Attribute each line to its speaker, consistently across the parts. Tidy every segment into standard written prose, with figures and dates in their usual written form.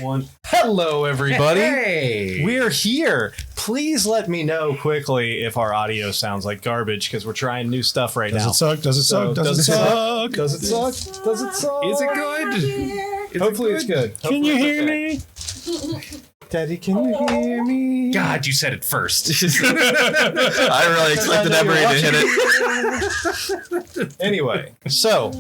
Speaker 1: 1. Hello, everybody.
Speaker 2: Hey.
Speaker 1: We're here. Please let me know quickly if our audio sounds like garbage because we're trying new stuff right now.
Speaker 3: Does it suck? Does it suck? Does it suck?
Speaker 1: Does it suck? Does it suck?
Speaker 2: Is it good?
Speaker 1: Hopefully it's good.
Speaker 3: Can you hear me?
Speaker 1: Daddy, can you hear me?
Speaker 2: God, you said it first.
Speaker 4: I really expected Aerie to hit it.
Speaker 1: Anyway, so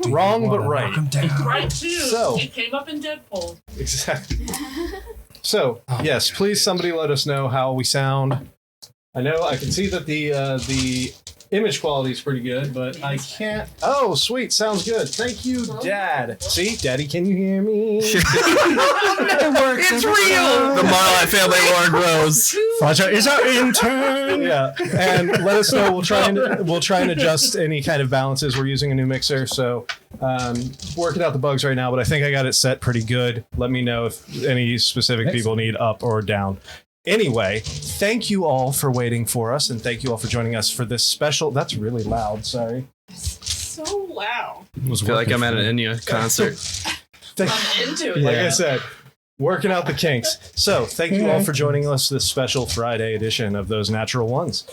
Speaker 1: wrong but right.
Speaker 5: Right too.
Speaker 1: So-
Speaker 5: It came up in Deadpool.
Speaker 1: Exactly. So, yes, please somebody let us know how we sound. I know I can see that the image quality is pretty good, but I can't. Oh, sweet, sounds good. Thank you, Dad. See, Daddy, can you hear me?
Speaker 4: It works. It's real. The Marlite family war grows.
Speaker 3: Faja is our intern.
Speaker 1: Yeah, and let us know. We'll try and adjust any kind of balances. We're using a new mixer, so working out the bugs right now. But I think I got it set pretty good. Let me know if any specific people need up or down. Anyway, thank you all for waiting for us, and thank you all for joining us for this special. That's really loud. Sorry.
Speaker 5: So loud.
Speaker 4: I feel like I'm at an Enya concert.
Speaker 5: I'm into it.
Speaker 1: Like I said, working out the kinks. So thank you all for joining us this special Friday edition of Those Natural Ones.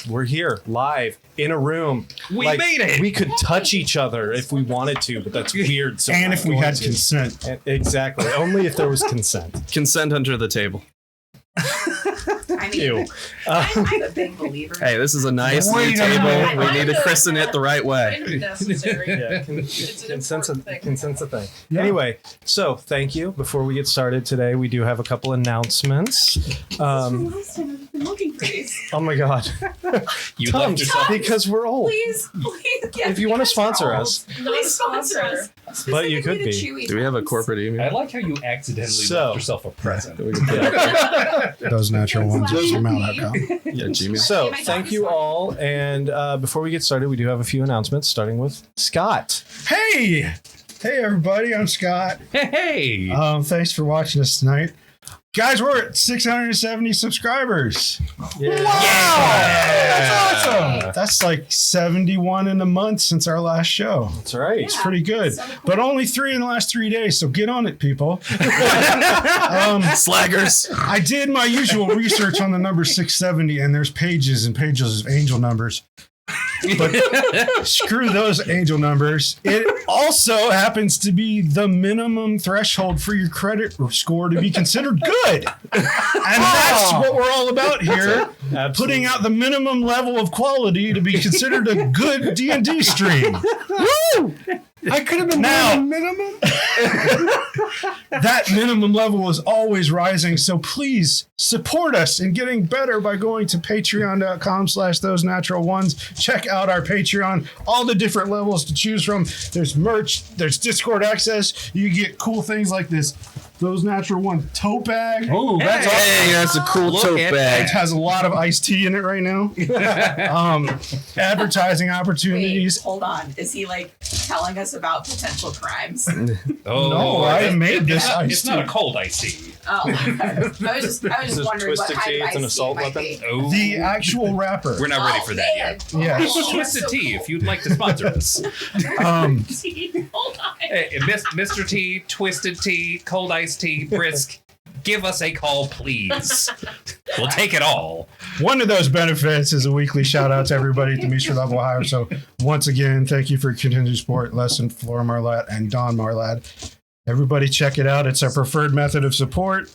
Speaker 1: We're here live in a room.
Speaker 2: We made it.
Speaker 1: We could touch each other if we wanted to, but that's weird. So
Speaker 3: And
Speaker 1: I'm
Speaker 3: if we
Speaker 1: going
Speaker 3: had
Speaker 1: to.
Speaker 3: consent.
Speaker 1: Exactly. Only if there was consent.
Speaker 4: Consent under the table.
Speaker 6: I mean,
Speaker 1: Ew.
Speaker 6: I'm a big believer.
Speaker 4: Hey, this is a nice new
Speaker 3: Wait a
Speaker 4: table.
Speaker 3: minute.
Speaker 4: We need to christen it the right way.
Speaker 5: Necessary.
Speaker 1: Yeah,
Speaker 5: It's an
Speaker 1: consent's a
Speaker 5: important thing.
Speaker 1: consent's a thing.
Speaker 3: Yeah.
Speaker 1: Anyway, so thank you. Before we get started today, we do have a couple announcements.
Speaker 6: Last time I've been looking for these.
Speaker 1: Oh my God.
Speaker 2: You
Speaker 1: Tom,
Speaker 2: left yourself.
Speaker 1: because we're old.
Speaker 6: Please, yeah,
Speaker 1: If you want to sponsor us,
Speaker 6: please sponsor us.
Speaker 1: But you could
Speaker 6: Specifically the
Speaker 1: be.
Speaker 6: Chewy
Speaker 4: Do we have a
Speaker 6: Toms.
Speaker 4: corporate
Speaker 2: I
Speaker 4: email?
Speaker 2: like how you accidentally
Speaker 1: So-
Speaker 2: left yourself a present.
Speaker 3: Those natural ones.
Speaker 6: Those
Speaker 3: gmail.com.
Speaker 4: Yeah, Gmail.
Speaker 1: So thank you all. And before we get started, we do have a few announcements, starting with Scott.
Speaker 3: Hey! Hey, everybody. I'm Scott.
Speaker 2: Hey.
Speaker 3: Thanks for watching us tonight. Guys, we're at 670 subscribers.
Speaker 1: Yeah.
Speaker 3: That's awesome. That's like 71 in a month since our last show.
Speaker 1: That's right.
Speaker 3: It's pretty good. But only 3 in the last 3 days, so get on it, people.
Speaker 4: Slaggers.
Speaker 3: I did my usual research on the number 670, and there's pages and pages of angel numbers. But screw those angel numbers. It also happens to be the minimum threshold for your credit score to be considered good. And that's what we're all about here. Putting out the minimum level of quality to be considered a good D&D stream. Woo! I could have been now minimum. That minimum level is always rising, so please support us in getting better by going to patreon.com/those natural ones. Check out our Patreon, all the different levels to choose from. There's merch, there's Discord access. You get cool things like this Those Natural One tote bag.
Speaker 2: Oh, that's
Speaker 4: Hey, that's a cool
Speaker 2: Look
Speaker 4: tote
Speaker 2: at
Speaker 4: bag.
Speaker 3: It has a lot of iced tea in it right now. Advertising opportunities.
Speaker 6: Wait, hold on. Is he like telling us about potential crimes?
Speaker 2: Oh,
Speaker 3: No, I made this
Speaker 2: It's not,
Speaker 3: iced
Speaker 2: it's not a
Speaker 3: tea.
Speaker 2: cold iced tea.
Speaker 6: Oh, okay. I was just
Speaker 1: This is
Speaker 6: wondering what
Speaker 1: Twisted
Speaker 6: kind
Speaker 1: Tea,
Speaker 6: of
Speaker 1: it's an
Speaker 6: iced
Speaker 1: assault
Speaker 6: tea might
Speaker 1: weapon.
Speaker 6: be.
Speaker 2: Oh,
Speaker 3: The actual wrapper.
Speaker 2: we're not ready for that yet.
Speaker 3: Yes.
Speaker 6: Oh,
Speaker 2: Twisted
Speaker 6: so
Speaker 2: Tea,
Speaker 6: cool.
Speaker 2: if you'd like to sponsor us.
Speaker 5: Hold on.
Speaker 2: Hey, Mr. T, Twisted Tea, Cold Iced Tea, Brisk, give us a call, please. We'll take it all.
Speaker 3: One of those benefits is a weekly shout out to everybody at the Meester Level Higher. So once again, thank you for your continued support, Les and Flora Marlatt and Don Marlatt. Everybody check it out. It's our preferred method of support.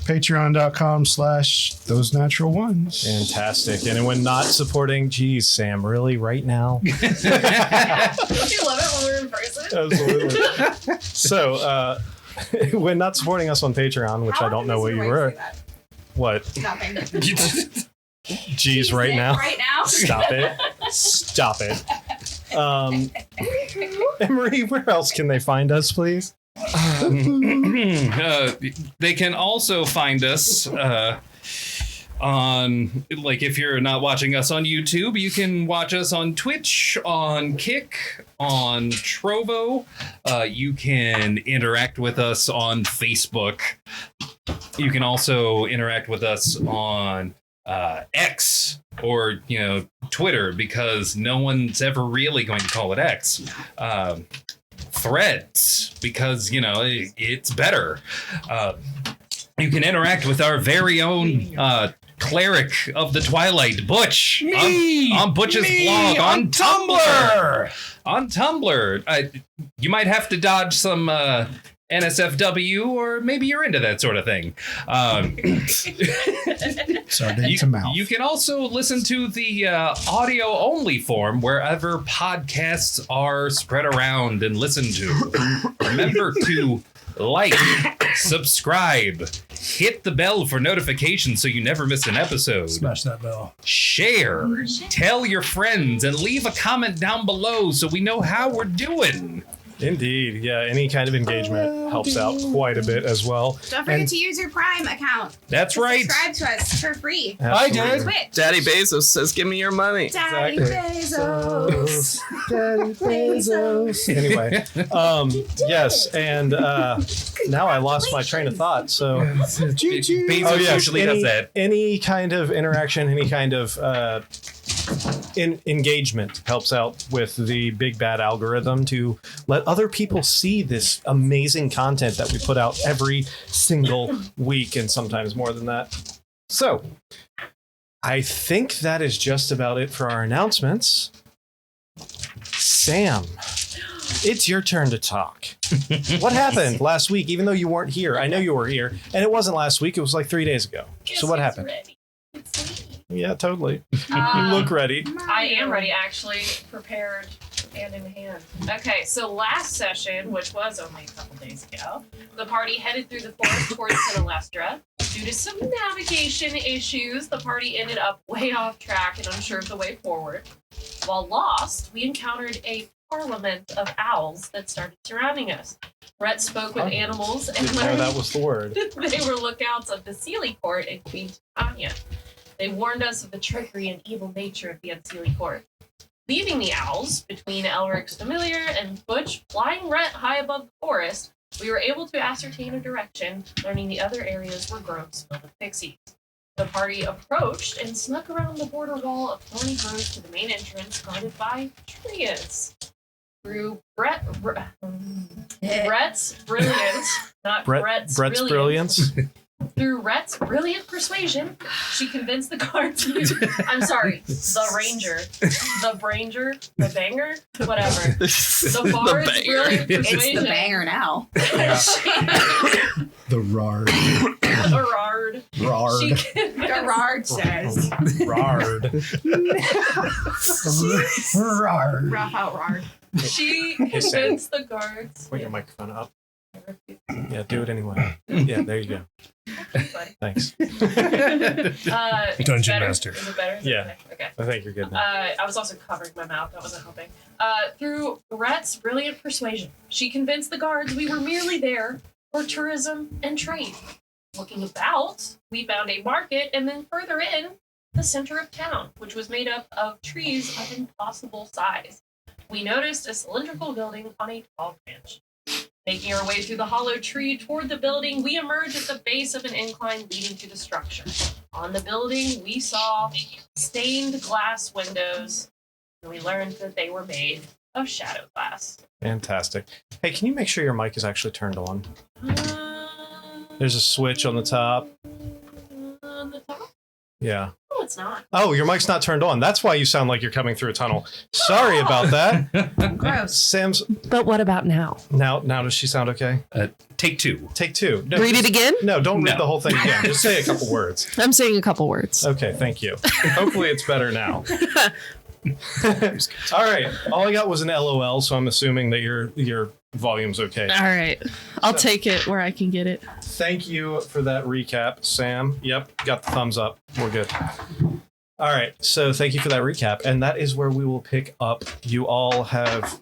Speaker 3: Patreon.com/those natural ones.
Speaker 1: Fantastic. And when not supporting, geez, Sam, really, right now?
Speaker 5: Don't you love it when we're in person?
Speaker 1: Absolutely. So, when not supporting us on Patreon, which
Speaker 6: How
Speaker 1: I don't know what
Speaker 6: often
Speaker 1: you
Speaker 6: does your
Speaker 1: were,
Speaker 6: wife say
Speaker 1: what?
Speaker 6: that? Nothing.
Speaker 1: Geez, right now?
Speaker 6: Right now?
Speaker 1: Stop it. Stop it. Emery, where else can they find us, please?
Speaker 2: They can also find us on, like, if you're not watching us on YouTube, you can watch us on Twitch, on Kick, on Trovo. You can interact with us on Facebook. You can also interact with us on X or, Twitter, because no one's ever really going to call it X. threads because, it's better. You can interact with our very own cleric of the Twilight, Butch, on Butch's blog on Tumblr. On Tumblr. You might have to dodge some NSFW, or maybe you're into that sort of thing. You can also listen to the audio-only form wherever podcasts are spread around and listened to. Remember to like, subscribe, hit the bell for notifications so you never miss an episode.
Speaker 3: Smash that bell.
Speaker 2: Share, tell your friends, and leave a comment down below so we know how we're doing.
Speaker 1: Indeed. Yeah, any kind of engagement helps out quite a bit as well.
Speaker 7: Don't forget to use your Prime account.
Speaker 2: That's right.
Speaker 7: Subscribe to us for free.
Speaker 1: I
Speaker 3: did.
Speaker 7: Twitch.
Speaker 4: Daddy Bezos says, "Give me your money."
Speaker 7: Daddy
Speaker 1: Exactly.
Speaker 7: Bezos.
Speaker 1: Daddy Bezos. Anyway, yes, and now I lost my train of thought. So,
Speaker 2: Bezos usually does that.
Speaker 1: Any kind of interaction, any kind of engagement helps out with the big bad algorithm to let other people see this amazing content that we put out every single week, and sometimes more than that. So, I think that is just about it for our announcements. Sam, it's your turn to talk. What happened last week, even though you weren't here? I know you were here, and it wasn't last week. It was like 3 days ago. So what happened?
Speaker 5: Ready. It's me.
Speaker 1: Yeah, totally. You look ready.
Speaker 5: I am ready, actually, prepared hand in hand. Okay, so last session, which was only a couple days ago, the party headed through the forest towards Sinalestra. Due to some navigation issues, the party ended up way off track and unsure of the way forward. While lost, we encountered a parliament of owls that started surrounding us. Brett spoke with animals and
Speaker 1: Didn't know
Speaker 5: learned
Speaker 1: that was the word.
Speaker 5: they were lookouts of the Sealy Court and Queen Titania. They warned us of the trickery and evil nature of the Unseelie Court. Leaving the owls between Elric's familiar and Butch flying Rhett high above the forest, we were able to ascertain a direction, learning the other areas were groves filled with pixies. The party approached and snuck around the border wall of thorny groves to the main entrance, guarded by Trius. Through Brett's brilliant, not Brett's
Speaker 1: brilliance.
Speaker 5: Through Rhett's brilliant persuasion, she convinced the guards. I'm sorry, the ranger, the branger, the banger, whatever. The bard's brilliant persuasion.
Speaker 6: It's the banger now.
Speaker 3: The Rard.
Speaker 5: The Rard.
Speaker 3: Rard.
Speaker 5: She convinced,
Speaker 6: Gerard says.
Speaker 1: Rard.
Speaker 3: Rard.
Speaker 6: Raphael Rard.
Speaker 5: she
Speaker 1: Sam.
Speaker 5: convinced the guards.
Speaker 1: Point your microphone up. Yeah, do it anyway. Yeah, there you go. Thanks.
Speaker 3: Dungeon
Speaker 5: better?
Speaker 3: Master.
Speaker 5: Is it better?
Speaker 1: Yeah.
Speaker 5: Okay.
Speaker 1: I think you're good now.
Speaker 5: I was also covering my mouth. I wasn't helping. Through Rhett's brilliant persuasion, she convinced the guards we were merely there for tourism and trade. Looking about, we found a market, and then further in, the center of town, which was made up of trees of impossible size. We noticed a cylindrical building on a tall branch. Making our way through the hollow tree toward the building, we emerged at the base of an incline leading to the structure. On the building, we saw stained glass windows, and we learned that they were made of Shadowglass.
Speaker 1: Fantastic. Hey, can you make sure your mic is actually turned on?
Speaker 5: Uh,
Speaker 1: There's a switch on the top.
Speaker 5: on the top?
Speaker 1: Yeah.
Speaker 5: No, it's not.
Speaker 1: Oh, your mic's not turned on. That's why you sound like you're coming through a tunnel. Sorry about that.
Speaker 6: Gross.
Speaker 1: Sam's.
Speaker 8: But what about now?
Speaker 1: Now does she sound okay?
Speaker 2: Take two.
Speaker 1: Take two. No,
Speaker 8: Read it again?
Speaker 1: No, don't read
Speaker 2: No.
Speaker 1: the whole thing again. Just say a couple words.
Speaker 8: I'm saying a couple words.
Speaker 1: Okay, thank you. Hopefully it's better now. All right. All I got was an LOL, so I'm assuming that your volume's okay.
Speaker 8: All right. I'll take it where I can get it.
Speaker 1: Thank you for that recap, Sam. Yep, got the thumbs up. We're good. All right, so thank you for that recap, and that is where we will pick up. You all have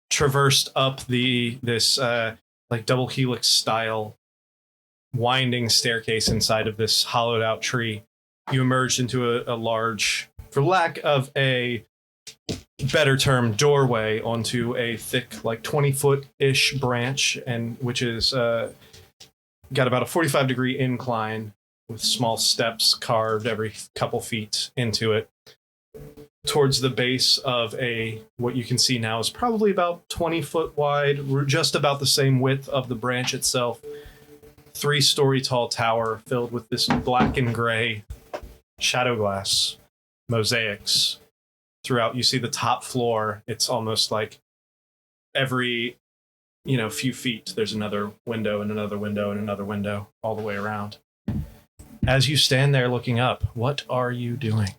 Speaker 1: traversed up this like double helix style winding staircase inside of this hollowed out tree. You emerged into a large, for lack of a better term, doorway onto a thick, like 20-foot-ish branch, and which is got about a 45-degree incline with small steps carved every couple feet into it. towards the base of what you can see now is probably about 20 foot wide, just about the same width of the branch itself. 3-story tall tower filled with this black and gray shadowglass mosaics throughout. You see the top floor. It's almost like every few feet there's another window and another window and another window all the way around. As you stand there looking up, what are you doing?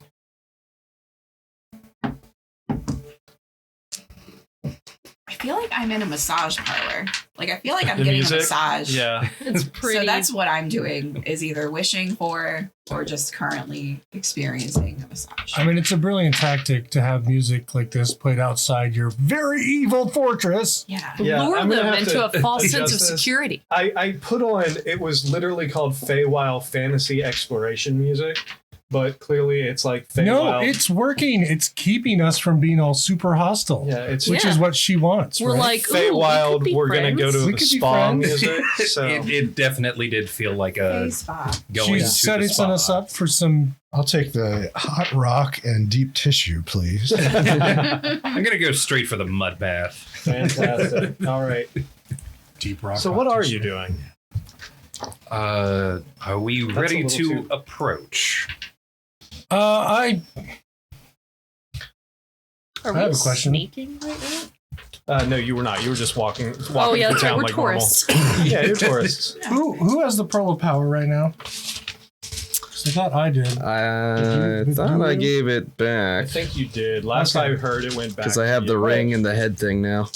Speaker 6: I feel like I'm in a massage parlor. Like, I feel like I'm
Speaker 1: The
Speaker 6: getting
Speaker 1: music?
Speaker 6: a massage.
Speaker 1: Yeah.
Speaker 8: It's pretty.
Speaker 6: So that's what I'm doing, is either wishing for or just currently experiencing a massage.
Speaker 3: I mean, it's a brilliant tactic to have music like this played outside your very evil fortress.
Speaker 6: Yeah.
Speaker 1: Yeah,
Speaker 8: lure
Speaker 1: I'm gonna
Speaker 8: them
Speaker 1: have
Speaker 8: into
Speaker 1: to
Speaker 8: a false sense of
Speaker 1: adjust this.
Speaker 8: security.
Speaker 1: I put on, it was literally called Feywild Fantasy Exploration Music, but clearly it's like Feywild.
Speaker 3: No, it's working. It's keeping us from being all super hostile.
Speaker 1: Yeah, it's
Speaker 3: which
Speaker 8: Yeah.
Speaker 3: is what she wants.
Speaker 8: We're
Speaker 3: right?
Speaker 8: like, ooh,
Speaker 1: Feywild.
Speaker 8: we
Speaker 1: We're gonna go to
Speaker 3: We
Speaker 1: the
Speaker 3: could be
Speaker 1: spa
Speaker 3: friends.
Speaker 1: music. So
Speaker 2: It definitely did feel like
Speaker 6: Hey,
Speaker 2: a
Speaker 6: spa.
Speaker 2: going to
Speaker 3: she's setting
Speaker 2: the spa.
Speaker 3: us up for some.
Speaker 9: I'll take the hot rock and deep tissue, please.
Speaker 2: I'm gonna go straight for the mud bath.
Speaker 1: fantastic. All right.
Speaker 3: Deep rock.
Speaker 1: So what are you doing?
Speaker 2: Are we
Speaker 1: That's a
Speaker 2: ready
Speaker 1: little
Speaker 2: to
Speaker 1: too-
Speaker 2: approach?
Speaker 3: I
Speaker 8: Are
Speaker 3: I have
Speaker 8: we
Speaker 3: a question.
Speaker 8: sneaking right now?
Speaker 1: No, you were not. You were just walking
Speaker 8: Oh yeah,
Speaker 1: through
Speaker 8: that's right.
Speaker 1: town
Speaker 8: We're
Speaker 1: like
Speaker 8: tourists.
Speaker 1: normal. Yeah, you're tourists.
Speaker 3: who has the pearl of power right now? 'Cause I thought I did.
Speaker 4: I
Speaker 3: Did you-
Speaker 4: thought I
Speaker 3: did you?
Speaker 4: gave it
Speaker 1: I
Speaker 4: back
Speaker 1: think you did. Last
Speaker 3: Okay.
Speaker 1: I heard, it went back.
Speaker 4: because I
Speaker 1: to
Speaker 4: have
Speaker 1: you.
Speaker 4: the ring and the head thing now.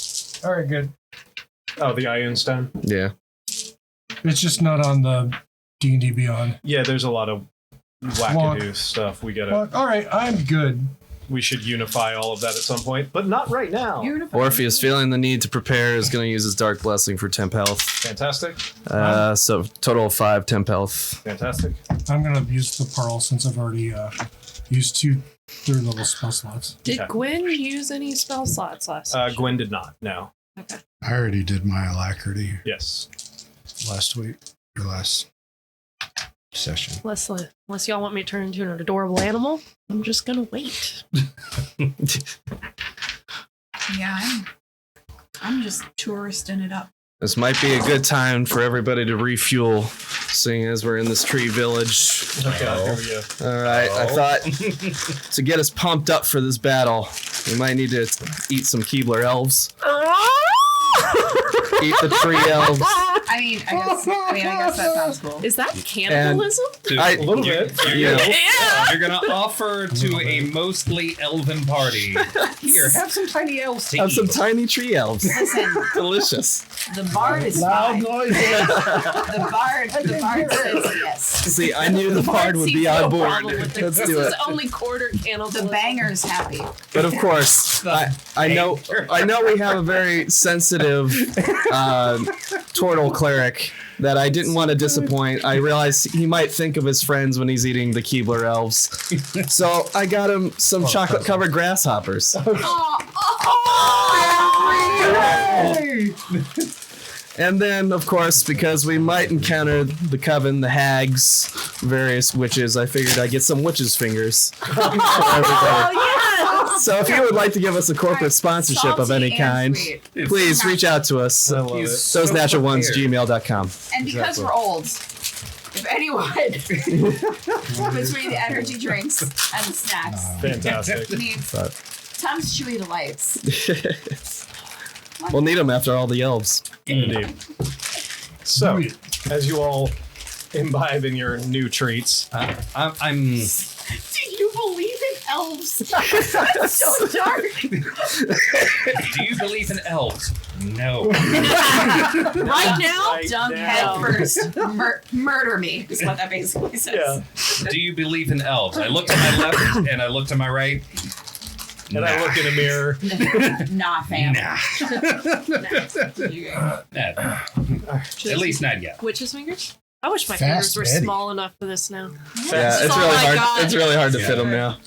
Speaker 3: All right, good.
Speaker 1: Oh, the Ion Stone.
Speaker 4: Yeah.
Speaker 3: It's just not on the D&D Beyond.
Speaker 1: Yeah, there's a lot of wackadoo stuff.
Speaker 3: But, all right, I'm good.
Speaker 1: We should unify all of that at some point, but not right now.
Speaker 4: Orpheus, feeling the need to prepare, is going to use his Dark Blessing for temp health.
Speaker 1: Fantastic.
Speaker 4: So total of 5 temp health.
Speaker 1: Fantastic.
Speaker 3: I'm gonna use the pearl since I've already used 2 third-level spell slots.
Speaker 8: Did
Speaker 1: Okay.
Speaker 8: Gwen use any spell slots last session?
Speaker 1: Gwen did not. No.
Speaker 9: I already did my alacrity
Speaker 1: Yes.
Speaker 9: last week, or last session.
Speaker 8: Unless y'all want me to turn into an adorable animal, I'm just gonna wait.
Speaker 6: Yeah, I'm just touristing it up.
Speaker 4: This might be a good time for everybody to refuel, seeing as we're in this tree village.
Speaker 1: Okay. Here we go.
Speaker 4: All right, I thought to get us pumped up for this battle, we might need to eat some Keebler elves. Eat the tree elves.
Speaker 6: I mean, I guess that sounds cool.
Speaker 8: Is that cannibalism?
Speaker 2: Dude,
Speaker 4: I-
Speaker 1: A little bit.
Speaker 2: You're,
Speaker 4: Yeah.
Speaker 2: you're gonna offer to a mostly elven party. Here, have some tiny elves to
Speaker 4: Have some
Speaker 2: eat.
Speaker 4: tiny tree elves.
Speaker 6: Listen,
Speaker 4: Delicious.
Speaker 6: the bard is fine. The bard says yes.
Speaker 4: See, I knew the bard would be on board. Let's
Speaker 8: This
Speaker 4: do
Speaker 8: is
Speaker 4: it.
Speaker 8: only quarter cannibalism.
Speaker 6: The banger's happy.
Speaker 4: But of course, I know we have a very sensitive turtle cleric that I didn't want to disappoint. I realized he might think of his friends when he's eating the Keebler elves. So I got him some chocolate-covered grasshoppers. And then, of course, because we might encounter the coven, the hags, various witches, I figured I'd get some witches' fingers for everybody. So if you would like to give us a corporate sponsorship of any kind, please reach out to us.
Speaker 1: I love it.
Speaker 4: Those natural ones, gmail.com.
Speaker 6: And because we're old, if anyone between the energy drinks and the snacks
Speaker 1: Fantastic.
Speaker 6: needs Tom's Chewy Delights.
Speaker 4: We'll need them after all the elves.
Speaker 1: Indeed. So, as you all imbibe in your new treats,
Speaker 2: I'm
Speaker 6: Do you believe in elves? That's so dark.
Speaker 2: Do you believe in elves? No.
Speaker 8: Right now,
Speaker 6: Dunk head first. Murder me is what that basically says.
Speaker 1: yeah.
Speaker 2: Do you believe in elves? I look to my left and I look to my right.
Speaker 1: And I look in a mirror.
Speaker 6: Nah, fam.
Speaker 2: Nah. At least not yet.
Speaker 8: witch's fingers? I wish my
Speaker 9: Fast
Speaker 8: fingers were
Speaker 9: Eddie.
Speaker 8: small enough for this now.
Speaker 4: Yeah, it's
Speaker 8: Oh
Speaker 4: really
Speaker 8: my
Speaker 4: hard.
Speaker 8: God.
Speaker 4: It's really hard to fit them now.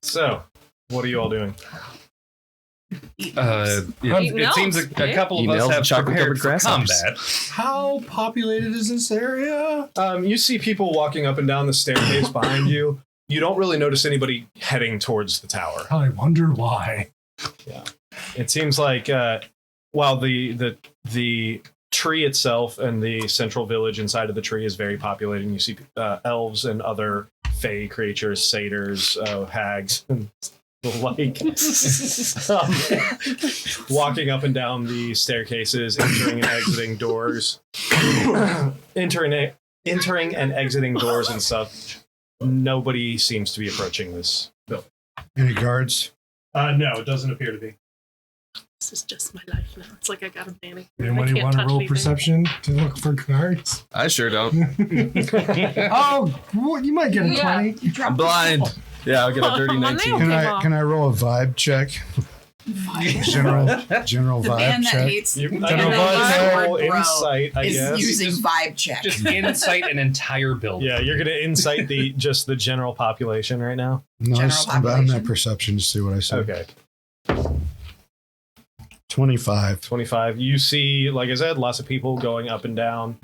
Speaker 1: So, what are you all doing?
Speaker 2: It seems a couple of
Speaker 4: Eating
Speaker 2: us
Speaker 4: elves
Speaker 2: have
Speaker 4: and chocolate-covered
Speaker 2: prepared for
Speaker 4: grasshoppers.
Speaker 2: combat.
Speaker 3: How populated is this area?
Speaker 1: You see people walking up and down the staircase behind you. you don't really notice anybody heading towards the tower.
Speaker 3: I wonder why.
Speaker 1: It seems like while the tree itself and the central village inside of the tree is very populated, and you see elves and other fey creatures, satyrs, hags, and the like, walking up and down the staircases, entering and exiting doors, entering and exiting doors and stuff. Nobody seems to be approaching this building.
Speaker 9: Any guards?
Speaker 1: No, it doesn't appear to be.
Speaker 8: This is just my life now. It's like I got a nanny.
Speaker 3: Anybody
Speaker 8: can't
Speaker 3: want to
Speaker 8: touch
Speaker 3: roll
Speaker 8: anything.
Speaker 3: perception to look for guards?
Speaker 4: I sure don't.
Speaker 3: Oh, well, you might get a
Speaker 6: Yeah.
Speaker 3: 20.
Speaker 6: You dropped
Speaker 4: Blind. Yeah, I'll get a dirty
Speaker 8: My
Speaker 4: 19.
Speaker 8: nail
Speaker 9: Can
Speaker 8: came
Speaker 9: I
Speaker 8: off.
Speaker 9: can I roll a vibe check? General
Speaker 6: the
Speaker 9: vibe
Speaker 6: man that
Speaker 9: check.
Speaker 6: hates
Speaker 1: You
Speaker 6: the
Speaker 1: can
Speaker 6: word
Speaker 1: roll
Speaker 6: bro
Speaker 1: insight, I
Speaker 6: is
Speaker 1: guess.
Speaker 6: using vibe check.
Speaker 2: Just insight an entire building.
Speaker 1: Yeah, you're gonna insight the general population right now.
Speaker 9: No,
Speaker 6: General
Speaker 9: I'm
Speaker 6: population.
Speaker 9: at perception to see what I see.
Speaker 1: Okay,
Speaker 9: 25.
Speaker 1: 25. You see, like I said, lots of people going up and down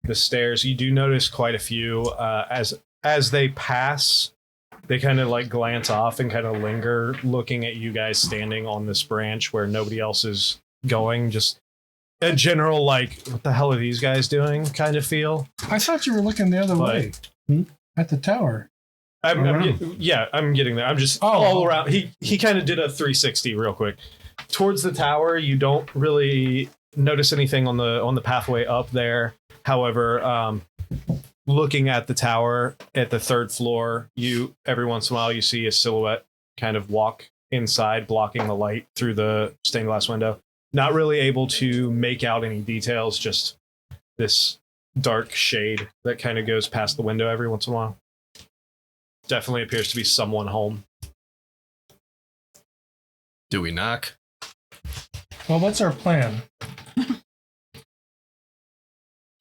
Speaker 1: the stairs. You do notice quite a few as they pass. They kind of like glance off and kind of linger, looking at you guys standing on this branch where nobody else is going. Just a general like, what the hell are these guys doing? Kind of feel.
Speaker 3: I thought you were looking the other way. At the tower.
Speaker 1: I'm
Speaker 3: Around.
Speaker 1: I'm getting there. I'm just all around. He kind of did a 360 real quick. Towards the tower, you don't really notice anything on the pathway up there. However, looking at the tower at the third floor, you every once in a while you see a silhouette kind of walk inside, blocking the light through the stained glass window. Not really able to make out any details, just this dark shade that kind of goes past the window every once in a while. Definitely appears to be someone home.
Speaker 4: Do we knock?
Speaker 3: Well, what's our plan?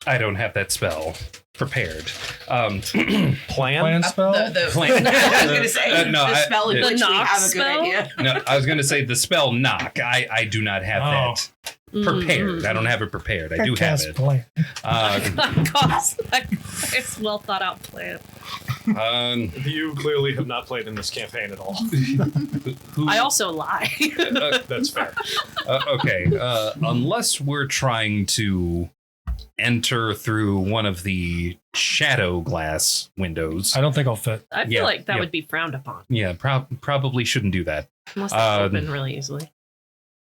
Speaker 2: I don't have that spell prepared.
Speaker 1: Plan?
Speaker 3: Plan spell?
Speaker 6: The
Speaker 2: Plan.
Speaker 6: I was going to say
Speaker 2: No,
Speaker 6: the spell in
Speaker 2: the
Speaker 6: which we
Speaker 8: knock
Speaker 6: have a good
Speaker 8: spell?
Speaker 6: idea.
Speaker 2: No, I was going to say the spell knock. I do not have that prepared. I don't have it prepared. I do have
Speaker 3: Cast
Speaker 2: it.
Speaker 3: plan.
Speaker 8: It's well thought out plan.
Speaker 1: You clearly have not played in this campaign at all.
Speaker 2: Who,
Speaker 8: I also lie.
Speaker 1: That's fair.
Speaker 2: okay. Unless we're trying to enter through one of the Shadowglass windows.
Speaker 3: I don't think I'll fit.
Speaker 8: I feel
Speaker 2: Yeah,
Speaker 8: like that
Speaker 2: yeah.
Speaker 8: would be frowned upon.
Speaker 2: Yeah, probably shouldn't do that.
Speaker 8: Unless they open really easily.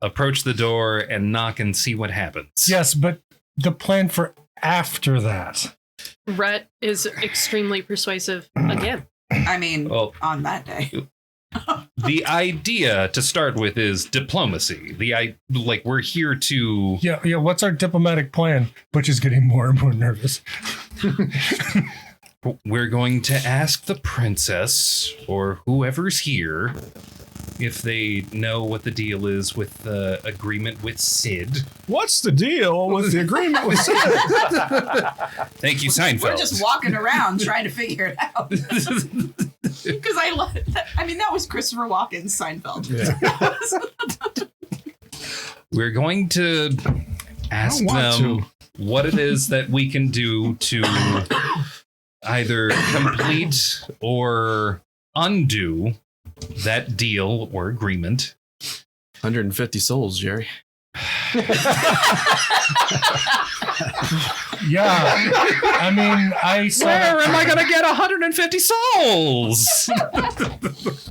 Speaker 2: Approach the door and knock and see what happens.
Speaker 3: Yes, but the plan for after that.
Speaker 8: Rhett is extremely persuasive again.
Speaker 6: I mean,
Speaker 2: Well,
Speaker 6: on that day.
Speaker 2: the idea to start with is diplomacy. We're here to.
Speaker 3: Yeah. What's our diplomatic plan? Butch is getting more and more nervous.
Speaker 2: We're going to ask the princess or whoever's here if they know what the deal is with the agreement with Sid.
Speaker 9: What's the deal with the agreement with Sid?
Speaker 2: Thank you, Seinfeld.
Speaker 6: We're just walking around trying to figure it out. Because I mean, that was Christopher Walken's Seinfeld.
Speaker 2: We're going to ask them what it is that we can do to either complete or undo that deal or agreement.
Speaker 4: 150 souls, Jerry.
Speaker 3: Yeah. I mean, I saw
Speaker 2: Where am I going to get 150 souls?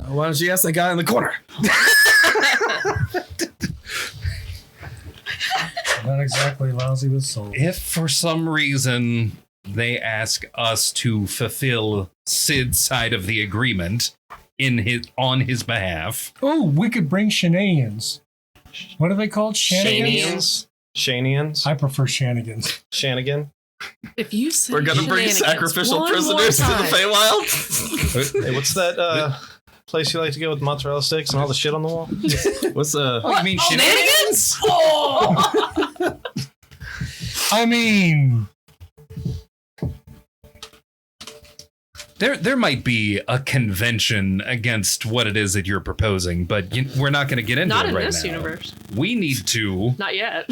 Speaker 4: Why don't you ask that guy in the corner?
Speaker 3: Not exactly lousy with souls.
Speaker 2: If for some reason they ask us to fulfill Sid's side of the agreement on his behalf.
Speaker 3: Oh, we could bring shenanigans. What are they called? Shenanigans?
Speaker 1: Shanians?
Speaker 3: I prefer shenanigans.
Speaker 1: Shanigan?
Speaker 8: If you say
Speaker 4: We're gonna bring
Speaker 8: shenanigans
Speaker 4: sacrificial
Speaker 8: one more
Speaker 4: prisoners to the
Speaker 8: time-
Speaker 4: Feywild.
Speaker 1: Hey, what's that place you like to go with mozzarella sticks and all the shit on the wall?
Speaker 4: What's
Speaker 2: Oh, you mean
Speaker 8: Shenanigans?
Speaker 6: Oh!
Speaker 3: I mean,
Speaker 2: There might be a convention against what it is that you're proposing, but we're not going to get into
Speaker 8: Not
Speaker 2: it
Speaker 8: in
Speaker 2: right
Speaker 8: this
Speaker 2: now.
Speaker 8: universe.
Speaker 2: We need to.
Speaker 8: Not yet.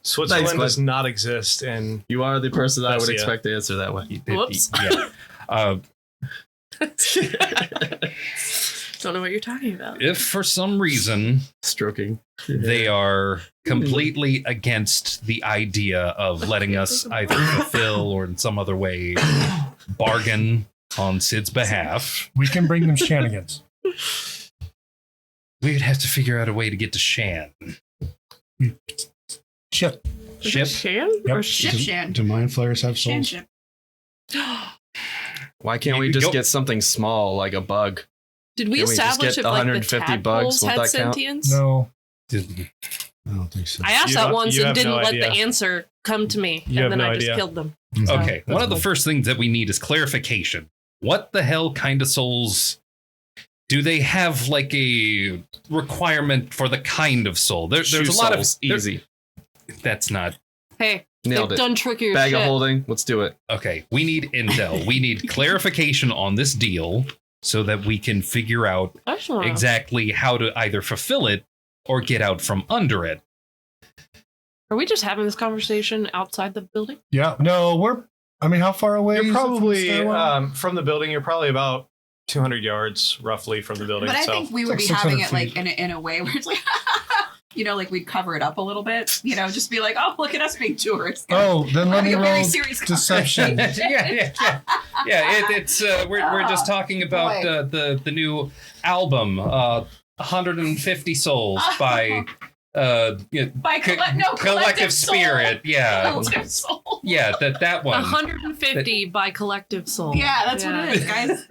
Speaker 1: Switzerland
Speaker 4: Thanks,
Speaker 1: does not exist, and
Speaker 4: You are the person that I would
Speaker 1: That's- yeah.
Speaker 4: expect to answer that way.
Speaker 8: Whoops.
Speaker 2: Yeah.
Speaker 8: Don't know what you're talking about.
Speaker 2: If for some reason
Speaker 4: Stroking.
Speaker 2: they are completely against the idea of letting us either fulfill or in some other way bargain on Sid's behalf,
Speaker 10: We can bring them shenanigans.
Speaker 2: we would have to figure out a way to get to Shan.
Speaker 10: Ship.
Speaker 2: Ship?
Speaker 8: Shan?
Speaker 10: Yep.
Speaker 8: Or
Speaker 6: Ship Shan.
Speaker 9: Do mind flayers have souls?
Speaker 6: Shan ship.
Speaker 4: Why can't we
Speaker 2: You
Speaker 4: just
Speaker 2: go-
Speaker 4: get something small like a bug?
Speaker 8: Did we
Speaker 4: Can we just
Speaker 8: establish
Speaker 4: get
Speaker 8: if like the
Speaker 4: 150 bugs?
Speaker 8: tadpoles
Speaker 4: Won't
Speaker 8: had
Speaker 4: that count?
Speaker 8: sentience?
Speaker 10: No.
Speaker 9: I don't think so.
Speaker 8: I asked
Speaker 1: You
Speaker 8: that
Speaker 1: don't-
Speaker 8: once
Speaker 1: you
Speaker 8: and
Speaker 1: have
Speaker 8: didn't
Speaker 1: no
Speaker 8: let
Speaker 1: idea.
Speaker 8: the answer come to me,
Speaker 1: You have
Speaker 8: and then
Speaker 1: no
Speaker 8: I just
Speaker 1: idea.
Speaker 8: killed them.
Speaker 2: Okay, one of the
Speaker 1: fine.
Speaker 2: first things that we need is clarification. What the hell kind of souls do they have? Like a requirement for the kind of soul? There's
Speaker 4: Shoe
Speaker 2: a lot
Speaker 4: soles,
Speaker 2: of there-
Speaker 4: easy.
Speaker 2: That's not
Speaker 8: Hey,
Speaker 4: Nailed
Speaker 8: they've
Speaker 4: it.
Speaker 8: done trickier
Speaker 4: Bag
Speaker 8: shit.
Speaker 4: of holding. Let's do it.
Speaker 2: okay. We need intel. We need clarification on this deal so that we can figure out
Speaker 8: Excellent.
Speaker 2: exactly how to either fulfill it or get out from under it.
Speaker 8: Are we just having this conversation outside the building?
Speaker 10: Yeah. No, I mean, how far away
Speaker 1: You're
Speaker 10: is it from the
Speaker 1: probably
Speaker 10: stairwell?
Speaker 1: from the building. You're probably about 200 yards roughly from the building
Speaker 6: But I
Speaker 1: itself.
Speaker 6: think we would
Speaker 10: It's
Speaker 6: be
Speaker 10: like
Speaker 6: having it
Speaker 10: 600
Speaker 6: like in a way where it's like, like we'd cover it up a little bit. Just be like, oh, look at us being tourists.
Speaker 10: Oh, then let me
Speaker 6: Having a very
Speaker 10: roll
Speaker 6: serious
Speaker 10: deception.
Speaker 2: It's we're just talking about the new album, 150 Souls by
Speaker 6: By
Speaker 2: Collective Spirit. Yeah,
Speaker 6: Collective Soul.
Speaker 2: yeah, that one.
Speaker 8: 150 by Collective Soul.
Speaker 6: Yeah, that's what it is, guys.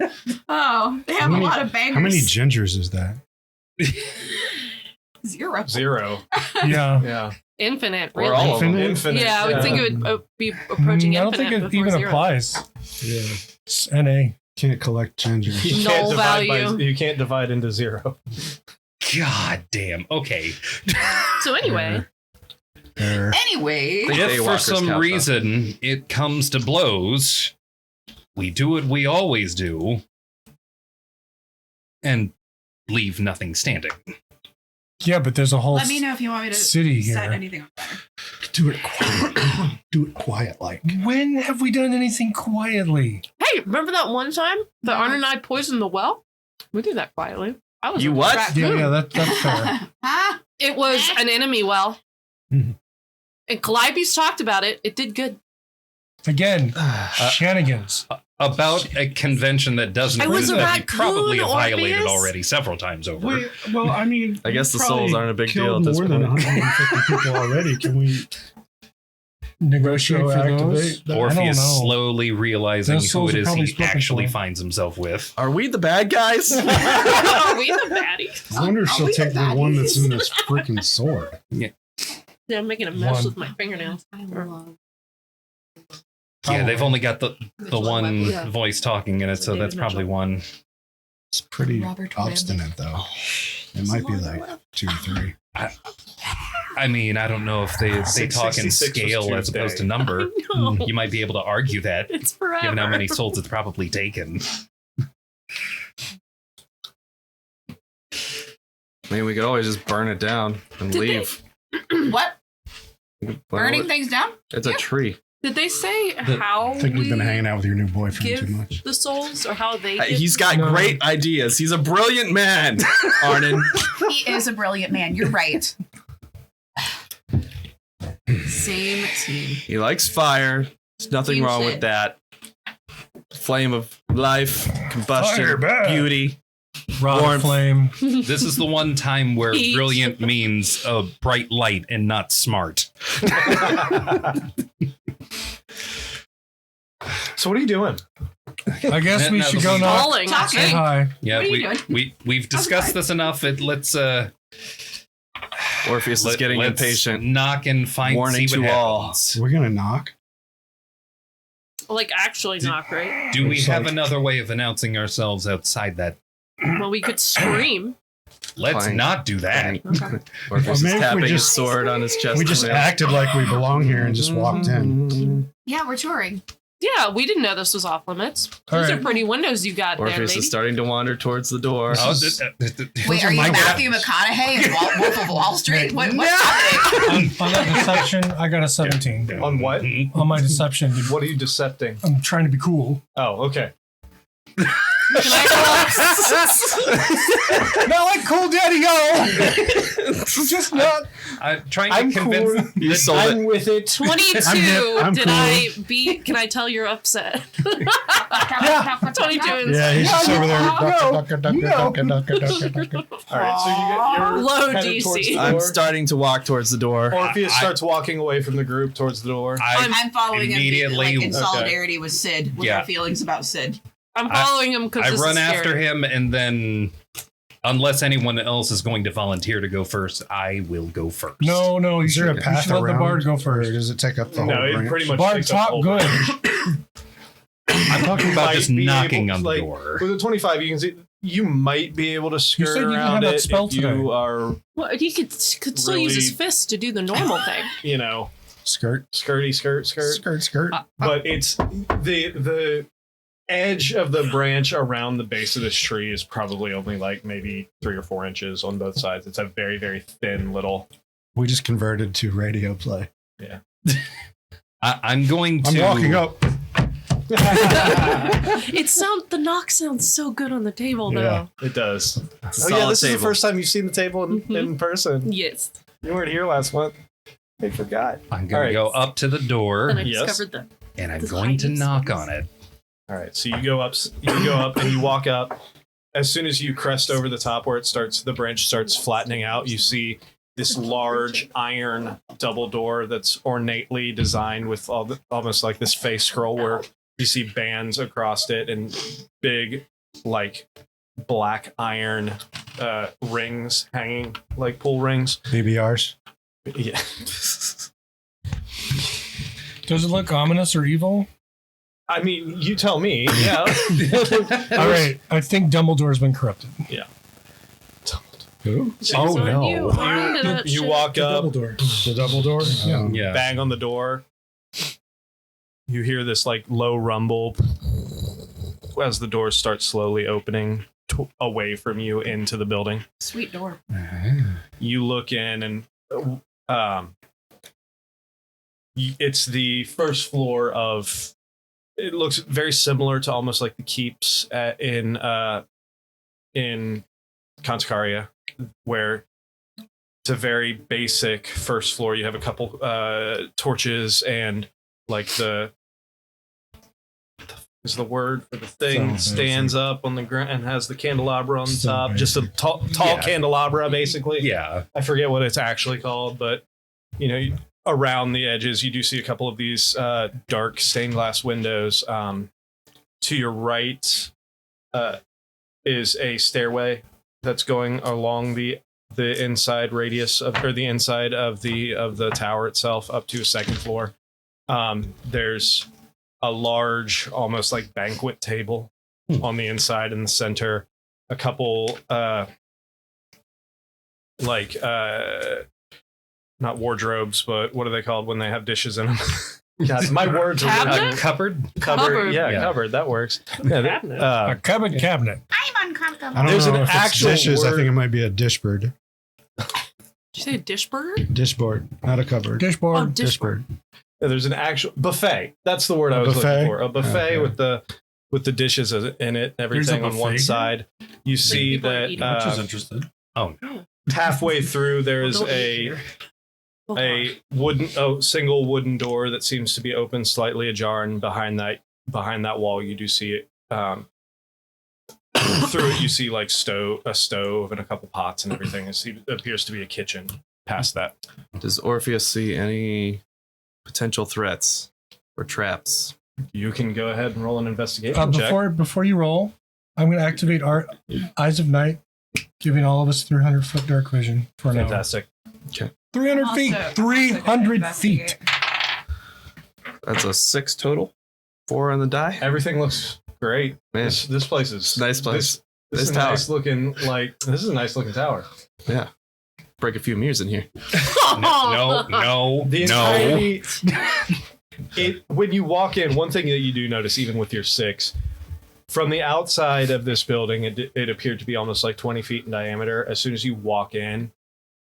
Speaker 6: Oh, they have
Speaker 9: How
Speaker 6: a
Speaker 9: many-
Speaker 6: lot of bangers.
Speaker 9: How many gingers is that?
Speaker 6: 0.
Speaker 1: 0.
Speaker 10: Yeah.
Speaker 1: Yeah.
Speaker 8: Infinite,
Speaker 4: Or
Speaker 8: really.
Speaker 4: all of them.
Speaker 1: Infinite.
Speaker 8: Yeah, I would think it would be approaching
Speaker 10: I don't
Speaker 8: infinite
Speaker 10: think it
Speaker 8: before
Speaker 10: even
Speaker 8: zero.
Speaker 10: applies.
Speaker 9: Yeah.
Speaker 10: It's NA.
Speaker 9: Can't collect gingers.
Speaker 1: You
Speaker 8: Null
Speaker 1: can't divide
Speaker 8: value.
Speaker 1: you can't divide into 0.
Speaker 2: God damn. Okay.
Speaker 8: So anyway,
Speaker 9: There.
Speaker 6: Anyway,
Speaker 4: Think
Speaker 2: If for
Speaker 4: Daywalkers
Speaker 2: some
Speaker 4: count, though.
Speaker 2: reason it comes to blows, we do what we always do and leave nothing standing.
Speaker 10: Yeah, but there's a whole
Speaker 6: let me know if you want me to
Speaker 10: city
Speaker 6: set
Speaker 10: here.
Speaker 6: anything on fire.
Speaker 9: Do it quiet. Do it quiet like.
Speaker 10: When have we done anything quietly?
Speaker 8: hey, remember that one time that Arn and I poisoned the well? We did that quietly. I was
Speaker 4: You
Speaker 8: a
Speaker 4: what?
Speaker 8: raccoon.
Speaker 10: Yeah, that's fair.
Speaker 6: Huh?
Speaker 8: It was an enemy well.
Speaker 10: Mhm.
Speaker 8: And Calliope's talked about it. It did good.
Speaker 10: Again, shenanigans.
Speaker 2: About a convention that doesn't
Speaker 8: I was
Speaker 2: exist
Speaker 8: a
Speaker 2: that we
Speaker 8: raccoon,
Speaker 2: probably have violated
Speaker 8: Orpheus.
Speaker 2: already several times over.
Speaker 9: Wait, well, I mean,
Speaker 4: I guess
Speaker 9: we
Speaker 4: the souls
Speaker 9: probably
Speaker 4: aren't a big deal
Speaker 9: killed
Speaker 4: at this
Speaker 9: more than
Speaker 4: point.
Speaker 9: 150 people already. Can we
Speaker 10: Negotiate for those.
Speaker 9: retroactivate that?
Speaker 10: Or- I don't
Speaker 2: Orpheus
Speaker 10: know.
Speaker 2: slowly realizing
Speaker 10: Those
Speaker 2: who
Speaker 10: souls
Speaker 2: it
Speaker 10: are
Speaker 2: is
Speaker 10: probably
Speaker 2: he
Speaker 10: spoken
Speaker 2: actually
Speaker 10: for.
Speaker 2: finds himself with.
Speaker 4: Are we the bad guys?
Speaker 8: Are we the baddies?
Speaker 9: I wonder if
Speaker 6: Are
Speaker 9: she'll
Speaker 6: we the
Speaker 9: take the one that's
Speaker 6: baddies?
Speaker 9: in this freaking sword.
Speaker 8: Yeah, I'm making a mess
Speaker 10: One.
Speaker 8: with my fingernails.
Speaker 6: I love
Speaker 2: Yeah, they've only got the one
Speaker 8: Yeah.
Speaker 2: voice talking in it, so that's probably one.
Speaker 9: It's pretty
Speaker 6: Robert
Speaker 9: obstinate, though. It might be like 2 or 3.
Speaker 2: I mean, I don't know if they talk in
Speaker 1: 666 was
Speaker 2: scale as opposed to
Speaker 1: Tuesday.
Speaker 2: number.
Speaker 8: No,
Speaker 2: You might be able to argue that,
Speaker 8: it's forever.
Speaker 2: given how many souls it's probably taken.
Speaker 4: I mean, we could always just burn it down and
Speaker 8: Did they-
Speaker 4: leave.
Speaker 6: What?
Speaker 4: Well,
Speaker 6: Burning things down?
Speaker 4: It's a tree.
Speaker 8: Did they say how
Speaker 9: I think you've been
Speaker 8: we
Speaker 9: hanging out with your new boyfriend
Speaker 8: give
Speaker 9: too much.
Speaker 8: the souls or how they give
Speaker 4: He's got
Speaker 10: No.
Speaker 4: great ideas. He's a brilliant man, Arnon.
Speaker 6: He is a brilliant man. You're right. Same team.
Speaker 4: He likes fire. There's nothing
Speaker 6: Team
Speaker 4: wrong
Speaker 6: Sid.
Speaker 4: with that. Flame of life, combustion,
Speaker 10: Fire bad.
Speaker 4: beauty.
Speaker 10: Rod
Speaker 4: Warmth.
Speaker 10: flame.
Speaker 2: This is the one time where
Speaker 8: Heat.
Speaker 2: brilliant means a bright light and not smart.
Speaker 1: So what are you doing?
Speaker 10: I guess we
Speaker 2: No,
Speaker 10: should
Speaker 2: this
Speaker 10: go
Speaker 2: is-
Speaker 10: knock.
Speaker 8: Falling.
Speaker 6: Talking.
Speaker 10: Say hi.
Speaker 2: Yeah,
Speaker 6: What are you doing?
Speaker 2: we've discussed this enough. Let's
Speaker 4: Orpheus is getting
Speaker 2: let's
Speaker 4: impatient.
Speaker 2: knock and find
Speaker 4: Warning
Speaker 2: see what
Speaker 4: to all.
Speaker 2: happens.
Speaker 9: We're going to knock.
Speaker 8: Like actually knock, right?
Speaker 2: Do we
Speaker 9: It's
Speaker 2: have
Speaker 9: like-
Speaker 2: another way of announcing ourselves outside that?
Speaker 8: Well, we could scream.
Speaker 2: Let's
Speaker 4: Fine.
Speaker 2: not do that.
Speaker 4: Orpheus is
Speaker 9: maybe if we
Speaker 4: tapping his
Speaker 9: just-
Speaker 4: sword on his chest.
Speaker 9: We just acted like we belong here and just walked in.
Speaker 6: Yeah, we're touring.
Speaker 8: Yeah, we didn't know this was off limits.
Speaker 10: All
Speaker 8: Those
Speaker 10: right.
Speaker 8: are pretty windows you got there,
Speaker 4: Orpheus
Speaker 8: lady.
Speaker 4: is starting to wander towards the door.
Speaker 2: Oh,
Speaker 6: Wait, are you
Speaker 9: my
Speaker 6: Matthew McConaughey in Wolf of Wall Street? What's happening?
Speaker 10: On that deception, I got a 17.
Speaker 1: On what?
Speaker 10: On my deception,
Speaker 1: What are you decepting?
Speaker 10: I'm trying to be cool.
Speaker 1: Oh, okay.
Speaker 10: Not like Cool Daddy O. Just not.
Speaker 2: I'm trying to
Speaker 1: I'm
Speaker 2: convince.
Speaker 1: cool.
Speaker 4: You sold
Speaker 1: I'm
Speaker 4: it.
Speaker 1: with it.
Speaker 8: 22.
Speaker 3: I'm
Speaker 8: Did
Speaker 3: cool.
Speaker 8: I beat? Can I tell you're upset? 22 is
Speaker 3: Yeah, he's just over there.
Speaker 1: All right, so you're
Speaker 8: Low
Speaker 1: headed towards
Speaker 8: DC.
Speaker 1: the
Speaker 4: I'm
Speaker 1: door.
Speaker 4: starting to walk towards the door.
Speaker 1: Orpheus
Speaker 2: I-
Speaker 1: starts walking away from the group towards the door.
Speaker 6: I'm following him
Speaker 2: immediately-
Speaker 6: like in
Speaker 1: Okay.
Speaker 6: solidarity with Sid, with
Speaker 2: Yeah.
Speaker 6: our feelings about Sid.
Speaker 8: I'm following him because
Speaker 2: I run after him, and then, unless anyone else is going to volunteer to go first, I will go first.
Speaker 10: No, you
Speaker 3: Is there a
Speaker 10: should
Speaker 3: path
Speaker 10: let
Speaker 3: around?
Speaker 10: the bard go
Speaker 3: Or
Speaker 10: first.
Speaker 3: does it take up the whole
Speaker 1: No, it
Speaker 3: branch?
Speaker 1: pretty much
Speaker 10: Bard
Speaker 1: takes up the
Speaker 10: top
Speaker 1: whole
Speaker 10: good.
Speaker 1: branch.
Speaker 2: I'm talking about
Speaker 1: Might
Speaker 2: just
Speaker 1: be
Speaker 2: knocking
Speaker 1: able-
Speaker 2: on the
Speaker 1: like,
Speaker 2: door.
Speaker 1: With a 25, you can see you might be able to skirt
Speaker 10: said you didn't
Speaker 1: around
Speaker 10: have that
Speaker 1: it
Speaker 10: spell
Speaker 1: if you
Speaker 10: today.
Speaker 1: are,
Speaker 8: Well, he could still use his
Speaker 1: Really-
Speaker 8: fist to do the normal thing.
Speaker 1: you know,
Speaker 3: Skirt.
Speaker 1: skirty skirt.
Speaker 3: Skirt.
Speaker 1: But it's the edge of the branch around the base of this tree is probably only like maybe 3 or 4 inches on both sides. It's a very, very thin little.
Speaker 3: We just converted to radio play.
Speaker 2: I'm going to.
Speaker 3: I'm walking up.
Speaker 8: The knock sounds so good on the table,
Speaker 3: Yeah.
Speaker 8: though.
Speaker 1: It does. Oh yeah,
Speaker 4: Solid
Speaker 1: this is
Speaker 4: table.
Speaker 1: the first time you've seen the table in person.
Speaker 8: Yes.
Speaker 1: You weren't here last month. I forgot.
Speaker 2: I'm going to
Speaker 1: All
Speaker 2: go up to the door,
Speaker 8: Then I
Speaker 1: Yes.
Speaker 8: discovered that.
Speaker 2: and I'm
Speaker 8: the
Speaker 2: going to
Speaker 8: tiniest
Speaker 2: knock
Speaker 8: ones.
Speaker 2: on it.
Speaker 1: All right, so you go up and you walk up. As soon as you crest over the top where the branch starts flattening out, you see this large iron double door that's ornately designed with almost like this face scroll work. You see bands across it and big, like black iron rings hanging, like pull rings.
Speaker 3: BBRs.
Speaker 1: Yeah.
Speaker 10: Does it look ominous or evil?
Speaker 1: I mean, you tell me. Yeah.
Speaker 10: All right. I think Dumbledore's been corrupted.
Speaker 3: Who?
Speaker 2: Oh,
Speaker 8: So
Speaker 2: no.
Speaker 8: You, are into that
Speaker 1: You
Speaker 8: shit.
Speaker 1: walk up,
Speaker 10: Dumbledore.
Speaker 3: The double door?
Speaker 10: Yeah.
Speaker 2: Yeah.
Speaker 1: bang on the door. You hear this like low rumble as the doors start slowly opening away from you into the building.
Speaker 6: Sweet door.
Speaker 1: You look in and it's the first floor of. It looks very similar to almost like the keeps in Conticaria, where it's a very basic first floor. You have a couple torches and like is the word for the thing
Speaker 3: So
Speaker 1: stands up on the ground and has the candelabra on the
Speaker 3: So
Speaker 1: top. Just a tall
Speaker 2: Yeah.
Speaker 1: candelabra, basically.
Speaker 2: Yeah.
Speaker 1: I forget what it's actually called, but you know, around the edges, you do see a couple of these dark stained glass windows. To your right is a stairway that's going along the inside radius of, or the inside of the tower itself up to a second floor. There's a large, almost like banquet table on the inside in the center. A couple not wardrobes, but what are they called when they have dishes in them? God, my words are
Speaker 8: Cabinet?
Speaker 2: Cupboard?
Speaker 8: Cupboard.
Speaker 1: Yeah,
Speaker 2: Yeah.
Speaker 1: cupboard. That works. Yeah,
Speaker 8: Cabinet.
Speaker 10: A cupboard cabinet.
Speaker 7: I'm uncomfortable.
Speaker 3: I don't
Speaker 1: There's
Speaker 3: know
Speaker 1: an
Speaker 3: if it's
Speaker 1: actual
Speaker 3: dishes. I
Speaker 1: word-
Speaker 3: think it might be a dishboard.
Speaker 8: Did you say a dish burger?
Speaker 3: Dishboard, not a cupboard.
Speaker 8: Oh,
Speaker 10: Dishboard.
Speaker 8: dish burger.
Speaker 1: there's an actual buffet. That's the word I
Speaker 3: A
Speaker 1: was
Speaker 3: buffet?
Speaker 1: looking for. A buffet
Speaker 3: Okay.
Speaker 1: with the dishes in it, everything on one
Speaker 10: buffet?
Speaker 1: side. You see
Speaker 8: people are
Speaker 1: that
Speaker 8: eating.
Speaker 10: interested.
Speaker 2: Oh,
Speaker 1: halfway through there is
Speaker 8: Don't eat
Speaker 1: a
Speaker 8: here.
Speaker 1: single wooden door that seems to be open slightly ajar, and behind that wall you do see it. Through it you see like a stove and a couple pots and everything. It appears to be a kitchen past that.
Speaker 4: Does Orpheus see any potential threats or traps?
Speaker 1: You can go ahead and roll an investigation check.
Speaker 10: Before you roll, I'm going to activate our Eyes of Night, giving all of us 300-foot dark vision for an hour.
Speaker 1: Fantastic.
Speaker 10: 300
Speaker 6: Also-
Speaker 10: feet.
Speaker 6: also
Speaker 10: 300
Speaker 6: investigate.
Speaker 10: feet.
Speaker 4: That's a 6 total. 4 on the die.
Speaker 1: Everything looks great.
Speaker 4: Man,
Speaker 1: This place is
Speaker 4: it's a nice place.
Speaker 1: This is
Speaker 4: Nice tower.
Speaker 1: nice looking. This is a nice looking tower.
Speaker 4: Yeah. Break a few mirrors in here.
Speaker 2: no.
Speaker 1: The entirety. When you walk in, one thing that you do notice, even with your 6, from the outside of this building, it appeared to be almost like 20 feet in diameter. As soon as you walk in,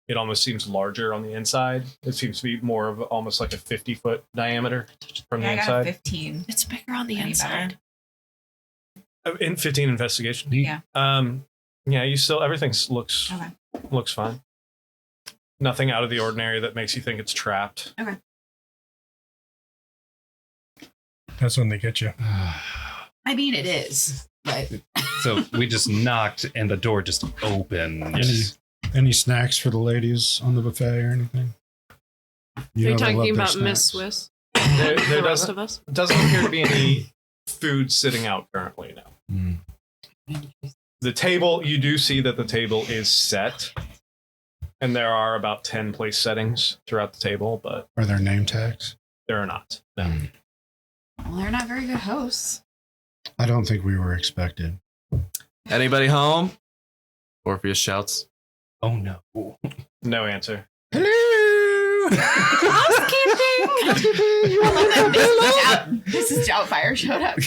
Speaker 1: it almost seems larger on the inside. It seems to be more of almost like a 50-foot diameter from the
Speaker 6: I got a
Speaker 1: inside.
Speaker 6: 15.
Speaker 8: It's bigger on the
Speaker 6: Any
Speaker 8: inside.
Speaker 1: In 15 investigation.
Speaker 6: Yeah.
Speaker 1: Yeah, you still everything looks
Speaker 6: Okay.
Speaker 1: fine. Nothing out of the ordinary that makes you think it's trapped.
Speaker 6: Okay.
Speaker 10: That's when they get you.
Speaker 6: I mean, it is, but
Speaker 2: So we just knocked and the door just opened.
Speaker 3: Any snacks for the ladies on the buffet or anything?
Speaker 8: Are you
Speaker 3: know they love
Speaker 8: talking
Speaker 3: their
Speaker 8: about Miss
Speaker 3: snacks.
Speaker 8: Swiss?
Speaker 1: There
Speaker 8: The rest of us?
Speaker 1: doesn't appear to be any food sitting out currently now.
Speaker 3: Mm.
Speaker 1: The table, you do see that the table is set, and there are about 10 place settings throughout the table, but
Speaker 3: Are there name tags?
Speaker 1: there are not. No.
Speaker 6: well, they're not very good hosts.
Speaker 3: I don't think we were expected.
Speaker 4: Anybody home? Orpheus shouts.
Speaker 2: Oh no.
Speaker 1: No answer.
Speaker 6: Mrs. Doubtfire showed up.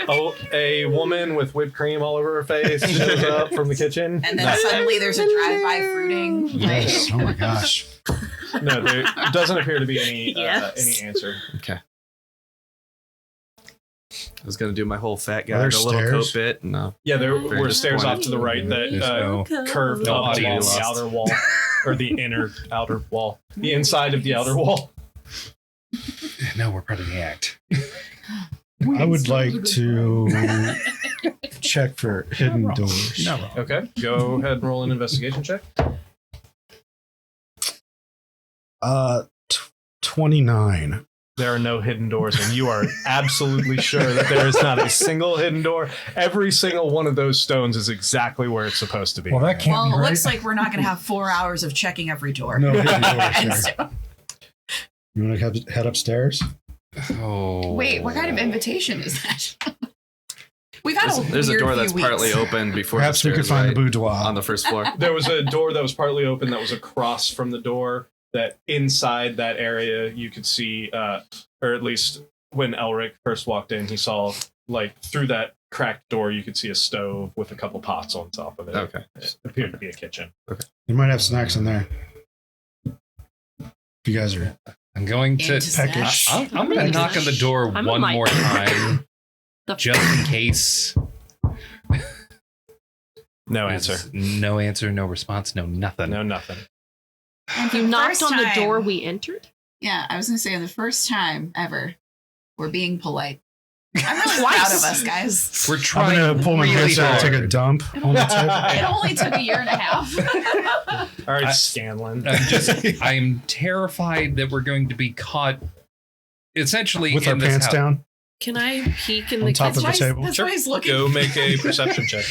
Speaker 6: Hello.
Speaker 1: Oh, a woman with whipped cream all over her face shows up from the kitchen.
Speaker 6: And then suddenly there's a drive-by fruiting.
Speaker 3: Yes. Oh my gosh.
Speaker 1: No, there doesn't appear to be any
Speaker 8: Yes.
Speaker 1: any answer.
Speaker 4: Okay. I was gonna do my whole fat guy
Speaker 3: Are there
Speaker 4: in a little
Speaker 3: stairs?
Speaker 4: coat bit. No.
Speaker 1: Yeah, there
Speaker 4: Very
Speaker 1: were stairs
Speaker 4: disappointed.
Speaker 1: off to the right that
Speaker 2: There's no-
Speaker 1: curved
Speaker 2: no
Speaker 1: up
Speaker 2: audio
Speaker 1: along the
Speaker 2: lost.
Speaker 1: outer wall, or the inner outer wall, the inside of the outer wall.
Speaker 2: No, we're part of the act.
Speaker 3: I would like to check for hidden doors.
Speaker 2: No.
Speaker 1: Okay, go ahead and roll an investigation check.
Speaker 3: 29.
Speaker 1: There are no hidden doors, and you are absolutely sure that there is not a single hidden door. Every single one of those stones is exactly where it's supposed to be.
Speaker 10: Well, that can't
Speaker 6: Well,
Speaker 10: be
Speaker 6: it
Speaker 10: right.
Speaker 6: looks like we're not going to have 4 hours of checking every door.
Speaker 3: No hidden
Speaker 6: And
Speaker 3: doors
Speaker 6: so-
Speaker 3: there. You want to head upstairs?
Speaker 2: Oh.
Speaker 6: wait, what kind of invitation is that? We've had
Speaker 4: There's a
Speaker 6: weird
Speaker 4: door
Speaker 6: few
Speaker 4: that's
Speaker 6: weeks.
Speaker 4: partly open before
Speaker 3: Perhaps
Speaker 4: the
Speaker 3: we could
Speaker 4: stairs,
Speaker 3: find
Speaker 4: right?
Speaker 3: the boudoir.
Speaker 4: On the first floor.
Speaker 1: There was a door that was partly open that was across from the door. That inside that area you could see, or at least when Elric first walked in, he saw like through that cracked door you could see a stove with a couple pots on top of it.
Speaker 4: Okay.
Speaker 1: It appeared to be a kitchen.
Speaker 3: You might have snacks in there. If you guys are
Speaker 2: I'm going to.
Speaker 6: Into snacks.
Speaker 2: I'm going to knock on the door
Speaker 8: I'm
Speaker 2: one
Speaker 8: a mic.
Speaker 2: more time,
Speaker 8: The
Speaker 2: just in case.
Speaker 1: No answer.
Speaker 2: No answer. No response. No nothing.
Speaker 1: No nothing.
Speaker 6: And for
Speaker 8: You
Speaker 6: the
Speaker 8: knocked
Speaker 6: first
Speaker 8: on the
Speaker 6: time-
Speaker 8: door we entered?
Speaker 6: Yeah, I was going to say the first time ever, we're being polite. I'm really
Speaker 8: Twice.
Speaker 6: proud of us, guys.
Speaker 2: We're
Speaker 3: I'm
Speaker 2: trying
Speaker 3: gonna pull my
Speaker 2: really
Speaker 3: pants out and take a
Speaker 2: hard.
Speaker 3: dump on the tip.
Speaker 6: It only took a year and a half.
Speaker 1: All right,
Speaker 2: I-
Speaker 1: Scanlan.
Speaker 2: I'm terrified that we're going to be caught essentially
Speaker 3: With
Speaker 2: in
Speaker 3: our
Speaker 2: this
Speaker 3: pants
Speaker 2: house.
Speaker 3: down
Speaker 8: Can I peek in
Speaker 3: on
Speaker 8: the
Speaker 3: top of the
Speaker 8: kitchen?
Speaker 3: table.
Speaker 6: That's why he's looking.
Speaker 1: Go make a perception check.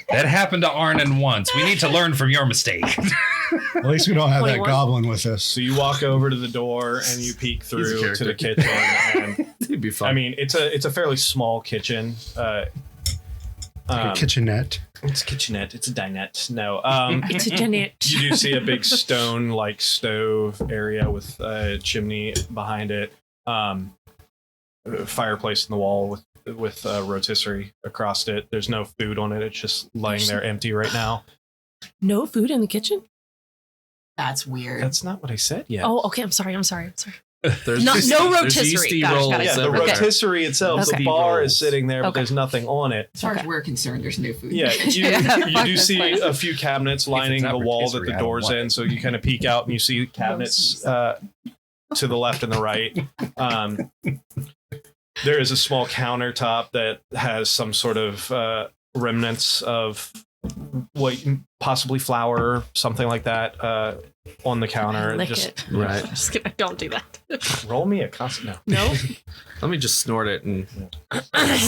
Speaker 2: That happened to Arnon once. We need to learn from your mistake.
Speaker 3: At least we don't have that
Speaker 8: 21.
Speaker 3: goblin with us.
Speaker 1: So you walk over to the door and you peek through to the kitchen. And
Speaker 4: It'd be fun.
Speaker 1: I mean, it's a fairly small kitchen.
Speaker 3: Like a kitchenette.
Speaker 1: It's a kitchenette. It's a dinette. No.
Speaker 8: It's a Jeanette.
Speaker 1: You do see a big stone like stove area with a chimney behind it. A fireplace in the wall with a rotisserie across it. There's no food on it. It's just laying there empty right now.
Speaker 8: No food in the kitchen?
Speaker 6: That's weird.
Speaker 1: That's not what I said yet.
Speaker 8: Oh, okay. I'm sorry.
Speaker 4: There's
Speaker 8: no
Speaker 4: yeasty-
Speaker 8: rotisserie.
Speaker 4: there's yeasty
Speaker 8: Got it,
Speaker 4: rolls
Speaker 8: got it.
Speaker 1: yeah, the
Speaker 4: everywhere.
Speaker 1: rotisserie itself,
Speaker 8: Okay.
Speaker 1: the bar
Speaker 2: Rolls.
Speaker 1: is sitting there, but
Speaker 8: Okay.
Speaker 1: there's nothing on it.
Speaker 6: As far as
Speaker 8: Okay.
Speaker 6: we're concerned, there's no food.
Speaker 1: Yeah, you do see a few cabinets lining
Speaker 2: not
Speaker 1: the wall that
Speaker 2: rotisserie,
Speaker 1: the
Speaker 2: I don't
Speaker 1: door's
Speaker 2: want
Speaker 1: in.
Speaker 2: it.
Speaker 1: So you kind of peek out and you see cabinets to the left and the right. There is a small countertop that has some sort of remnants of what possibly flour, something like that, on the counter.
Speaker 8: Lick
Speaker 1: Just
Speaker 8: it.
Speaker 4: Right.
Speaker 8: Just kidding. Don't do that.
Speaker 1: roll me a cost. No.
Speaker 8: No?
Speaker 4: Let me just snort it and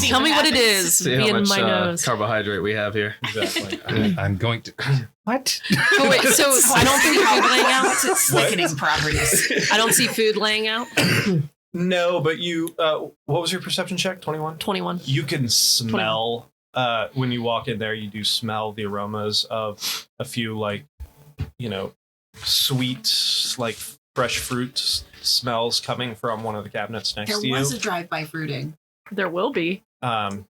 Speaker 8: Tell me what it is.
Speaker 4: see
Speaker 8: Be
Speaker 4: how
Speaker 8: in
Speaker 4: much
Speaker 8: my nose.
Speaker 4: carbohydrate we have here.
Speaker 1: Exactly.
Speaker 2: I'm going to. What?
Speaker 8: Oh, wait, so I don't see food laying out?
Speaker 6: It's sickening properties.
Speaker 8: I don't see food laying out?
Speaker 1: No, but you. What was your perception check? 21.
Speaker 8: 21.
Speaker 1: You can smell when you walk in there. You do smell the aromas of a few sweet, like fresh fruit smells coming from one of the cabinets next
Speaker 6: There
Speaker 1: to you.
Speaker 6: was a drive-by fruiting.
Speaker 8: There will be.
Speaker 1: Um,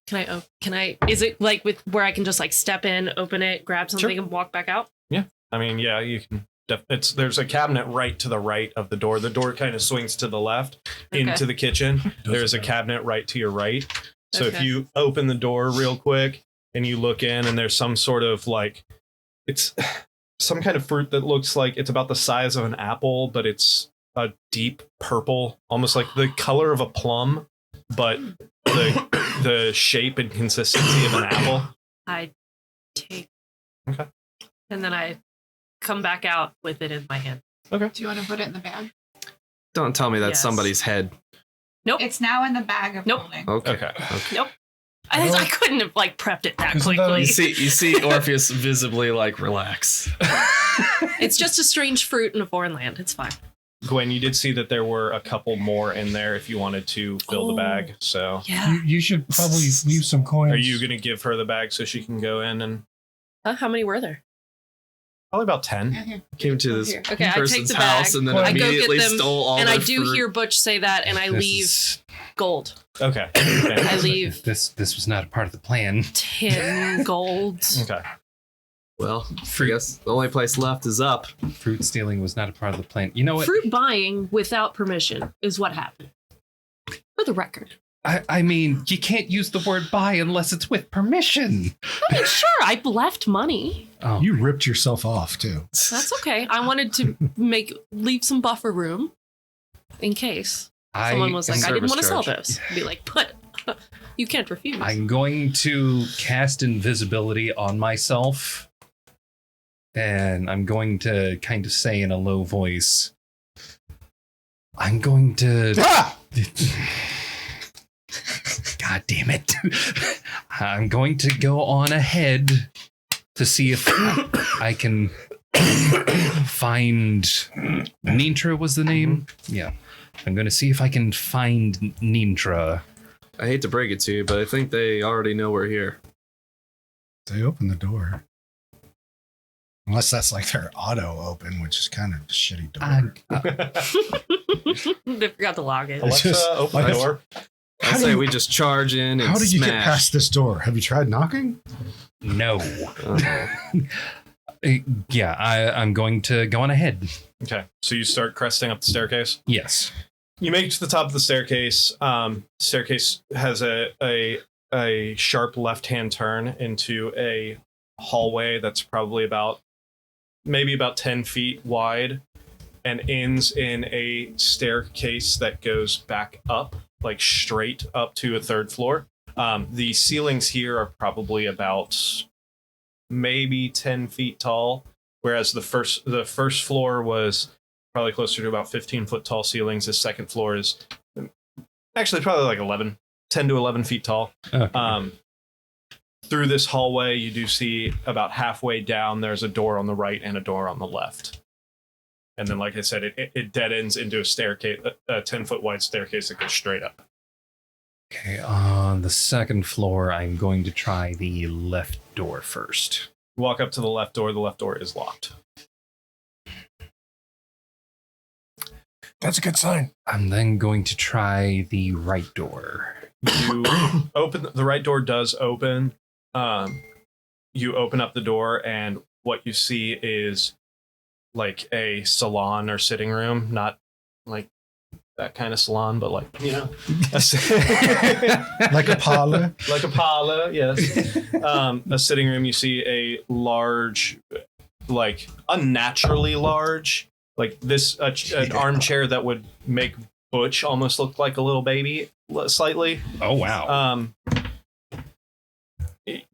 Speaker 8: Can I, is it like with where I can just like step in, open it, grab something
Speaker 1: Sure.
Speaker 8: and walk back out?
Speaker 1: I mean, yeah, you can there's a cabinet right to the right of the door. The door kind of swings to the left into the kitchen. There's a cabinet right to your right. So if you open the door real quick and you look in, and there's some sort of like, it's some kind of fruit that looks like it's about the size of an apple, but it's a deep purple, almost like the color of a plum, but the shape and consistency of an apple.
Speaker 8: I take.
Speaker 1: Okay.
Speaker 8: And then I come back out with it in my hand.
Speaker 1: Okay.
Speaker 7: Do you want to put it in the bag?
Speaker 4: Don't tell me that's
Speaker 8: Yes.
Speaker 4: somebody's head.
Speaker 8: Nope.
Speaker 7: It's now in the bag of
Speaker 8: Nope.
Speaker 7: holding.
Speaker 4: Okay.
Speaker 8: Nope. I couldn't have like prepped it that
Speaker 10: Isn't that
Speaker 8: quickly.
Speaker 4: You see Orpheus visibly like relax.
Speaker 8: It's just a strange fruit in a foreign land. It's fine.
Speaker 1: Gwen, you did see that there were a couple more in there if you wanted to fill the bag. So
Speaker 8: Yeah.
Speaker 10: You should probably leave some coins.
Speaker 1: are you going to give her the bag so she can go in? And
Speaker 8: How many were there?
Speaker 1: probably about 10.
Speaker 7: Okay.
Speaker 4: Came to this
Speaker 7: Here.
Speaker 8: Okay, I take
Speaker 4: person's
Speaker 8: the
Speaker 4: house
Speaker 8: bag.
Speaker 4: and then
Speaker 10: I
Speaker 8: go get
Speaker 4: immediately
Speaker 8: them,
Speaker 4: stole all
Speaker 8: and
Speaker 4: their
Speaker 8: I do
Speaker 4: fruit.
Speaker 8: hear Butch say that, and I leave gold.
Speaker 1: Okay.
Speaker 8: I leave
Speaker 2: This was not a part of the plan.
Speaker 8: 10 gold.
Speaker 1: Okay.
Speaker 4: Well, I guess the only place left is up.
Speaker 2: Fruit stealing was not a part of the plan. You know what?
Speaker 8: Fruit buying without permission is what happened. For the record.
Speaker 2: I mean, you can't use the word buy unless it's with permission.
Speaker 8: I mean, sure, I left money.
Speaker 2: Oh,
Speaker 9: You ripped yourself off too.
Speaker 8: That's okay. I wanted to leave some buffer room in case someone was like, I didn't want to sell
Speaker 4: service
Speaker 8: this. Be like, but you can't refuse.
Speaker 2: I'm going to cast invisibility on myself, and I'm going to kind of say in a low voice, I'm going to...
Speaker 9: Ah!
Speaker 2: God damn it. I'm going to go on ahead to see if I can find... Nintra was the name? Yeah. I'm going to see if I can find Nintra.
Speaker 4: I hate to break it to you, but I think they already know we're here.
Speaker 9: They opened the door. Unless that's like their auto open, which is kind of a shitty door.
Speaker 8: They forgot to log in.
Speaker 1: Alexa,
Speaker 9: just-
Speaker 1: open the door.
Speaker 4: I
Speaker 9: How do
Speaker 4: say
Speaker 9: you-
Speaker 4: we just charge in and
Speaker 9: How did you get
Speaker 4: smash.
Speaker 9: past this door? Have you tried knocking?
Speaker 2: No.
Speaker 4: Uh-oh.
Speaker 2: Yeah, I'm going to go on ahead.
Speaker 1: Okay. So you start cresting up the staircase.
Speaker 2: Yes.
Speaker 1: You make it to the top of the staircase. Staircase has a sharp left-hand turn into a hallway that's probably maybe about 10 feet wide, and ends in a staircase that goes back up, like straight up to a third floor. The ceilings here are probably about maybe 10 feet tall, whereas the first floor was probably closer to about 15-foot tall ceilings. The second floor is actually probably like 10 to 11 feet tall.
Speaker 2: Okay.
Speaker 1: Through this hallway, you do see about halfway down, there's a door on the right and a door on the left. And then, like I said, it dead ends into a staircase, a 10-foot wide staircase that goes straight up.
Speaker 2: Okay, on the second floor, I'm going to try the left door first.
Speaker 1: Walk up to the left door is locked.
Speaker 10: That's a good sign.
Speaker 2: I'm then going to try the right door.
Speaker 1: You open, the right door does open. You open up the door, and what you see is like a salon or sitting room, not like that kind of salon, but like, you know,
Speaker 9: Like a parlor?
Speaker 1: like a parlor, yes. A sitting room. You see a large, like unnaturally large, like this, an armchair that would make Butch almost look like a little baby, slightly.
Speaker 2: Oh, wow.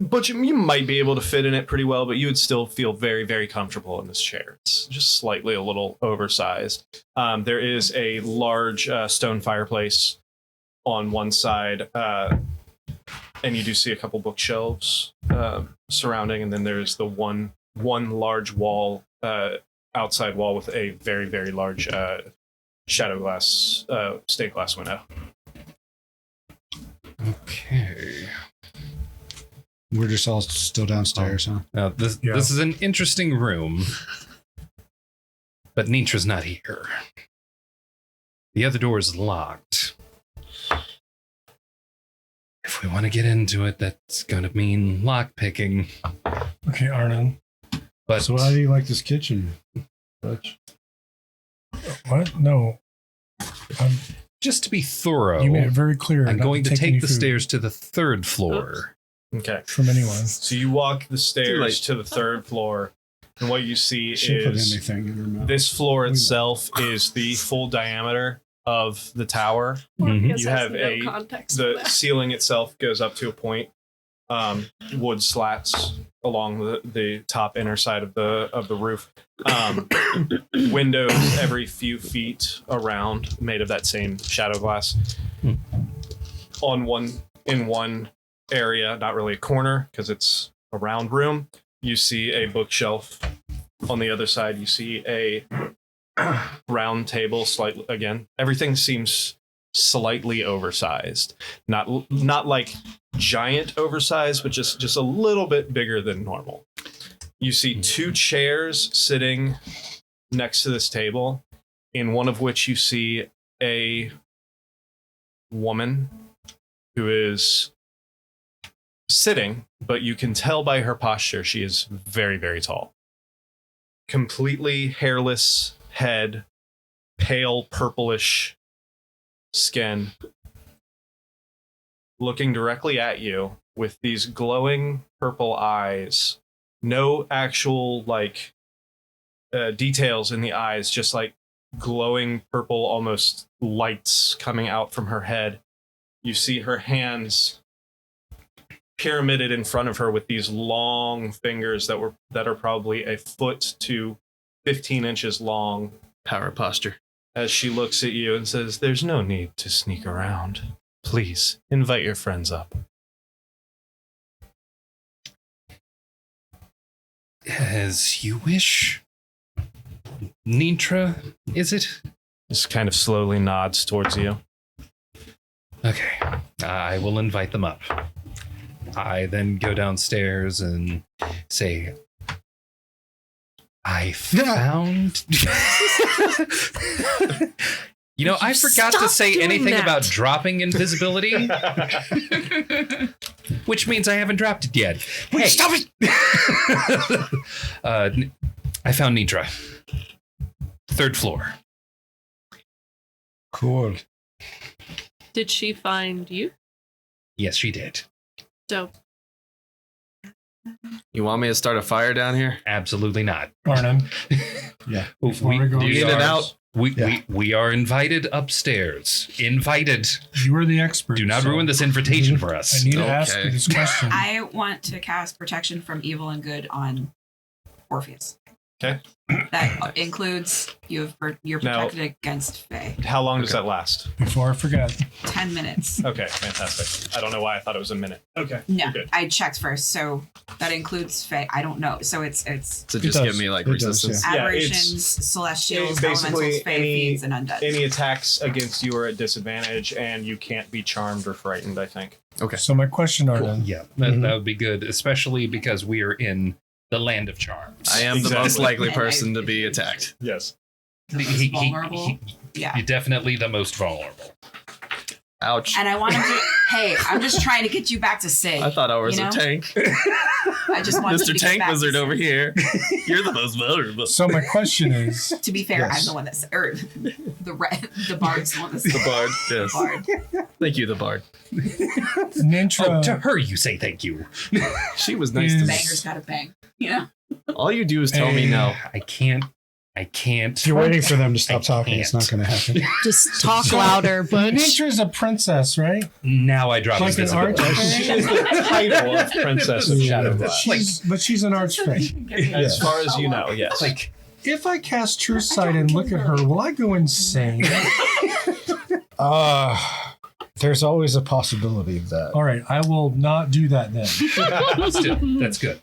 Speaker 1: Butch, you might be able to fit in it pretty well, but you would still feel very, very comfortable in this chair. It's just slightly a little oversized. There is a large stone fireplace on one side, and you do see a couple bookshelves surrounding, and then there's the one large wall, outside wall with a very, very large Shadowglass stained glass window.
Speaker 2: Okay.
Speaker 9: We're just all still downstairs, huh?
Speaker 2: Now, this
Speaker 10: Yeah.
Speaker 2: is an interesting room, but Nitra's not here. The other door is locked. If we want to get into it, that's going to mean lock picking.
Speaker 10: Okay, Arnon.
Speaker 2: But
Speaker 9: So how do you like this kitchen?
Speaker 10: What? No.
Speaker 2: Just to be thorough,
Speaker 10: You made it very clear.
Speaker 2: I'm
Speaker 10: not
Speaker 2: going to
Speaker 10: any
Speaker 2: take the
Speaker 10: food
Speaker 2: stairs to the 3rd floor.
Speaker 1: Okay.
Speaker 10: from anyone.
Speaker 1: So you walk the
Speaker 4: late.
Speaker 1: stairs to the 3rd floor, and what you see
Speaker 9: She put
Speaker 1: is
Speaker 9: anything in her mouth.
Speaker 1: this floor itself is the full diameter of the tower.
Speaker 2: Mhm.
Speaker 1: You have the ceiling itself goes up to a point. Wood slats along the top inner side of the roof. Windows every few feet around, made of that same shadow glass. In one area, not really a corner because it's a round room, you see a bookshelf. On the other side, you see a round table. Slightly, again, everything seems slightly oversized. Not like giant oversized, but just a little bit bigger than normal. You see 2 chairs sitting next to this table, in one of which you see a woman who is sitting, but you can tell by her posture she is very, very tall. Completely hairless head, pale purplish skin, looking directly at you with these glowing purple eyes. No actual details in the eyes, just like glowing purple, almost lights coming out from her head. You see her hands pyramided in front of her with these long fingers that are probably a foot to 15 inches long.
Speaker 4: Power posture.
Speaker 1: As she looks at you and says, "There's no need to sneak around. Please invite your friends up."
Speaker 2: As you wish. Nitra, is it?
Speaker 1: Just kind of slowly nods towards you.
Speaker 2: Okay. I will invite them up. I then go downstairs and say, I found... You know, I forgot to say
Speaker 8: doing
Speaker 2: anything
Speaker 8: that.
Speaker 2: about dropping invisibility. Which means I haven't dropped it yet. Hey, stop it! I found Nitra. 3rd floor.
Speaker 9: Cool.
Speaker 8: Did she find you?
Speaker 2: Yes, she did.
Speaker 8: Dope.
Speaker 4: You want me to start a fire down here?
Speaker 2: Absolutely not.
Speaker 10: Arnon.
Speaker 9: Yeah.
Speaker 10: Before we go,
Speaker 2: we
Speaker 4: in and
Speaker 2: are-
Speaker 4: out.
Speaker 2: We are invited upstairs. Invited.
Speaker 10: you are the expert.
Speaker 2: Do not
Speaker 10: so
Speaker 2: ruin this invitation for us.
Speaker 10: I need to ask
Speaker 4: Okay.
Speaker 10: you this question.
Speaker 6: I want to cast protection from evil and good on Orpheus.
Speaker 1: Okay.
Speaker 6: That includes you're
Speaker 1: Now-
Speaker 6: protected against Fae.
Speaker 1: How long does that last?
Speaker 10: Before I forget,
Speaker 6: 10 minutes.
Speaker 1: Okay, fantastic. I don't know why I thought it was a minute. Okay.
Speaker 6: No,
Speaker 1: you're good.
Speaker 6: I checked first, so that includes Fae. I don't know, so it's
Speaker 4: To just
Speaker 10: does.
Speaker 4: give me like
Speaker 9: It does,
Speaker 4: resistance.
Speaker 1: Yeah,
Speaker 6: aberrations, celestials,
Speaker 1: basically
Speaker 6: elementals, Fae, fiends, and undead.
Speaker 1: Any attacks against you are at disadvantage, and you can't be charmed or frightened, I think.
Speaker 4: Okay.
Speaker 10: so my question, Arnon.
Speaker 2: Yeah, that would be good, especially because we are in the land of charms.
Speaker 4: I am the
Speaker 1: Exactly.
Speaker 4: most likely
Speaker 6: And I-
Speaker 4: person to be attacked.
Speaker 1: Yes.
Speaker 6: The most vulnerable. Yeah.
Speaker 2: You're definitely the most vulnerable.
Speaker 4: Ouch.
Speaker 6: And I want to do. Hey, I'm just trying to get you back to Sig.
Speaker 4: I thought I was
Speaker 6: you know?
Speaker 4: a tank.
Speaker 6: I just want you to
Speaker 4: Mr.
Speaker 6: get
Speaker 4: Tank
Speaker 6: back to
Speaker 4: Wizard
Speaker 6: Sig.
Speaker 4: over here. You're the most vulnerable.
Speaker 10: So my question is,
Speaker 6: To be fair,
Speaker 9: Yes.
Speaker 6: I'm the one that's or the bard's the one that's
Speaker 4: The Bard. Yes.
Speaker 6: bard.
Speaker 4: Thank you, the Bard.
Speaker 10: Nintra,
Speaker 2: Oh, to her, you say thank you.
Speaker 4: She was nice to me.
Speaker 6: Banger's got a bang. You know.
Speaker 4: All you do is tell me no.
Speaker 2: I can't.
Speaker 9: If you're waiting for them to stop talking, it's not
Speaker 2: can't.
Speaker 9: going to happen.
Speaker 8: Just talk louder, but
Speaker 10: Nintra's a princess, right?
Speaker 2: Now I drop
Speaker 10: Like an
Speaker 2: invisibility.
Speaker 10: arch-
Speaker 1: She is the title of Princess of Shadowglass.
Speaker 10: But she's an archfey.
Speaker 1: As far as you know, yes.
Speaker 2: Like,
Speaker 10: If I cast True Sight and look at her, will I go insane?
Speaker 9: There's always a possibility of that.
Speaker 10: All right, I will not do that then.
Speaker 2: still, that's good.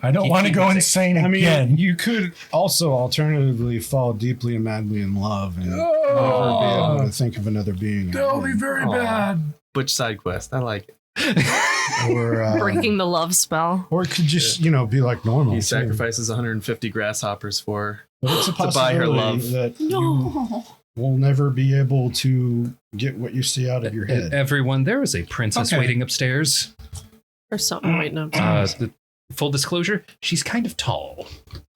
Speaker 10: I don't
Speaker 2: Keep
Speaker 10: want to go
Speaker 2: it safe.
Speaker 10: insane
Speaker 9: I mean,
Speaker 10: again.
Speaker 9: you could also alternatively fall deeply and madly in love and never be able to think of another being.
Speaker 10: That will be very
Speaker 4: Aw.
Speaker 10: bad.
Speaker 4: Butch side quest. I like it.
Speaker 8: breaking the love spell.
Speaker 9: Or it could just, be like normal.
Speaker 4: He
Speaker 9: too.
Speaker 4: sacrifices 150 grasshoppers for her.
Speaker 9: But it's a
Speaker 4: to buy her
Speaker 9: possibility
Speaker 4: love.
Speaker 9: that you
Speaker 6: No.
Speaker 9: will never be able to get what you see out of your head.
Speaker 2: Everyone, there is a princess
Speaker 10: Okay.
Speaker 2: waiting upstairs.
Speaker 8: Or something waiting up.
Speaker 2: The full disclosure, she's kind of tall.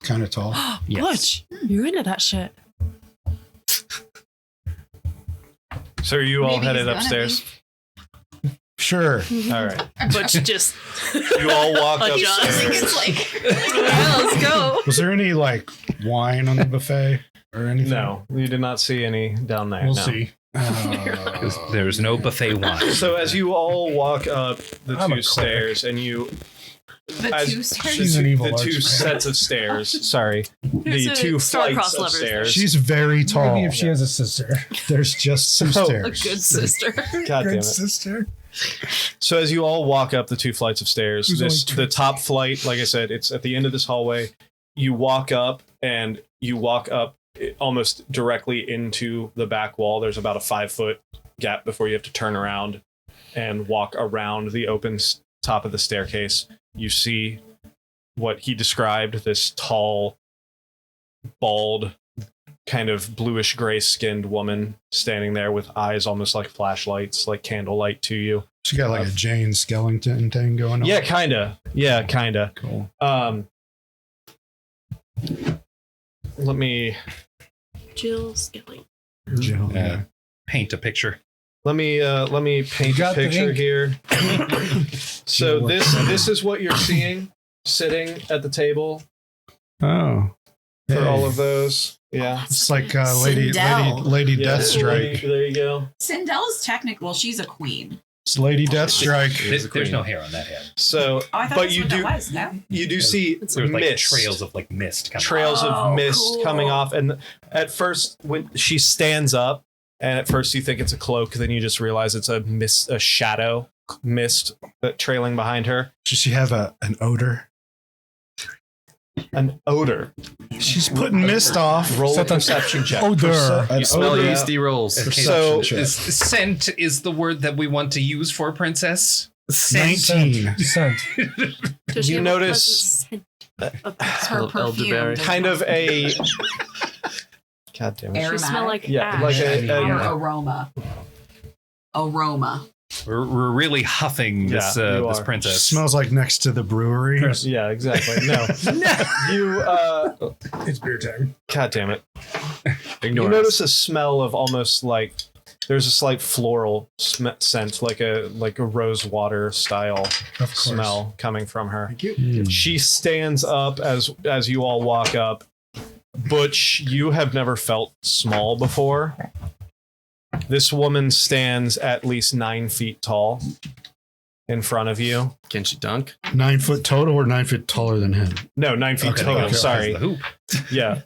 Speaker 9: Kind of tall.
Speaker 2: Yes.
Speaker 8: Butch, you're into that shit.
Speaker 1: So are you all
Speaker 6: Maybe
Speaker 1: headed
Speaker 6: he's gonna
Speaker 1: upstairs?
Speaker 9: Sure.
Speaker 1: All right.
Speaker 8: Butch just.
Speaker 1: You all walk
Speaker 8: Adjust.
Speaker 1: upstairs.
Speaker 6: It's like
Speaker 8: Yeah, let's go.
Speaker 3: Was there any like wine on the buffet or anything?
Speaker 1: No, you did not see any down there.
Speaker 10: We'll
Speaker 1: no.
Speaker 10: see.
Speaker 2: There's no buffet wine.
Speaker 1: So as you all walk up the
Speaker 10: I'm a
Speaker 1: two stairs, and you
Speaker 6: the
Speaker 1: as
Speaker 6: two stairs.
Speaker 10: She's an evil
Speaker 1: the two
Speaker 10: archer.
Speaker 1: sets of stairs. Sorry,
Speaker 8: There's
Speaker 1: the
Speaker 8: a
Speaker 1: two
Speaker 8: star-crossed
Speaker 1: flights of
Speaker 8: levers there.
Speaker 1: stairs.
Speaker 3: She's very tall.
Speaker 10: Maybe if she has a sister.
Speaker 3: There's just two
Speaker 1: So-
Speaker 8: A
Speaker 3: stairs.
Speaker 8: good sister.
Speaker 1: God damn
Speaker 10: Good
Speaker 1: it.
Speaker 10: sister.
Speaker 1: So as you all walk up the two flights of stairs,
Speaker 10: Who's
Speaker 1: this
Speaker 10: only
Speaker 1: the top flight, like I said, it's at the end of this hallway. You walk up almost directly into the back wall. There's about a 5-foot gap before you have to turn around and walk around the open top of the staircase. You see what he described, this tall, bald, kind of bluish gray skinned woman standing there with eyes almost like flashlights, like candlelight to you.
Speaker 3: She got like a Jane Skellington thing going on.
Speaker 1: Yeah, kinda.
Speaker 3: Cool.
Speaker 1: Let me
Speaker 8: Jill Skilling.
Speaker 3: Jill, yeah.
Speaker 2: Paint a picture.
Speaker 1: let me paint
Speaker 10: You
Speaker 1: a
Speaker 10: got the
Speaker 1: picture
Speaker 10: ink?
Speaker 1: here. So this is what you're seeing sitting at the table
Speaker 3: Oh.
Speaker 1: for
Speaker 3: Hey.
Speaker 1: all of those. Yeah.
Speaker 3: It's like Lady
Speaker 1: Yeah,
Speaker 3: Deathstrike.
Speaker 1: There you go.
Speaker 6: Cindel's technical. Well, she's a queen.
Speaker 3: It's Lady Deathstrike.
Speaker 2: There's no hair on that head.
Speaker 1: So,
Speaker 6: Oh, I thought
Speaker 1: but
Speaker 6: that's
Speaker 1: you
Speaker 6: what
Speaker 1: do
Speaker 6: that was. No.
Speaker 1: you do see
Speaker 8: It's
Speaker 2: There's like
Speaker 1: mist.
Speaker 2: trails of like mist coming.
Speaker 1: Trails of
Speaker 6: Oh,
Speaker 1: mist
Speaker 6: cool.
Speaker 1: coming off, and at first when she stands up, and at first you think it's a cloak, then you just realize it's a shadow mist that trailing behind her.
Speaker 3: Does she have an odor?
Speaker 1: An odor.
Speaker 3: She's putting mist off.
Speaker 1: Roll a perception check.
Speaker 10: Odor.
Speaker 4: You smell
Speaker 1: odor.
Speaker 4: yeasty rolls.
Speaker 1: So-
Speaker 2: Scent is the word that we want to use for princess. Scent.
Speaker 3: 19.
Speaker 10: Scent.
Speaker 8: Does she
Speaker 1: You
Speaker 8: have a
Speaker 1: notice-
Speaker 8: pleasant scent?
Speaker 6: Her
Speaker 4: Elderberry.
Speaker 6: perfume.
Speaker 1: Kind of a. God damn it.
Speaker 8: She smell like
Speaker 1: Yeah,
Speaker 8: ash.
Speaker 1: like
Speaker 6: Or
Speaker 1: a
Speaker 6: aroma. Aroma.
Speaker 2: We're really huffing this
Speaker 1: Yeah, you
Speaker 2: this
Speaker 1: are.
Speaker 2: princess.
Speaker 3: Smells like next to the brewery.
Speaker 10: Chris,
Speaker 1: yeah, exactly. No, you.
Speaker 10: it's beer time.
Speaker 1: God damn it.
Speaker 4: Ignore
Speaker 1: You
Speaker 4: us.
Speaker 1: notice a smell of almost like there's a slight floral scent, like a rose water style
Speaker 10: Of course.
Speaker 1: smell coming from her.
Speaker 3: Mm.
Speaker 1: She stands up as you all walk up. Butch, you have never felt small before. This woman stands at least 9 feet tall in front of you.
Speaker 4: Can she dunk?
Speaker 3: 9 foot total or 9 feet taller than him?
Speaker 1: No, 9 feet
Speaker 3: Okay,
Speaker 1: total.
Speaker 3: okay.
Speaker 1: Sorry.
Speaker 2: The hoop.
Speaker 1: Yeah.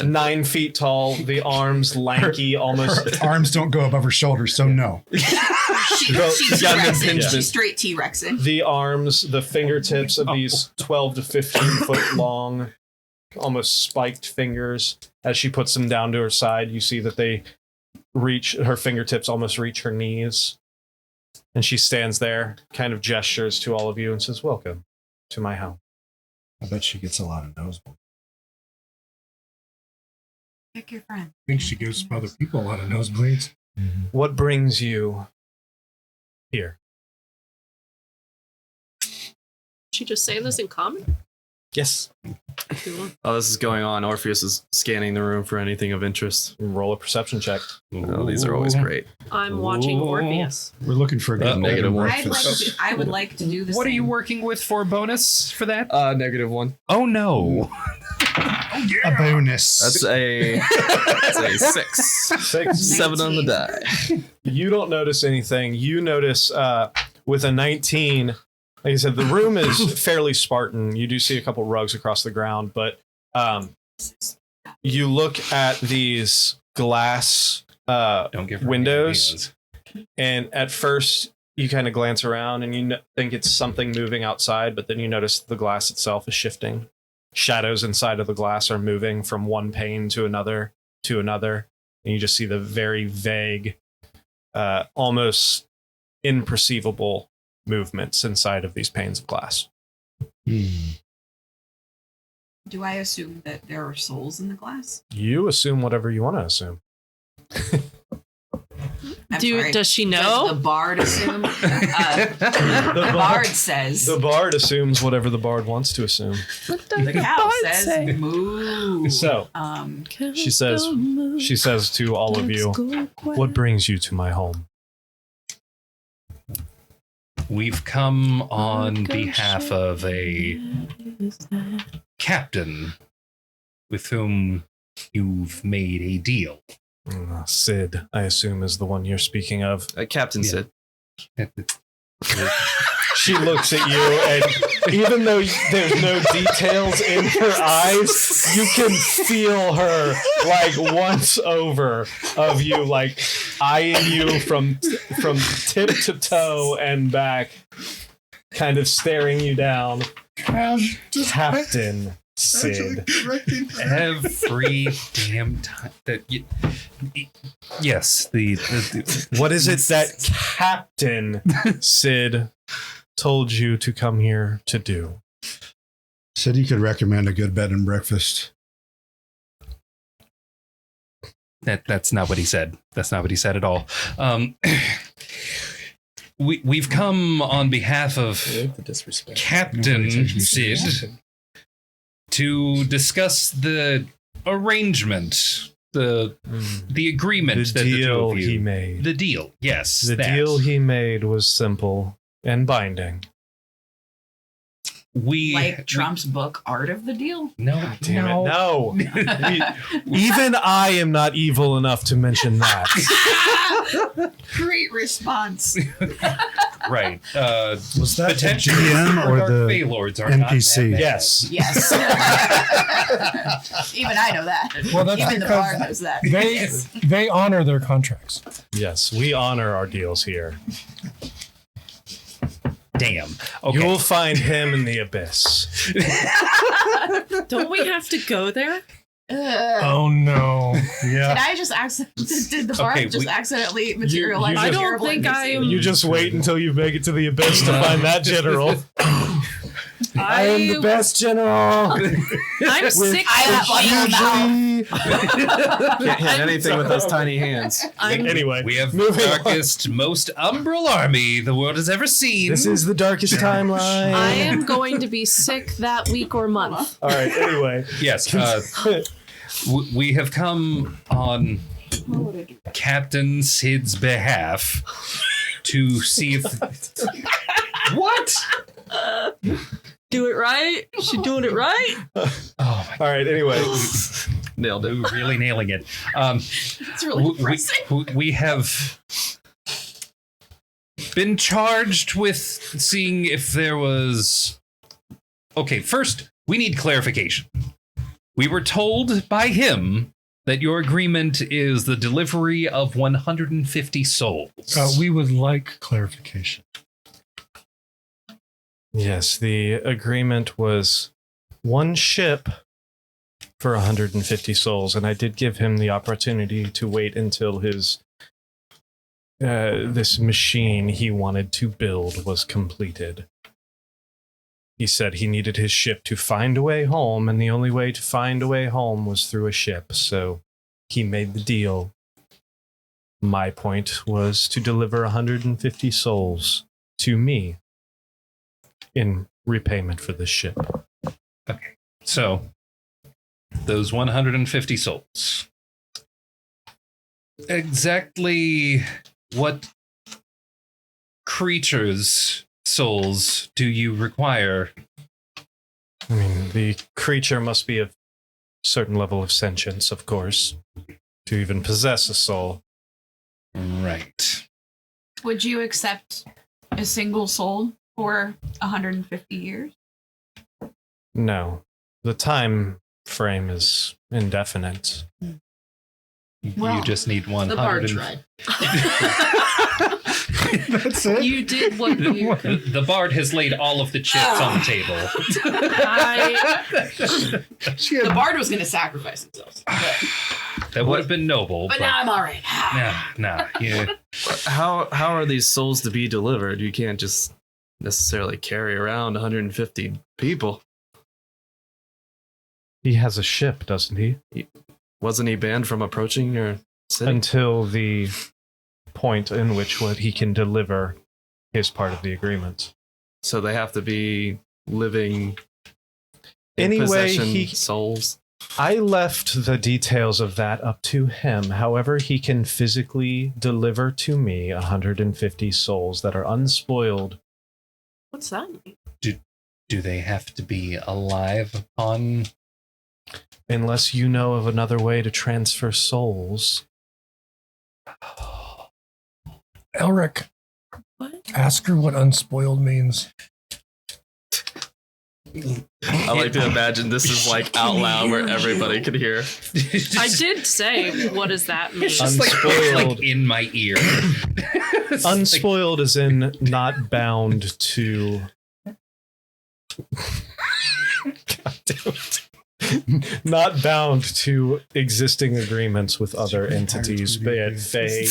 Speaker 1: 9 feet tall, the arms lanky, almost.
Speaker 3: Her arms don't go above her shoulders, so no.
Speaker 6: She's
Speaker 4: got an
Speaker 6: T-Rexing.
Speaker 4: impingement.
Speaker 6: She's straight T-Rexing.
Speaker 1: The arms, the fingertips of these 12 to 15 foot long, almost spiked fingers. As she puts them down to her side, you see that they her fingertips almost reach her knees. And she stands there, kind of gestures to all of you and says, "Welcome to my home."
Speaker 3: I bet she gets a lot of nosebleeds.
Speaker 6: Pick your friend.
Speaker 10: I think she gives other people a lot of nosebleeds.
Speaker 1: What brings you here?
Speaker 8: She just saying this in common?
Speaker 1: Yes.
Speaker 8: Cool.
Speaker 4: Oh, this is going on. Orpheus is scanning the room for anything of interest.
Speaker 1: Roll a perception check.
Speaker 4: Oh, these are always great.
Speaker 8: I'm watching
Speaker 2: Ooh.
Speaker 8: Orpheus.
Speaker 3: We're looking for a good
Speaker 4: Negative one.
Speaker 6: I would like to do the
Speaker 2: What are
Speaker 6: same.
Speaker 2: you working with for bonus for that?
Speaker 4: -1.
Speaker 2: Oh no.
Speaker 3: A bonus.
Speaker 4: That's a 6.
Speaker 1: 6.
Speaker 4: 7 on the die.
Speaker 1: You don't notice anything. You notice with a 19, like I said, the room is fairly Spartan. You do see a couple rugs across the ground, but you look at these glass
Speaker 2: Don't give her
Speaker 1: windows,
Speaker 2: any
Speaker 1: and at first you kind of glance around and you think it's something moving outside, but then you notice the glass itself is shifting. Shadows inside of the glass are moving from one pane to another, and you just see the very vague, almost imperceivable movements inside of these panes of glass.
Speaker 6: Do I assume that there are souls in the glass?
Speaker 1: You assume whatever you want to assume.
Speaker 8: Does she
Speaker 6: Does
Speaker 8: know?
Speaker 6: the bard assume? The bard says.
Speaker 1: The bard assumes whatever the bard wants to assume.
Speaker 6: The cow says moo.
Speaker 1: So she says to all of you, "What brings you to my home?"
Speaker 2: We've come on behalf of a captain with whom you've made a deal.
Speaker 1: Sid, I assume, is the one you're speaking of.
Speaker 4: Captain
Speaker 2: Yeah.
Speaker 4: Sid.
Speaker 1: She looks at you, and even though there's no details in her eyes, you can feel her like once over of you, like eyeing you from tip to toe and back, kind of staring you down. Captain Sid.
Speaker 2: Every damn time yes, the
Speaker 1: What is it that Captain Sid told you to come here to do?
Speaker 3: Said you could recommend a good bed and breakfast.
Speaker 2: that's not what he said. That's not what he said at all. We've come on behalf of Captain Sid to discuss the arrangement, the agreement
Speaker 1: The
Speaker 2: that the two
Speaker 1: deal
Speaker 2: of you
Speaker 1: he made.
Speaker 2: The deal, yes.
Speaker 1: The
Speaker 2: that.
Speaker 1: deal he made was simple and binding.
Speaker 2: We
Speaker 6: Like Trump's book, Art of the Deal?
Speaker 2: no,
Speaker 1: Damn
Speaker 2: no.
Speaker 1: it, no. Even I am not evil enough to mention that.
Speaker 6: Great response.
Speaker 2: Right.
Speaker 3: Was that the
Speaker 2: Potentially,
Speaker 3: GM or
Speaker 2: Dark
Speaker 3: the
Speaker 2: Faelords are
Speaker 3: NPC?
Speaker 2: Not that bad.
Speaker 1: Yes.
Speaker 6: Yes. Even I know that.
Speaker 10: Well, that's
Speaker 6: Even the
Speaker 10: because
Speaker 6: bard knows that.
Speaker 10: they honor their contracts.
Speaker 1: Yes, we honor our deals here.
Speaker 2: Damn. Okay.
Speaker 1: You will find him in the abyss.
Speaker 8: Don't we have to go there?
Speaker 10: Oh no!
Speaker 3: Yeah.
Speaker 6: Did I just did the bard
Speaker 2: Okay,
Speaker 6: just accidentally materialize?
Speaker 1: you
Speaker 8: I
Speaker 6: a
Speaker 8: don't
Speaker 6: terrible
Speaker 8: think I
Speaker 6: NPC?
Speaker 8: am.
Speaker 1: You just wait until you make it to the abyss to find that general. I am the best general.
Speaker 8: I'm sick.
Speaker 6: I have one mouth.
Speaker 4: Can't hit anything with those tiny hands.
Speaker 1: Anyway,
Speaker 2: We have the
Speaker 1: moving on.
Speaker 2: darkest, most umbral army the world has ever seen.
Speaker 1: This is the darkest timeline.
Speaker 8: I am going to be sick that week or month.
Speaker 1: All right. Anyway,
Speaker 2: Yes. We have come on Captain Sid's behalf to see if. What?
Speaker 8: Do it right? She doing it right?
Speaker 2: Oh my
Speaker 1: all right. Anyway,
Speaker 4: Nailed it.
Speaker 2: God, really nailing it.
Speaker 6: It's really depressing.
Speaker 2: We have been charged with seeing if there was. Okay, first, we need clarification. We were told by him that your agreement is the delivery of 150 souls.
Speaker 10: We would like clarification.
Speaker 1: yes, the agreement was one ship for 150 souls, and I did give him the opportunity to wait until his this machine he wanted to build was completed. He said he needed his ship to find a way home, and the only way to find a way home was through a ship, so he made the deal. My point was to deliver 150 souls to me in repayment for this ship.
Speaker 2: Okay, so those 150 souls. Exactly what creatures' souls do you require?
Speaker 1: I mean, the creature must be of certain level of sentience, of course, to even possess a soul.
Speaker 2: Right.
Speaker 6: Would you accept a single soul for 150 years?
Speaker 1: No, the time frame is indefinite.
Speaker 6: Well,
Speaker 2: you just need 100.
Speaker 6: The bard tried.
Speaker 3: That's it.
Speaker 8: You did what you could.
Speaker 2: The bard has laid all of the chips on the table.
Speaker 6: The bard was going to sacrifice himself.
Speaker 2: That would have been noble.
Speaker 6: But now I'm all right.
Speaker 2: No. Yeah.
Speaker 4: How are these souls to be delivered? You can't just necessarily carry around 150 people.
Speaker 1: He has a ship, doesn't he?
Speaker 4: Wasn't he banned from approaching your city?
Speaker 1: Until the point in which he can deliver his part of the agreement.
Speaker 4: So they have to be living
Speaker 1: Anyway,
Speaker 4: souls.
Speaker 1: I left the details of that up to him. However, he can physically deliver to me 150 souls that are unspoiled.
Speaker 8: What's that mean?
Speaker 2: Do they have to be alive upon?
Speaker 1: Unless you know of another way to transfer souls.
Speaker 10: Elric,
Speaker 8: What?
Speaker 10: ask her what unspoiled means.
Speaker 4: I like to imagine this is like out loud where everybody can hear.
Speaker 8: I did say, what does that mean?
Speaker 2: It's just like in my ear.
Speaker 1: Unspoiled is in not bound to. God damn it. Not bound to existing agreements with other entities, be it Fae,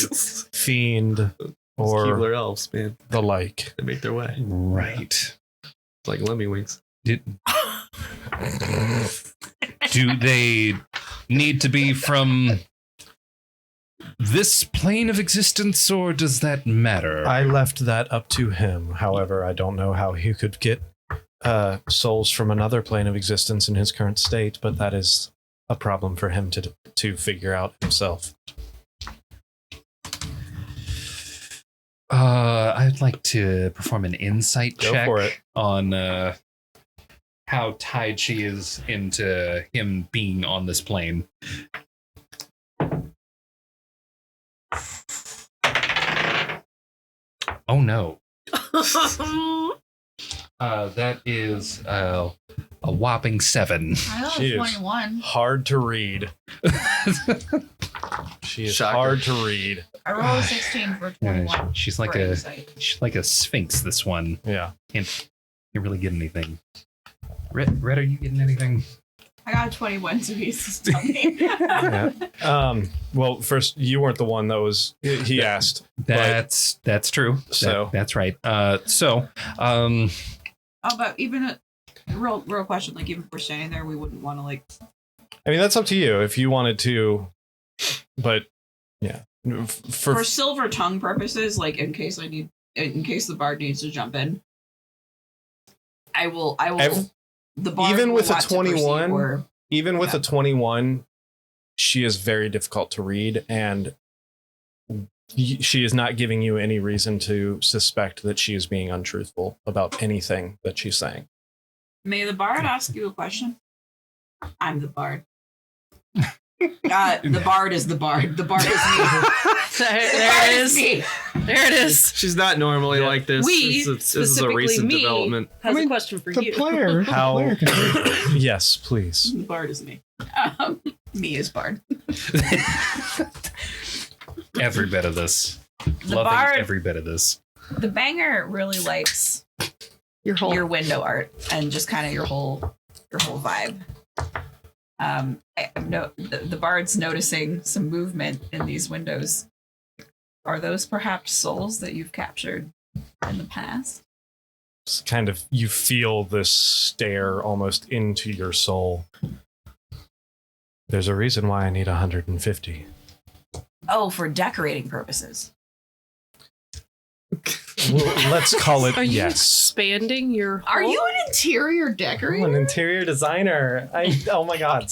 Speaker 1: Fiend, or
Speaker 4: Keebler elves, man.
Speaker 1: the like.
Speaker 4: They make their way.
Speaker 2: Right.
Speaker 4: It's like Lemmywinks.
Speaker 2: Do they need to be from this plane of existence, or does that matter?
Speaker 1: I left that up to him. However, I don't know how he could get souls from another plane of existence in his current state, but that is a problem for him to figure out himself.
Speaker 2: I'd like to perform an insight
Speaker 1: Go
Speaker 2: check
Speaker 1: for it.
Speaker 2: on how tied she is into him being on this plane. Oh no. That is a whopping 7.
Speaker 6: I know
Speaker 1: She is
Speaker 6: 21.
Speaker 1: hard to read. She is
Speaker 4: Shocker.
Speaker 1: hard to read.
Speaker 6: I rolled a 16 for 21.
Speaker 2: She's like
Speaker 6: for
Speaker 2: a
Speaker 6: insight.
Speaker 2: sphinx, this one.
Speaker 1: Yeah.
Speaker 2: Can't really get anything. Red, are you getting anything?
Speaker 6: I got a 21, so he's tell me.
Speaker 1: Yeah. Well, first, you weren't the one that was. He asked.
Speaker 2: That's true.
Speaker 1: So-
Speaker 2: that's right.
Speaker 6: Oh, but even a real question, like even if we're standing there, we wouldn't want to like.
Speaker 1: I mean, that's up to you if you wanted to. But yeah,
Speaker 6: For silver tongue purposes, like in case the bard needs to jump in, I will. The bard
Speaker 1: even
Speaker 6: will
Speaker 1: with a
Speaker 6: want to proceed
Speaker 1: 21,
Speaker 6: or-
Speaker 1: even with
Speaker 6: yeah.
Speaker 1: a 21, she is very difficult to read, and she is not giving you any reason to suspect that she is being untruthful about anything that she's saying.
Speaker 6: May the bard ask you a question? I'm the bard. The bard is the bard. The bard is me.
Speaker 8: There it is.
Speaker 6: Me.
Speaker 8: There it is.
Speaker 4: She's not normally like this.
Speaker 8: We,
Speaker 4: This is a
Speaker 8: specifically
Speaker 4: recent
Speaker 8: me,
Speaker 4: development.
Speaker 8: has a question for
Speaker 10: The
Speaker 8: you.
Speaker 10: player.
Speaker 1: How-
Speaker 10: The player can
Speaker 1: Yes, please.
Speaker 6: The bard is me. Me is bard.
Speaker 2: Every bit of this.
Speaker 6: The
Speaker 2: Loving
Speaker 6: bard.
Speaker 2: every bit of this.
Speaker 6: The banger really likes
Speaker 8: Your
Speaker 6: your window art and just kind of your whole vibe. The bard's noticing some movement in these windows. Are those perhaps souls that you've captured in the past?
Speaker 1: It's kind of, you feel this stare almost into your soul. There's a reason why I need 150.
Speaker 6: Oh, for decorating purposes.
Speaker 1: Well, let's call it
Speaker 8: Are you
Speaker 1: yes.
Speaker 8: expanding your
Speaker 6: Are
Speaker 8: home?
Speaker 6: you an interior decorator?
Speaker 1: I'm an interior designer. Oh my god.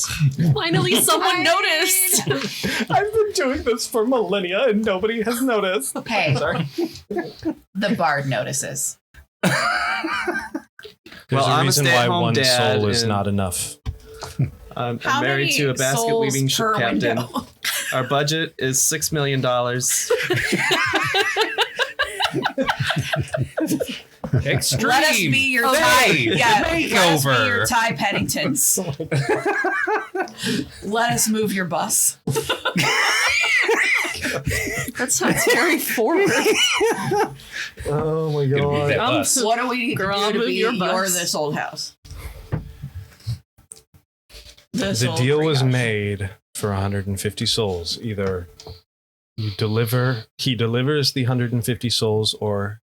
Speaker 8: Finally, someone noticed.
Speaker 1: I've been doing this for millennia and nobody has noticed.
Speaker 6: Hey,
Speaker 1: Sorry.
Speaker 6: the bard notices.
Speaker 1: There's
Speaker 4: Well,
Speaker 1: a
Speaker 4: I'm a
Speaker 1: reason why
Speaker 4: stay-at-home
Speaker 1: one
Speaker 4: dad
Speaker 1: soul is
Speaker 4: and-
Speaker 1: not enough.
Speaker 4: I'm
Speaker 6: How
Speaker 4: married
Speaker 6: many
Speaker 4: to a basket
Speaker 6: souls
Speaker 4: weaving ship
Speaker 6: per
Speaker 4: captain.
Speaker 6: window?
Speaker 4: Our budget is $6 million.
Speaker 2: Extreme.
Speaker 6: Let us be your
Speaker 2: Okay.
Speaker 6: Ty. Yeah, let us be
Speaker 2: Makeover.
Speaker 6: your Ty Peddingtons. Let us move your bus.
Speaker 8: That sounds very forward.
Speaker 1: Oh my
Speaker 2: Gonna be
Speaker 1: god.
Speaker 2: that bus.
Speaker 6: What do we need
Speaker 8: Girl,
Speaker 6: to do to
Speaker 8: move
Speaker 6: be
Speaker 8: your bus.
Speaker 6: this old house?
Speaker 1: The deal was made for 150 souls. Either he delivers the 150 souls, or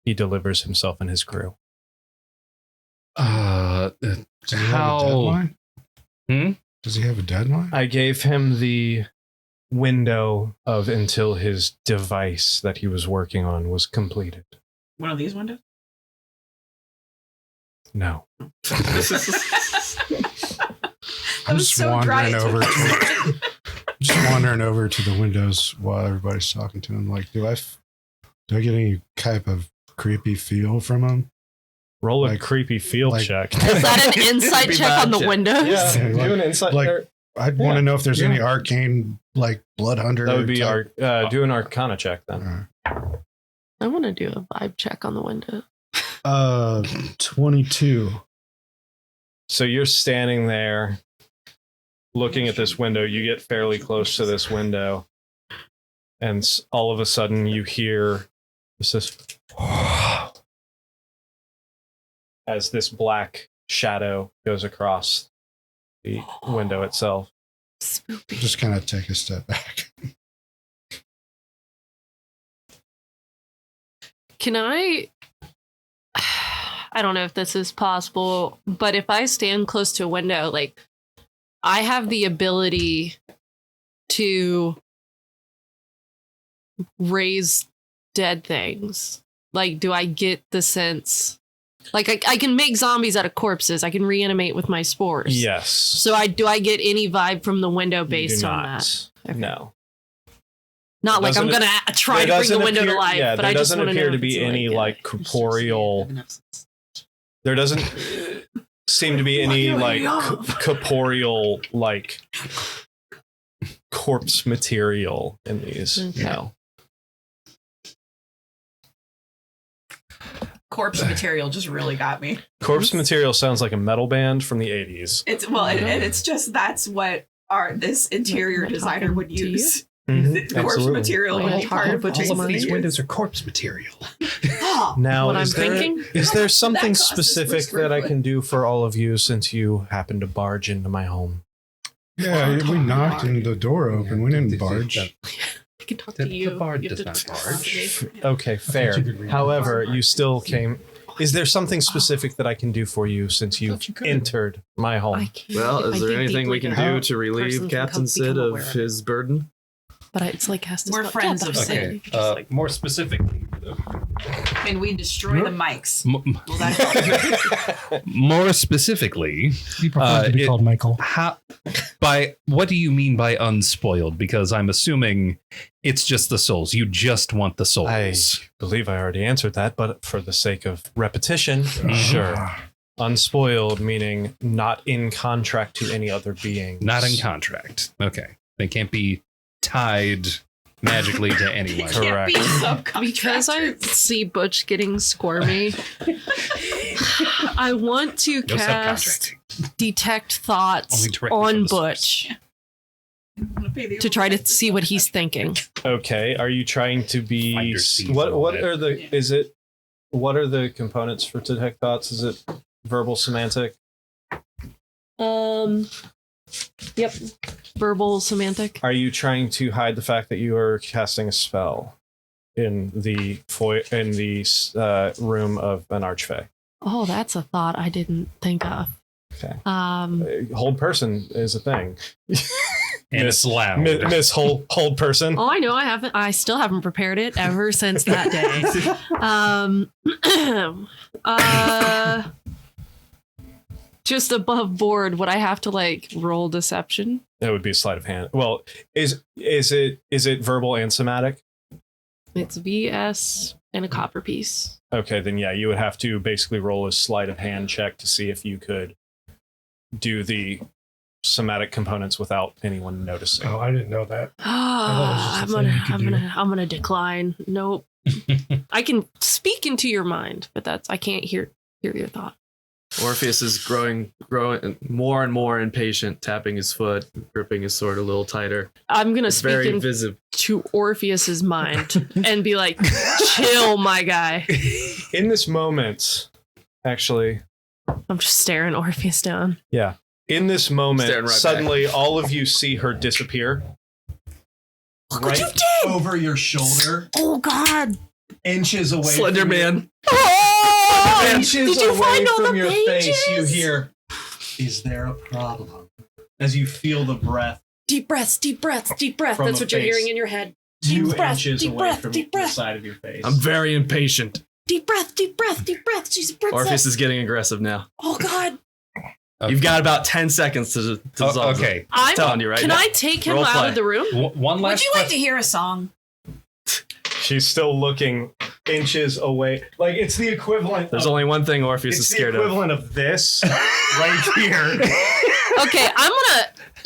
Speaker 1: he delivers himself and his crew.
Speaker 9: Does he have a
Speaker 2: How?
Speaker 9: deadline?
Speaker 2: Hmm?
Speaker 9: Does he have a deadline?
Speaker 1: I gave him the window of until his device that he was working on was completed.
Speaker 6: One of these windows?
Speaker 1: No.
Speaker 3: I'm just wandering over. Just wandering over to the windows while everybody's talking to him. Like, do I get any type of creepy feel from him?
Speaker 1: Roll a
Speaker 3: Like-
Speaker 1: creepy field
Speaker 3: like-
Speaker 1: check.
Speaker 8: Is that an insight
Speaker 4: Be
Speaker 8: check on the
Speaker 4: bad check.
Speaker 8: windows?
Speaker 1: Yeah,
Speaker 3: Yeah,
Speaker 1: do an insight.
Speaker 3: like- I'd want to know if there's
Speaker 1: Yeah.
Speaker 3: any arcane, like, blood hunter.
Speaker 1: That would be
Speaker 3: type-
Speaker 1: do an Arcana check then.
Speaker 8: I want to do a vibe check on the window.
Speaker 3: 22.
Speaker 1: So you're standing there looking at this window. You get fairly close to this window, and all of a sudden you hear this as this black shadow goes across the window itself.
Speaker 8: Spoopy.
Speaker 3: Just kind of take a step back.
Speaker 8: Can I don't know if this is possible, but if I stand close to a window, like I have the ability to raise dead things. Like, do I get the sense? Like, I can make zombies out of corpses. I can reanimate with my spores.
Speaker 1: Yes.
Speaker 8: So do I get any vibe from the window
Speaker 1: You
Speaker 8: based
Speaker 1: do
Speaker 8: on
Speaker 1: not.
Speaker 8: that? Okay.
Speaker 1: No.
Speaker 8: Not like I'm
Speaker 1: Doesn't
Speaker 8: gonna try
Speaker 1: There
Speaker 8: to bring the
Speaker 1: doesn't
Speaker 8: window
Speaker 1: appear-
Speaker 8: to life,
Speaker 1: Yeah,
Speaker 8: but
Speaker 1: there
Speaker 8: I just
Speaker 1: doesn't
Speaker 8: want to know
Speaker 1: appear to
Speaker 8: if
Speaker 1: be
Speaker 8: it's
Speaker 1: any like corporeal. There doesn't seem to be any like corporeal like corpse material in these.
Speaker 8: Okay.
Speaker 1: No.
Speaker 6: Corpse material just really got me.
Speaker 1: Corpse material sounds like a metal band from the 80s.
Speaker 6: It's and it's just that's what this interior
Speaker 8: Am I
Speaker 6: designer
Speaker 8: talking
Speaker 6: would
Speaker 8: to you?
Speaker 6: use.
Speaker 1: Mhm,
Speaker 6: Corpse
Speaker 1: absolutely.
Speaker 6: material
Speaker 8: Oh,
Speaker 6: would
Speaker 8: yeah,
Speaker 6: be part of what
Speaker 8: all of
Speaker 6: Jason
Speaker 8: these
Speaker 6: used.
Speaker 9: are corpse material.
Speaker 1: Now,
Speaker 8: What I'm
Speaker 1: is there,
Speaker 8: thinking?
Speaker 1: is there something
Speaker 6: That causes
Speaker 1: specific
Speaker 6: whisper
Speaker 1: that I
Speaker 6: foot.
Speaker 1: can do for all of you since you happen to barge into my home?
Speaker 3: Yeah, we knocked and the door open. We didn't barge.
Speaker 8: I can talk to you.
Speaker 2: bard
Speaker 8: You have
Speaker 2: does
Speaker 8: to
Speaker 2: not
Speaker 8: talk to me.
Speaker 1: Okay, fair.
Speaker 9: you could read
Speaker 1: However, you still came. Is there something specific that I can do for you since you've
Speaker 9: thought you could.
Speaker 1: entered my
Speaker 8: I
Speaker 1: home?
Speaker 8: can't.
Speaker 4: Well,
Speaker 8: If I
Speaker 4: is there
Speaker 8: dig
Speaker 4: anything we
Speaker 8: deeply
Speaker 4: can
Speaker 8: enough,
Speaker 4: do to relieve
Speaker 8: person can
Speaker 4: Captain Sid
Speaker 8: become
Speaker 4: of
Speaker 8: aware it.
Speaker 4: his burden?
Speaker 8: But it's like has to
Speaker 6: We're
Speaker 8: spell-
Speaker 6: friends
Speaker 8: yeah,
Speaker 6: of
Speaker 8: but I
Speaker 6: Sid.
Speaker 8: said you could just, like,
Speaker 2: More specifically,
Speaker 6: And we destroy the mics. Well, that
Speaker 2: more specifically,
Speaker 10: He prefers to be
Speaker 2: it-
Speaker 10: called Michael.
Speaker 2: how by what do you mean by unspoiled? Because I'm assuming it's just the souls. You just want the souls.
Speaker 1: I believe I already answered that, but for the sake of repetition, sure. Unspoiled meaning not in contract to any other being.
Speaker 2: Not in contract. Okay. They can't be tied magically to anyone.
Speaker 1: Correct.
Speaker 8: because I see Butch getting squirmy, I want to
Speaker 2: No
Speaker 8: cast
Speaker 2: subcontracting.
Speaker 8: detect thoughts
Speaker 2: Only directly
Speaker 8: on
Speaker 2: from the
Speaker 8: Butch to try to see what he's thinking.
Speaker 1: Okay. Are you trying to
Speaker 2: Find
Speaker 1: be
Speaker 2: your seeds a
Speaker 1: what
Speaker 2: little
Speaker 1: what
Speaker 2: bit.
Speaker 1: are the is it what are the components for detect thoughts? Is it verbal, semantic?
Speaker 8: Yep. Verbal, semantic.
Speaker 1: Are you trying to hide the fact that you are casting a spell in the room of an archfey?
Speaker 8: Oh, that's a thought I didn't think of.
Speaker 1: Okay.
Speaker 8: Oh,
Speaker 1: Hold person is a thing.
Speaker 2: And it's loud.
Speaker 1: Miss hold person.
Speaker 8: I know I still haven't prepared it ever since that day. Just above board, would I have to like roll deception?
Speaker 1: That would be a sleight of hand. Well, is it verbal and somatic?
Speaker 8: It's VS and a copper piece.
Speaker 1: Okay, then yeah, you would have to basically roll a sleight of hand check to see if you could do the somatic components without anyone noticing.
Speaker 10: Oh, I didn't know that.
Speaker 8: I'm
Speaker 10: just a thing you could do.
Speaker 8: gonna decline. Nope. I can speak into your mind, but I can't hear your thought.
Speaker 4: Orpheus is growing more and more impatient, tapping his foot, gripping his sword a little tighter.
Speaker 8: I'm gonna
Speaker 4: It's
Speaker 8: speak
Speaker 4: very
Speaker 8: into
Speaker 4: visible.
Speaker 8: Orpheus's mind and be like, chill, my guy.
Speaker 1: In this moment, actually,
Speaker 8: I'm just staring Orpheus down.
Speaker 1: yeah. In this
Speaker 4: Staring
Speaker 1: moment,
Speaker 4: right
Speaker 1: suddenly all of you see her disappear.
Speaker 8: Look what you did!
Speaker 11: over your shoulder,
Speaker 8: Oh God!
Speaker 11: inches away.
Speaker 4: Slender
Speaker 11: from
Speaker 4: Man.
Speaker 8: Oh!
Speaker 11: Inches
Speaker 8: Did you
Speaker 11: away
Speaker 8: find all
Speaker 11: from
Speaker 8: the
Speaker 11: your face, you
Speaker 8: pages?
Speaker 11: hear, "Is there a problem?" As you feel the breath
Speaker 8: Deep breaths, deep breaths, deep breath.
Speaker 1: From
Speaker 8: That's
Speaker 1: a
Speaker 8: what you're
Speaker 1: face.
Speaker 8: hearing in your head.
Speaker 1: 2
Speaker 8: Deep breath,
Speaker 1: inches
Speaker 8: deep
Speaker 1: away
Speaker 8: breath,
Speaker 1: from
Speaker 8: deep
Speaker 1: the
Speaker 8: breath.
Speaker 1: side of your face.
Speaker 4: I'm very impatient.
Speaker 8: Deep breath, deep breath, deep breath. She's a princess.
Speaker 4: Orpheus is getting aggressive now.
Speaker 8: Oh God.
Speaker 4: You've got about 10 seconds to dissolve.
Speaker 2: Okay.
Speaker 8: I'm
Speaker 4: telling you right
Speaker 8: Can
Speaker 4: now.
Speaker 8: I take him
Speaker 4: Role
Speaker 8: out
Speaker 4: play.
Speaker 8: of the room?
Speaker 2: One last
Speaker 6: Would you like to hear a song?
Speaker 1: She's still looking inches away. Like it's the equivalent.
Speaker 4: There's
Speaker 1: of,
Speaker 4: only one thing Orpheus
Speaker 1: it's
Speaker 4: is
Speaker 1: the
Speaker 4: scared of.
Speaker 1: equivalent of this right here.
Speaker 8: Okay,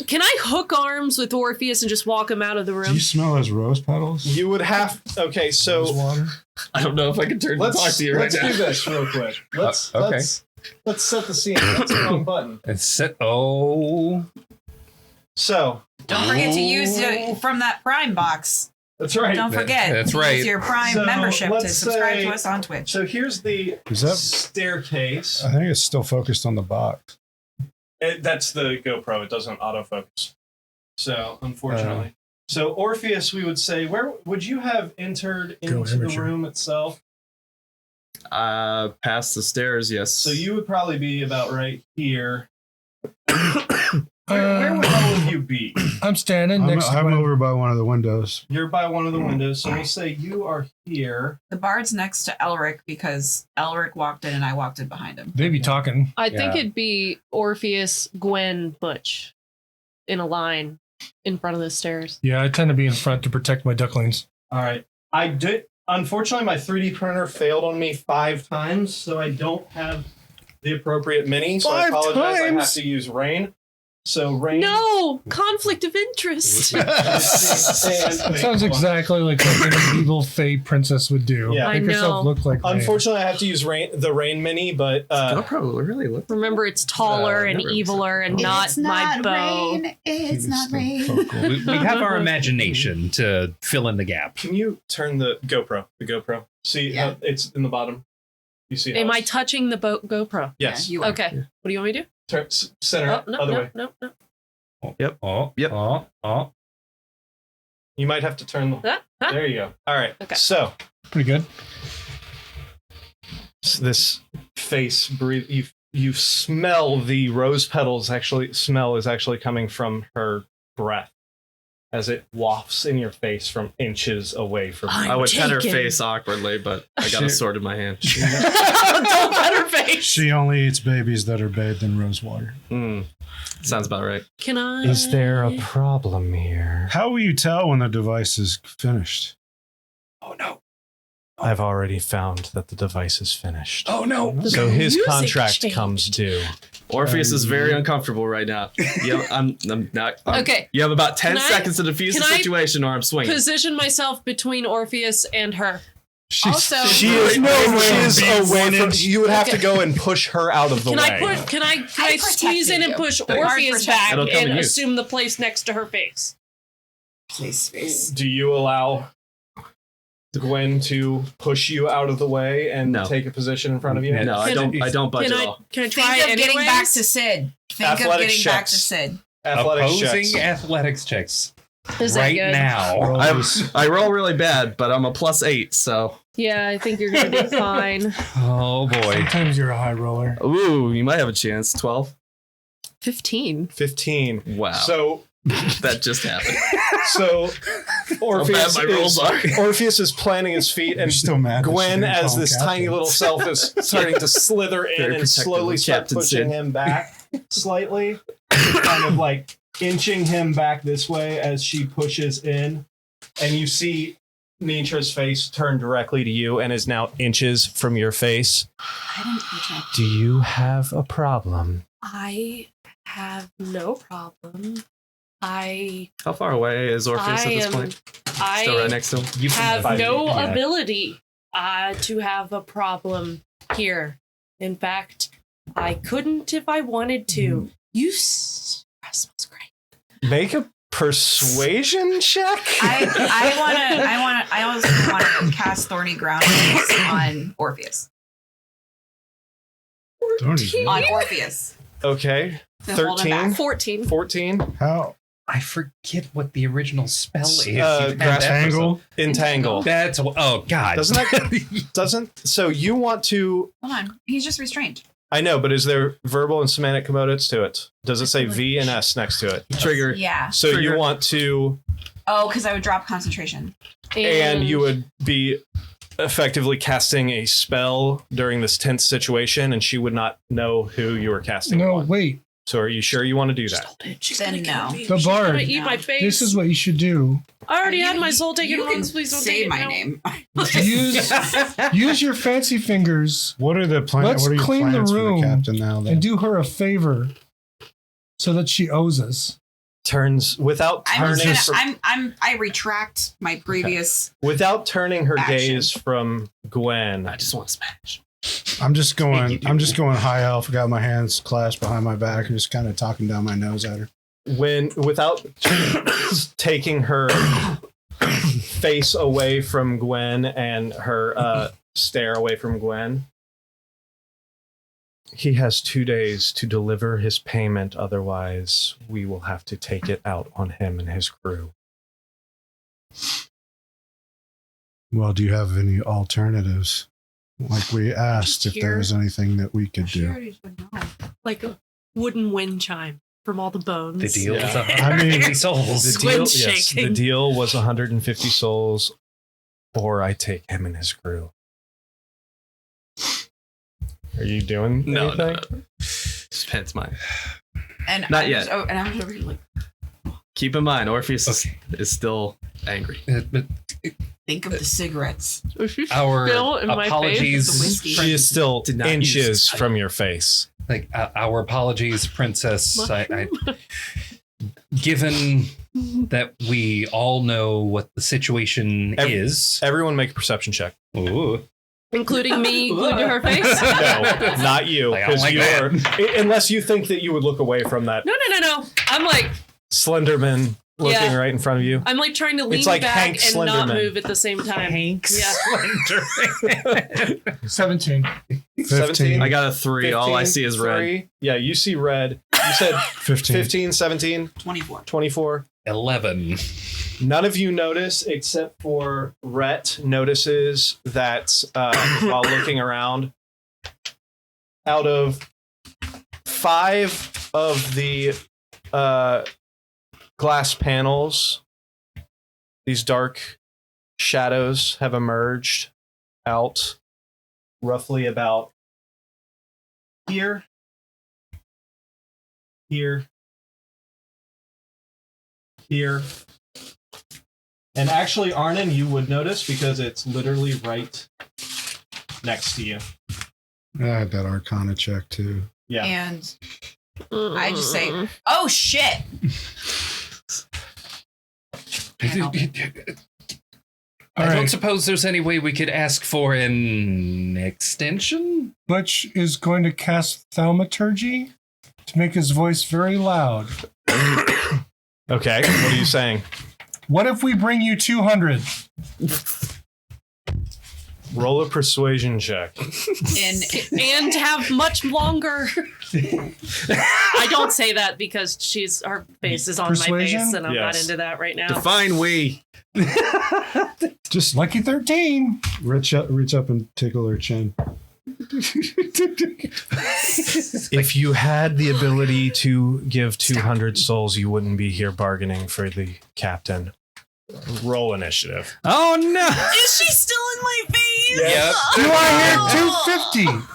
Speaker 8: can I hook arms with Orpheus and just walk him out of the
Speaker 3: Do
Speaker 8: room?
Speaker 3: you smell those rose petals?
Speaker 1: You would have. Okay,
Speaker 3: Rose
Speaker 1: so
Speaker 3: water?
Speaker 4: I don't know if I can turn to talk
Speaker 1: let's
Speaker 4: to you right
Speaker 1: let's
Speaker 4: now.
Speaker 1: do this real quick. Let's
Speaker 2: okay.
Speaker 1: let's set the scene. That's the wrong button.
Speaker 2: It's set. Oh.
Speaker 1: So
Speaker 6: Don't forget to use from that Prime box.
Speaker 1: that's right.
Speaker 6: Don't forget.
Speaker 2: That's
Speaker 6: to
Speaker 2: right.
Speaker 6: Use your Prime
Speaker 1: So,
Speaker 6: membership to
Speaker 1: let's
Speaker 6: subscribe
Speaker 1: say-
Speaker 6: to us on Twitch.
Speaker 1: So here's the
Speaker 3: Is that?
Speaker 1: staircase.
Speaker 3: I think it's still focused on the box.
Speaker 1: That's the GoPro. It doesn't autofocus. So unfortunately. So Orpheus, we would say, where would you have entered
Speaker 10: Go
Speaker 1: into the
Speaker 10: amateur.
Speaker 1: room itself?
Speaker 4: Past the stairs, yes.
Speaker 1: So you would probably be about right here. Where would all of you be?
Speaker 10: I'm standing
Speaker 3: I'm,
Speaker 10: next to
Speaker 3: I'm
Speaker 10: Gwen.
Speaker 3: over by one of the windows.
Speaker 1: You're by one of the windows, so we'll say you are here.
Speaker 6: The bard's next to Elric because Elric walked in and I walked in behind him.
Speaker 10: They be talking.
Speaker 8: I think
Speaker 2: Yeah.
Speaker 8: it'd be Orpheus, Gwen, Butch in a line in front of the stairs.
Speaker 10: Yeah, I tend to be in front to protect my ducklings.
Speaker 1: All right. I did. Unfortunately, my 3D printer failed on me 5 times, so I don't have the appropriate mini. So I
Speaker 10: 5
Speaker 1: apologize. I have
Speaker 10: times?
Speaker 1: to use Rain. So Rain.
Speaker 8: No conflict of interest.
Speaker 10: That sounds exactly like what an evil fae princess would do.
Speaker 1: Yeah.
Speaker 10: Make
Speaker 8: I
Speaker 10: yourself
Speaker 8: know.
Speaker 10: look like Rain.
Speaker 1: Unfortunately, I have to use the Rain mini, but
Speaker 4: GoPro really look.
Speaker 8: Remember, it's taller and
Speaker 4: never
Speaker 8: eviler and not my bow.
Speaker 7: rain. It's not rain.
Speaker 2: We have our imagination to fill in the gap.
Speaker 1: can you turn the GoPro? See,
Speaker 7: Yeah.
Speaker 1: how it's in the bottom. You see? how
Speaker 8: Am I
Speaker 1: it's-
Speaker 8: touching the GoPro?
Speaker 1: Yes.
Speaker 6: Yeah, you are.
Speaker 8: Okay. What do you want me to do?
Speaker 1: Turn, center
Speaker 8: Oh,
Speaker 1: it,
Speaker 8: no,
Speaker 1: other
Speaker 8: no,
Speaker 1: way.
Speaker 8: no, no.
Speaker 2: Oh.
Speaker 4: Yep.
Speaker 2: Oh.
Speaker 1: You might have to turn the.
Speaker 8: Huh? Huh?
Speaker 1: There you go. All right.
Speaker 8: Okay.
Speaker 1: So
Speaker 10: Pretty good.
Speaker 1: this face breathe. You smell the rose petals. Actually, smell is actually coming from her breath as it wafts in your face from inches away from you.
Speaker 4: I would pet her
Speaker 8: taken.
Speaker 4: face awkwardly, but I got a sword in my hand.
Speaker 8: Don't pet her face.
Speaker 3: She only eats babies that are bathed in rose water.
Speaker 4: Sounds about right.
Speaker 8: Can I?
Speaker 1: Is there a problem here?
Speaker 3: How will you tell when the device is finished?
Speaker 2: Oh no.
Speaker 1: I've already found that the device is finished.
Speaker 2: Oh no.
Speaker 1: So his
Speaker 8: Music
Speaker 1: contract
Speaker 8: changed.
Speaker 1: comes due.
Speaker 4: Orpheus is very uncomfortable right now. Yeah, I'm not.
Speaker 8: Okay.
Speaker 4: You have about 10
Speaker 8: Can I-
Speaker 4: seconds to defuse the
Speaker 8: can I
Speaker 4: situation, or I'm swinging.
Speaker 8: Position myself between Orpheus and her.
Speaker 6: Also,
Speaker 1: She is away from. You would have to
Speaker 8: Okay.
Speaker 1: go and push her out of the
Speaker 8: Can
Speaker 1: way.
Speaker 8: I
Speaker 6: I
Speaker 8: squeeze in
Speaker 6: protected
Speaker 8: and
Speaker 6: you.
Speaker 8: push
Speaker 6: The guard
Speaker 8: Orpheus
Speaker 6: protected
Speaker 8: back
Speaker 4: you. It'll come in
Speaker 8: and
Speaker 4: use.
Speaker 8: assume the place next to her face?
Speaker 6: please.
Speaker 1: Do you allow Gwen to push you out of the way and
Speaker 4: No.
Speaker 1: take a position in front of you?
Speaker 4: No, I don't budge
Speaker 8: Can
Speaker 4: at
Speaker 8: I
Speaker 4: all.
Speaker 8: can I
Speaker 6: Think
Speaker 8: try
Speaker 6: of getting back
Speaker 8: anyways?
Speaker 6: to Sid. Think of
Speaker 1: Athletics
Speaker 6: getting back to
Speaker 1: checks.
Speaker 6: Sid.
Speaker 1: Athletics
Speaker 2: Opposing
Speaker 1: checks.
Speaker 2: athletics checks.
Speaker 8: Is that
Speaker 2: right
Speaker 8: good?
Speaker 2: now.
Speaker 4: I roll really bad, but I'm a +8, so.
Speaker 8: Yeah, I think you're gonna be fine.
Speaker 2: Oh boy.
Speaker 10: Sometimes you're a high roller.
Speaker 4: Ooh, you might have a chance. 12.
Speaker 8: 15.
Speaker 1: 15.
Speaker 4: Wow.
Speaker 1: So
Speaker 4: that just happened.
Speaker 1: So Orpheus,
Speaker 4: How bad my rolls are.
Speaker 1: Orpheus is planting his feet,
Speaker 3: You're
Speaker 1: and
Speaker 3: still mad. that she
Speaker 1: Gwen,
Speaker 3: didn't
Speaker 1: as
Speaker 3: call him
Speaker 1: this
Speaker 3: Captain.
Speaker 1: tiny little self, is starting to slither in
Speaker 4: Very
Speaker 1: and
Speaker 4: protective
Speaker 1: slowly
Speaker 4: of
Speaker 1: start
Speaker 4: Captain
Speaker 1: pushing
Speaker 4: Sid.
Speaker 1: him back slightly, kind of like inching him back this way as she pushes in. And you see Nitra's face turn directly to you and is now inches from your face.
Speaker 6: I didn't protect.
Speaker 1: Do you have a problem?
Speaker 8: I have no problem. I
Speaker 4: How far away is Orpheus
Speaker 8: I
Speaker 4: at this
Speaker 8: am-
Speaker 4: point? Still right next to him?
Speaker 2: You
Speaker 8: have
Speaker 1: fight
Speaker 8: no
Speaker 1: it, yeah.
Speaker 8: ability to have a problem here. In fact, I couldn't if I wanted to. You smells great.
Speaker 1: Make a persuasion check?
Speaker 6: I also want to cast Thorny Ground on Orpheus. On Orpheus.
Speaker 1: Okay.
Speaker 6: To hold him
Speaker 1: 13.
Speaker 6: back.
Speaker 8: 14.
Speaker 1: 14.
Speaker 3: How?
Speaker 2: I forget what the original spell is. You've
Speaker 1: Uh,
Speaker 2: had
Speaker 1: grass
Speaker 2: that for
Speaker 3: tangle?
Speaker 1: Entangle.
Speaker 2: That's oh god.
Speaker 1: Doesn't that doesn't so you want to
Speaker 6: Hold on. He's just restrained.
Speaker 1: I know, but is there verbal and semantic components to it? Does it say V and S next to it?
Speaker 4: Trigger.
Speaker 7: Yeah.
Speaker 1: So
Speaker 4: Trigger.
Speaker 1: you want to,
Speaker 7: Oh, because I would drop concentration.
Speaker 1: and you would be effectively casting a spell during this tense situation, and she would not know who you were casting.
Speaker 10: No,
Speaker 1: on.
Speaker 10: wait.
Speaker 1: So are you sure you want to do that?
Speaker 7: Then no.
Speaker 10: The bard.
Speaker 8: Eat my face.
Speaker 10: This is what you should do.
Speaker 8: I already had my soul taken
Speaker 6: You can
Speaker 8: once. Please don't
Speaker 6: say
Speaker 8: take it
Speaker 6: my
Speaker 8: now.
Speaker 6: name.
Speaker 10: Use your fancy fingers
Speaker 3: What are the plans?
Speaker 10: Let's
Speaker 3: What are your
Speaker 10: clean the
Speaker 3: plans for
Speaker 10: room
Speaker 3: the captain now?
Speaker 10: and
Speaker 3: Then?
Speaker 10: do her a favor so that she owes us.
Speaker 1: Turns without
Speaker 6: I'm
Speaker 1: turning
Speaker 6: just gonna, I retract my previous.
Speaker 1: without turning her
Speaker 6: Action.
Speaker 1: gaze from Gwen.
Speaker 4: I just want to smash.
Speaker 3: I'm just going high elf. Got my hands clasped behind my back and just kind of talking down my nose at her.
Speaker 1: Without taking her face away from Gwen and her stare away from Gwen. He has 2 days to deliver his payment, otherwise we will have to take it out on him and his crew.
Speaker 3: Well, do you have any alternatives? Like we asked if there was anything that we could do.
Speaker 8: Like a wooden wind chime from all the bones.
Speaker 2: The deal
Speaker 1: Yeah.
Speaker 2: is
Speaker 3: I mean,
Speaker 2: 150 souls.
Speaker 1: The
Speaker 8: Squid
Speaker 1: deal, yes,
Speaker 8: shaking.
Speaker 1: the deal was 150 souls, or I take him and his crew. Are you doing
Speaker 4: No,
Speaker 1: anything?
Speaker 4: no. Spence mine.
Speaker 6: And
Speaker 4: Not
Speaker 6: I'm
Speaker 4: yet.
Speaker 6: Just, and I'm just over here like,
Speaker 4: Keep in mind, Orpheus is still angry.
Speaker 2: But
Speaker 6: think of the cigarettes.
Speaker 2: our
Speaker 8: Spill in my face.
Speaker 6: The
Speaker 2: apologies.
Speaker 6: whiskey.
Speaker 1: She is still
Speaker 4: Did not use
Speaker 1: inches
Speaker 4: this.
Speaker 1: from your face.
Speaker 2: Like our apologies, Princess. Given that we all know what the situation is.
Speaker 1: Everyone make a perception check.
Speaker 2: Ooh.
Speaker 8: Including me glued to her face?
Speaker 1: No, not you.
Speaker 2: Like, I don't
Speaker 1: 'cause
Speaker 2: like
Speaker 1: you
Speaker 2: that.
Speaker 1: are- unless you think that you would look away from that
Speaker 8: No. I'm like
Speaker 1: Slenderman looking
Speaker 8: Yeah.
Speaker 1: right in front of you.
Speaker 8: I'm like trying to lean
Speaker 1: like
Speaker 8: back
Speaker 1: Hank
Speaker 8: and not
Speaker 1: Slenderman.
Speaker 8: move at the same time. Yeah.
Speaker 10: 17.
Speaker 1: 17.
Speaker 4: I got a 3. All I see is red.
Speaker 1: 3. Yeah, you see red. You said 15, 17,
Speaker 6: 24.
Speaker 1: 24.
Speaker 2: 11.
Speaker 1: None of you notice except for Rhett notices that while looking around, out of 5 of the glass panels, these dark shadows have emerged out roughly about here, here, here. And actually, Arnon, you would notice because it's literally right next to you.
Speaker 3: I had that Arcana check too.
Speaker 1: Yeah.
Speaker 6: And I just say, oh shit.
Speaker 2: I
Speaker 10: All
Speaker 2: don't
Speaker 10: right.
Speaker 2: suppose there's any way we could ask for an extension?
Speaker 10: Butch is going to cast thaumaturgy to make his voice very loud.
Speaker 1: Okay, what are you saying?
Speaker 10: What if we bring you 200?
Speaker 1: Roll a persuasion check.
Speaker 8: And have much longer. I don't say that because her face is on
Speaker 10: Persuasion?
Speaker 8: my face, and I'm not
Speaker 1: Yes.
Speaker 8: into that right now.
Speaker 4: Define we.
Speaker 3: Just
Speaker 10: Lucky 13.
Speaker 3: reach up and tickle her chin.
Speaker 1: If you had the ability to give 200 souls, you wouldn't be here bargaining for the captain. Roll initiative.
Speaker 4: Oh no!
Speaker 6: Is she still in my face?
Speaker 2: Yep.
Speaker 10: Do I hear 250?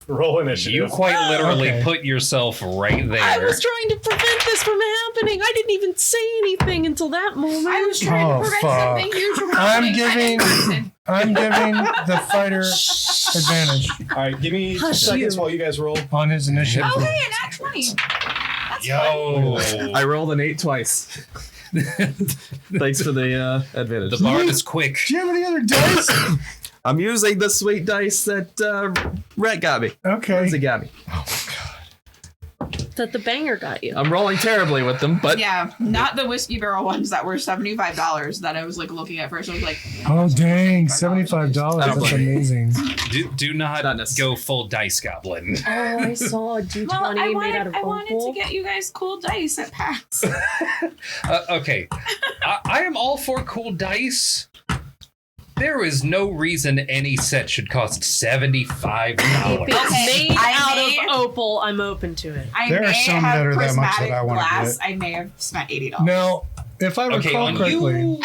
Speaker 1: Roll
Speaker 2: You
Speaker 1: initiative.
Speaker 2: quite literally
Speaker 10: Okay.
Speaker 2: put yourself right there.
Speaker 8: I was trying to prevent this from happening. I didn't even say anything until that moment.
Speaker 6: I was trying
Speaker 10: Oh,
Speaker 6: to prevent
Speaker 10: fuck.
Speaker 6: something huge from
Speaker 10: I'm
Speaker 6: happening.
Speaker 10: giving the fighter advantage
Speaker 1: All right, give me 2
Speaker 8: Hush
Speaker 1: seconds
Speaker 8: you.
Speaker 1: while you guys roll.
Speaker 10: on his initiative.
Speaker 6: Oh, hey, an act 20. That's
Speaker 2: Yo.
Speaker 4: I rolled an 8 twice. Thanks for the advantage.
Speaker 2: The bard is quick.
Speaker 10: Do you have any other dice?
Speaker 4: I'm using the sweet dice that Rhett got me.
Speaker 10: Okay.
Speaker 4: Lindsay got me.
Speaker 8: That the banger got you.
Speaker 4: I'm rolling terribly with them, but
Speaker 6: Yeah, not the whiskey barrel ones that were $75 that I was like looking at first. I was like,
Speaker 10: Oh, dang. $75.
Speaker 4: I don't
Speaker 10: That's
Speaker 4: blame you.
Speaker 10: amazing.
Speaker 2: Do not,
Speaker 4: Not necessarily.
Speaker 2: go full dice goblin.
Speaker 8: Oh, I saw a D20
Speaker 6: well,
Speaker 8: made out of
Speaker 6: I wanted to
Speaker 8: opal.
Speaker 6: get you guys cool dice at PAX.
Speaker 2: Okay. I am all for cool dice. There is no reason any set should cost $75.
Speaker 8: If it's
Speaker 6: Okay,
Speaker 8: made
Speaker 6: I
Speaker 8: out
Speaker 6: may-
Speaker 8: of opal, I'm open to it.
Speaker 6: I
Speaker 3: There are
Speaker 6: may
Speaker 3: some
Speaker 6: have
Speaker 3: that are that much that
Speaker 6: prismatic
Speaker 3: I wanna
Speaker 6: glass.
Speaker 3: get.
Speaker 6: I may have spent $80.
Speaker 10: Now, if I
Speaker 2: Okay,
Speaker 10: recall
Speaker 2: on
Speaker 10: correctly,
Speaker 2: you,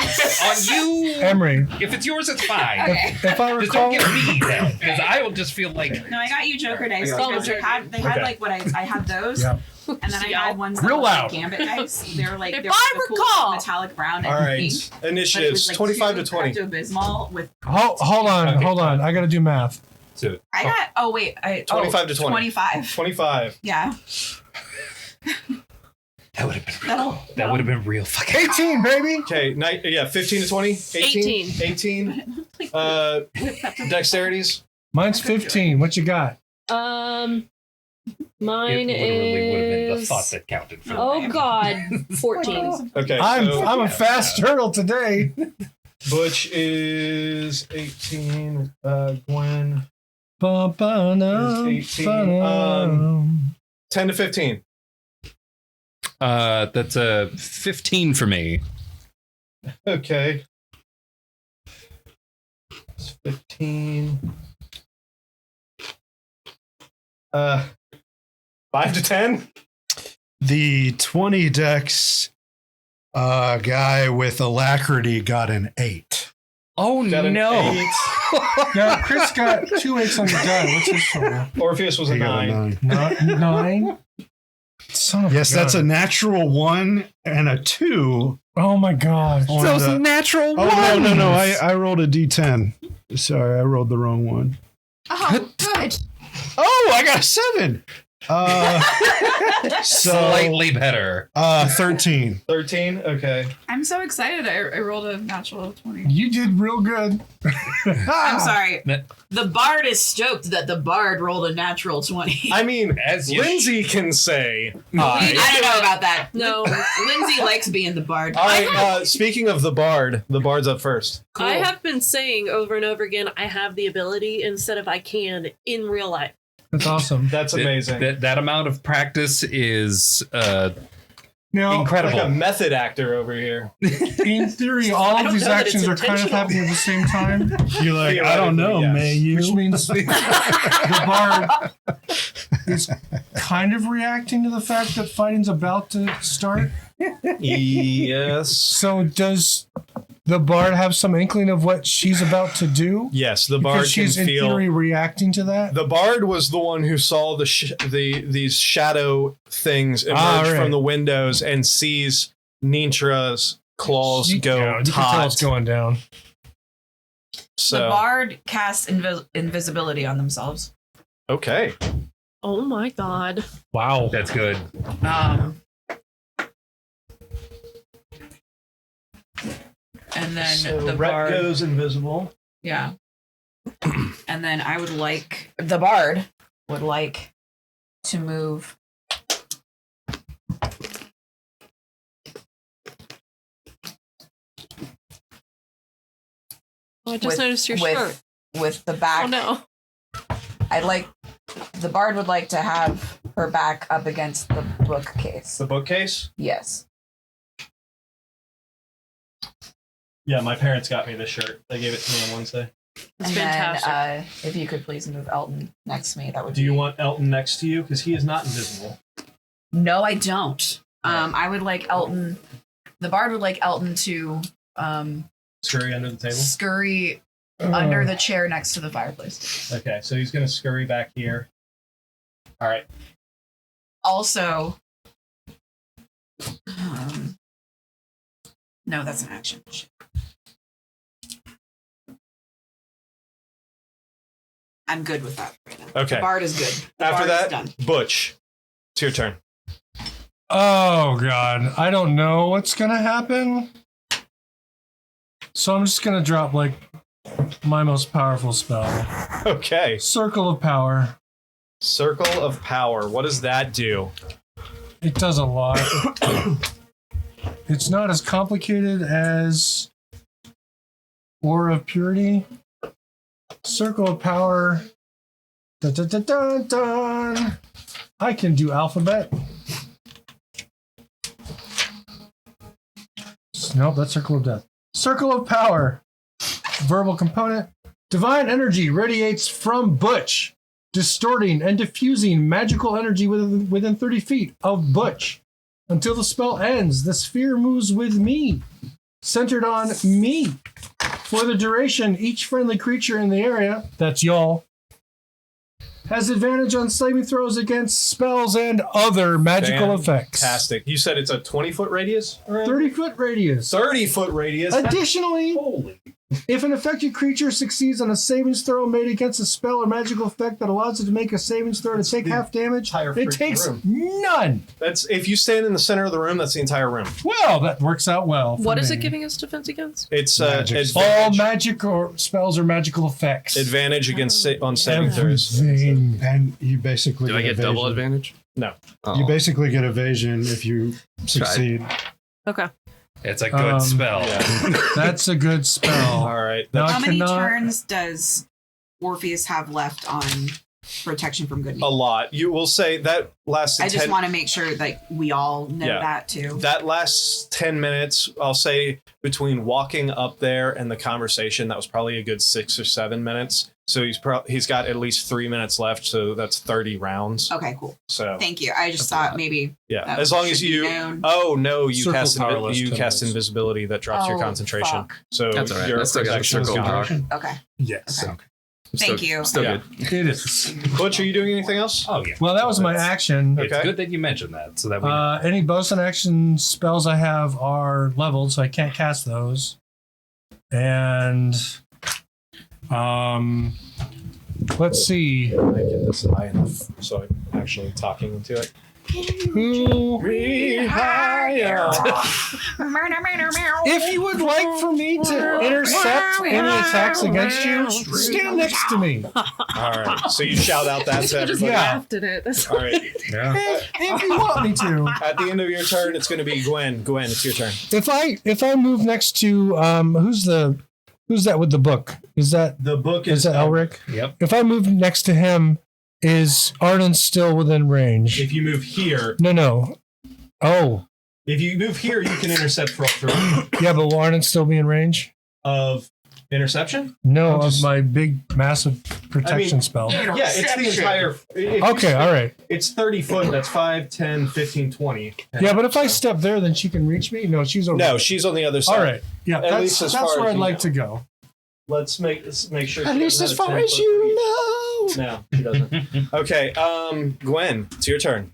Speaker 10: Emery,
Speaker 2: if it's yours, it's fine.
Speaker 6: Okay.
Speaker 10: if I
Speaker 2: Just don't
Speaker 10: recall,
Speaker 2: give me that, because I will just feel like
Speaker 6: No, I got you Joker dice
Speaker 8: I got
Speaker 6: because
Speaker 8: you.
Speaker 6: they had
Speaker 1: Okay.
Speaker 6: like what I had those,
Speaker 10: Yeah.
Speaker 6: and then I had ones that
Speaker 10: Real
Speaker 6: were
Speaker 10: loud.
Speaker 6: like Gambit dice. They were like
Speaker 8: If
Speaker 6: they were
Speaker 8: I
Speaker 6: the cool
Speaker 8: recall.
Speaker 6: metallic brown and
Speaker 1: All right.
Speaker 6: pink. But it
Speaker 1: Initiatives
Speaker 6: was like
Speaker 1: 25 to
Speaker 6: 2
Speaker 1: 20.
Speaker 6: Pepto-Bismol with.
Speaker 10: hold on,
Speaker 1: Okay.
Speaker 10: hold on. I got to do math.
Speaker 1: So
Speaker 6: I got. Oh wait,
Speaker 1: 25 to 20.
Speaker 6: 25.
Speaker 1: 25.
Speaker 6: Yeah.
Speaker 2: that would have been
Speaker 6: That'll.
Speaker 2: been real fucking.
Speaker 10: 18, baby.
Speaker 1: Okay, 15 to 20. 18. 18. Dexterities.
Speaker 10: Mine's 15. What you got?
Speaker 8: Mine
Speaker 2: It literally would have been the
Speaker 8: is.
Speaker 2: thought that counted for
Speaker 8: Oh
Speaker 2: me.
Speaker 8: God, 14.
Speaker 1: Okay,
Speaker 10: I'm
Speaker 1: so
Speaker 10: a fast turtle today.
Speaker 1: Butch is 18. Gwen
Speaker 10: Ba-ba-dum,
Speaker 1: is 18.
Speaker 10: ba-dum.
Speaker 1: 10 to 15.
Speaker 2: That's a 15 for me.
Speaker 1: Okay. It's 15. 5 to 10.
Speaker 3: The 20 dex guy with alacrity got an 8.
Speaker 2: Oh
Speaker 1: Got an
Speaker 2: no!
Speaker 1: 8.
Speaker 10: Now, Chris got 2 8s on the die. What's his total?
Speaker 1: Orpheus was a
Speaker 3: He got a
Speaker 1: 9.
Speaker 3: 9.
Speaker 10: 9? Son of
Speaker 3: Yes,
Speaker 10: a
Speaker 3: that's a
Speaker 10: gun.
Speaker 3: natural 1 and a 2.
Speaker 10: Oh my gosh.
Speaker 3: On
Speaker 2: Those
Speaker 3: the-
Speaker 2: natural
Speaker 3: Oh, no.
Speaker 2: ones.
Speaker 3: I rolled a d10. Sorry, I rolled the wrong one.
Speaker 6: Oh, good.
Speaker 3: Oh, I got a 7. So
Speaker 2: Slightly better.
Speaker 3: 13.
Speaker 1: 13. Okay.
Speaker 6: I'm so excited. I rolled a natural 20.
Speaker 10: You did real good.
Speaker 6: I'm sorry.
Speaker 2: That-
Speaker 6: The bard is stoked that the bard rolled a natural 20.
Speaker 1: I mean,
Speaker 2: As you
Speaker 1: Lindsay can say
Speaker 6: I
Speaker 1: hi.
Speaker 6: don't know about that.
Speaker 8: No.
Speaker 6: Lindsay likes being the bard.
Speaker 1: All right. Speaking of the bard's up first.
Speaker 8: I have been saying over and over again, I have the ability instead of I can in real life.
Speaker 10: That's awesome.
Speaker 1: That's amazing.
Speaker 2: That amount of practice is
Speaker 10: Now,
Speaker 2: incredible.
Speaker 1: Like a method actor over here.
Speaker 10: in theory, all
Speaker 8: don't
Speaker 10: of these
Speaker 8: know that
Speaker 10: actions
Speaker 8: it's
Speaker 10: are kind of
Speaker 8: intentional.
Speaker 10: happening at the same time,
Speaker 3: You're like, I don't know,
Speaker 1: Yes.
Speaker 3: may you?
Speaker 10: which means the bard is kind of reacting to the fact that fighting's about to start.
Speaker 1: Yes.
Speaker 10: So does the bard have some inkling of what she's about to do?
Speaker 1: Yes, the bard
Speaker 10: Because
Speaker 1: can
Speaker 10: she's in
Speaker 1: feel.
Speaker 10: theory reacting to that.
Speaker 1: The bard was the one who saw these shadow things emerge
Speaker 10: right.
Speaker 1: from the windows and sees Nintra's claws
Speaker 10: you
Speaker 1: go
Speaker 10: can tell it's
Speaker 1: taut.
Speaker 10: going down.
Speaker 1: So
Speaker 6: The bard casts invisibility on themselves.
Speaker 1: okay.
Speaker 8: Oh my God.
Speaker 10: Wow.
Speaker 2: That's good.
Speaker 6: And then
Speaker 1: So
Speaker 6: the
Speaker 1: Rhett
Speaker 6: bard
Speaker 1: goes invisible.
Speaker 6: Yeah. And then I would like the bard would like to move
Speaker 8: Oh, I just
Speaker 6: with,
Speaker 8: noticed your shirt.
Speaker 6: with the back.
Speaker 8: Oh no.
Speaker 6: I'd like the bard would like to have her back up against the bookcase.
Speaker 1: The bookcase?
Speaker 6: Yes.
Speaker 1: Yeah, my parents got me this shirt. They gave it to me on Wednesday.
Speaker 8: It's
Speaker 6: and
Speaker 8: fantastic.
Speaker 6: then if you could please move Elton next to me, that would
Speaker 1: Do
Speaker 6: be
Speaker 1: you want Elton next to you? Because he is not invisible.
Speaker 6: No, I don't. I would like Elton the bard would like Elton to
Speaker 1: Scurry under the table.
Speaker 6: scurry under the chair next to the fireplace.
Speaker 1: Okay, so he's gonna scurry back here. All right.
Speaker 6: Also, no, that's an action. I'm good with that right now.
Speaker 1: Okay.
Speaker 6: The bard is good. The
Speaker 1: After
Speaker 6: bard is
Speaker 1: that,
Speaker 6: done.
Speaker 1: Butch, it's your turn.
Speaker 10: Oh God, I don't know what's gonna happen. So I'm just gonna drop like my most powerful spell,
Speaker 1: Okay.
Speaker 10: Circle of Power.
Speaker 1: Circle of Power. What does that do?
Speaker 10: It does a lot. It's not as complicated as Aura of Purity. Circle of Power. Dun, dun, dun, dun, dun. I can do alphabet. Nope, that's Circle of Death. Circle of Power. verbal component. Divine energy radiates from Butch, distorting and diffusing magical energy within 30 feet of Butch. Until the spell ends, the sphere moves with me, centered on me. For the duration, each friendly creature in the area, that's y'all, has advantage on saving throws against spells and other magical effects.
Speaker 1: Fantastic. You said it's a 20-foot radius?
Speaker 10: 30-foot radius.
Speaker 1: 30-foot radius?
Speaker 10: Additionally, if an affected creature succeeds on a savings throw made against a spell or magical effect that allows it to make a savings throw to take half damage, it takes none.
Speaker 1: That's if you stand in the center of the room, that's the entire room.
Speaker 10: Well, that works out well.
Speaker 8: What is it giving us defense against?
Speaker 1: It's
Speaker 10: all magic or spells or magical effects.
Speaker 1: Advantage against on saving throws.
Speaker 3: And you basically
Speaker 4: Do I get double advantage?
Speaker 1: No.
Speaker 3: You basically get evasion if you succeed.
Speaker 8: Okay.
Speaker 2: It's a good spell.
Speaker 10: That's a good spell.
Speaker 1: All right.
Speaker 6: How many turns does Orpheus have left on protection from good?
Speaker 1: A lot. You will say that lasted.
Speaker 6: I just want to make sure that we all know that too.
Speaker 1: That last 10 minutes, I'll say between walking up there and the conversation, that was probably a good 6 or 7 minutes. So he's got at least 3 minutes left. So that's 30 rounds.
Speaker 6: Okay, cool.
Speaker 1: So
Speaker 6: thank you. I just thought maybe.
Speaker 1: Yeah, as long as you. Oh no, you cast invisibility that drops your
Speaker 6: Oh,
Speaker 1: concentration.
Speaker 6: fuck.
Speaker 1: So
Speaker 4: That's all right.
Speaker 1: your
Speaker 4: That's still got
Speaker 1: protection is
Speaker 4: circle
Speaker 1: gone.
Speaker 4: power.
Speaker 6: Okay.
Speaker 10: Yes.
Speaker 6: Okay. Thank you.
Speaker 4: Still good.
Speaker 10: It is.
Speaker 1: Butch, are you doing anything else?
Speaker 2: Oh yeah.
Speaker 10: Well, that was my action.
Speaker 2: It's good that you mentioned that, so that we.
Speaker 10: Any bonus and action spells I have are leveled, so I can't cast those. And let's see.
Speaker 1: I get this high enough so I'm actually talking into it.
Speaker 10: Who if you would like for me to intercept any attacks against you, stand next to me.
Speaker 1: All right. So you shout out that to everybody.
Speaker 8: Laughed at it. That's
Speaker 1: All right.
Speaker 10: If you want me to.
Speaker 1: At the end of your turn, it's going to be Gwen. Gwen, it's your turn.
Speaker 10: If I move next to who's that with the book? Is that
Speaker 1: the book?
Speaker 10: Is that Elric?
Speaker 2: Yep.
Speaker 10: If I move next to him, is Arden still within range?
Speaker 1: If you move here.
Speaker 10: No. Oh.
Speaker 1: If you move here, you can intercept for all three.
Speaker 10: Yeah, but will Arden still be in range?
Speaker 1: Of interception?
Speaker 10: No, of my big, massive protection spell.
Speaker 1: Yeah, it's the entire.
Speaker 10: Okay, all right.
Speaker 1: It's 30 foot. That's 5, 10, 15, 20.
Speaker 10: Yeah, but if I step there, then she can reach me? No, she's over
Speaker 1: No,
Speaker 10: there.
Speaker 1: she's on the other side.
Speaker 10: All right. Yeah,
Speaker 1: At least
Speaker 10: that's
Speaker 1: as far
Speaker 10: where
Speaker 1: as
Speaker 10: I'd
Speaker 1: you
Speaker 10: like
Speaker 1: know.
Speaker 10: to go.
Speaker 1: Let's make sure.
Speaker 10: At
Speaker 1: she
Speaker 10: least
Speaker 1: doesn't
Speaker 10: as
Speaker 1: have
Speaker 10: far
Speaker 1: 10
Speaker 10: as
Speaker 1: foot
Speaker 10: you
Speaker 1: reach.
Speaker 10: know.
Speaker 1: No, she doesn't. Okay, Gwen, it's your turn.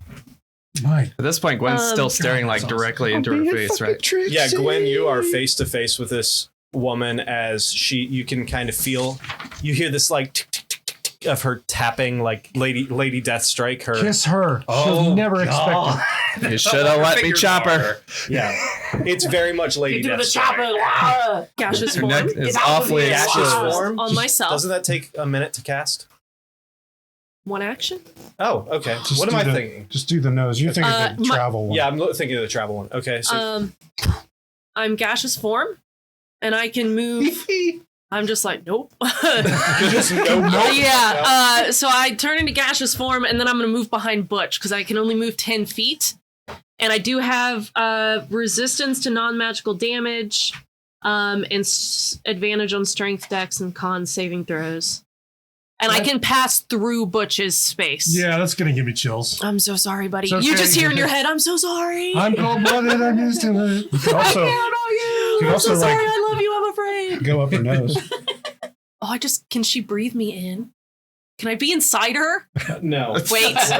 Speaker 10: Right.
Speaker 4: At this point, Gwen's still staring like directly into her face, right?
Speaker 1: Yeah, Gwen, you are face to face with this woman as you can kind of feel, you hear this like tick, tick, tick, tick, tick of her tapping like Lady Deathstrike. Her
Speaker 10: Kiss her. She'll never expect it.
Speaker 4: You should have let me chop her.
Speaker 1: Yeah, it's very much Lady
Speaker 8: You do the
Speaker 1: Deathstrike.
Speaker 8: chopper. Gaseous
Speaker 4: Her
Speaker 8: form.
Speaker 4: neck is awfully
Speaker 1: Gaseous
Speaker 4: exposed.
Speaker 1: form
Speaker 8: On myself.
Speaker 1: Doesn't that take a minute to cast?
Speaker 8: One action.
Speaker 1: Oh, okay.
Speaker 3: Just
Speaker 1: What am
Speaker 3: do
Speaker 1: I
Speaker 3: the-
Speaker 1: thinking?
Speaker 3: Just do the nose. You're thinking of the travel one.
Speaker 1: Yeah, I'm thinking of the travel one. Okay, so
Speaker 8: I'm gaseous form, and I can move. I'm just like, nope.
Speaker 1: just nope.
Speaker 8: Yeah. So I turn into gaseous form, and then I'm going to move behind Butch because I can only move 10 feet. And I do have resistance to non-magical damage, and advantage on strength, dex, and con saving throws. And I can pass through Butch's space.
Speaker 10: Yeah, that's going to give me chills.
Speaker 8: I'm so sorry, buddy.
Speaker 10: It's okay.
Speaker 8: You just hear in your head, I'm so sorry.
Speaker 10: I'm cold-blooded. I'm used to it. You can also,
Speaker 8: I care about you.
Speaker 10: can
Speaker 8: I'm
Speaker 10: also,
Speaker 8: so sorry.
Speaker 10: like-
Speaker 8: I love you. I'm afraid.
Speaker 3: Go up her nose.
Speaker 8: Oh, can she breathe me in? Can I be inside her?
Speaker 1: No.
Speaker 8: Wait, that's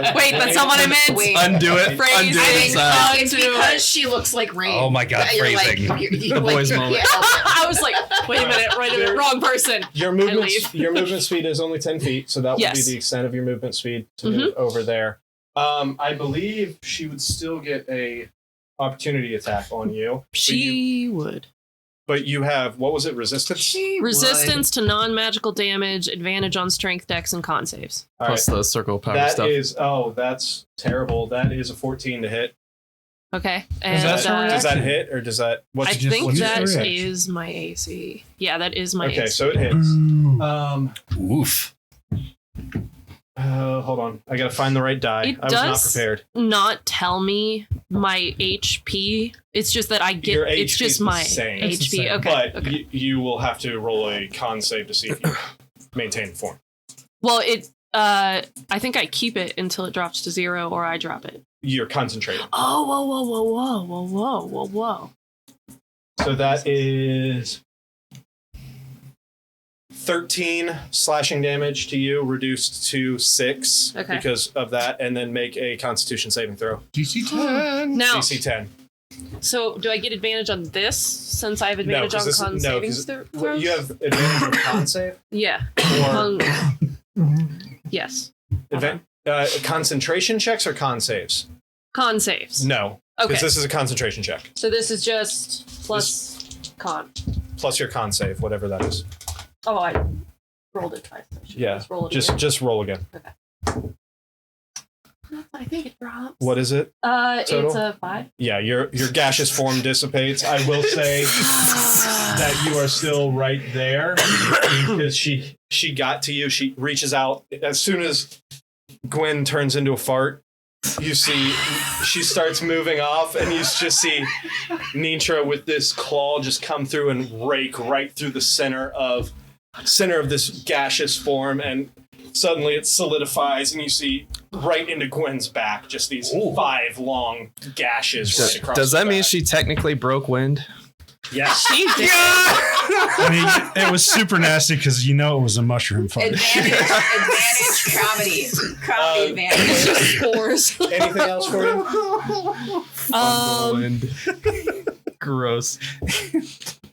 Speaker 8: not what I meant.
Speaker 6: Wait.
Speaker 4: Undo it.
Speaker 8: Phrase.
Speaker 4: Undo
Speaker 8: I
Speaker 4: it
Speaker 8: think
Speaker 4: inside.
Speaker 6: It's because she looks like rain.
Speaker 2: Oh my God,
Speaker 6: that you're
Speaker 2: phrasing.
Speaker 4: The boys' moment.
Speaker 8: I was like, wait a minute, wrong person.
Speaker 1: Your movement speed is only 10 feet, so that would
Speaker 8: Yes.
Speaker 1: be the extent of your movement speed to move over there. I believe she would still get a opportunity attack on you.
Speaker 8: She would.
Speaker 1: But you have, what was it, resistance?
Speaker 8: Resistance to non-magical damage, advantage on strength, dex, and con saves.
Speaker 1: All
Speaker 4: Plus
Speaker 1: right.
Speaker 4: the circle of power
Speaker 1: That
Speaker 4: stuff.
Speaker 1: is, that's terrible. That is a 14 to hit.
Speaker 8: Okay. And
Speaker 1: Does that hit, or does that,
Speaker 8: I think
Speaker 10: what's your
Speaker 8: that
Speaker 10: reaction?
Speaker 8: is my AC. Yeah, that is my
Speaker 1: okay,
Speaker 8: AC.
Speaker 1: so it hits.
Speaker 2: Oof.
Speaker 1: Hold on. I gotta find the right die.
Speaker 8: It
Speaker 1: I was not
Speaker 8: does
Speaker 1: prepared.
Speaker 8: not tell me my HP. It's just that I get.
Speaker 1: Your
Speaker 8: It's
Speaker 1: HP
Speaker 8: just
Speaker 1: is the
Speaker 8: my
Speaker 1: same.
Speaker 10: It's the
Speaker 8: HP.
Speaker 10: same.
Speaker 8: Okay.
Speaker 1: But
Speaker 8: okay.
Speaker 1: you will have to roll a con save to see if you maintain form.
Speaker 8: Well, it. I think I keep it until it drops to 0, or I drop it.
Speaker 1: You're concentrated.
Speaker 8: Oh, whoa, whoa, whoa, whoa, whoa, whoa, whoa, whoa.
Speaker 1: So that is 13 slashing damage to you, reduced to 6
Speaker 8: Okay.
Speaker 1: because of that, and then make a Constitution saving throw.
Speaker 10: DC 10.
Speaker 8: Now,
Speaker 1: DC 10.
Speaker 8: so do I get advantage on this since I have
Speaker 1: No,
Speaker 8: advantage on
Speaker 1: 'cause
Speaker 8: con
Speaker 1: this, no,
Speaker 8: savings
Speaker 1: 'cause
Speaker 8: throws?
Speaker 1: you have advantage on con save
Speaker 8: Yeah.
Speaker 1: or
Speaker 8: Yes.
Speaker 1: concentration checks or con saves?
Speaker 8: Con saves.
Speaker 1: No,
Speaker 8: Okay.
Speaker 1: because this is a concentration check
Speaker 8: So this is just plus con.
Speaker 1: plus your con save, whatever that is.
Speaker 8: Oh, I rolled it twice. I should
Speaker 1: Yeah,
Speaker 8: just roll it again.
Speaker 1: just roll again.
Speaker 8: I think it drops.
Speaker 1: What is it?
Speaker 8: It's
Speaker 1: Total?
Speaker 8: a 5.
Speaker 1: Yeah, your gaseous form dissipates. I will say that you are still right there because she got to you. She reaches out as soon as Gwen turns into a fart. You see, she starts moving off, and you just see Nitra with this claw just come through and rake right through the center of this gaseous form, and suddenly it solidifies, and you see right into Gwen's back just these 5 long gashes right across.
Speaker 4: Does that
Speaker 1: her
Speaker 4: mean
Speaker 1: back.
Speaker 4: she technically broke wind?
Speaker 1: Yes.
Speaker 8: She did.
Speaker 3: I mean, it was super nasty because you know it was a mushroom fart.
Speaker 6: Advantage comedy. Comedy advantage.
Speaker 8: It's just spores.
Speaker 1: Anything else for you?
Speaker 4: Wind. Gross.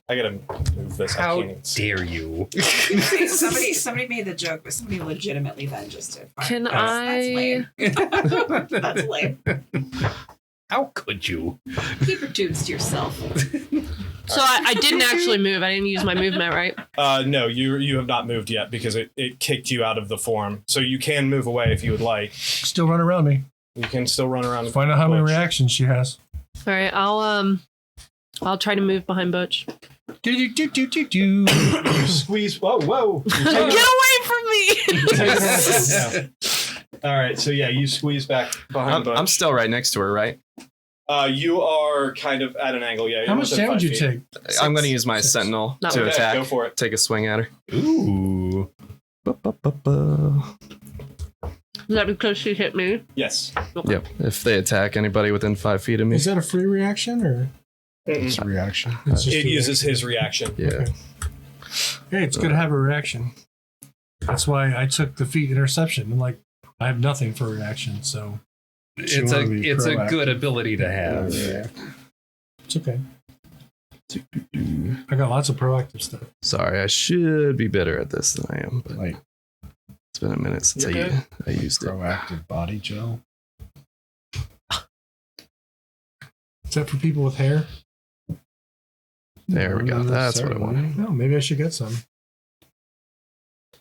Speaker 1: I gotta move this. I
Speaker 2: How
Speaker 1: can't.
Speaker 2: dare you?
Speaker 6: Somebody made the joke, but somebody legitimately then just did. Fine.
Speaker 8: Can
Speaker 6: That's
Speaker 8: I?
Speaker 6: lame. That's lame.
Speaker 2: How could you?
Speaker 6: Keep your tunes to yourself.
Speaker 8: So I didn't actually move. I didn't use my movement, right?
Speaker 1: No, you have not moved yet because it kicked you out of the form. So you can move away if you would like.
Speaker 10: Still run around me.
Speaker 1: You can still run around. and
Speaker 10: Find out how many
Speaker 1: push.
Speaker 10: reactions she has.
Speaker 8: All right. I'll try to move behind Butch.
Speaker 10: Do.
Speaker 1: You squeeze. Whoa!
Speaker 8: Get away from me!
Speaker 1: Yeah. All right. So yeah, you squeeze back behind.
Speaker 4: I'm still right next to her, right?
Speaker 1: You are kind of at an angle. Yeah.
Speaker 10: How much damage you take?
Speaker 4: I'm going to use my sentinel
Speaker 8: Not
Speaker 4: to
Speaker 1: Okay,
Speaker 4: attack.
Speaker 1: go for it.
Speaker 4: Take a swing at her.
Speaker 2: Ooh.
Speaker 8: Is that because she hit me?
Speaker 1: Yes.
Speaker 4: Yep. If they attack anybody within 5 feet of me.
Speaker 10: Is that a free reaction or?
Speaker 3: It's a reaction.
Speaker 10: It's just
Speaker 1: It
Speaker 10: a
Speaker 1: uses his reaction.
Speaker 4: Yeah.
Speaker 10: Hey, it's good to have a reaction. That's why I took the feat interception. I'm like, I have nothing for reaction, so
Speaker 2: It's
Speaker 3: wanna be
Speaker 2: a
Speaker 3: proactive.
Speaker 2: good ability to have.
Speaker 10: it's okay. I got lots of proactive stuff.
Speaker 4: Sorry, I should be better at this than I am, but
Speaker 3: Like
Speaker 4: it's been a minute since
Speaker 1: You're good.
Speaker 4: I used it.
Speaker 3: proactive body gel.
Speaker 10: Is that for people with hair?
Speaker 4: There we go.
Speaker 3: Not
Speaker 4: That's what I
Speaker 3: necessarily.
Speaker 4: wanted.
Speaker 10: No, maybe I should get some.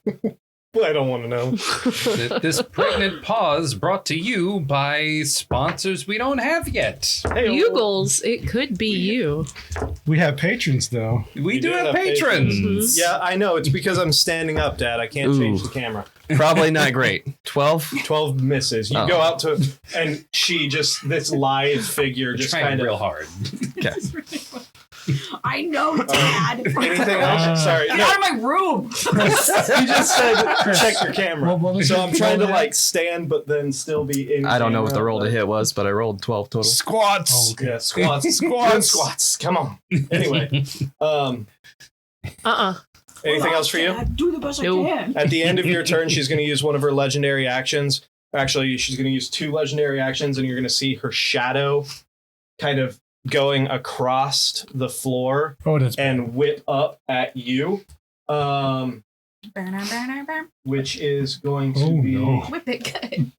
Speaker 1: I don't want to know.
Speaker 2: This pregnant pause brought to you by sponsors we don't have yet.
Speaker 1: Hey,
Speaker 8: Bugles, it could be you.
Speaker 3: We have patrons though.
Speaker 2: We do have patrons.
Speaker 1: Yeah, I know. It's because I'm standing up, Dad. I can't change the camera.
Speaker 4: Probably not great. 12?
Speaker 1: 12 misses. You
Speaker 4: Oh.
Speaker 1: go out to, and she just, this lithe figure
Speaker 2: We're
Speaker 1: just
Speaker 2: trying
Speaker 1: kind
Speaker 2: real
Speaker 1: of.
Speaker 2: hard.
Speaker 4: Okay.
Speaker 6: I know, Dad.
Speaker 1: Anything else? Sorry.
Speaker 6: Get
Speaker 1: No,
Speaker 6: out of my room.
Speaker 1: you just said check your camera.
Speaker 10: What was
Speaker 1: So
Speaker 10: it?
Speaker 1: I'm trying to
Speaker 10: Roll it.
Speaker 1: like stand, but then still be in.
Speaker 4: I don't know what the
Speaker 1: camera,
Speaker 4: roll to
Speaker 1: but-
Speaker 4: hit was, but I rolled 12 total.
Speaker 3: Squats.
Speaker 10: Oh, okay.
Speaker 1: Yeah, squats. Squats. Come on. Anyway, anything else for you?
Speaker 6: Dad, do the best
Speaker 8: No.
Speaker 6: I can.
Speaker 1: At the end of your turn, she's going to use one of her legendary actions. Actually, she's going to use 2 legendary actions, and you're going to see her shadow kind of going across the floor
Speaker 10: Oh, that's
Speaker 1: and whip up at you, which is going to
Speaker 10: Oh,
Speaker 1: be
Speaker 10: no.
Speaker 6: Whip it good.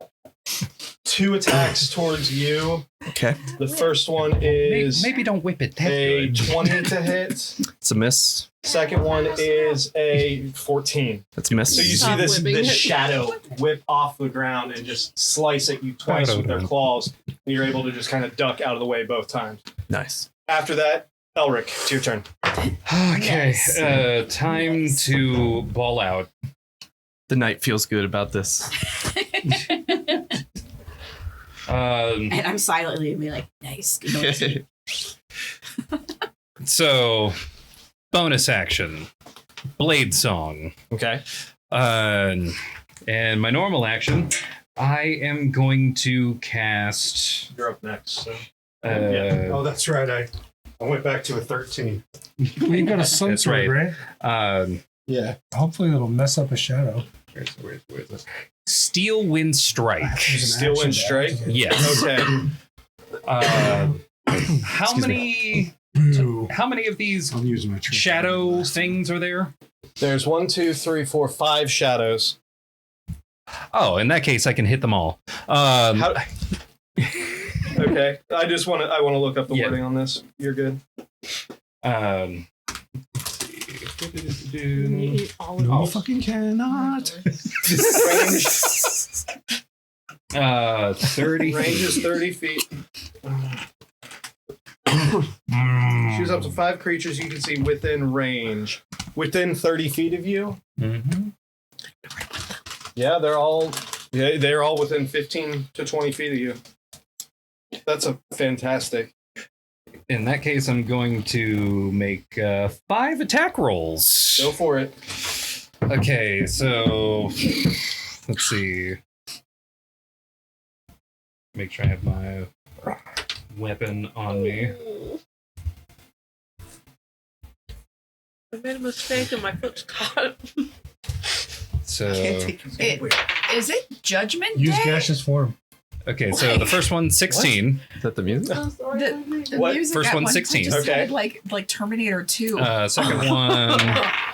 Speaker 1: 2 attacks towards you.
Speaker 4: Okay.
Speaker 1: The first one is
Speaker 2: Maybe don't whip it that
Speaker 1: a
Speaker 2: good.
Speaker 1: 20 to hit.
Speaker 4: It's a miss.
Speaker 1: Second one is a 14.
Speaker 4: That's a miss.
Speaker 1: So you see
Speaker 8: Stop
Speaker 1: this
Speaker 8: whipping it.
Speaker 1: shadow whip off the ground and just slice at you twice with their claws. And you're able to just kind of duck out of the way both times.
Speaker 4: Nice.
Speaker 1: After that, Elric, it's your turn.
Speaker 2: Okay, time to ball out.
Speaker 4: The knight feels good about this.
Speaker 6: And I'm silently be like, nice. Good noise.
Speaker 2: So, bonus action, blade song.
Speaker 1: Okay.
Speaker 2: And my normal action, I am going to cast.
Speaker 1: You're up next. So.
Speaker 3: Yeah. Oh, that's right. I went back to a 13.
Speaker 10: You got a sun
Speaker 2: That's
Speaker 10: sword, right?
Speaker 3: Yeah.
Speaker 10: Hopefully it'll mess up a shadow.
Speaker 2: Where's this? Steel Wind Strike.
Speaker 1: Steel Wind Strike?
Speaker 2: Yes.
Speaker 1: Okay.
Speaker 2: How many of these
Speaker 3: I'm using my trick.
Speaker 2: shadow things are there?
Speaker 1: There's 1, 2, 3, 4, 5 shadows.
Speaker 2: Oh, in that case, I can hit them all.
Speaker 1: How, okay. I want to look up the wording on this. You're good.
Speaker 3: No, fucking cannot.
Speaker 1: Range.
Speaker 2: 30
Speaker 1: Range is 30 feet. Choose up to 5 creatures you can see within range. Within 30 feet of you?
Speaker 2: Mm-hmm.
Speaker 1: Yeah, they're all within 15 to 20 feet of you. That's a fantastic.
Speaker 2: In that case, I'm going to make 5 attack rolls.
Speaker 1: Go for it.
Speaker 2: Okay, so let's see. Make sure I have my weapon on me.
Speaker 8: I made a mistake and my foot's caught.
Speaker 2: So
Speaker 6: Is it Judgment
Speaker 10: Use
Speaker 6: Day?
Speaker 10: gaseous form.
Speaker 2: okay, so the first one 16.
Speaker 4: Is that the music?
Speaker 6: The
Speaker 1: What?
Speaker 6: music
Speaker 2: First
Speaker 6: at
Speaker 2: one,
Speaker 6: one
Speaker 2: 16.
Speaker 6: just
Speaker 1: Okay.
Speaker 6: sounded like Terminator 2.
Speaker 2: Second one,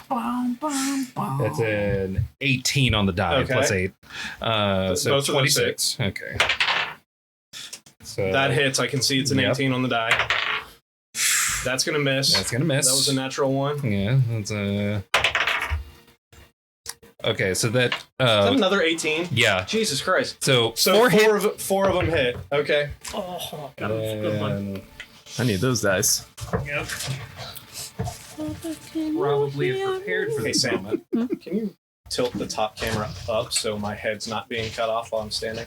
Speaker 6: Bum, bum, bum.
Speaker 2: that's an 18 on the die
Speaker 1: Okay.
Speaker 2: plus 8. So
Speaker 1: Both of them
Speaker 2: 26. Okay. So
Speaker 1: That hits. I can see it's an
Speaker 2: Yep.
Speaker 1: 18 on the die. That's going to miss.
Speaker 2: That's gonna miss.
Speaker 1: That was a natural one. Is
Speaker 2: Yeah, that's a. Okay, so that.
Speaker 1: that another 18?
Speaker 2: Yeah.
Speaker 1: Jesus Christ.
Speaker 2: So,
Speaker 1: So four of them hit. Okay.
Speaker 8: Oh, God, that was a good one.
Speaker 2: and
Speaker 4: I need those dice.
Speaker 8: Yep.
Speaker 2: probably have prepared for
Speaker 1: Hey,
Speaker 2: this
Speaker 1: Sam,
Speaker 2: moment.
Speaker 1: can you tilt the top camera up so my head's not being cut off while I'm standing?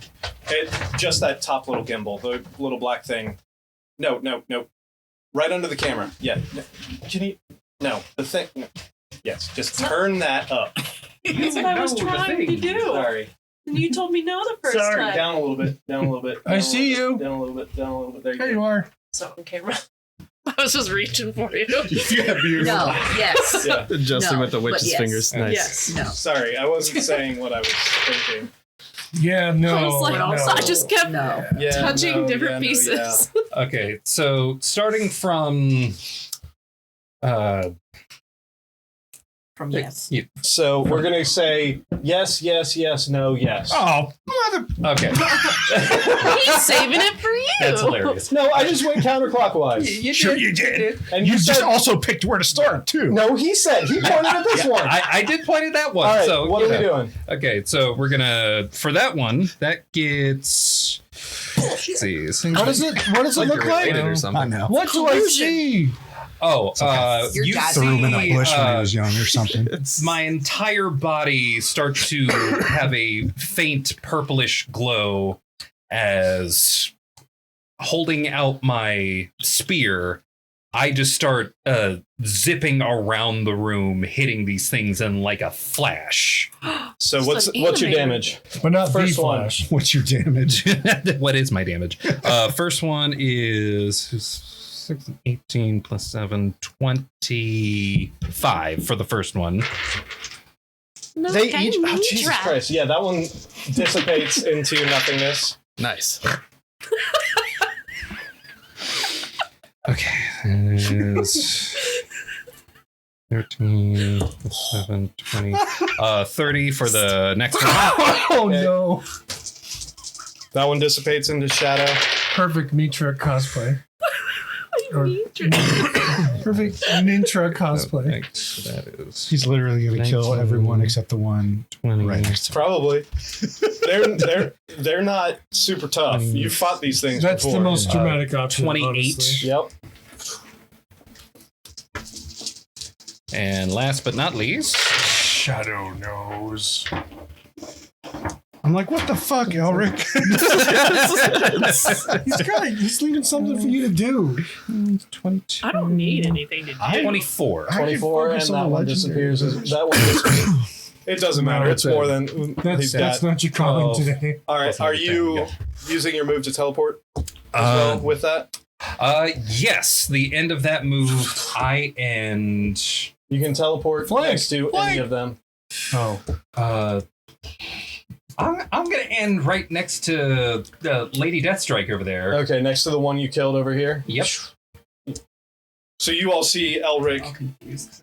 Speaker 1: Just that top little gimbal, the little black thing. No. Right under the camera. Yeah. Can you? No, the thing. No. Yes, just turn that up.
Speaker 8: That's what I was trying to do.
Speaker 1: Sorry.
Speaker 8: And you told me no the first
Speaker 1: Sorry.
Speaker 8: time.
Speaker 1: Down a little bit. Down a little bit.
Speaker 10: I see you.
Speaker 1: Down a little bit. Down a little bit. There you
Speaker 10: There
Speaker 1: go.
Speaker 10: you are.
Speaker 8: It's not on camera. I was just reaching for you.
Speaker 3: Yeah, beautiful.
Speaker 6: No, yes.
Speaker 1: Yeah.
Speaker 4: Adjusting
Speaker 6: No,
Speaker 4: with the
Speaker 6: but
Speaker 4: witch's
Speaker 6: yes.
Speaker 4: fingers. Nice.
Speaker 8: Yes.
Speaker 6: No.
Speaker 1: Sorry, I wasn't saying what I was thinking.
Speaker 10: Yeah, no.
Speaker 8: I was like,
Speaker 10: no.
Speaker 8: I just kept
Speaker 6: No.
Speaker 1: Yeah,
Speaker 8: touching
Speaker 1: no,
Speaker 8: different
Speaker 1: yeah, no,
Speaker 8: pieces.
Speaker 2: Okay, so starting from.
Speaker 6: From yes.
Speaker 1: So we're gonna say yes, no, yes.
Speaker 3: Oh, mother.
Speaker 2: Okay,
Speaker 8: He's saving it for you.
Speaker 2: that's hilarious.
Speaker 1: No, I just went counterclockwise.
Speaker 3: Sure you did.
Speaker 1: And
Speaker 3: You
Speaker 1: you
Speaker 3: just
Speaker 1: said
Speaker 3: also picked where to start, too.
Speaker 1: no. He pointed at this one.
Speaker 2: I did point at that one.
Speaker 1: All right,
Speaker 2: so
Speaker 1: what are we
Speaker 2: know.
Speaker 1: doing?
Speaker 2: Okay, so we're gonna for that one that gets. Let's see.
Speaker 10: What does it look like?
Speaker 4: Related or
Speaker 3: I
Speaker 4: something.
Speaker 3: know.
Speaker 10: What do I see?
Speaker 2: Oh,
Speaker 6: Your
Speaker 2: you
Speaker 6: dad
Speaker 3: Threw him in a
Speaker 2: see
Speaker 3: bush when he was young or something.
Speaker 2: my entire body starts to have a faint purplish glow as holding out my spear. I just start zipping around the room, hitting these things in like a flash.
Speaker 1: So
Speaker 8: It's
Speaker 1: what's your
Speaker 8: animated.
Speaker 1: damage?
Speaker 10: But not
Speaker 1: First
Speaker 10: the
Speaker 1: one.
Speaker 10: flash.
Speaker 3: What's your damage?
Speaker 2: What is my damage? First one is 6, 18 plus 7, 25 for the first one.
Speaker 8: No,
Speaker 1: They
Speaker 8: can
Speaker 1: each.
Speaker 8: you
Speaker 1: Oh, Jesus
Speaker 8: try?
Speaker 1: Christ! Yeah, that one dissipates into nothingness.
Speaker 4: Nice.
Speaker 2: Okay, is 13 plus 7, 20, 30 for the next one.
Speaker 10: Oh no.
Speaker 1: That one dissipates into shadow.
Speaker 10: Perfect Mitra cosplay. Or perfect Nintra cosplay.
Speaker 2: Thanks, that is
Speaker 3: He's literally going to kill
Speaker 2: 19.
Speaker 3: everyone except the one
Speaker 2: 20.
Speaker 3: right next to him.
Speaker 1: Probably. They're not super tough. You fought these things
Speaker 10: That's
Speaker 1: before.
Speaker 10: the most dramatic option.
Speaker 2: 28.
Speaker 10: honestly.
Speaker 1: Yep.
Speaker 2: And last but not least,
Speaker 10: shadow knows.
Speaker 3: I'm like, what the fuck, Elric? He's leaving something for you to do.
Speaker 1: 22.
Speaker 8: I don't need anything to do.
Speaker 2: 24.
Speaker 1: 24, and that one disappears. That one disappears. It doesn't matter. It's more than
Speaker 10: That's not your calling today.
Speaker 1: All right. Are you using your move to teleport as well with that?
Speaker 2: Yes. The end of that move, I end.
Speaker 1: You can teleport next to any of them.
Speaker 10: Oh.
Speaker 2: I'm gonna end right next to Lady Deathstrike over there.
Speaker 1: Okay, next to the one you killed over here.
Speaker 2: Yep.
Speaker 1: So you all see Elric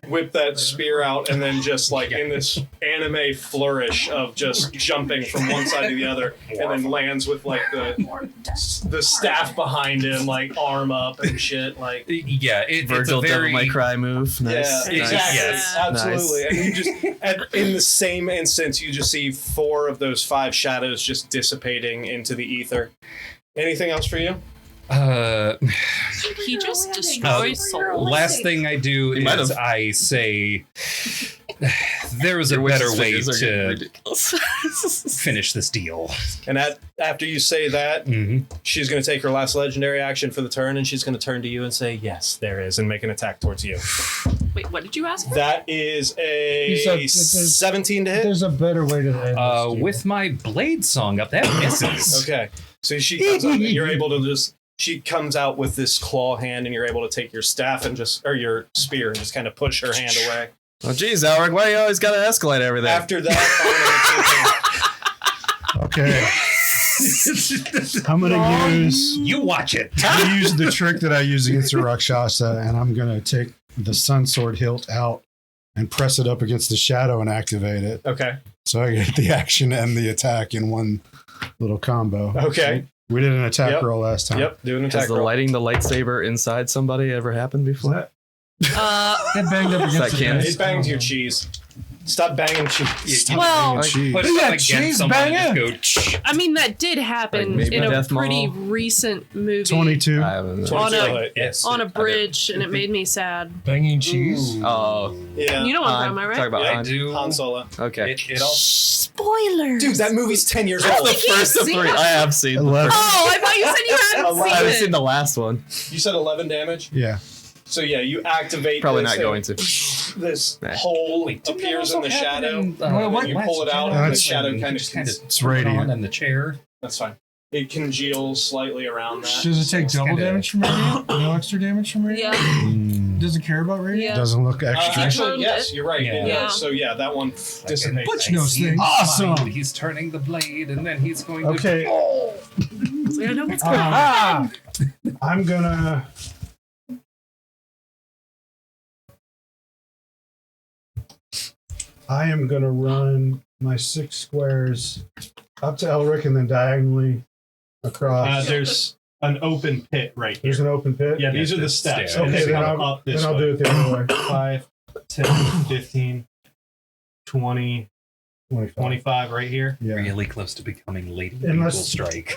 Speaker 1: whip that spear out and then just like in this anime flourish of just jumping from one side to the other and then lands with like the staff behind him, like arm up and shit. Like
Speaker 2: yeah,
Speaker 4: Virgil
Speaker 2: it's a very
Speaker 4: Devil May Cry move. Nice.
Speaker 1: Yeah, exactly.
Speaker 2: Yes.
Speaker 1: Absolutely.
Speaker 4: Nice.
Speaker 1: And you just in the same instance you just see 4 of those 5 shadows just dissipating into the ether. Anything else for you?
Speaker 8: He just destroys souls.
Speaker 2: Last thing I do is I say there was a better way to finish this deal.
Speaker 1: And after you say that, she's going to take her last legendary action for the turn, and she's going to turn to you and say, "Yes, there is," and make an attack towards you.
Speaker 8: Wait, what did you ask for?
Speaker 1: That is a 17 to hit.
Speaker 10: There's a better way to end this.
Speaker 2: With my blade song up, that misses.
Speaker 1: Okay, so she comes up, and you're able to just. She comes out with this claw hand, and you're able to take your staff and or your spear and just kind of push her hand away.
Speaker 4: Oh, geez, Elric, why you always got to escalate everything?
Speaker 1: After that,
Speaker 3: Okay. I'm gonna use.
Speaker 2: You watch it.
Speaker 3: I'm gonna use the trick that I use against the Rakshasa, and I'm gonna take the Sun Sword hilt out and press it up against the shadow and activate it.
Speaker 1: Okay.
Speaker 3: So I get the action and the attack in one little combo.
Speaker 1: Okay.
Speaker 3: We did an attack roll last time.
Speaker 1: Yep, do an attack
Speaker 4: Has the
Speaker 1: roll.
Speaker 4: lighting the lightsaber inside somebody ever happened before?
Speaker 10: It banged up against the
Speaker 4: canon?
Speaker 10: desk.
Speaker 1: It bangs your cheese. Stop banging cheese.
Speaker 8: Well,
Speaker 3: Cheese.
Speaker 2: Put it
Speaker 10: Yeah,
Speaker 2: up against
Speaker 10: cheese
Speaker 2: someone and
Speaker 10: banger.
Speaker 2: just go.
Speaker 8: I mean, that did happen
Speaker 4: Like maybe
Speaker 8: in a
Speaker 4: Death
Speaker 8: pretty
Speaker 4: Maul.
Speaker 8: recent movie
Speaker 3: 22.
Speaker 4: I haven't know.
Speaker 8: On a-
Speaker 1: Yes.
Speaker 8: on a bridge, and it made me sad.
Speaker 10: Banging cheese.
Speaker 4: Oh,
Speaker 1: Yeah.
Speaker 8: You know what I'm
Speaker 4: Han.
Speaker 8: talking about, right?
Speaker 4: Talk about
Speaker 1: Yeah,
Speaker 2: I
Speaker 4: Han.
Speaker 2: do.
Speaker 1: Han Solo.
Speaker 4: Okay.
Speaker 2: It all.
Speaker 8: Spoilers.
Speaker 1: Dude, that movie's 10 years old.
Speaker 4: First of 3. I have seen the
Speaker 3: 11.
Speaker 4: first.
Speaker 8: Oh, I thought you said you hadn't
Speaker 4: I haven't
Speaker 8: seen
Speaker 4: seen
Speaker 8: it.
Speaker 4: the last one.
Speaker 1: You said 11 damage?
Speaker 3: Yeah.
Speaker 1: So yeah, you activate
Speaker 4: Probably
Speaker 1: this
Speaker 4: not going to.
Speaker 1: This
Speaker 4: Nah.
Speaker 1: hole appears in the shadow. And then you pull it out, and the
Speaker 3: That's-
Speaker 1: shadow kind of
Speaker 3: It's radiant.
Speaker 2: in the chair.
Speaker 1: That's fine. It congeals slightly around that.
Speaker 10: Does it take double
Speaker 2: kinda-
Speaker 10: damage from radiant? No extra damage from radiant?
Speaker 8: Yeah.
Speaker 10: Does it care about radiant?
Speaker 8: Yeah.
Speaker 3: Doesn't look extra.
Speaker 1: Actually, yes, you're right. It
Speaker 8: Yeah.
Speaker 1: does. So yeah, that one dissipates.
Speaker 10: Butch knows
Speaker 2: see
Speaker 10: things.
Speaker 3: Awesome.
Speaker 2: He's turning the blade, and then he's going
Speaker 3: Okay.
Speaker 8: So I know what's going on.
Speaker 10: Ah!
Speaker 3: I'm gonna. I am gonna run my 6 squares up to Elric and then diagonally across.
Speaker 1: There's an open pit right here.
Speaker 3: There's an open pit.
Speaker 1: Yeah, these are the steps.
Speaker 2: stairs.
Speaker 1: and
Speaker 3: Okay,
Speaker 1: they
Speaker 3: then
Speaker 1: come
Speaker 3: I'll,
Speaker 1: up this
Speaker 3: then I'll
Speaker 1: way.
Speaker 3: do it the other way.
Speaker 1: 5, 10, 15, 20, 25 right here.
Speaker 3: Yeah.
Speaker 2: really close to becoming Lady
Speaker 3: Unless-
Speaker 2: Eagle Strike.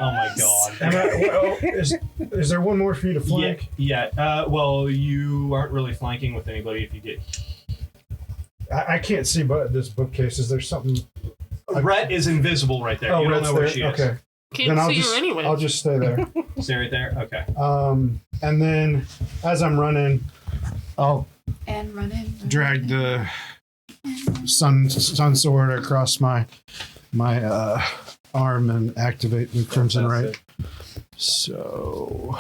Speaker 1: Oh my god.
Speaker 3: Is there one more for you to flank?
Speaker 1: Yeah. Well, you aren't really flanking with anybody if you get.
Speaker 3: I can't see but this bookcase. Is there something?
Speaker 1: Rhett is invisible right there. You don't
Speaker 3: Rhett's
Speaker 1: know where
Speaker 3: there?
Speaker 1: she is.
Speaker 3: Okay.
Speaker 8: Can't
Speaker 3: Then I'll
Speaker 8: see
Speaker 3: just
Speaker 8: you anyway.
Speaker 3: I'll just stay there.
Speaker 1: Stay right there. Okay.
Speaker 3: And then as I'm running, I'll
Speaker 7: And running.
Speaker 3: drag the sun sword across my arm and activate the crimson right. So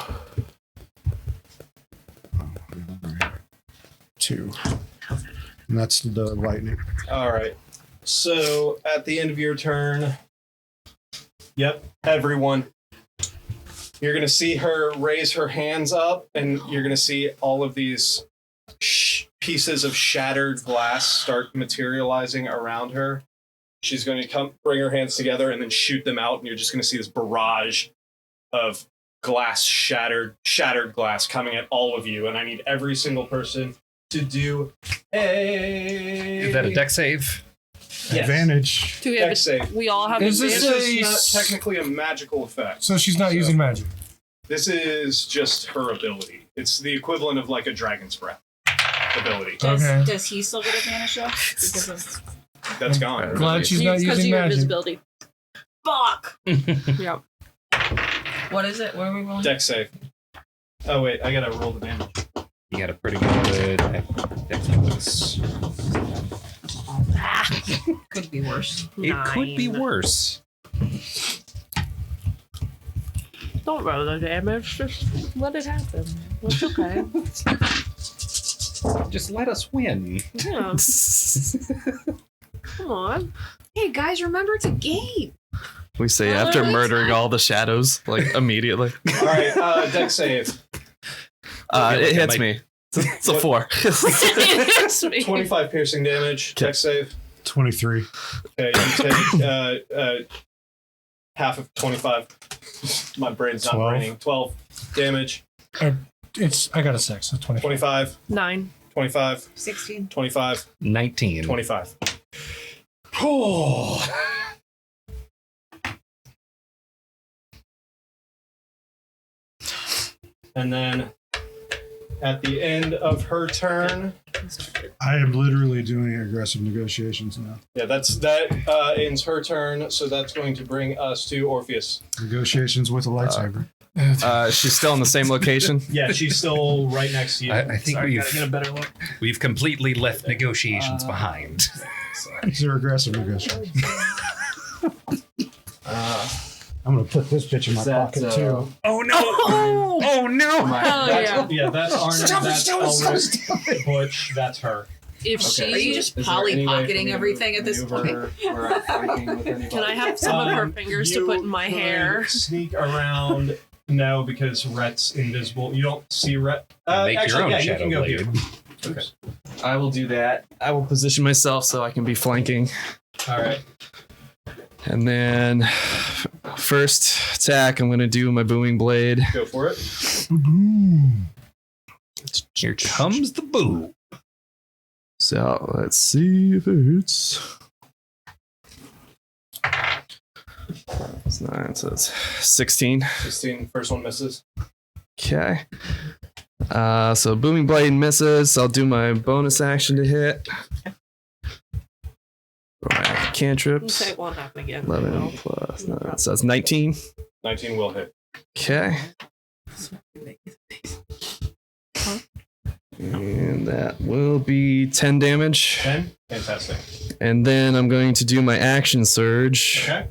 Speaker 3: 2. And that's the lightning.
Speaker 1: All right. So at the end of your turn, yep, everyone, you're going to see her raise her hands up, and you're going to see all of these pieces of shattered glass start materializing around her. She's going to come, bring her hands together, and then shoot them out, and you're just going to see this barrage of glass, shattered glass coming at all of you. And I need every single person to do
Speaker 2: Is that a deck save?
Speaker 1: Yes.
Speaker 3: Advantage.
Speaker 8: Do we have
Speaker 1: Dex save.
Speaker 8: we all have
Speaker 10: Is
Speaker 8: advantage?
Speaker 1: This is not technically a magical effect.
Speaker 10: So she's not using magic.
Speaker 1: This is just her ability. It's the equivalent of like a dragon's breath. ability.
Speaker 10: Okay.
Speaker 6: Does he still get advantage though? Because of
Speaker 1: That's gone.
Speaker 10: Glad she's not
Speaker 8: Because of
Speaker 10: using
Speaker 8: your
Speaker 10: magic.
Speaker 8: invisibility.
Speaker 6: fuck.
Speaker 8: Yep.
Speaker 6: What is it? What are we rolling?
Speaker 1: Dex save. Oh wait, I gotta roll the damage.
Speaker 2: You got a pretty good dex bonus.
Speaker 6: Could be worse.
Speaker 2: It could be
Speaker 8: 9.
Speaker 2: worse.
Speaker 8: Don't roll the damage. Just let it happen. It's okay.
Speaker 2: Just let us win.
Speaker 8: Yeah. Come on.
Speaker 6: Hey guys, remember it's a game.
Speaker 4: We say after murdering all the shadows, like immediately.
Speaker 1: All right, Dex save.
Speaker 4: It hits me. It's a 4.
Speaker 8: It's me.
Speaker 1: 25 piercing damage.
Speaker 4: Okay.
Speaker 1: Dex save.
Speaker 3: 23.
Speaker 1: Okay, you take half of 25. My brain's not
Speaker 3: 12.
Speaker 1: braining. 12 damage.
Speaker 10: I got a 6, so 20.
Speaker 1: 25.
Speaker 8: 9.
Speaker 1: 25.
Speaker 6: 16.
Speaker 1: 25.
Speaker 2: 19.
Speaker 1: 25.
Speaker 2: Oh.
Speaker 1: And then at the end of her turn,
Speaker 3: I am literally doing aggressive negotiations now.
Speaker 1: yeah, that ends her turn, so that's going to bring us to Orpheus.
Speaker 3: Negotiations with a lightsaber.
Speaker 4: She's still in the same location.
Speaker 1: Yeah, she's still right next to you.
Speaker 2: I think
Speaker 1: Sorry, gotta get a
Speaker 2: we've
Speaker 1: better look.
Speaker 2: completely left negotiations behind.
Speaker 3: These are aggressive negotiations. I'm going to put this bitch in my pocket too.
Speaker 2: Oh no! Oh no!
Speaker 1: That's Arna, that's Elric, Butch, that's her.
Speaker 8: If
Speaker 6: Are you
Speaker 8: she.
Speaker 6: just Polly pocketing everything at this point?
Speaker 8: Can I have some of her fingers to put in my
Speaker 1: could
Speaker 8: hair?
Speaker 1: Sneak around. No, because Rhett's invisible. You don't see Rhett.
Speaker 2: Make
Speaker 1: Actually,
Speaker 2: your own
Speaker 1: yeah, you
Speaker 2: shadow
Speaker 1: can go
Speaker 2: blade.
Speaker 1: here. Okay.
Speaker 4: I will do that. I will position myself so I can be flanking.
Speaker 1: All right.
Speaker 4: And then first attack, I'm going to do my booming blade.
Speaker 1: Go for it.
Speaker 2: Here comes the boo.
Speaker 4: So let's see if it hits. It's 9, so it's 16.
Speaker 1: 16. First one misses.
Speaker 4: Okay. So booming blade misses. I'll do my bonus action to hit. For my cantrips.
Speaker 8: Okay, it won't happen again.
Speaker 4: 11 plus 9. So that's 19.
Speaker 1: 19 will hit.
Speaker 4: Okay. And that will be 10 damage.
Speaker 1: 10. Fantastic.
Speaker 4: And then I'm going to do my action surge.
Speaker 1: Okay.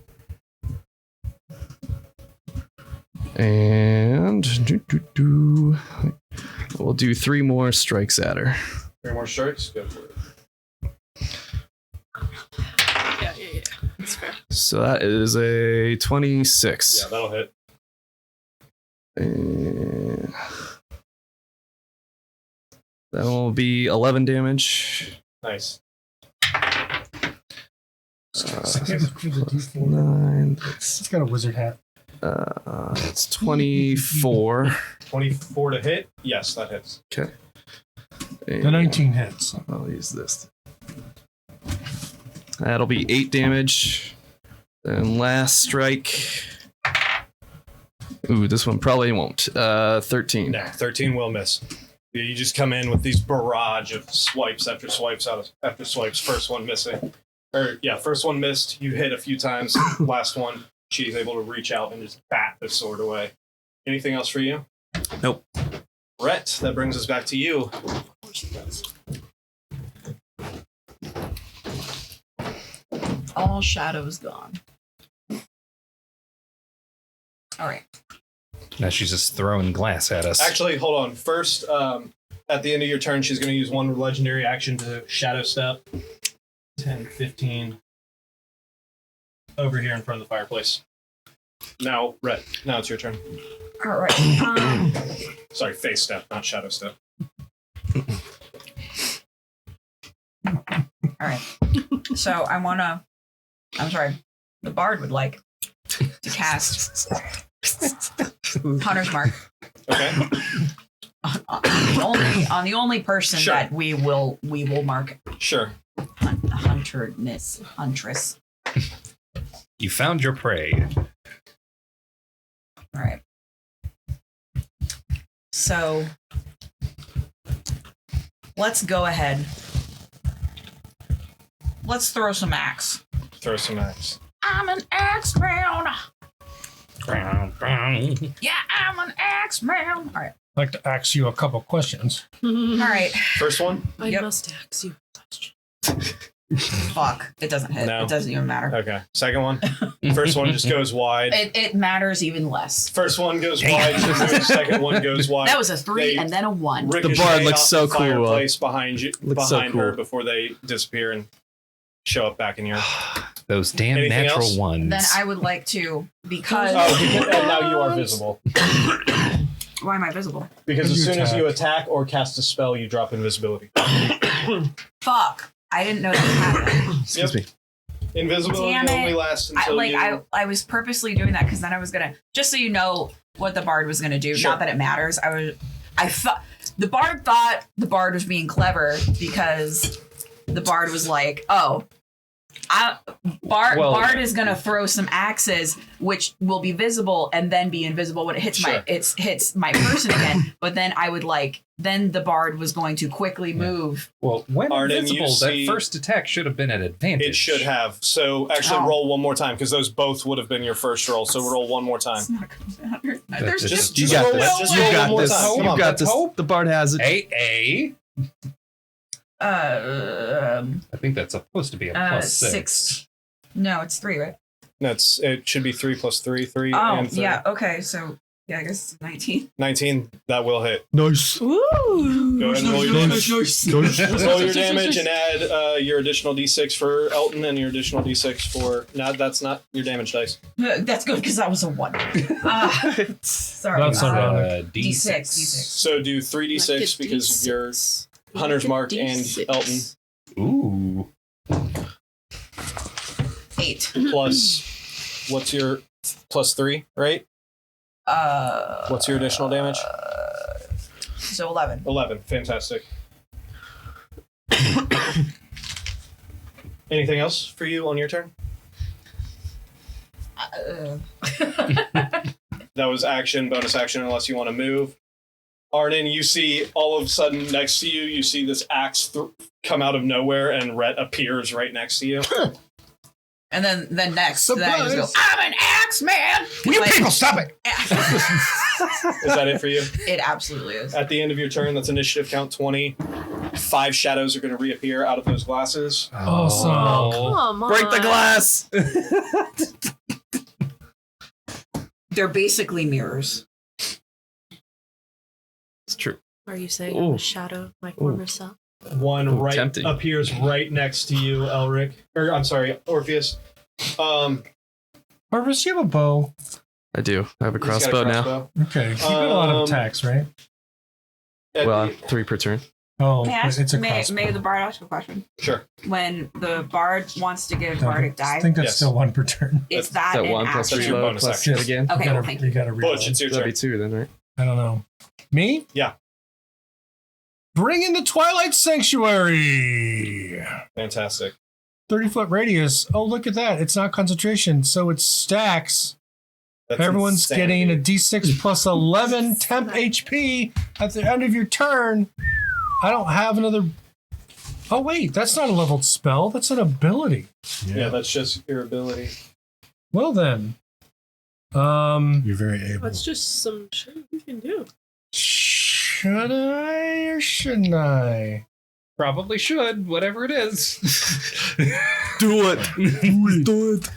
Speaker 4: And we'll do 3 more strikes at her.
Speaker 1: 3 more strikes. Go for it.
Speaker 8: Yeah. That's fair.
Speaker 4: So that is a 26.
Speaker 1: Yeah, that'll hit.
Speaker 4: And that will be 11 damage.
Speaker 1: Nice.
Speaker 4: 9.
Speaker 10: It's got a wizard hat.
Speaker 4: It's 24.
Speaker 1: 24 to hit. Yes, that hits.
Speaker 4: Okay.
Speaker 10: The 19 hits.
Speaker 4: I'll use this. That'll be 8 damage. Then last strike. Ooh, this one probably won't. 13.
Speaker 1: No, 13 will miss. You just come in with these barrage of swipes after swipes after swipes. First one missing. First one missed. You hit a few times. Last one, she's able to reach out and just bat the sword away. Anything else for you?
Speaker 4: Nope.
Speaker 1: Rhett, that brings us back to you.
Speaker 6: All shadows gone. All right.
Speaker 2: Now she's just throwing glass at us.
Speaker 1: Actually, hold on. First, at the end of your turn, she's going to use one legendary action to shadow step. 10, 15. Over here in front of the fireplace. Now, Rhett, now it's your turn.
Speaker 6: All right.
Speaker 1: Sorry, face step, not shadow step.
Speaker 6: All right. So I'm sorry. The bard would like to cast Hunter's Mark
Speaker 1: Okay.
Speaker 6: on the only person
Speaker 1: Sure.
Speaker 6: that we will mark
Speaker 1: Sure.
Speaker 6: huntress.
Speaker 2: You found your prey.
Speaker 6: All right. So let's go ahead. Let's throw some axe.
Speaker 1: Throw some axe.
Speaker 6: I'm an axe man. Yeah, I'm an axe man. All right.
Speaker 10: I'd like to ask you a couple questions.
Speaker 6: All right.
Speaker 1: First one?
Speaker 8: I
Speaker 6: Yep.
Speaker 8: must ask you a question.
Speaker 6: Fuck. It doesn't hit.
Speaker 1: No.
Speaker 6: It doesn't even matter.
Speaker 1: Okay. Second one? First one just goes wide.
Speaker 6: It matters even less.
Speaker 1: First one goes wide. Second one goes wide.
Speaker 6: That was a 3
Speaker 1: They
Speaker 6: and then a 1.
Speaker 1: ricochet
Speaker 4: The bard looks
Speaker 1: off
Speaker 4: so
Speaker 1: the
Speaker 4: cool.
Speaker 1: Fireplace behind you,
Speaker 4: Looks so
Speaker 1: behind her
Speaker 4: cool.
Speaker 1: before they disappear and show up back in your.
Speaker 2: Those damn
Speaker 1: Anything
Speaker 2: natural
Speaker 1: else?
Speaker 2: ones.
Speaker 6: Then I would like to, because...
Speaker 1: And now you are visible.
Speaker 6: Why am I visible?
Speaker 1: Because
Speaker 10: When
Speaker 1: as
Speaker 10: you
Speaker 1: soon as
Speaker 10: attack.
Speaker 1: you attack or cast a spell, you drop invisibility.
Speaker 6: Fuck. I didn't know that happened.
Speaker 4: Excuse me.
Speaker 1: Invisibility
Speaker 6: Damn it.
Speaker 1: only lasts until
Speaker 6: I was purposely doing that because then I was gonna, just so you know what the bard was gonna do.
Speaker 1: Sure.
Speaker 6: Not that it matters. I thought the bard thought the bard was being clever because the bard was like, oh, Bard is gonna throw some axes, which will be visible and then be invisible when it hits hits my person again. But then I would then the bard was going to quickly move.
Speaker 2: Well, when
Speaker 1: Arden,
Speaker 2: invisible,
Speaker 1: you
Speaker 2: that
Speaker 1: see-
Speaker 2: first attack should have been at advantage.
Speaker 1: It should have. So actually,
Speaker 6: Oh.
Speaker 1: roll one more time because those both would have been your first roll. So roll one more time.
Speaker 6: It's not gonna matter. There's
Speaker 1: Just
Speaker 4: You
Speaker 1: just
Speaker 4: got
Speaker 1: roll,
Speaker 4: this.
Speaker 1: just
Speaker 4: You
Speaker 1: roll
Speaker 4: got
Speaker 1: one more
Speaker 4: this.
Speaker 1: time. Come
Speaker 4: You
Speaker 1: on.
Speaker 4: got
Speaker 2: let's
Speaker 4: this.
Speaker 2: hope.
Speaker 4: The bard has it.
Speaker 2: AA. I think that's supposed to be a plus 6.
Speaker 6: No, it's 3, right?
Speaker 1: It should be 3 plus 3, 3
Speaker 6: Oh,
Speaker 1: and 3.
Speaker 6: yeah. Okay, so yeah, I guess it's 19.
Speaker 1: 19. That will hit.
Speaker 4: Nice.
Speaker 8: Ooh.
Speaker 1: Go ahead and roll your damage.
Speaker 4: Nice.
Speaker 1: Roll your damage and add your additional d6 for Elton and your additional d6 for. No, that's not your damage dice.
Speaker 6: That's good because that was a 1. Sorry.
Speaker 10: That's ironic.
Speaker 6: D6.
Speaker 1: So do 3d6 because of your Hunter's Mark and Elton.
Speaker 2: Ooh.
Speaker 6: 8.
Speaker 1: Plus, what's your plus 3, right? What's your additional damage?
Speaker 6: So 11.
Speaker 1: 11. Fantastic. Anything else for you on your turn? That was action, bonus action, unless you want to move. Arden, you see all of a sudden next to you, you see this axe come out of nowhere, and Rhett appears right next to you.
Speaker 6: And then next, then I just go,
Speaker 9: Surprise.
Speaker 6: I'm an axe man.
Speaker 9: You
Speaker 6: Like-
Speaker 9: people, stop it!
Speaker 1: Is that it for you?
Speaker 6: It absolutely is.
Speaker 1: At the end of your turn, that's initiative count 20. 5 shadows are going to reappear out of those glasses.
Speaker 10: Awesome.
Speaker 8: Oh, come on.
Speaker 4: Break the glass.
Speaker 6: They're basically mirrors.
Speaker 4: It's true.
Speaker 8: Are you saying
Speaker 4: Ooh.
Speaker 8: I'm a shadow of my former self?
Speaker 1: One
Speaker 4: Ooh,
Speaker 1: right
Speaker 4: tempting.
Speaker 1: appears right next to you, Elric. Or I'm sorry, Orpheus.
Speaker 10: Marvis, you have a bow.
Speaker 4: I do. I have a
Speaker 1: he's got
Speaker 4: crossbow now.
Speaker 1: crossbow.
Speaker 10: Okay. You got a lot of
Speaker 1: Um,
Speaker 10: attacks, right?
Speaker 1: At
Speaker 4: Well,
Speaker 1: the-
Speaker 4: 3 per turn.
Speaker 10: Oh,
Speaker 6: May I ask,
Speaker 10: it's a
Speaker 6: may
Speaker 10: crossbow.
Speaker 6: the bard ask a question?
Speaker 1: sure.
Speaker 6: When the bard wants to give
Speaker 10: No,
Speaker 6: bardic
Speaker 10: I
Speaker 6: die,
Speaker 10: think that's
Speaker 1: Yes.
Speaker 10: still 1 per turn.
Speaker 6: is
Speaker 4: Is
Speaker 6: that
Speaker 4: that
Speaker 6: an
Speaker 4: 1 plus
Speaker 6: action?
Speaker 1: your
Speaker 4: reload
Speaker 1: bonus
Speaker 4: plus
Speaker 1: action.
Speaker 4: hit again?
Speaker 6: Okay,
Speaker 10: you
Speaker 6: well,
Speaker 10: gotta,
Speaker 6: thank
Speaker 10: you gotta reload.
Speaker 1: Butch, it's your
Speaker 4: That'd
Speaker 1: turn.
Speaker 4: be 2 then, right?
Speaker 10: I don't know. Me?
Speaker 1: Yeah.
Speaker 10: Bring in the Twilight Sanctuary.
Speaker 1: Fantastic.
Speaker 10: 30-foot radius. Oh, look at that. It's not concentration, so it stacks.
Speaker 1: That's
Speaker 10: Everyone's
Speaker 1: insanity.
Speaker 10: getting a d6 plus 11 temp HP at the end of your turn. I don't have another. Oh, wait. That's not a leveled spell. That's an ability.
Speaker 1: Yeah, that's just your ability.
Speaker 10: Well, then.
Speaker 9: You're very able.
Speaker 8: That's just some shit you can do.
Speaker 10: Should I or shouldn't I?
Speaker 2: Probably should, whatever it is.
Speaker 4: Do it. Do it.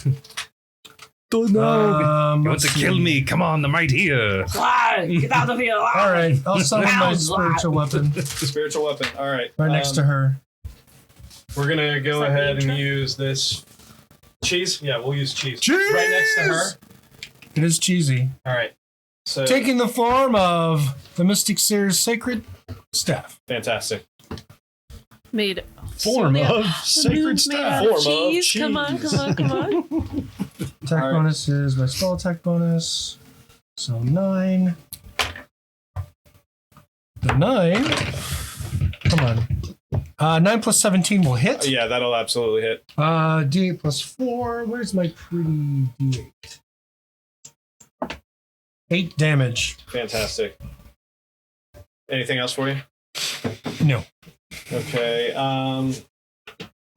Speaker 4: Do it now.
Speaker 2: You want
Speaker 10: let's
Speaker 2: to
Speaker 10: see.
Speaker 2: kill me? Come on, I'm right here.
Speaker 6: Get out of here!
Speaker 10: All right. I'll summon my
Speaker 6: Sounds
Speaker 10: spiritual weapon
Speaker 1: Spiritual weapon. All right.
Speaker 10: right next to her.
Speaker 1: We're going to go
Speaker 8: that
Speaker 1: ahead
Speaker 8: the
Speaker 1: and
Speaker 8: intro?
Speaker 1: use this. Cheese? Yeah, we'll use cheese.
Speaker 10: Cheese!
Speaker 1: Right next to her.
Speaker 10: It is cheesy.
Speaker 1: All right. So
Speaker 10: Taking the form of the Mystic Seer's sacred staff.
Speaker 1: fantastic.
Speaker 8: Made
Speaker 9: Form
Speaker 8: so
Speaker 9: of sacred staff.
Speaker 1: Form of
Speaker 8: cheese. Come on,
Speaker 1: cheese.
Speaker 8: come on, come on.
Speaker 10: Attack
Speaker 1: All right.
Speaker 10: bonus is my spell attack bonus. So 9. The 9. Come on. 9 plus 17 will hit.
Speaker 1: Yeah, that'll absolutely hit.
Speaker 10: D8 plus 4. Where's my pretty D8? 8 damage.
Speaker 1: Fantastic. Anything else for you?
Speaker 10: No.
Speaker 1: Okay.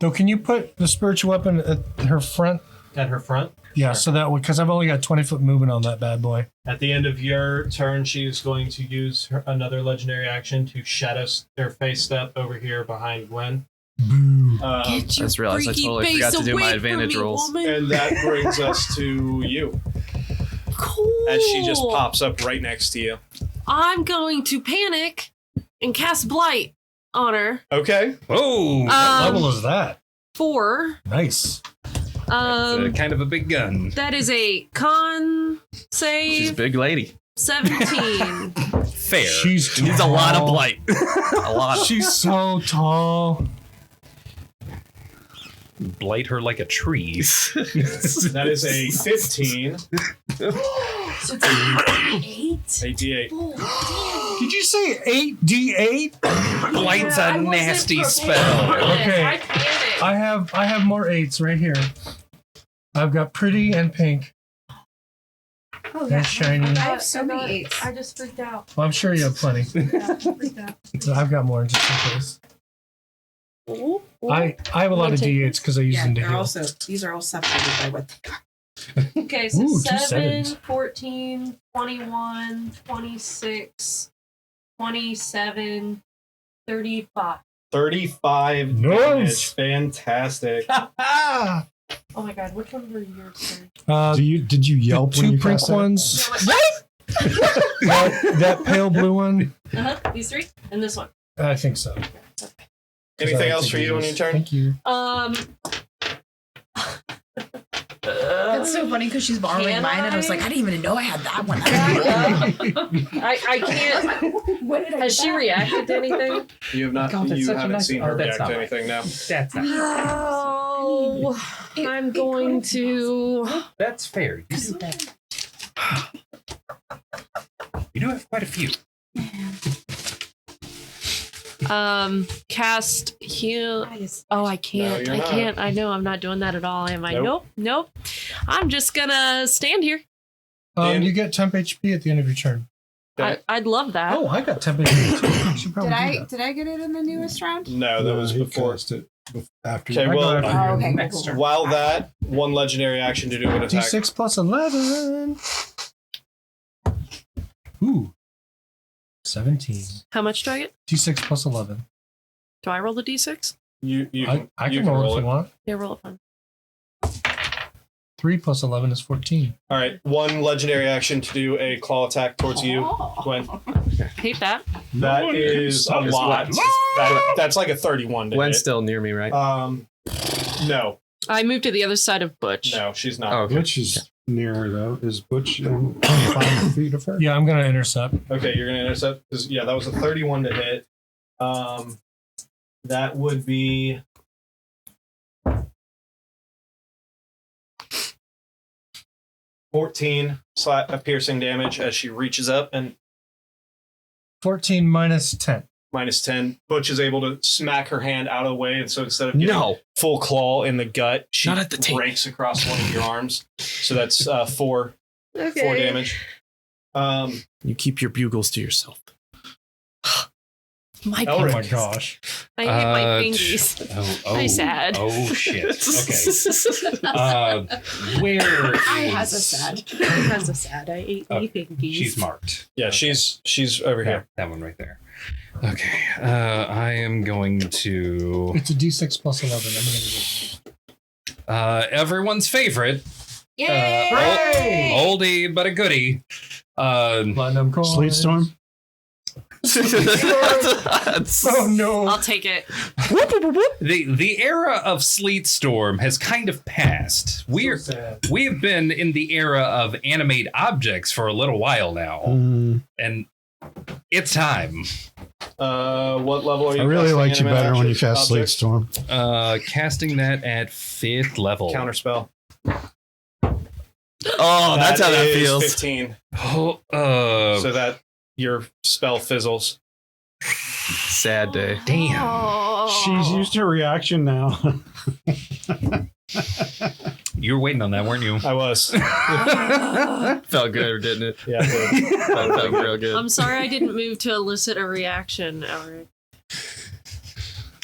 Speaker 10: So can you put the spiritual weapon at her front?
Speaker 1: At her front.
Speaker 10: Yeah, so that would, because I've only got 20-foot movement on that bad boy.
Speaker 1: At the end of your turn, she is going to use another legendary action to shadow or face step over here behind Gwen.
Speaker 10: Boo.
Speaker 4: I just realized I totally forgot to do my advantage rolls.
Speaker 1: And that brings us to you.
Speaker 8: Cool.
Speaker 1: As she just pops up right next to you.
Speaker 8: I'm going to panic and cast Blight on her.
Speaker 1: Okay.
Speaker 2: Oh,
Speaker 10: What level is that?
Speaker 8: 4.
Speaker 10: Nice.
Speaker 2: kind of a big gun.
Speaker 8: That is a con save.
Speaker 4: She's a big lady.
Speaker 8: 17.
Speaker 2: Fair.
Speaker 10: She's
Speaker 4: Needs a lot of
Speaker 10: tall.
Speaker 4: blight. A lot of.
Speaker 10: She's so tall.
Speaker 2: Blight her like a tree.
Speaker 1: That is a 15.
Speaker 5: So it's 8.
Speaker 1: 8d8.
Speaker 10: Did you say 8d8?
Speaker 2: Blight's
Speaker 5: I
Speaker 2: a
Speaker 5: wasn't
Speaker 2: nasty
Speaker 5: prepared
Speaker 2: spell.
Speaker 5: for this.
Speaker 10: Okay.
Speaker 5: I panicked.
Speaker 10: I have more 8s right here. I've got pretty and pink.
Speaker 7: Oh,
Speaker 10: And shiny.
Speaker 7: I have so many 8s.
Speaker 5: I just freaked out.
Speaker 10: Well, I'm sure you have plenty. I've got more just in case.
Speaker 8: Ooh, ooh.
Speaker 10: I have a lot of
Speaker 8: Wanna take
Speaker 10: d8s because I use
Speaker 6: Yeah,
Speaker 10: them to
Speaker 6: they're
Speaker 10: heal.
Speaker 6: also these are all separated by what they got.
Speaker 5: Okay, so
Speaker 10: Ooh, two
Speaker 5: 7,
Speaker 10: sevens.
Speaker 5: 14, 21, 26, 27, 35.
Speaker 1: 35
Speaker 10: Nice.
Speaker 1: damage. Fantastic.
Speaker 10: Ah!
Speaker 5: Oh my god, which one were yours?
Speaker 3: Did you
Speaker 10: The
Speaker 3: yelp when
Speaker 10: two
Speaker 3: you
Speaker 10: pink
Speaker 3: cast that?
Speaker 10: ones. that pale blue one.
Speaker 5: These 3 and this one.
Speaker 10: I think so.
Speaker 1: Anything else for you on your turn?
Speaker 10: Thank you.
Speaker 6: That's so funny because she's borrowing
Speaker 5: Can
Speaker 6: mine, and I was like, I didn't even know I had that one.
Speaker 8: I can't. Has she reacted to anything?
Speaker 1: You have not.
Speaker 12: God, that's
Speaker 1: you
Speaker 12: such a
Speaker 1: haven't
Speaker 12: nice-
Speaker 1: seen
Speaker 12: oh,
Speaker 1: her
Speaker 12: that's
Speaker 1: react to
Speaker 12: not
Speaker 1: anything now.
Speaker 12: That's not.
Speaker 8: Oh, I'm going to.
Speaker 2: That's fair. You do have quite a few.
Speaker 8: Cast heal. Oh, I can't.
Speaker 1: No,
Speaker 8: I
Speaker 1: you're
Speaker 8: can't. I know I'm not doing that at all, am I?
Speaker 1: Nope.
Speaker 8: Nope. I'm just gonna stand here.
Speaker 10: You get temp HP at the end of your turn.
Speaker 1: Okay.
Speaker 8: I'd love that.
Speaker 10: Oh, I got temp HP too. I should probably do that.
Speaker 7: Did I get it in the newest round?
Speaker 1: No, that was
Speaker 3: he
Speaker 1: before.
Speaker 3: cast it after.
Speaker 1: Okay,
Speaker 10: I go
Speaker 1: well,
Speaker 10: after
Speaker 7: Oh,
Speaker 10: you.
Speaker 7: okay.
Speaker 2: Next
Speaker 7: Cool,
Speaker 2: turn.
Speaker 7: cool.
Speaker 1: while that, one legendary action to do an attack.
Speaker 10: D6 plus 11. Ooh. 17.
Speaker 8: How much do I get?
Speaker 10: D6 plus 11.
Speaker 8: Do I roll the d6?
Speaker 1: You
Speaker 10: I
Speaker 1: you
Speaker 10: can roll if you want.
Speaker 8: Yeah, roll it fun.
Speaker 10: 3 plus 11 is 14.
Speaker 1: All right, one legendary action to do a claw attack towards you, Gwen.
Speaker 8: Hate that.
Speaker 1: That is a lot. That's like a 31 to
Speaker 4: Gwen's
Speaker 1: hit.
Speaker 4: still near me, right?
Speaker 1: No,
Speaker 8: I moved to the other side of Butch.
Speaker 1: no, she's not.
Speaker 4: Oh, okay.
Speaker 3: Butch is near her though. Is Butch 5 feet of her?
Speaker 10: Yeah, I'm going to intercept.
Speaker 1: Okay, you're gonna intercept. 'Cause, yeah, that was a 31 to hit. That would be 14 piercing damage as she reaches up and
Speaker 10: 14 minus 10.
Speaker 1: minus 10. Butch is able to smack her hand out of the way, and so instead of getting full claw in the gut, she
Speaker 4: Not at the tape.
Speaker 1: breaks across one of your arms. So that's 4 damage.
Speaker 4: You keep your bugles to yourself.
Speaker 8: My
Speaker 1: Oh
Speaker 10: Oh my
Speaker 8: fingers.
Speaker 10: gosh.
Speaker 8: I hate my fingies.
Speaker 2: Oh,
Speaker 8: sad.
Speaker 2: Oh shit. Okay. Where
Speaker 7: I has a
Speaker 2: is-
Speaker 7: sad.
Speaker 8: That's so sad. I ate my fingies.
Speaker 2: She's marked.
Speaker 1: Yeah,
Speaker 2: Okay.
Speaker 1: she's over
Speaker 2: Yeah,
Speaker 1: here.
Speaker 2: that one right there. Okay. I am going to
Speaker 10: It's a D6 plus 11. I'm going to go.
Speaker 2: everyone's favorite.
Speaker 7: Yay!
Speaker 2: Oldie but a goodie.
Speaker 10: Platinum coin.
Speaker 3: Sleet storm.
Speaker 10: Oh no.
Speaker 8: I'll take it.
Speaker 2: The era of Sleet Storm has kind of passed. We have been in the era of animate objects for a little while now, and it's time.
Speaker 1: What level are you?
Speaker 3: I really
Speaker 1: casting
Speaker 3: liked you
Speaker 1: animate
Speaker 3: better when you
Speaker 1: object-
Speaker 3: cast Sleet
Speaker 1: object?
Speaker 3: Storm.
Speaker 2: Casting that at 5th level.
Speaker 1: Counterspell.
Speaker 4: Oh, that's how that
Speaker 1: is
Speaker 4: feels.
Speaker 1: 15.
Speaker 2: Oh,
Speaker 1: So that your spell fizzles.
Speaker 4: Sad day.
Speaker 2: damn.
Speaker 8: Oh.
Speaker 3: She's used her reaction now.
Speaker 2: You were waiting on that, weren't you?
Speaker 1: I was.
Speaker 4: Felt good, didn't it?
Speaker 1: Yeah. I did.
Speaker 4: Felt real good.
Speaker 8: I'm sorry I didn't move to elicit a reaction, Aerie.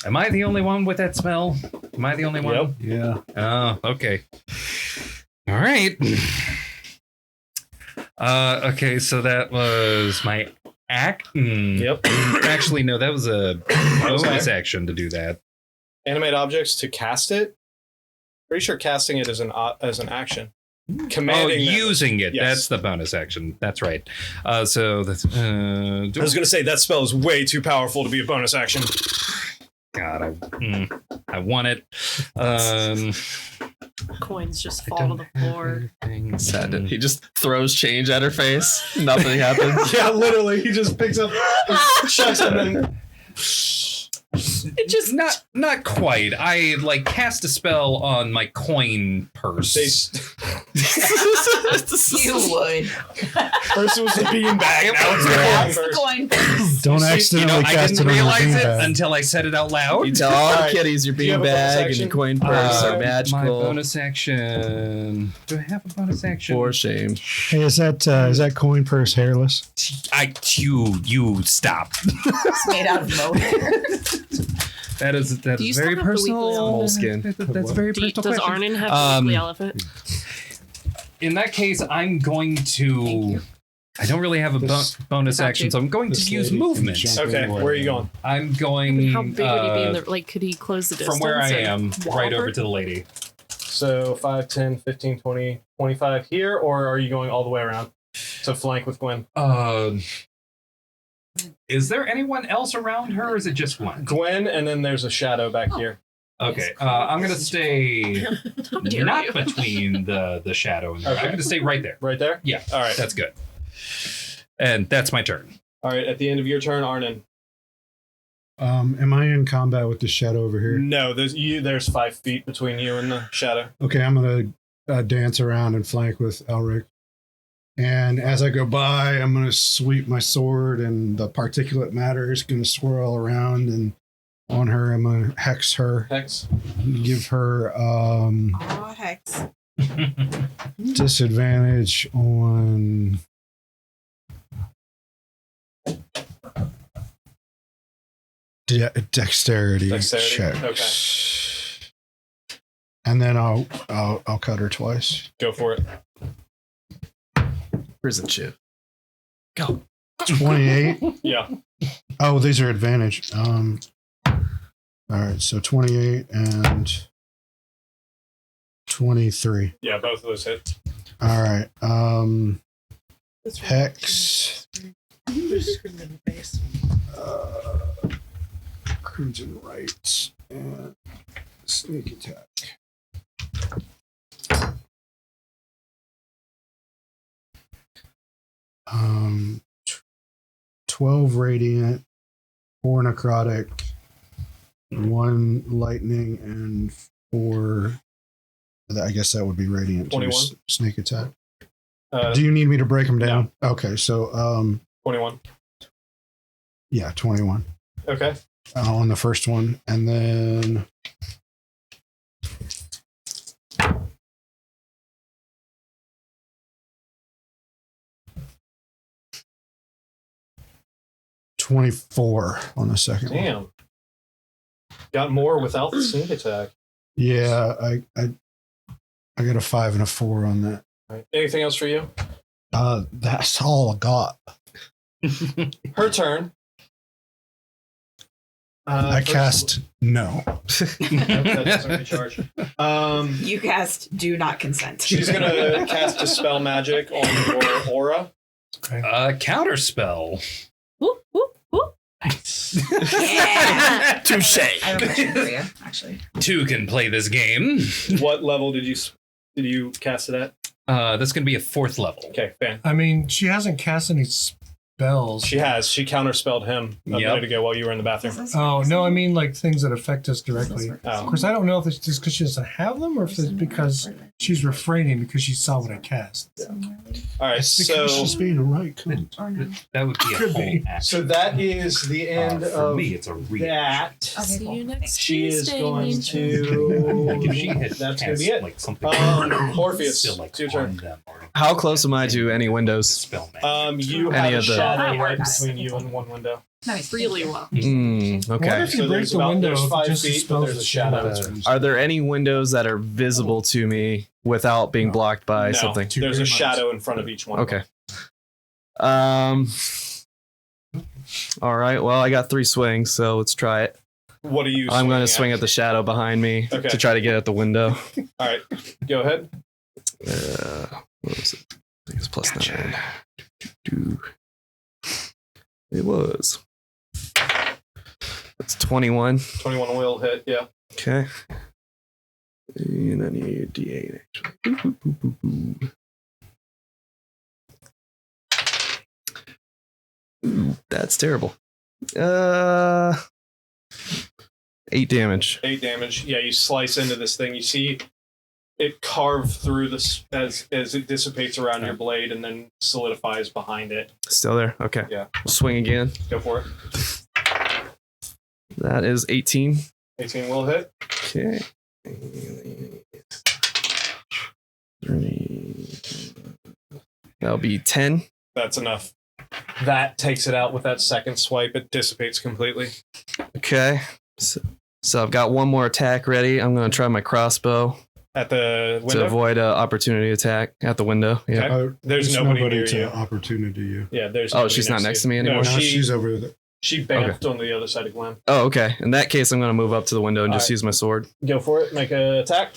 Speaker 2: Am I the only one with that smell? Am I the only one?
Speaker 1: Yep.
Speaker 3: Yeah.
Speaker 2: Oh, okay. All right. Okay, so that was my
Speaker 1: Yep.
Speaker 2: Actually, no, that was a bonus action to do that.
Speaker 1: Animate objects to cast it. Pretty sure casting it is an action. Commanding them.
Speaker 2: Using it.
Speaker 1: Yes.
Speaker 2: That's the bonus action. That's right. So that's.
Speaker 1: I was going to say that spell is way too powerful to be a bonus action.
Speaker 2: God, I want it.
Speaker 8: Coins just fall to the floor.
Speaker 4: Sad. He just throws change at her face. Nothing happens.
Speaker 1: Yeah, literally, he just picks up, chucks it, and then
Speaker 2: It just not quite. I like cast a spell on my coin purse.
Speaker 6: You would.
Speaker 1: First it was a bean bag. Now it's
Speaker 6: That's
Speaker 1: the
Speaker 6: the
Speaker 1: coin
Speaker 6: coin.
Speaker 3: Don't accidentally
Speaker 2: I
Speaker 3: cast
Speaker 2: didn't
Speaker 3: it on your
Speaker 2: realize it
Speaker 3: beanbag.
Speaker 2: until I said it out loud.
Speaker 4: You tell all the
Speaker 1: Alright.
Speaker 4: kitties your
Speaker 1: Do you have a bonus
Speaker 4: beanbag and
Speaker 1: action?
Speaker 4: your coin purse are
Speaker 2: My
Speaker 4: magical.
Speaker 2: bonus action. Do I have a bonus action?
Speaker 4: For shame.
Speaker 3: Hey, is that coin purse hairless?
Speaker 2: You stop.
Speaker 6: It's made out of mohair.
Speaker 2: That is
Speaker 8: Do you still
Speaker 2: very
Speaker 8: have the weekly
Speaker 2: personal.
Speaker 4: Moleskin.
Speaker 2: That's very personal.
Speaker 8: Does
Speaker 2: question.
Speaker 8: Arnon have the weekly elephant?
Speaker 2: In that case, I'm going to. I don't really have a bonus
Speaker 8: Got
Speaker 2: action,
Speaker 8: you.
Speaker 2: so I'm going to use movement.
Speaker 1: Okay, where are you going?
Speaker 2: I'm going.
Speaker 8: How big would he be in the, like, could he close the distance?
Speaker 2: from where I
Speaker 8: and
Speaker 2: am,
Speaker 8: walk
Speaker 2: right over to the lady.
Speaker 1: So 5, 10, 15, 20, 25 here, or are you going all the way around to flank with Gwen?
Speaker 2: Is there anyone else around her, or is it just one?
Speaker 1: Gwen, and then there's a shadow back here.
Speaker 2: Okay, I'm gonna stay
Speaker 8: How dare
Speaker 2: not
Speaker 8: you.
Speaker 2: between the shadow and her.
Speaker 1: Okay.
Speaker 2: I'm gonna stay right there.
Speaker 1: Right there?
Speaker 2: Yeah,
Speaker 1: All right.
Speaker 2: that's good. And that's my turn.
Speaker 1: All right, at the end of your turn, Arnon.
Speaker 3: Am I in combat with the shadow over here?
Speaker 1: No, there's 5 feet between you and the shadow.
Speaker 3: Okay, I'm gonna dance around and flank with Elric. And as I go by, I'm gonna sweep my sword, and the particulate matter is gonna swirl around. And on her, I'm gonna hex her,
Speaker 1: Hex.
Speaker 3: give her
Speaker 7: Aw, hex.
Speaker 3: disadvantage on. Dexterity checks.
Speaker 1: Okay.
Speaker 3: And then I'll cut her twice.
Speaker 1: Go for it.
Speaker 4: Prison chip.
Speaker 3: 28.
Speaker 1: Yeah.
Speaker 3: Oh, these are advantage. All right, so 28 and 23.
Speaker 1: Yeah, both of those hit.
Speaker 3: All right. Hex. Crimson Right and sneak attack. 12 radiant, 4 necrotic, 1 lightning, and 4. I guess that would be radiant.
Speaker 1: 21.
Speaker 3: Sneak attack.
Speaker 1: Do
Speaker 3: you need me to break them down? Okay, so
Speaker 1: 21.
Speaker 3: yeah, 21
Speaker 1: Okay.
Speaker 3: on the first one, and then 24 on the second one.
Speaker 1: Damn. Got more without the sneak attack.
Speaker 3: Yeah, I got a 5 and a 4 on that.
Speaker 1: All right. Anything else for you?
Speaker 3: That's all I got.
Speaker 1: Her turn.
Speaker 3: I cast no.
Speaker 1: That doesn't recharge.
Speaker 6: You cast do not consent.
Speaker 1: She's gonna cast Dispel Magic on your aura.
Speaker 2: Counter spell.
Speaker 8: Whoop, whoop, whoop.
Speaker 6: Yeah.
Speaker 4: Touche.
Speaker 6: I have a question for you, actually.
Speaker 2: 2 can play this game.
Speaker 1: What level did you cast it at?
Speaker 2: That's gonna be a 4th level.
Speaker 1: Okay, fan.
Speaker 10: I mean, she hasn't cast any spells.
Speaker 1: She has. She counterspelled him a
Speaker 2: Yep.
Speaker 1: minute ago while you were in the bathroom.
Speaker 10: Oh, no, I mean like things that affect us directly. Of
Speaker 1: Oh.
Speaker 10: course, I don't know if it's just because she doesn't have them or if it's because she's refraining because she saw what I cast.
Speaker 1: All right,
Speaker 3: It's because she's being a right cunt.
Speaker 2: That would be a
Speaker 10: Could
Speaker 2: whole
Speaker 10: be.
Speaker 2: action.
Speaker 1: so that is the end
Speaker 2: For
Speaker 1: of
Speaker 2: me, it's a reach.
Speaker 1: that.
Speaker 6: Okay,
Speaker 8: See
Speaker 6: cool.
Speaker 8: you next
Speaker 1: She is
Speaker 8: Tuesday,
Speaker 1: going
Speaker 8: Angel.
Speaker 1: to.
Speaker 2: Like if she had
Speaker 1: That's gonna
Speaker 2: cast,
Speaker 1: be it.
Speaker 2: like something
Speaker 1: Orpheus,
Speaker 2: still like
Speaker 1: it's your
Speaker 2: on
Speaker 1: turn.
Speaker 2: them or
Speaker 4: How close am I to any windows?
Speaker 2: spell magic.
Speaker 1: You
Speaker 4: Any
Speaker 1: have a
Speaker 4: of the-
Speaker 1: shadow
Speaker 6: That
Speaker 1: right
Speaker 6: works.
Speaker 1: between you and one window.
Speaker 6: Nice.
Speaker 8: really well.
Speaker 10: What
Speaker 4: Okay.
Speaker 10: if you break the window?
Speaker 1: There's
Speaker 10: if it
Speaker 1: 5
Speaker 10: just
Speaker 1: feet, but
Speaker 10: expels
Speaker 1: there's a
Speaker 10: the
Speaker 1: shadow.
Speaker 4: Are there any windows that are visible to me without being blocked by
Speaker 1: No,
Speaker 4: something?
Speaker 1: there's a shadow in front of each one.
Speaker 4: Okay. All right. Well, I got 3 swings, so let's try it.
Speaker 1: What are you?
Speaker 4: I'm going to
Speaker 1: swinging
Speaker 4: swing at the shadow behind me
Speaker 1: Okay.
Speaker 4: to try to get at the window.
Speaker 1: All right, go ahead.
Speaker 4: What was it? I think it's plus 9. It was. That's 21.
Speaker 1: 21 will hit. Yeah.
Speaker 4: Okay. And I need a D8 actually. Ooh, that's terrible. 8 damage.
Speaker 1: 8 damage. Yeah, you slice into this thing. You see it carve through this as it dissipates around your blade and then solidifies behind it.
Speaker 4: Still there? Okay.
Speaker 1: Yeah.
Speaker 4: Swing again.
Speaker 1: Go for it.
Speaker 4: That is 18.
Speaker 1: 18 will hit.
Speaker 4: Okay. 30. That'll be 10.
Speaker 1: That's enough. That takes it out with that second swipe. It dissipates completely.
Speaker 4: Okay. So I've got one more attack ready. I'm going to try my crossbow
Speaker 1: At the
Speaker 4: to
Speaker 1: window.
Speaker 4: avoid an opportunity attack at the window. Yeah.
Speaker 1: Okay. There's nobody near
Speaker 3: to
Speaker 1: you.
Speaker 3: opportunity you.
Speaker 1: Yeah, there's.
Speaker 4: Oh,
Speaker 1: nobody
Speaker 4: she's not next to me
Speaker 1: No,
Speaker 4: anymore?
Speaker 3: No, she's over there.
Speaker 1: she bamfed on the other side of Glenn.
Speaker 4: Oh, okay. In that case, I'm going to move up to the window and just
Speaker 1: Alright.
Speaker 4: use my sword.
Speaker 1: Go for it. Make an attack.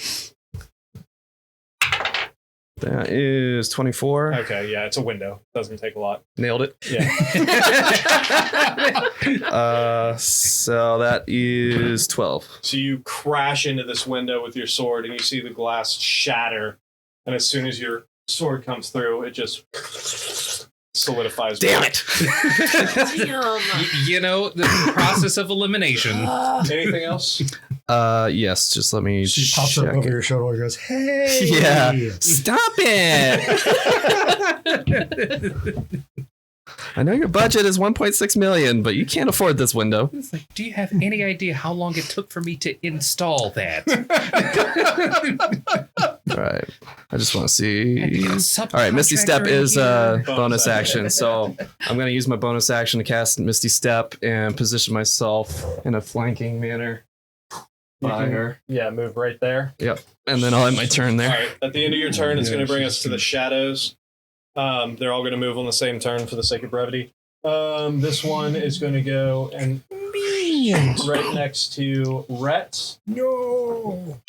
Speaker 4: That is 24.
Speaker 1: Okay, yeah, it's a window. Doesn't take a lot.
Speaker 4: Nailed it.
Speaker 1: Yeah.
Speaker 4: So that is 12.
Speaker 1: So you crash into this window with your sword, and you see the glass shatter. And as soon as your sword comes through, it just solidifies.
Speaker 4: Damn it!
Speaker 8: Damn.
Speaker 2: You know, the process of elimination.
Speaker 1: Anything else?
Speaker 4: Yes, just let me
Speaker 3: She pops up
Speaker 4: check
Speaker 3: over
Speaker 4: it.
Speaker 3: your shoulder and goes, "Hey!"
Speaker 4: Yeah. Stop it! I know your budget is 1.6 million, but you can't afford this window.
Speaker 2: It's like, do you have any idea how long it took for me to install that?
Speaker 4: All right. I just want to see. All
Speaker 2: All
Speaker 4: right, Misty Step is a
Speaker 1: Bonus
Speaker 4: bonus
Speaker 1: action.
Speaker 4: action, so I'm going to use my bonus action to cast Misty Step and position myself in a flanking manner by her.
Speaker 1: Yeah, move right there.
Speaker 4: And then I'll have my turn
Speaker 1: All
Speaker 4: there.
Speaker 1: right. At the end of your turn, it's
Speaker 3: Yeah,
Speaker 1: going to bring
Speaker 3: she's
Speaker 1: us to the shadows. They're all going to move on the same turn for the sake of brevity. This one is going to go and right next to Rhett.
Speaker 3: No,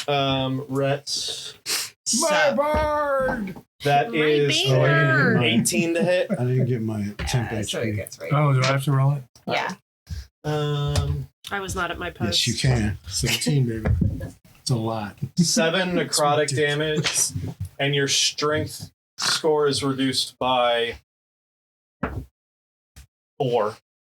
Speaker 1: Rhett.
Speaker 3: my bard.
Speaker 1: That
Speaker 8: My
Speaker 1: is
Speaker 8: bear.
Speaker 1: 18 to hit.
Speaker 3: I didn't get my temp
Speaker 6: So it
Speaker 3: HP.
Speaker 6: gets right.
Speaker 10: Oh, do I have to roll it?
Speaker 6: Yeah.
Speaker 8: I was not at my post.
Speaker 3: Yes, you can.
Speaker 10: 17, baby. It's a lot.
Speaker 1: 7 necrotic damage, and your strength score is reduced by 4.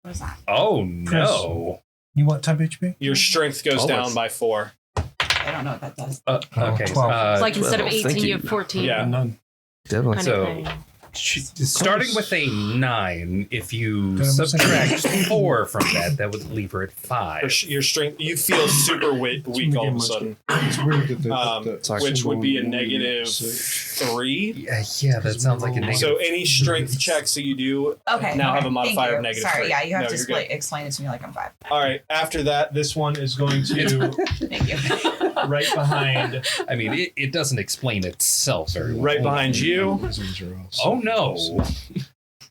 Speaker 6: What is that?
Speaker 2: Oh, no.
Speaker 10: You want temp HP?
Speaker 1: Your strength goes
Speaker 4: Oh,
Speaker 1: down
Speaker 4: it's-
Speaker 1: by 4.
Speaker 6: I don't know what that does.
Speaker 2: Okay.
Speaker 10: 12.
Speaker 8: It's like instead of
Speaker 4: 12,
Speaker 8: 18,
Speaker 4: thank
Speaker 8: you
Speaker 4: you.
Speaker 8: have 14.
Speaker 1: Yeah.
Speaker 10: None.
Speaker 4: Definitely.
Speaker 8: Kind
Speaker 2: So-
Speaker 8: of thing.
Speaker 2: Starting with a 9, if you
Speaker 10: Damn,
Speaker 2: subtract 4 from that, that would leave her at 5.
Speaker 1: Your strength, you feel super weak all of a sudden,
Speaker 3: It's weird that
Speaker 1: which would be a negative
Speaker 3: -6.
Speaker 1: 3.
Speaker 2: Yeah, that sounds like a negative.
Speaker 1: So any strength checks that you do
Speaker 6: Okay.
Speaker 1: now have
Speaker 6: okay,
Speaker 1: a modifier
Speaker 6: thank you.
Speaker 1: of negative
Speaker 6: Sorry,
Speaker 1: 3.
Speaker 6: yeah, you have
Speaker 1: No,
Speaker 6: to
Speaker 1: you're good.
Speaker 6: explain it to me like I'm 5.
Speaker 1: All right. After that, this one is going to
Speaker 6: Thank you.
Speaker 1: right behind,
Speaker 2: I mean, it doesn't explain itself very well.
Speaker 1: right behind you.
Speaker 3: These ones are all
Speaker 2: Oh, no.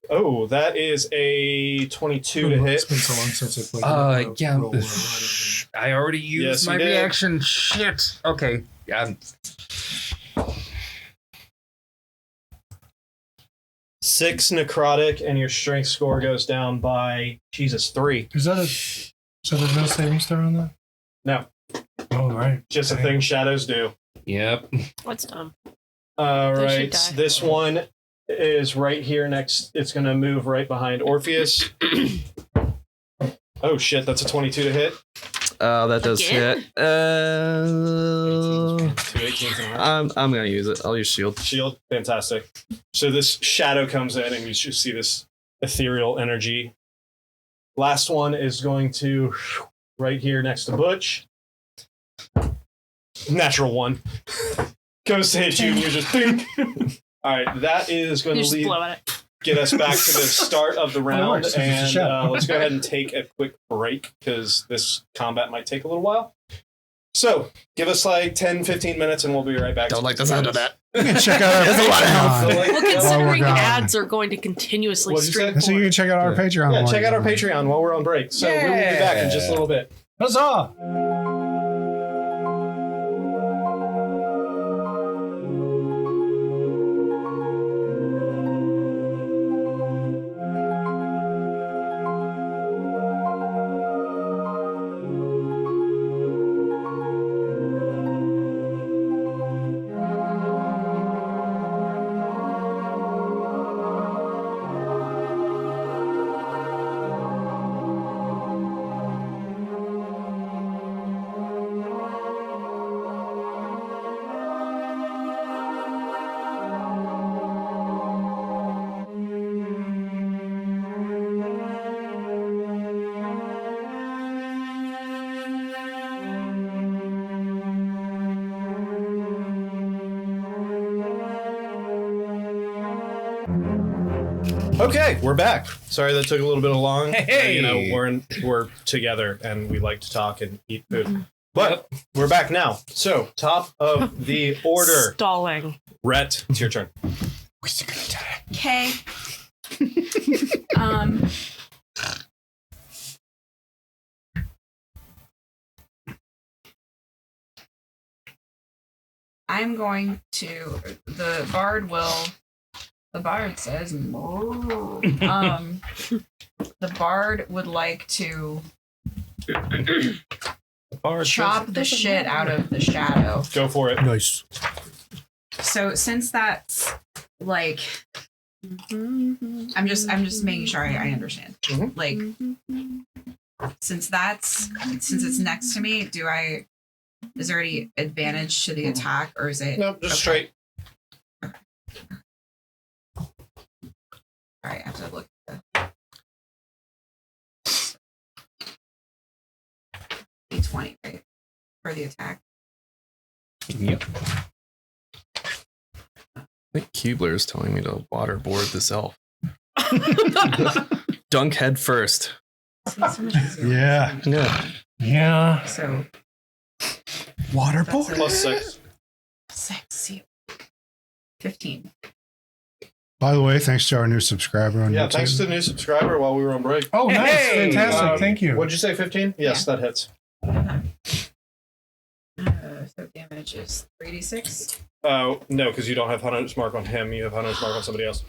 Speaker 1: Oh, that is a 22 to hit.
Speaker 10: It's been so long since I played.
Speaker 2: Yeah.
Speaker 10: roll.
Speaker 2: I already used
Speaker 1: Yes, you
Speaker 2: my
Speaker 1: did.
Speaker 2: reaction. Shit. Okay. Yeah.
Speaker 1: 6 necrotic, and your strength score goes down by 3.
Speaker 10: Is that a? So there's no savings throw on that?
Speaker 1: No.
Speaker 10: Oh, right.
Speaker 1: Just a
Speaker 10: Dang.
Speaker 1: thing shadows do.
Speaker 2: Yep.
Speaker 8: What's dumb?
Speaker 1: All
Speaker 8: They should
Speaker 1: right.
Speaker 8: die.
Speaker 1: This one is right here next. It's going to move right behind Orpheus. Oh shit! That's a 22 to hit.
Speaker 4: That does
Speaker 8: Again?
Speaker 4: hit.
Speaker 1: 2 18s in a row.
Speaker 4: I'm gonna use it. I'll use shield.
Speaker 1: Shield, fantastic. So this shadow comes in, and you just see this ethereal energy. Last one is going to right here next to Butch. Natural 1 goes to hit you, and you just think. All right, that is going
Speaker 8: You
Speaker 1: to
Speaker 8: just
Speaker 1: leave.
Speaker 8: blow at it.
Speaker 1: get us back to the start of the round,
Speaker 10: works, 'cause it's a
Speaker 1: and
Speaker 10: shadow.
Speaker 1: let's go ahead and take a quick break because this combat might take a little while. So, give us like 10, 15 minutes, and we'll be right back.
Speaker 4: Don't like the sound of that.
Speaker 9: You can check out our
Speaker 4: That's a lot of
Speaker 9: Patreon.
Speaker 8: Well, considering
Speaker 9: gone.
Speaker 8: ads are going to continuously
Speaker 1: What'd you say?
Speaker 8: stream
Speaker 9: So you can check out our Patreon.
Speaker 1: Yeah,
Speaker 9: while
Speaker 1: check
Speaker 9: you're
Speaker 1: out our
Speaker 9: gone.
Speaker 1: Patreon while we're on break. So, we will be back in just a little bit.
Speaker 10: Huzzah!
Speaker 1: Okay, we're back. Sorry that took a little bit long.
Speaker 2: Hey!
Speaker 1: You know, we're together and we like to talk and eat food. But we're back now. So, top of the order.
Speaker 8: Stalling.
Speaker 1: Rhett, it's your turn.
Speaker 6: Okay. I'm going to. The bard says, the bard would like to chop the shit out of the shadow.
Speaker 1: Go for it.
Speaker 9: Nice.
Speaker 6: So since that's like, I'm just making sure I understand.
Speaker 1: Mhm.
Speaker 6: Like, since it's next to me, is there any advantage to the attack, or is it?
Speaker 1: Nope, just
Speaker 6: okay.
Speaker 1: straight.
Speaker 6: All right, I have to look at the 20, right, for the attack.
Speaker 2: Yep.
Speaker 4: I think Keebler is telling me to waterboard this elf. Dunk head first.
Speaker 6: See, so much easier.
Speaker 9: Yeah.
Speaker 4: Yeah.
Speaker 10: Yeah.
Speaker 6: So
Speaker 9: Waterboard?
Speaker 1: Plus 6.
Speaker 6: 6, 15.
Speaker 9: By the way, thanks to our new subscriber on
Speaker 1: Yeah,
Speaker 9: YouTube.
Speaker 1: thanks to the new subscriber while we were on break.
Speaker 10: Oh, nice.
Speaker 2: Hey!
Speaker 10: Fantastic. Thank you.
Speaker 1: What'd you say, 15? Yes, that hits.
Speaker 6: So damage is 3d6.
Speaker 1: No, because you don't have Hunter's Mark on him. You have Hunter's Mark on somebody else.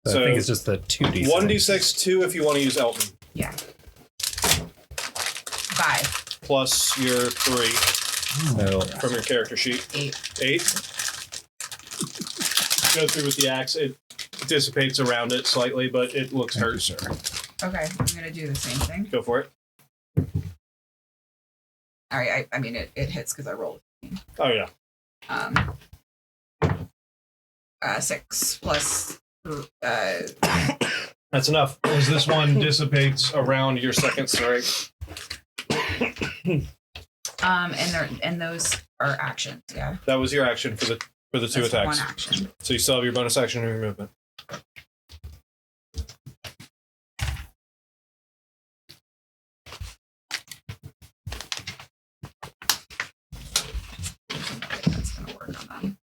Speaker 2: I think it's just the 2d6.
Speaker 1: 1d6, 2 if you want to use Elton.
Speaker 6: Yeah. 5.
Speaker 1: Plus your 3
Speaker 2: So,
Speaker 1: from your character sheet.
Speaker 6: 8.
Speaker 1: 8. Go through with the axe. It dissipates around it slightly, but it looks
Speaker 9: Thank you,
Speaker 1: hurt.
Speaker 9: sir.
Speaker 6: Okay, I'm gonna do the same thing.
Speaker 1: Go for it.
Speaker 6: All right, I mean it hits because I rolled.
Speaker 1: Oh, yeah.
Speaker 6: 6 plus.
Speaker 1: That's enough. As this one dissipates around your second strike.
Speaker 6: And those are actions. Yeah.
Speaker 1: That was your action for the 2
Speaker 6: That's
Speaker 1: attacks.
Speaker 6: One action.
Speaker 1: So you still have your bonus action and your movement.
Speaker 6: That's gonna work on them.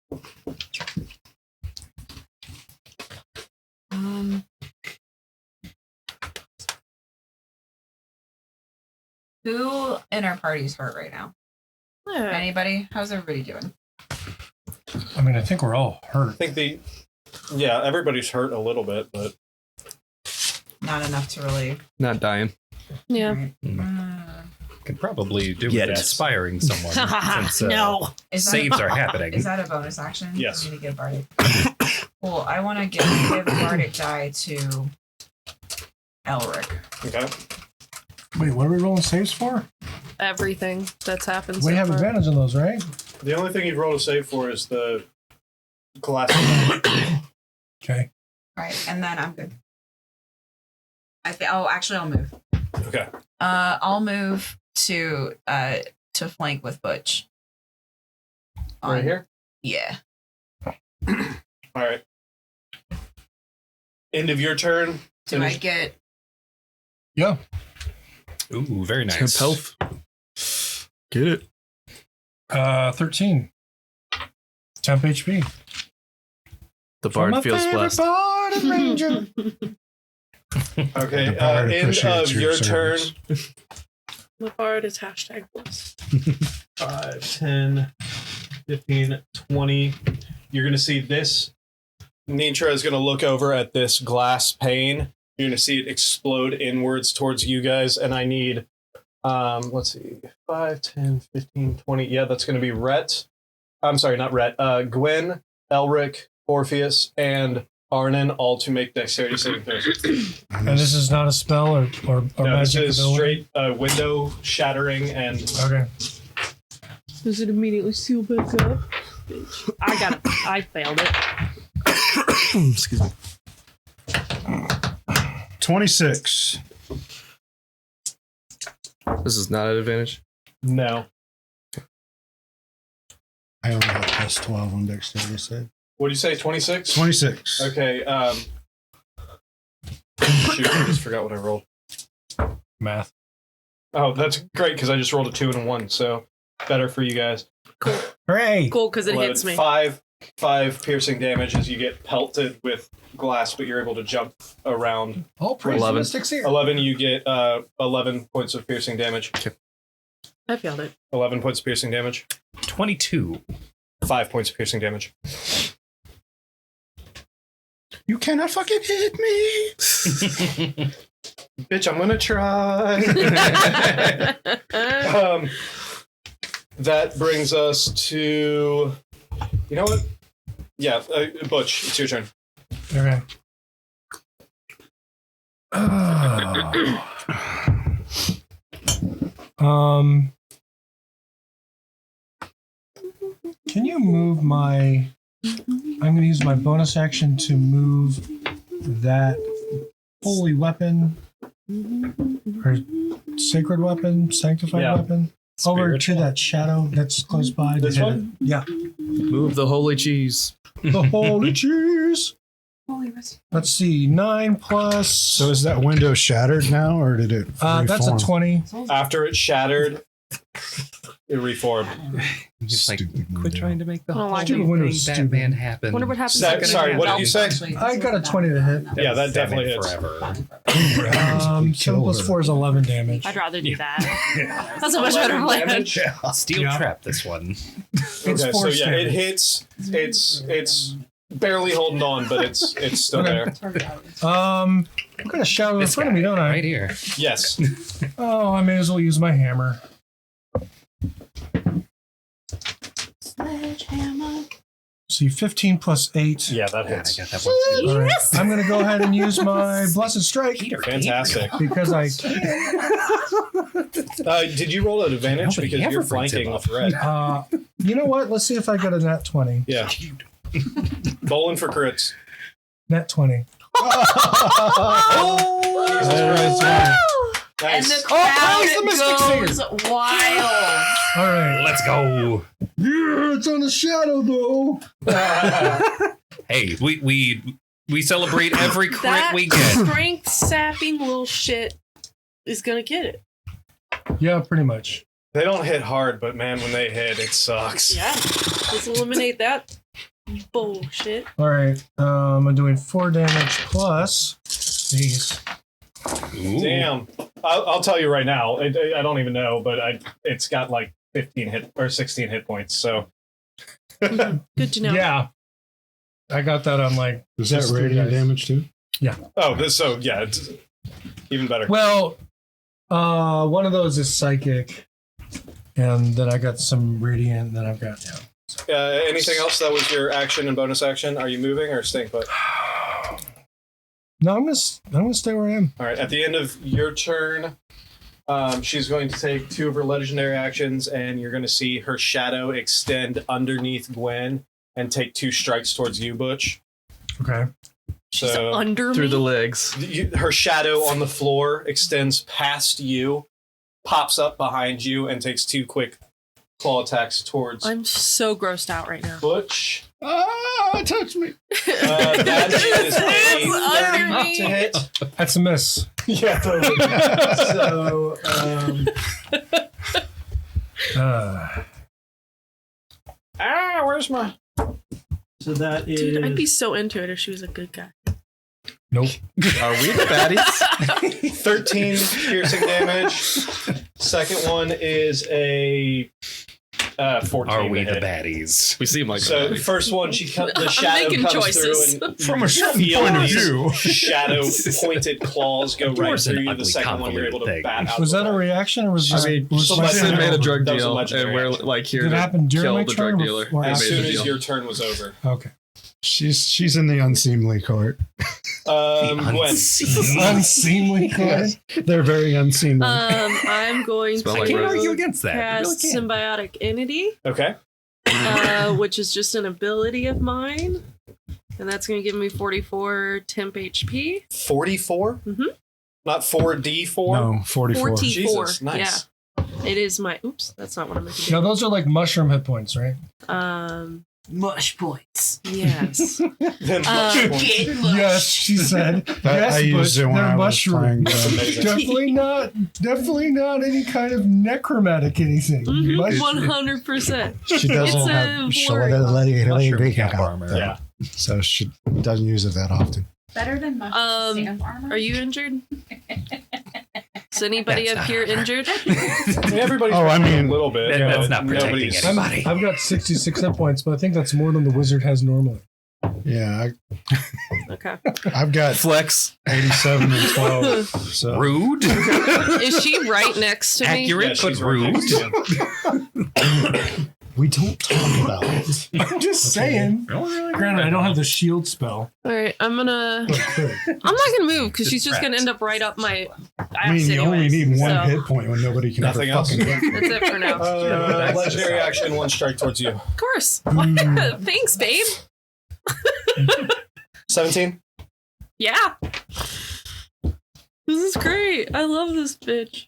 Speaker 6: Who in our party is hurt right now? Anybody? How's everybody doing?
Speaker 10: I mean, I think we're all hurt.
Speaker 1: I think everybody's hurt a little bit, but
Speaker 6: Not enough to really.
Speaker 4: Not dying.
Speaker 8: Yeah.
Speaker 6: Right.
Speaker 2: could probably do
Speaker 4: Get
Speaker 2: with
Speaker 4: it.
Speaker 2: inspiring someone since
Speaker 8: No.
Speaker 6: Is that
Speaker 2: saves
Speaker 6: a,
Speaker 2: are happening.
Speaker 6: Is that a bonus action?
Speaker 1: Yes.
Speaker 6: For me to give bardic. Cool. I want to give bardic die to Elric.
Speaker 1: okay.
Speaker 10: Wait, what are we rolling saves for?
Speaker 8: Everything that's happened.
Speaker 10: We
Speaker 8: so
Speaker 10: have
Speaker 8: far.
Speaker 10: advantage on those, right?
Speaker 1: The only thing you'd roll to save for is the classic.
Speaker 10: Okay.
Speaker 6: Right, and then I'm good. Actually, I'll move.
Speaker 1: Okay.
Speaker 6: I'll move to flank with Butch.
Speaker 1: Right here?
Speaker 6: Yeah.
Speaker 1: All right. End of your turn.
Speaker 6: Do I get?
Speaker 10: Yeah.
Speaker 2: Ooh, very nice.
Speaker 4: Pelf. Get it.
Speaker 10: 13. Temp HP.
Speaker 4: The
Speaker 10: For my
Speaker 4: bard feels
Speaker 10: favorite
Speaker 4: blessed.
Speaker 10: bard and ranger.
Speaker 1: Okay,
Speaker 9: The bard
Speaker 1: end
Speaker 9: appreciates
Speaker 1: of
Speaker 9: your
Speaker 1: your turn.
Speaker 9: service.
Speaker 8: The bard is hashtag blessed.
Speaker 1: 5, 10, 15, 20. You're going to see this. Nitra is going to look over at this glass pane. You're going to see it explode inwards towards you guys. And I need, let's see, 5, 10, 15, 20. Yeah, that's going to be Rhett. I'm sorry, not Rhett. Gwen, Elric, Orpheus, and Arnon, all to make dexterity saving throws.
Speaker 10: And this is not a spell or
Speaker 1: No, this
Speaker 10: magic
Speaker 1: is
Speaker 10: ability?
Speaker 1: straight window shattering and...
Speaker 10: Okay.
Speaker 8: Does it immediately seal back up? I got it. I failed it.
Speaker 4: Excuse me.
Speaker 3: 26.
Speaker 4: This is not an advantage.
Speaker 1: No.
Speaker 9: I only have plus 12 on dexterity save.
Speaker 1: What do you say, 26?
Speaker 3: 26.
Speaker 1: Okay, shoot, I just forgot what I rolled.
Speaker 10: Math.
Speaker 1: Oh, that's great, because I just rolled a 2 and a 1, so better for you guys.
Speaker 10: Hooray!
Speaker 8: Cool, because it
Speaker 1: 11,
Speaker 8: hits me.
Speaker 1: 5 piercing damage as you get pelted with glass, but you're able to jump around.
Speaker 10: All praise
Speaker 4: 11.
Speaker 10: Mystics here.
Speaker 1: 11, you get 11 points of piercing damage.
Speaker 8: I failed it.
Speaker 1: 11 points of piercing damage.
Speaker 2: 22.
Speaker 1: 5 points of piercing damage.
Speaker 9: You cannot fucking hit me.
Speaker 1: Bitch, I'm gonna try. That brings us to... You know what? Yeah, Butch, it's your turn.
Speaker 10: Okay. Can you move my... I'm going to use my bonus action to move that holy weapon or sacred weapon, sanctified
Speaker 1: Yeah.
Speaker 10: weapon over to that shadow that's close by.
Speaker 1: This
Speaker 10: to hit
Speaker 1: one?
Speaker 10: it. Yeah.
Speaker 4: Move the holy cheese.
Speaker 10: The holy cheese. Let's see. 9 plus.
Speaker 9: So is that window shattered now, or did it?
Speaker 10: That's a
Speaker 9: reform?
Speaker 10: 20.
Speaker 1: After it shattered, it reformed.
Speaker 2: Just like,
Speaker 9: Stupid
Speaker 2: quit
Speaker 9: window.
Speaker 2: trying to make the
Speaker 8: I don't
Speaker 2: whole
Speaker 8: like
Speaker 10: it.
Speaker 2: thing
Speaker 10: Window's
Speaker 2: Batman
Speaker 10: stupid.
Speaker 2: happen.
Speaker 8: Wonder what happens.
Speaker 1: Sorry, what did you say?
Speaker 10: I got a 20 to hit.
Speaker 1: Yeah, that definitely hits.
Speaker 2: Forever.
Speaker 10: 7 plus 4 is 11 damage.
Speaker 8: I'd rather do that. That's a much better plan.
Speaker 2: Steel
Speaker 10: Yeah.
Speaker 2: trap this one.
Speaker 10: It's
Speaker 1: Okay, so
Speaker 10: force
Speaker 1: yeah, it
Speaker 10: damage.
Speaker 1: hits. It's barely holding on, but it's still
Speaker 10: Okay.
Speaker 1: there.
Speaker 10: I've got a shadow in
Speaker 2: This
Speaker 10: front of me,
Speaker 2: guy,
Speaker 10: don't I?
Speaker 2: right here.
Speaker 1: Yes.
Speaker 10: Oh, I may as well use my hammer.
Speaker 8: Sledgehammer.
Speaker 10: See, 15 plus 8.
Speaker 1: Yeah, that
Speaker 2: God, I
Speaker 1: hits.
Speaker 2: got that one too.
Speaker 10: All right. I'm going to go ahead and use my Blessed Strike
Speaker 2: Peter,
Speaker 1: Fantastic.
Speaker 10: because I can.
Speaker 1: Did you roll an advantage
Speaker 2: Nobody
Speaker 1: because
Speaker 2: ever
Speaker 1: you're
Speaker 2: brings
Speaker 1: flanking
Speaker 2: him
Speaker 1: with red?
Speaker 10: You know what? Let's see if I got a nat 20.
Speaker 1: Yeah. Bowling for crits.
Speaker 10: Nat 20.
Speaker 1: Jesus Christ.
Speaker 6: And
Speaker 1: Nice.
Speaker 6: the crowd
Speaker 10: praise the Mystic
Speaker 6: goes wild.
Speaker 10: All right.
Speaker 2: Let's go.
Speaker 10: Yeah, it's on the shadow, though.
Speaker 2: Hey, we celebrate every crit
Speaker 8: That
Speaker 2: we get.
Speaker 8: strength sapping little shit is gonna get it.
Speaker 10: Yeah, pretty much.
Speaker 1: They don't hit hard, but man, when they hit, it sucks.
Speaker 8: Yeah. Let's eliminate that bullshit.
Speaker 10: All right. I'm doing 4 damage plus these.
Speaker 2: Ooh.
Speaker 1: Damn. I'll tell you right now. I don't even know, but it's got like 15 hit or 16 hit points. So
Speaker 8: Good to know.
Speaker 10: Yeah. I got that on like.
Speaker 9: Is that
Speaker 10: just 3
Speaker 9: radiant
Speaker 10: dice.
Speaker 9: damage too?
Speaker 1: it's even better.
Speaker 10: Well, one of those is psychic, and then I got some radiant. And then I've got
Speaker 1: Anything else that was your action and bonus action? Are you moving or staying put?
Speaker 10: No, I'm gonna stay where I am.
Speaker 1: All right. At the end of your turn, she's going to take 2 of her legendary actions, and you're going to see her shadow extend underneath Gwen and take 2 strikes towards you, Butch.
Speaker 10: Okay.
Speaker 8: She's
Speaker 1: So
Speaker 8: under
Speaker 4: Through
Speaker 8: me.
Speaker 4: the legs.
Speaker 1: her shadow on the floor extends past you, pops up behind you, and takes 2 quick claw attacks towards
Speaker 8: I'm so grossed out right now.
Speaker 1: Butch.
Speaker 9: Touch me.
Speaker 1: That is a 30 to hit.
Speaker 10: That's a miss.
Speaker 1: Yeah, totally. So, where's my? So that is.
Speaker 8: Dude, I'd be so into it if she was a good guy.
Speaker 10: Nope.
Speaker 4: Are we the baddies?
Speaker 1: 13 piercing damage. Second one is a 14.
Speaker 2: Are we
Speaker 1: to
Speaker 2: the
Speaker 1: hit.
Speaker 2: baddies?
Speaker 4: We seem like
Speaker 1: So
Speaker 4: the
Speaker 1: the first one, the
Speaker 8: I'm
Speaker 1: shadow
Speaker 8: making
Speaker 1: comes
Speaker 8: choices.
Speaker 1: through and
Speaker 9: From a certain
Speaker 1: feel
Speaker 9: point of
Speaker 1: these
Speaker 9: view.
Speaker 1: shadow pointed claws go right
Speaker 2: Door's an
Speaker 1: through you. The
Speaker 2: ugly,
Speaker 1: second one, you're able to
Speaker 2: convoluted
Speaker 1: bat out.
Speaker 10: Was
Speaker 1: the
Speaker 10: that a
Speaker 1: way.
Speaker 10: reaction or was
Speaker 4: I
Speaker 10: just
Speaker 4: mean,
Speaker 10: was
Speaker 1: so
Speaker 10: my
Speaker 1: Sid
Speaker 10: turn?
Speaker 4: made a drug
Speaker 1: That was a
Speaker 4: deal,
Speaker 1: legendary
Speaker 4: and we're
Speaker 1: action.
Speaker 4: like here
Speaker 10: Did it
Speaker 4: to
Speaker 10: happen during
Speaker 4: kill
Speaker 10: my
Speaker 4: the
Speaker 10: turn
Speaker 4: drug
Speaker 10: or
Speaker 4: dealer.
Speaker 10: before?
Speaker 4: He
Speaker 1: As
Speaker 4: made
Speaker 1: soon
Speaker 4: the
Speaker 1: as
Speaker 4: deal.
Speaker 1: your turn was over.
Speaker 10: Okay.
Speaker 9: She's in the unseemly court.
Speaker 1: Gwen.
Speaker 10: Unseemly court.
Speaker 9: They're very unseemly.
Speaker 8: I'm going
Speaker 4: Smell
Speaker 2: I
Speaker 4: like
Speaker 2: can't
Speaker 8: to
Speaker 2: argue
Speaker 4: roses.
Speaker 2: against that. I really
Speaker 8: cast
Speaker 2: can't.
Speaker 8: Symbiotic Entity,
Speaker 1: Okay.
Speaker 8: which is just an ability of mine. And that's going to give me 44 temp HP.
Speaker 1: 44?
Speaker 8: Mhm.
Speaker 1: Not 4D4?
Speaker 9: No, 44.
Speaker 8: 44.
Speaker 1: Jesus, nice.
Speaker 8: Yeah. It is my. Oops, that's not what I meant to
Speaker 10: No,
Speaker 8: do.
Speaker 10: those are like mushroom hit points, right?
Speaker 6: Mush points.
Speaker 8: Yes.
Speaker 1: Then much more.
Speaker 6: Get mush.
Speaker 10: Yes, she said. Yes,
Speaker 9: I used
Speaker 10: but
Speaker 9: it when
Speaker 10: they're
Speaker 9: I was playing.
Speaker 10: mushrooms. Definitely not any kind of necromantic anything.
Speaker 8: Mhm,
Speaker 10: Mushroom.
Speaker 8: 100%.
Speaker 9: She doesn't
Speaker 8: It's a
Speaker 9: have
Speaker 8: blurry
Speaker 2: Mushroom cap armor.
Speaker 1: Yeah.
Speaker 9: so she doesn't use it that often.
Speaker 6: Better than mush armor.
Speaker 8: Are you injured? Is anybody
Speaker 2: That's
Speaker 8: up
Speaker 2: not
Speaker 8: here
Speaker 2: armor.
Speaker 8: injured?
Speaker 1: Everybody's
Speaker 9: Oh, I mean-
Speaker 1: a little bit.
Speaker 2: That's
Speaker 1: but
Speaker 2: not protecting
Speaker 1: nobody's-
Speaker 2: anybody.
Speaker 10: I've got 66 hit points, but I think that's more than the wizard has normally.
Speaker 9: Yeah,
Speaker 8: Okay.
Speaker 9: I've got
Speaker 10: Flex.
Speaker 9: 87 and 12. So
Speaker 2: Rude.
Speaker 8: Is she right next to me?
Speaker 2: Accurate,
Speaker 1: Yeah,
Speaker 2: but
Speaker 1: she's right
Speaker 2: rude.
Speaker 1: next to you.
Speaker 9: we don't talk about it.
Speaker 10: I'm just saying. Granted, I don't have the shield spell.
Speaker 8: All right, I'm gonna.
Speaker 10: But I could.
Speaker 8: I'm not gonna move because she's just gonna
Speaker 2: Distract.
Speaker 8: end up right up my.
Speaker 9: I mean, you only need one
Speaker 8: so
Speaker 9: hit point when nobody can
Speaker 1: Nothing
Speaker 9: ever
Speaker 1: else?
Speaker 9: fucking hit.
Speaker 8: That's it for now.
Speaker 1: Legendary action, one strike towards you.
Speaker 8: Of course.
Speaker 9: Mm.
Speaker 8: Thanks, babe.
Speaker 1: 17?
Speaker 8: Yeah. This is great. I love this bitch.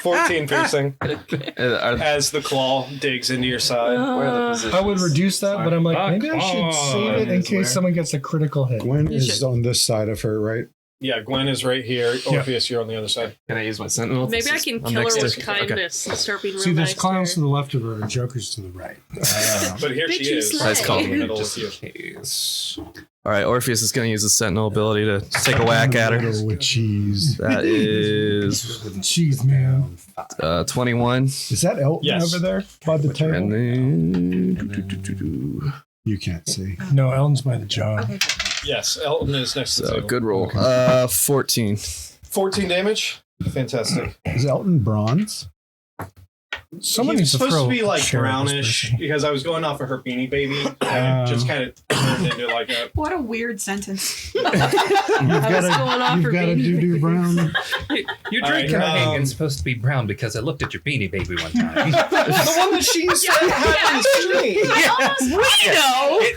Speaker 1: 14 piercing
Speaker 4: Are-
Speaker 1: as the claw digs into your side.
Speaker 10: I would reduce that, but I'm like, maybe I should save it in
Speaker 1: Is where?
Speaker 10: case someone gets a critical hit.
Speaker 9: Gwen
Speaker 8: You
Speaker 9: is
Speaker 8: should.
Speaker 9: on this side of her, right?
Speaker 1: Yeah, Gwen is right here. Orpheus, you're on the other side.
Speaker 4: Can I use my sentinel?
Speaker 8: Maybe I can
Speaker 4: I'm
Speaker 8: kill her
Speaker 4: next
Speaker 8: with
Speaker 4: to-
Speaker 8: kindness and start being real
Speaker 10: See, there's
Speaker 8: nice to
Speaker 10: clowns to
Speaker 8: her.
Speaker 10: the left of her and jokers to the right.
Speaker 1: But here
Speaker 8: Bitch,
Speaker 1: she
Speaker 8: you
Speaker 1: is.
Speaker 8: slay.
Speaker 4: Nice call.
Speaker 1: In the middle
Speaker 2: Just
Speaker 1: with you.
Speaker 2: in case.
Speaker 4: All right, Orpheus is going to use his sentinel ability to take a whack at her.
Speaker 9: Little with cheese.
Speaker 4: That is
Speaker 10: Jeez, man.
Speaker 4: 21.
Speaker 9: Is that Elton
Speaker 1: Yes.
Speaker 9: over there by the
Speaker 4: And
Speaker 9: table?
Speaker 4: then
Speaker 9: You can't see.
Speaker 10: No, Ellen's by the jaw.
Speaker 6: Okay.
Speaker 1: Yes, Elton is next to the
Speaker 4: so
Speaker 1: table.
Speaker 4: good roll. 14.
Speaker 1: 14 damage. Fantastic.
Speaker 9: Is Elton bronze?
Speaker 10: Someone
Speaker 1: He's
Speaker 10: needs to
Speaker 1: supposed
Speaker 10: throw
Speaker 1: to be
Speaker 10: a
Speaker 1: like
Speaker 10: chair at this
Speaker 1: brownish
Speaker 10: person.
Speaker 1: because I was going off of her Beanie Baby and it just kind of turned into like a.
Speaker 6: What a weird sentence.
Speaker 9: You've
Speaker 8: I was going off for
Speaker 9: got a
Speaker 8: Beanie
Speaker 9: doo-doo brown.
Speaker 2: Your
Speaker 1: All
Speaker 2: drink
Speaker 1: right,
Speaker 2: Copenhagen's supposed to be brown because I looked at your Beanie Baby one time.
Speaker 1: The one that she said happened to me.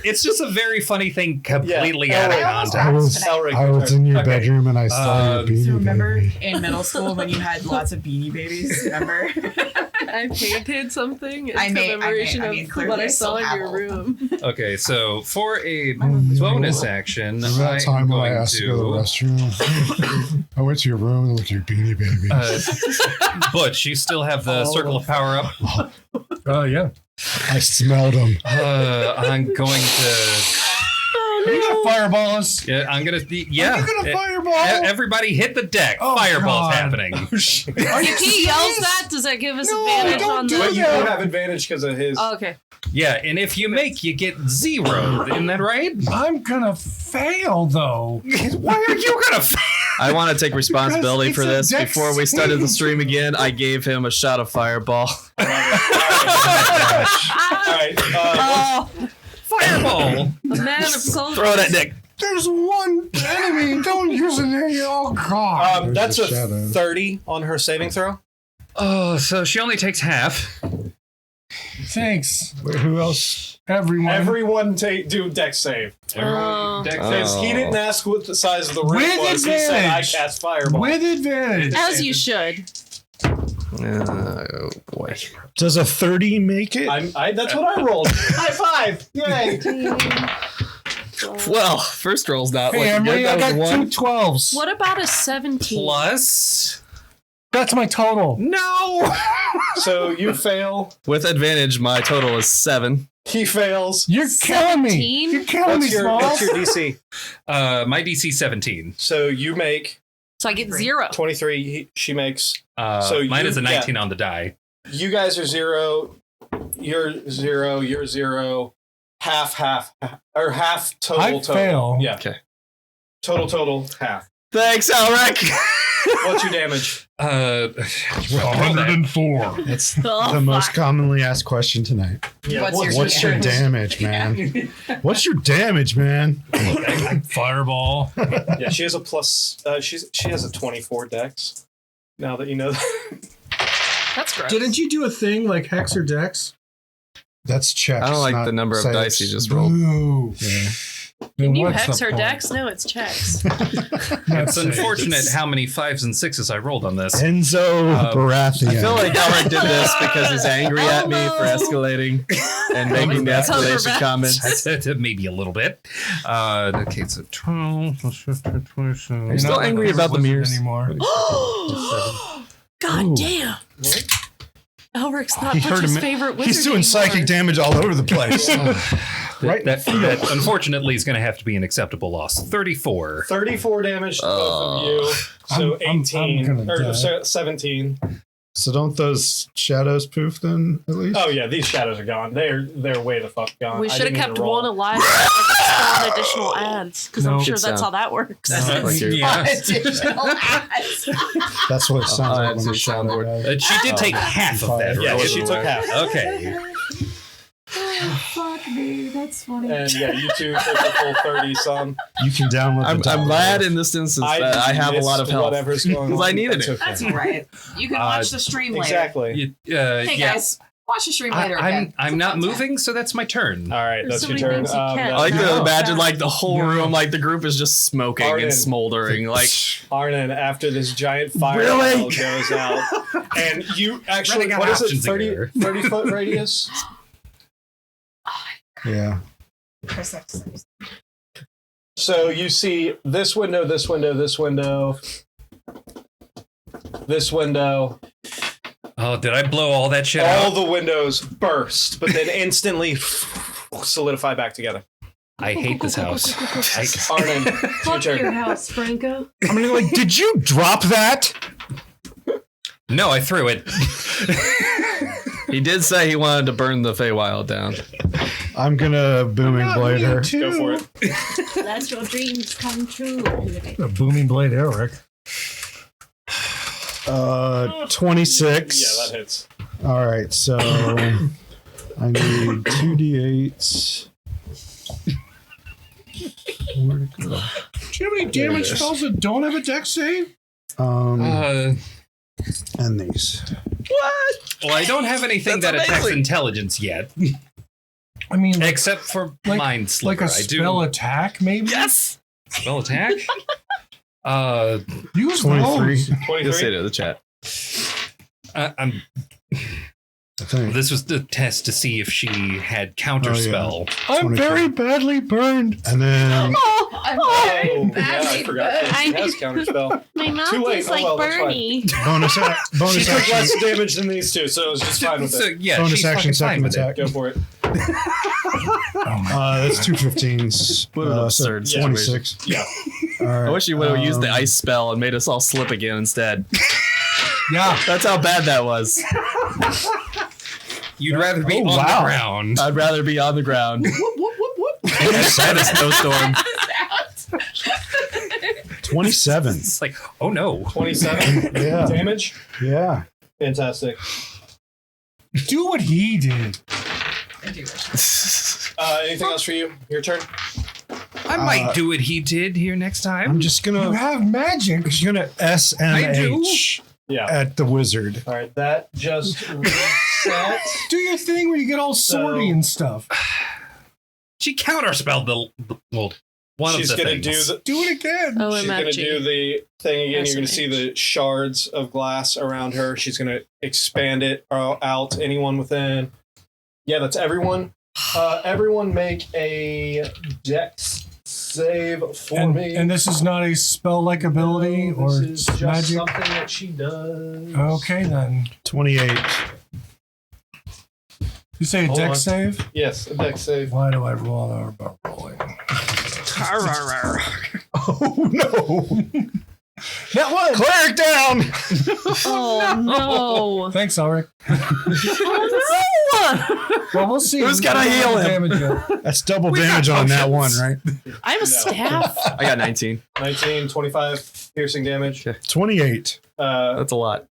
Speaker 2: It's just a very funny thing, completely
Speaker 1: Yeah.
Speaker 2: out of
Speaker 6: I almost
Speaker 2: context.
Speaker 1: Elric,
Speaker 9: I was in your
Speaker 2: Okay.
Speaker 9: bedroom and I saw your beanie
Speaker 6: So remember
Speaker 9: baby.
Speaker 6: in middle school when you had lots of Beanie Babies? Remember?
Speaker 8: I painted something in
Speaker 6: I mean,
Speaker 8: commemoration of
Speaker 6: clearly
Speaker 8: what I
Speaker 6: I
Speaker 8: saw
Speaker 6: still
Speaker 8: in
Speaker 6: have
Speaker 8: your
Speaker 6: all of them.
Speaker 8: room.
Speaker 2: Okay, so for a bonus action,
Speaker 9: Remember that
Speaker 2: I'm
Speaker 9: time when I
Speaker 2: going
Speaker 9: asked to go to the
Speaker 2: to.
Speaker 9: restroom? I went to your room and looked at your beanie baby.
Speaker 2: Butch, you still have the circle of power up.
Speaker 10: Oh, yeah.
Speaker 9: I smelled him.
Speaker 2: I'm going to.
Speaker 10: Are you gonna fireball us?
Speaker 2: Yeah, I'm gonna. Yeah.
Speaker 9: You're gonna fireball?
Speaker 2: Everybody hit the deck.
Speaker 10: Oh,
Speaker 2: Fireball's
Speaker 10: God.
Speaker 2: happening.
Speaker 8: If he yells that, does that give us advantage
Speaker 9: don't
Speaker 8: on
Speaker 9: do
Speaker 8: the?
Speaker 1: But you do have advantage because of his.
Speaker 8: Oh, okay.
Speaker 2: Yeah, and if you make, you get 0. Isn't that right?
Speaker 10: I'm gonna fail, though.
Speaker 2: Why are you gonna?
Speaker 4: I want to take responsibility
Speaker 9: Because
Speaker 4: for
Speaker 9: it's
Speaker 4: this.
Speaker 9: a
Speaker 4: Before we started the stream again, I gave him a shot of fireball.
Speaker 1: All right.
Speaker 8: Oh,
Speaker 2: Fireball.
Speaker 8: a man of culture.
Speaker 4: Throw that dick.
Speaker 9: There's one enemy. Don't use it. Oh, God.
Speaker 1: That's
Speaker 9: There's
Speaker 1: a
Speaker 9: the shadow.
Speaker 1: 30 on her saving throw.
Speaker 2: Oh, so she only takes half.
Speaker 10: Thanks,
Speaker 9: Wait, who else?
Speaker 10: everyone.
Speaker 1: Everyone do dex save.
Speaker 8: Oh.
Speaker 2: Dex
Speaker 1: Because he didn't ask what the size of the room
Speaker 10: With
Speaker 1: was. He said, I
Speaker 10: advantage.
Speaker 1: cast fireball.
Speaker 10: With advantage.
Speaker 8: As you should.
Speaker 4: Oh boy.
Speaker 3: Does a 30 make it?
Speaker 1: That's what I rolled. High five! Yay!
Speaker 4: Well, first roll's not
Speaker 10: Hey,
Speaker 4: looking
Speaker 10: Emery,
Speaker 4: good.
Speaker 10: I
Speaker 4: That
Speaker 10: got
Speaker 4: was
Speaker 10: two
Speaker 4: one.
Speaker 10: 12s.
Speaker 8: What about a 17?
Speaker 2: Plus.
Speaker 10: That's my total.
Speaker 2: No!
Speaker 1: So you fail.
Speaker 4: With advantage, my total is 7.
Speaker 1: He fails.
Speaker 10: You're killing me.
Speaker 8: 17?
Speaker 10: You're killing me,
Speaker 1: What's
Speaker 10: Smalls.
Speaker 1: your DC?
Speaker 2: My DC 17.
Speaker 1: So you make
Speaker 8: So I get 0.
Speaker 1: 23. She makes.
Speaker 2: So mine
Speaker 1: you
Speaker 2: is a 19
Speaker 1: get-
Speaker 2: on the die.
Speaker 1: You guys are 0. You're 0. You're 0. Half, or half total.
Speaker 10: I fail.
Speaker 1: Yeah.
Speaker 4: Okay.
Speaker 1: Total, half.
Speaker 4: Thanks, Alrek.
Speaker 1: What's your damage?
Speaker 3: 104. It's
Speaker 8: Oh,
Speaker 3: the most
Speaker 8: fuck.
Speaker 3: commonly asked question tonight.
Speaker 1: Yeah.
Speaker 3: What's your damage, man? What's your damage, man?
Speaker 10: Fireball.
Speaker 1: Yeah, she has a plus. She has a 24 dex. Now that you know that.
Speaker 8: That's gross.
Speaker 10: Didn't you do a thing like Hex or Dex?
Speaker 3: That's checks.
Speaker 4: I don't like
Speaker 3: not
Speaker 4: the number of
Speaker 3: saves.
Speaker 4: dice you just rolled.
Speaker 10: Ooh.
Speaker 3: Yeah.
Speaker 10: Then
Speaker 8: You
Speaker 10: what's
Speaker 8: hex
Speaker 10: the
Speaker 8: or
Speaker 10: point?
Speaker 8: dex? No, it's checks.
Speaker 2: It's unfortunate how many 5s and 6s I rolled on this.
Speaker 3: Enzo Baratheon.
Speaker 4: I feel like Alrek did this because he's angry at me for escalating and making the escalation comments.
Speaker 2: Maybe a little bit. Okay, so 12.
Speaker 4: Are you still angry about the mirrors?
Speaker 10: Anymore.
Speaker 8: God damn. Elric's not Butch's favorite wizard.
Speaker 3: He's doing
Speaker 8: anymore.
Speaker 3: psychic damage all over the place. Right.
Speaker 2: That unfortunately is going to have to be an acceptable loss. 34.
Speaker 1: 34 damage to both of you. So
Speaker 10: I'm
Speaker 1: 18
Speaker 10: gonna
Speaker 1: or
Speaker 10: die.
Speaker 1: 17.
Speaker 3: So don't those shadows poof then, at least?
Speaker 1: Oh yeah, these shadows are gone. They're way the fuck gone.
Speaker 8: We
Speaker 1: I
Speaker 8: should have
Speaker 1: didn't
Speaker 8: kept
Speaker 1: even roll.
Speaker 8: one alive and spawn additional ads because I'm
Speaker 10: No.
Speaker 8: sure
Speaker 4: Good
Speaker 8: that's how
Speaker 4: sound.
Speaker 8: that works.
Speaker 4: Like you're-
Speaker 6: Additional ads.
Speaker 3: That's what it sounds
Speaker 4: Oh,
Speaker 3: like
Speaker 4: that's
Speaker 3: when
Speaker 4: your
Speaker 3: you sound
Speaker 4: soundboard.
Speaker 3: like.
Speaker 2: She did take half of that,
Speaker 1: Yeah,
Speaker 2: right?
Speaker 1: she took half.
Speaker 2: Okay.
Speaker 6: Fuck me, that's funny.
Speaker 1: And yeah, you two took the full 30 some.
Speaker 3: You can download
Speaker 4: I'm
Speaker 3: the download.
Speaker 4: glad in this instance that I have a lot of
Speaker 1: missed
Speaker 4: health.
Speaker 1: Whatever's going on.
Speaker 4: Because I needed
Speaker 1: That's
Speaker 4: it.
Speaker 1: okay.
Speaker 6: That's all right. You can watch the stream later.
Speaker 1: Exactly.
Speaker 6: Hey
Speaker 2: Yeah.
Speaker 6: guys, watch the stream later again.
Speaker 2: I'm not moving, so that's my turn.
Speaker 1: All right,
Speaker 8: There's
Speaker 1: that's
Speaker 8: so
Speaker 1: your
Speaker 8: many
Speaker 1: turn.
Speaker 8: things you can't
Speaker 4: I like to
Speaker 8: No.
Speaker 4: imagine like the whole room, like the group is just smoking
Speaker 1: Arden.
Speaker 4: and smoldering. Like
Speaker 1: Arnon, after this giant fireball goes out, and you actually,
Speaker 2: Running out
Speaker 1: what is it,
Speaker 2: options
Speaker 1: 30,
Speaker 2: here.
Speaker 1: 30 foot radius?
Speaker 3: Yeah.
Speaker 1: So you see this window, this window, this window, this window.
Speaker 2: Oh, did I blow all that shit
Speaker 1: All
Speaker 2: out?
Speaker 1: the windows burst, but then instantly solidify back together.
Speaker 2: I hate this house.
Speaker 1: Arnon, it's your
Speaker 8: Fuck your
Speaker 1: turn.
Speaker 8: house, Franco.
Speaker 3: I mean, like, did you drop that?
Speaker 2: No, I threw it.
Speaker 4: he did say he wanted to burn the Feywild down.
Speaker 3: I'm gonna booming blade her.
Speaker 1: Go for it.
Speaker 8: Let your dreams come true.
Speaker 10: A booming blade, Eric.
Speaker 3: 26.
Speaker 1: Yeah, that hits.
Speaker 3: All right, so I need 2d8s. Where'd it go?
Speaker 10: Do you have any damage spells that don't have a dex save?
Speaker 3: And these.
Speaker 2: Well, I don't have anything
Speaker 4: That's
Speaker 2: that attacks
Speaker 4: amazing.
Speaker 2: intelligence yet,
Speaker 10: I mean,
Speaker 2: except for
Speaker 10: like-
Speaker 2: Mind Sliver.
Speaker 10: like a
Speaker 2: I do
Speaker 10: spell attack, maybe?
Speaker 4: Yes.
Speaker 2: spell attack.
Speaker 10: Use
Speaker 3: 23.
Speaker 10: those.
Speaker 4: Just say
Speaker 1: 23.
Speaker 4: to the chat.
Speaker 2: I'm
Speaker 3: I think.
Speaker 2: This was the test to see if she had counterspell.
Speaker 10: I'm
Speaker 3: 23.
Speaker 10: very badly burned.
Speaker 3: And then
Speaker 6: I'm
Speaker 1: Oh,
Speaker 6: very
Speaker 1: yeah, I
Speaker 6: badly
Speaker 1: forgot.
Speaker 6: burned.
Speaker 1: She has counterspell.
Speaker 8: My mouth
Speaker 1: Too late.
Speaker 8: is
Speaker 1: Oh,
Speaker 8: like
Speaker 1: well, that's fine.
Speaker 8: Bernie.
Speaker 3: bonus
Speaker 1: She took
Speaker 3: action.
Speaker 1: less damage than these two, so it was just fine with
Speaker 2: So
Speaker 1: it.
Speaker 2: yeah,
Speaker 3: Bonus
Speaker 2: she's
Speaker 3: action,
Speaker 2: fucking fine
Speaker 3: second
Speaker 2: with it.
Speaker 3: attack.
Speaker 1: Go for it.
Speaker 3: That's two 15s.
Speaker 4: What an absurd
Speaker 3: so
Speaker 4: situation.
Speaker 3: 26.
Speaker 1: Yeah.
Speaker 3: All right.
Speaker 4: I wish you would have used the ice spell and made us all slip again instead.
Speaker 10: Yeah.
Speaker 4: That's how bad that was.
Speaker 2: You'd rather be
Speaker 3: Oh,
Speaker 2: on
Speaker 3: wow.
Speaker 2: the ground.
Speaker 4: I'd rather be on the ground.
Speaker 6: Whoop, whoop, whoop, whoop.
Speaker 4: Inside a snowstorm.
Speaker 3: 27.
Speaker 2: It's like, oh no.
Speaker 1: 27
Speaker 3: Yeah.
Speaker 1: damage.
Speaker 3: Yeah.
Speaker 1: Fantastic.
Speaker 10: Do what he did.
Speaker 1: Anything else for you? Your turn.
Speaker 2: I might do what he did here next
Speaker 3: I'm
Speaker 2: time.
Speaker 3: just
Speaker 10: You
Speaker 3: gonna
Speaker 10: have magic.
Speaker 3: SMH
Speaker 1: Yeah.
Speaker 3: at the wizard.
Speaker 1: All right. That just resets.
Speaker 10: Do your thing where you get all swordy and stuff.
Speaker 2: She counterspelled the well, One
Speaker 1: She's
Speaker 2: of the
Speaker 1: gonna
Speaker 2: things.
Speaker 3: Do it again.
Speaker 1: She's gonna do
Speaker 8: OMFG.
Speaker 1: the thing again. You're gonna see the shards of glass around her. She's gonna expand it out. Anyone within? Yeah, that's everyone. Everyone make a dex save for me.
Speaker 10: And this is not a spell-like ability
Speaker 1: No,
Speaker 10: or
Speaker 1: this is just
Speaker 10: magic?
Speaker 1: something that she does.
Speaker 10: Okay, then.
Speaker 3: 28.
Speaker 10: You say a
Speaker 1: Hold on.
Speaker 10: dex save?
Speaker 1: Yes, a dex save.
Speaker 10: Why do I roll out about rolling?
Speaker 3: Oh no!
Speaker 10: That one!
Speaker 3: Cleric down!
Speaker 8: Oh no!
Speaker 10: Thanks, Ulrich.
Speaker 8: Oh
Speaker 10: Well, we'll see.
Speaker 4: Who's gonna heal him?
Speaker 10: Damage yet.
Speaker 3: That's double damage on that one, right?
Speaker 8: no! I have a staff.
Speaker 4: I got 19.
Speaker 1: 19, 25 piercing damage.
Speaker 3: 28.
Speaker 4: That's a lot.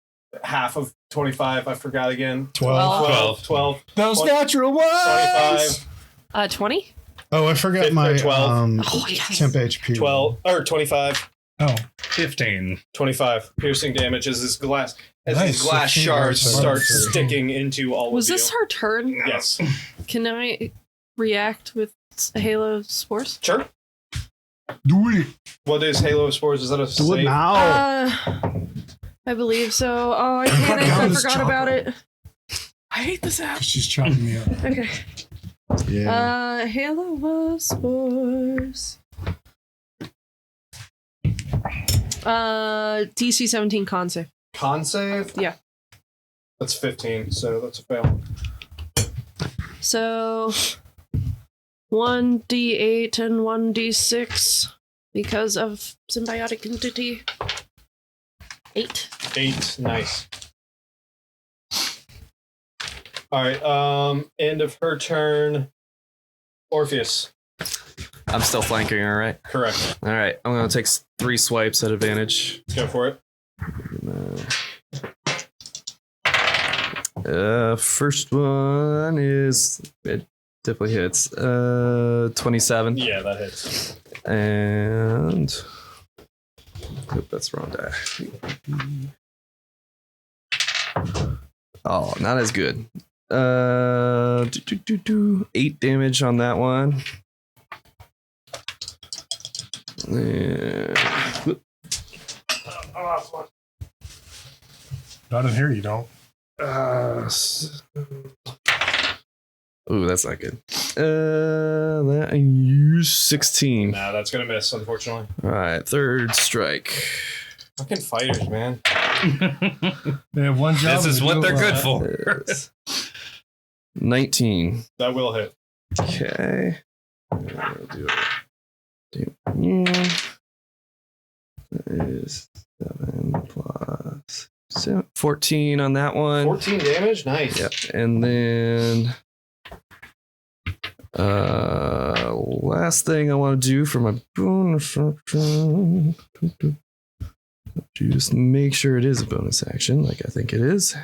Speaker 1: Half of 25. I forgot again.
Speaker 3: 12.
Speaker 1: 12.
Speaker 10: Those
Speaker 1: 20,
Speaker 10: natural ones!
Speaker 1: 25.
Speaker 8: 20.
Speaker 3: Oh, I forgot my
Speaker 1: 12.
Speaker 3: temp HP.
Speaker 1: 12 or 25.
Speaker 10: Oh,
Speaker 2: 15.
Speaker 1: 25 piercing damage as this glass
Speaker 10: Nice.
Speaker 1: these glass
Speaker 10: 15
Speaker 1: shards
Speaker 10: hours.
Speaker 1: start sticking into all
Speaker 8: Was
Speaker 1: of
Speaker 8: this
Speaker 1: you.
Speaker 8: her turn?
Speaker 1: Yes.
Speaker 8: Can I react with Halo Spores?
Speaker 1: Sure.
Speaker 3: Do it.
Speaker 1: What is Halo of Spores? Is that a
Speaker 3: Do
Speaker 1: save?
Speaker 3: it now.
Speaker 8: I believe so. Oh, I panicked. I
Speaker 10: This
Speaker 8: forgot
Speaker 10: chopper.
Speaker 8: about it. I hate this app.
Speaker 10: she's chopping me up.
Speaker 8: Okay.
Speaker 3: Yeah.
Speaker 8: Halo of Spores. DC 17 con save.
Speaker 1: Con save?
Speaker 8: Yeah.
Speaker 1: That's 15, so that's a fail.
Speaker 8: So 1d8 and 1d6 because of symbiotic entity. 8.
Speaker 1: 8. Nice. Alright, end of her turn. Orpheus.
Speaker 4: I'm still flanking her, right?
Speaker 1: Correct.
Speaker 4: All right. I'm going to take 3 swipes at advantage.
Speaker 1: Let's go for it.
Speaker 4: First one is, it definitely hits. 27.
Speaker 1: Yeah, that hits.
Speaker 4: And oop, that's the wrong die. Oh, not as good. 8 damage on that one.
Speaker 10: Not in here, you don't.
Speaker 4: Ooh, that's not good. That I use 16.
Speaker 1: Nah, that's gonna miss, unfortunately.
Speaker 4: All right, third strike.
Speaker 1: Fucking fighters, man.
Speaker 10: They have one job.
Speaker 2: This is
Speaker 10: and they
Speaker 2: what
Speaker 10: do
Speaker 2: they're
Speaker 10: it
Speaker 2: good
Speaker 10: well.
Speaker 2: for.
Speaker 4: Yes. 19.
Speaker 1: That will hit.
Speaker 4: Okay. Yeah. That is 7 plus 14 on that one.
Speaker 1: 14 damage? Nice.
Speaker 4: Yep. And then last thing I want to do for my bonus action. Just make sure it is a bonus action, like I think it is.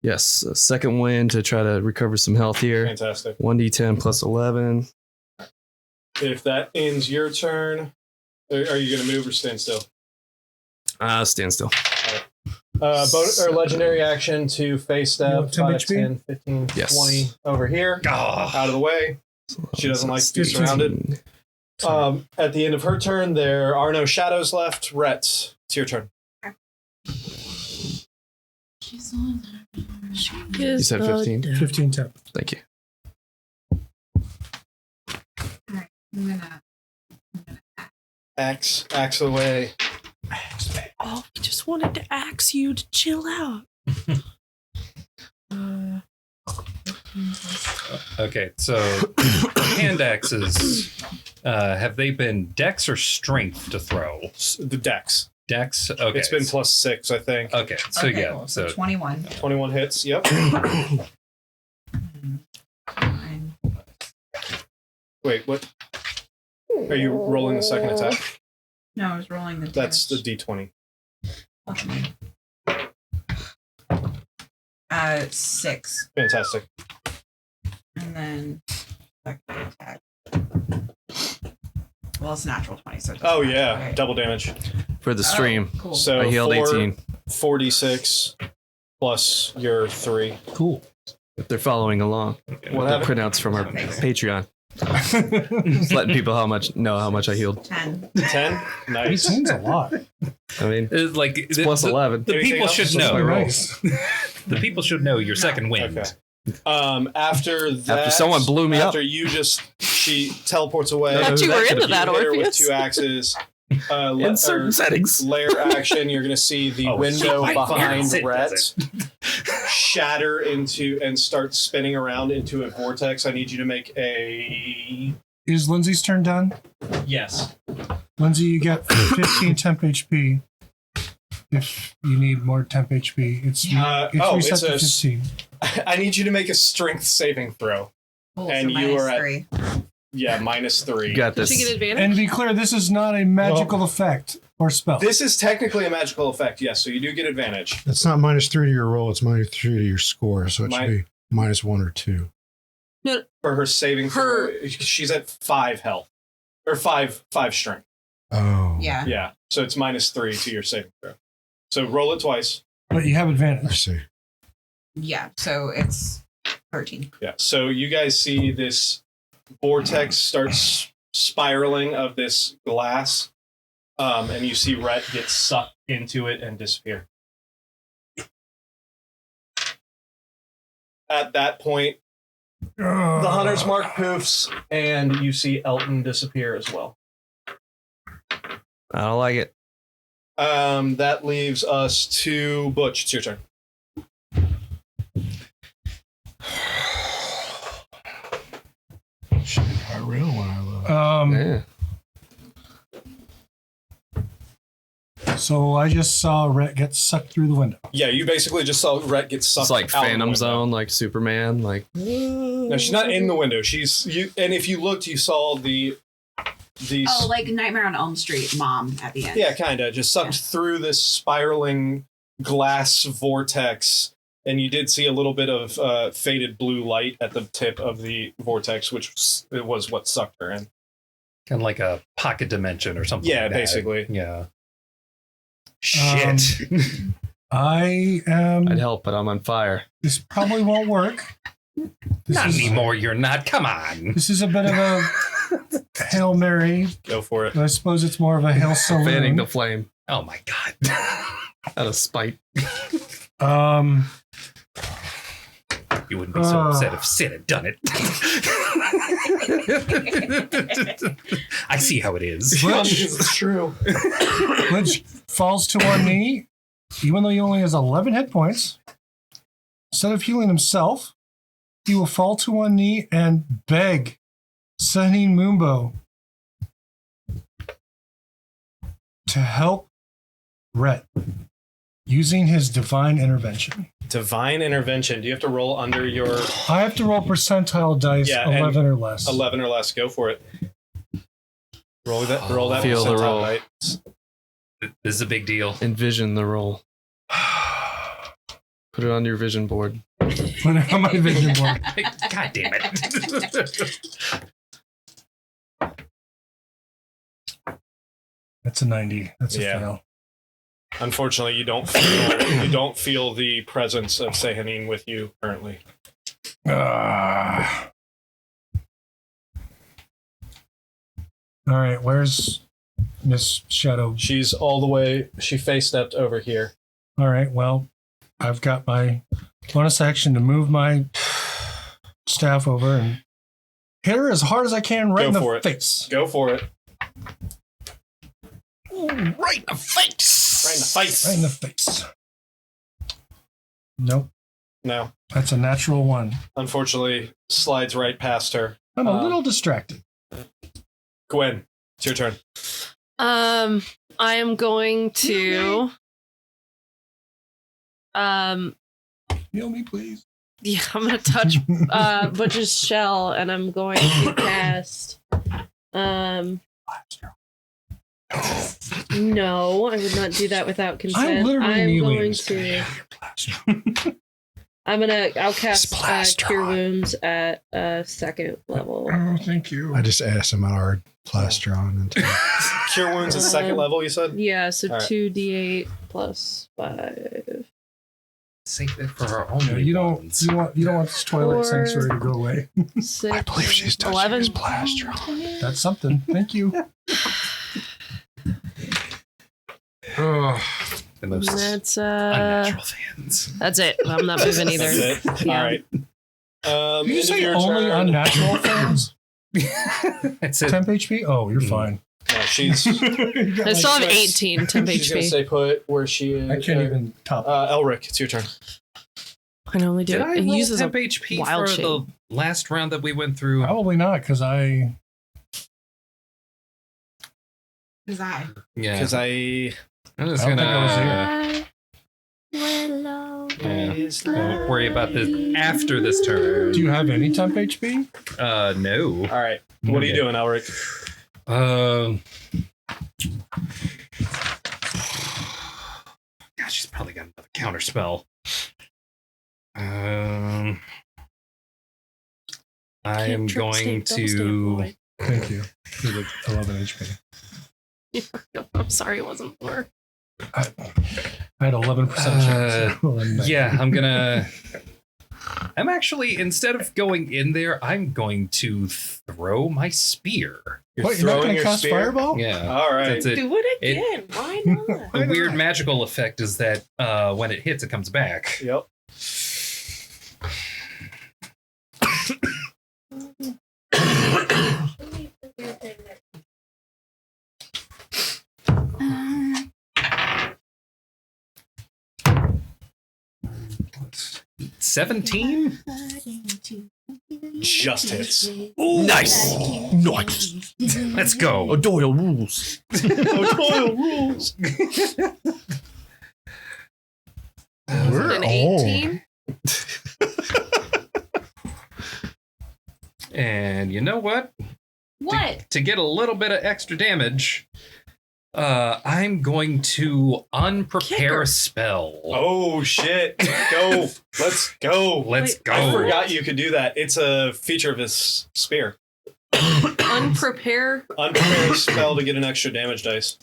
Speaker 4: Yes, a second win to try to recover some health here.
Speaker 1: Fantastic.
Speaker 4: 1d10 plus 11.
Speaker 1: If that ends your turn, are you going to move or stand still?
Speaker 4: Stand still.
Speaker 1: Legendary action to face step.
Speaker 10: temp
Speaker 1: 5,
Speaker 10: HP?
Speaker 1: 10, 15,
Speaker 4: Yes.
Speaker 1: 20 over here. Out of the way. She doesn't like to be surrounded. At the end of her turn, there are no shadows left. Rhett, it's your turn.
Speaker 4: You said 15?
Speaker 10: 15 temp.
Speaker 4: Thank you.
Speaker 7: Alright, I'm gonna
Speaker 1: Axe away.
Speaker 8: Oh, I just wanted to ask you to chill out.
Speaker 2: Okay, so hand axes, have they been dex or strength to throw?
Speaker 1: The dex.
Speaker 2: Dex? Okay.
Speaker 1: It's been +6, I think.
Speaker 2: Okay, so
Speaker 6: Okay,
Speaker 2: yeah,
Speaker 6: cool.
Speaker 2: so
Speaker 6: 21.
Speaker 1: 21 hits. Yep. Wait, what? Are you rolling the second attack?
Speaker 6: No, I was rolling the
Speaker 1: That's the
Speaker 6: damage.
Speaker 1: D20.
Speaker 6: 6.
Speaker 1: Fantastic.
Speaker 6: And then second attack. Well, it's natural 20, so it doesn't
Speaker 1: Oh,
Speaker 6: matter.
Speaker 1: yeah.
Speaker 6: Okay.
Speaker 1: Double damage.
Speaker 4: For the stream,
Speaker 6: Oh, cool.
Speaker 1: So
Speaker 4: I healed 18.
Speaker 1: 46 plus your 3.
Speaker 10: Cool.
Speaker 4: If they're following along.
Speaker 1: What
Speaker 4: The
Speaker 1: happened?
Speaker 4: printouts from our Patreon. Just letting people know how much I healed.
Speaker 6: 10.
Speaker 1: 10. Nice.
Speaker 10: 10's a lot.
Speaker 4: I mean,
Speaker 2: It's like
Speaker 4: it's plus 11.
Speaker 2: The
Speaker 1: Anything
Speaker 2: people
Speaker 1: else?
Speaker 2: should
Speaker 10: That's
Speaker 2: know.
Speaker 10: nice.
Speaker 2: The people should know your second wind.
Speaker 1: Okay. After that,
Speaker 4: After someone blew me
Speaker 1: after
Speaker 4: up.
Speaker 1: she teleports away.
Speaker 8: Thought you were into
Speaker 1: You
Speaker 8: that,
Speaker 1: hit her with
Speaker 8: Orpheus.
Speaker 1: 2 axes.
Speaker 4: In certain settings.
Speaker 1: Layer action. You're gonna see the
Speaker 2: Oh,
Speaker 1: window
Speaker 2: shit.
Speaker 1: behind
Speaker 2: It
Speaker 1: Rhett
Speaker 2: does
Speaker 1: shatter into and start spinning around into a vortex. I need you to make a
Speaker 10: Is Lindsay's turn done?
Speaker 1: yes.
Speaker 10: Lindsay, you get 15 temp HP. If you need more temp HP, it's reset to 15.
Speaker 1: I need you to make a strength saving throw.
Speaker 6: Oh,
Speaker 1: And
Speaker 6: so
Speaker 1: you are at-
Speaker 6: -3.
Speaker 1: Yeah, -3.
Speaker 4: You got
Speaker 8: Did she
Speaker 4: this.
Speaker 8: get advantage?
Speaker 10: And to be clear, this is not a magical effect or spell.
Speaker 1: This is technically a magical effect, yes. So you do get advantage.
Speaker 3: It's not -3 to your roll, it's -3 to your score. So it
Speaker 1: My-
Speaker 3: should be -1 or 2.
Speaker 1: For her saving throw, she's at 5 health or 5 strength.
Speaker 3: Oh.
Speaker 6: Yeah.
Speaker 1: Yeah, so it's -3 to your saving throw. So roll it twice.
Speaker 10: But you have
Speaker 3: I
Speaker 10: advantage.
Speaker 3: see.
Speaker 6: Yeah. So it's 13.
Speaker 1: Yeah. So you guys see this vortex starts spiraling of this glass, and you see Rhett get sucked into it and disappear. At that point, the hunter's mark poofs, and you see Elton disappear as well.
Speaker 4: I don't like it.
Speaker 1: That leaves us to Butch. It's your turn.
Speaker 3: Should be quite real when I look.
Speaker 4: Yeah.
Speaker 10: So I just saw Rhett get sucked through the window.
Speaker 1: Yeah, you basically just saw Rhett get sucked
Speaker 4: It's like
Speaker 1: out of the
Speaker 4: Phantom
Speaker 1: window.
Speaker 4: Zone, like Superman. Like,
Speaker 1: No, she's not in the window. She's you. And if you looked, you saw the.
Speaker 6: Oh, like Nightmare on Elm Street mom at the end.
Speaker 1: Yeah, kind of just sucked through this spiraling glass vortex, and you did see a little bit of faded blue light at the tip of the vortex, which was what sucked her in.
Speaker 2: Kind of like a pocket dimension or something.
Speaker 1: Yeah,
Speaker 2: like that.
Speaker 1: basically.
Speaker 2: Yeah. Shit.
Speaker 10: I am.
Speaker 4: I'd help, but I'm on fire.
Speaker 10: This probably won't work.
Speaker 2: Not anymore. You're not. Come on.
Speaker 10: This is a bit of a Hail Mary.
Speaker 1: Go for it.
Speaker 10: I suppose it's more of a Hail
Speaker 4: Fanning
Speaker 10: Saloon.
Speaker 4: the flame
Speaker 2: Oh my god.
Speaker 4: out of spite.
Speaker 2: You wouldn't be so upset if Sid had done it. I see how it is.
Speaker 1: It's true.
Speaker 10: Glitch falls to one knee, even though he only has 11 hit points. Instead of healing himself, he will fall to one knee and beg Sahin Mumbo to help Rhett using his divine intervention.
Speaker 1: Divine intervention. Do you have to roll under your
Speaker 10: I have to roll percentile dice,
Speaker 1: Yeah, and
Speaker 10: 11 or less.
Speaker 1: 11 or less? Go for it. Roll that. Roll that.
Speaker 4: Feel the
Speaker 1: percentile
Speaker 4: roll.
Speaker 1: dice.
Speaker 2: This is a big deal.
Speaker 4: Envision the roll. Put it on your vision board.
Speaker 10: Put it on my vision board.
Speaker 2: God damn it.
Speaker 10: That's a 90. That's a
Speaker 1: Yeah.
Speaker 10: fail.
Speaker 1: Unfortunately, you don't feel the presence of Sehanin with you currently.
Speaker 10: All right, where's Miss Shadow?
Speaker 1: She's all the way. She face stepped over here.
Speaker 10: All right, well, I've got my bonus action to move my staff over and hit her as hard as I can right
Speaker 1: Go
Speaker 10: in the
Speaker 1: for it.
Speaker 10: face.
Speaker 1: Go for it.
Speaker 4: Right in the face.
Speaker 1: Right in the face.
Speaker 10: Right in the face. Nope,
Speaker 1: No,
Speaker 10: that's a natural one.
Speaker 1: unfortunately, slides right past her.
Speaker 10: I'm a little distracted.
Speaker 1: Gwen, it's your turn.
Speaker 8: I am going to.
Speaker 10: Heal me, please.
Speaker 8: Yeah, I'm gonna touch Butch's shell, and I'm going to cast. No, I would not do that without consent.
Speaker 10: literally
Speaker 8: I'm
Speaker 10: kneeling
Speaker 8: going
Speaker 10: this
Speaker 8: to. I'll cast Cure Wounds at second level.
Speaker 10: Oh, thank you.
Speaker 3: I just asked him our plastron. And
Speaker 1: Cure wounds at second level. You said.
Speaker 8: Yeah, so
Speaker 1: All right.
Speaker 8: 2d8 plus 5.
Speaker 2: Save it for our own.
Speaker 10: You don't want this Twilight
Speaker 8: 4,
Speaker 10: Sanctuary to go away.
Speaker 8: 6,
Speaker 9: I believe she's touching
Speaker 8: 11.
Speaker 9: his plastron.
Speaker 10: That's something. Thank you.
Speaker 2: The most
Speaker 8: That's
Speaker 2: unnatural fans.
Speaker 8: that's it. I'm not moving either.
Speaker 1: That's it.
Speaker 8: Yeah.
Speaker 1: All right.
Speaker 10: Did you
Speaker 1: End of
Speaker 10: say
Speaker 1: your
Speaker 10: only
Speaker 1: turn.
Speaker 10: unnatural fans?
Speaker 2: That's it.
Speaker 10: Temp HP? Oh, you're fine.
Speaker 1: No, she's
Speaker 8: I still have 18 temp
Speaker 1: she's gonna
Speaker 8: HP.
Speaker 1: stay put where she is.
Speaker 10: I can't even top.
Speaker 1: Elric, it's your turn.
Speaker 8: I can only do
Speaker 2: Did
Speaker 8: it.
Speaker 2: I
Speaker 8: It
Speaker 2: roll
Speaker 8: uses a
Speaker 2: temp HP
Speaker 8: wild
Speaker 2: for
Speaker 8: shade.
Speaker 2: the last round that we went through?
Speaker 10: Probably not, because I.
Speaker 6: Because I.
Speaker 2: Yeah.
Speaker 1: Because I'm
Speaker 2: I'm just
Speaker 10: I don't think I was
Speaker 2: Don't worry about this after this turn.
Speaker 10: Do you have any temp HP?
Speaker 2: No.
Speaker 1: all right. What are you doing, Elric?
Speaker 2: Gosh, she's probably got another counter spell. I am
Speaker 8: Cantrip,
Speaker 2: going
Speaker 8: state, double
Speaker 2: to.
Speaker 10: Thank you. For the 11 HP.
Speaker 8: stand. I'm sorry it wasn't more.
Speaker 10: I had 11% chance.
Speaker 2: Yeah, I'm actually, instead of going in there, I'm going to throw my spear.
Speaker 10: What, you're not going to cast Fireball?
Speaker 2: Yeah.
Speaker 1: All right.
Speaker 2: That's it.
Speaker 8: Do it again. Why not?
Speaker 2: The weird magical effect is that when it hits, it comes back.
Speaker 1: Yep.
Speaker 2: $17?
Speaker 1: Just hits.
Speaker 4: Nice.
Speaker 2: Let's go.
Speaker 4: Doyle rules.
Speaker 1: Doyle rules.
Speaker 10: We're
Speaker 8: An
Speaker 10: old.
Speaker 8: 18.
Speaker 2: And you know what?
Speaker 5: What?
Speaker 2: To get a little bit of extra damage, I'm going to unprepare
Speaker 8: Kicker.
Speaker 2: a spell.
Speaker 1: Oh shit! Go. Let's go.
Speaker 2: Let's go.
Speaker 1: I forgot you could do that. It's a feature of his spear.
Speaker 8: Unprepare.
Speaker 1: Unprepare a spell to get an extra damage dice.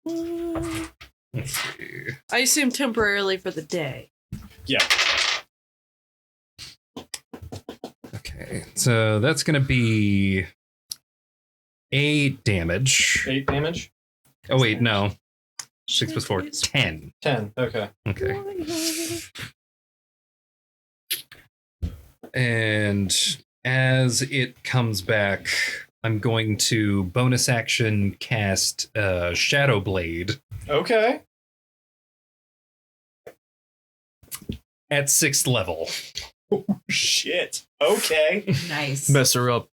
Speaker 2: Let's see.
Speaker 8: I assume temporarily for the day.
Speaker 1: Yeah.
Speaker 2: Okay, so that's going to be 8 damage.
Speaker 1: 8 damage.
Speaker 2: Oh, wait, no. 6 plus 4, 10.
Speaker 1: 10. Okay.
Speaker 2: Okay. And as it comes back, I'm going to bonus action cast Shadow Blade
Speaker 1: Okay.
Speaker 2: at 6th level.
Speaker 1: Shit. Okay.
Speaker 6: Nice.
Speaker 4: Mess her up.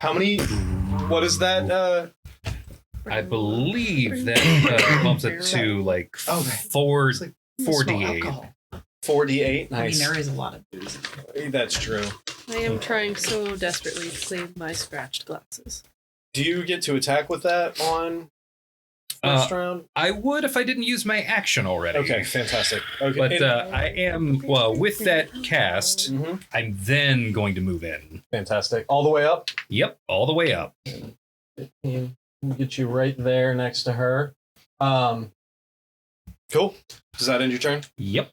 Speaker 1: How many? What is that?
Speaker 2: I believe that bumps it to like
Speaker 1: Okay.
Speaker 2: 4d8.
Speaker 1: 4d8.
Speaker 6: I mean,
Speaker 1: Nice.
Speaker 6: there is a lot of booze.
Speaker 1: That's true.
Speaker 8: I am trying so desperately to save my scratched glasses.
Speaker 1: Do you get to attack with that on first round?
Speaker 2: I would if I didn't use my action already.
Speaker 1: Okay, fantastic. Okay.
Speaker 2: But I am, well, with that cast,
Speaker 1: Mhm.
Speaker 2: I'm then going to move in.
Speaker 1: Fantastic. All the way up?
Speaker 2: Yep, all the way up.
Speaker 1: 15. Get you right there next to her. Cool. Does that end your turn?
Speaker 2: Yep.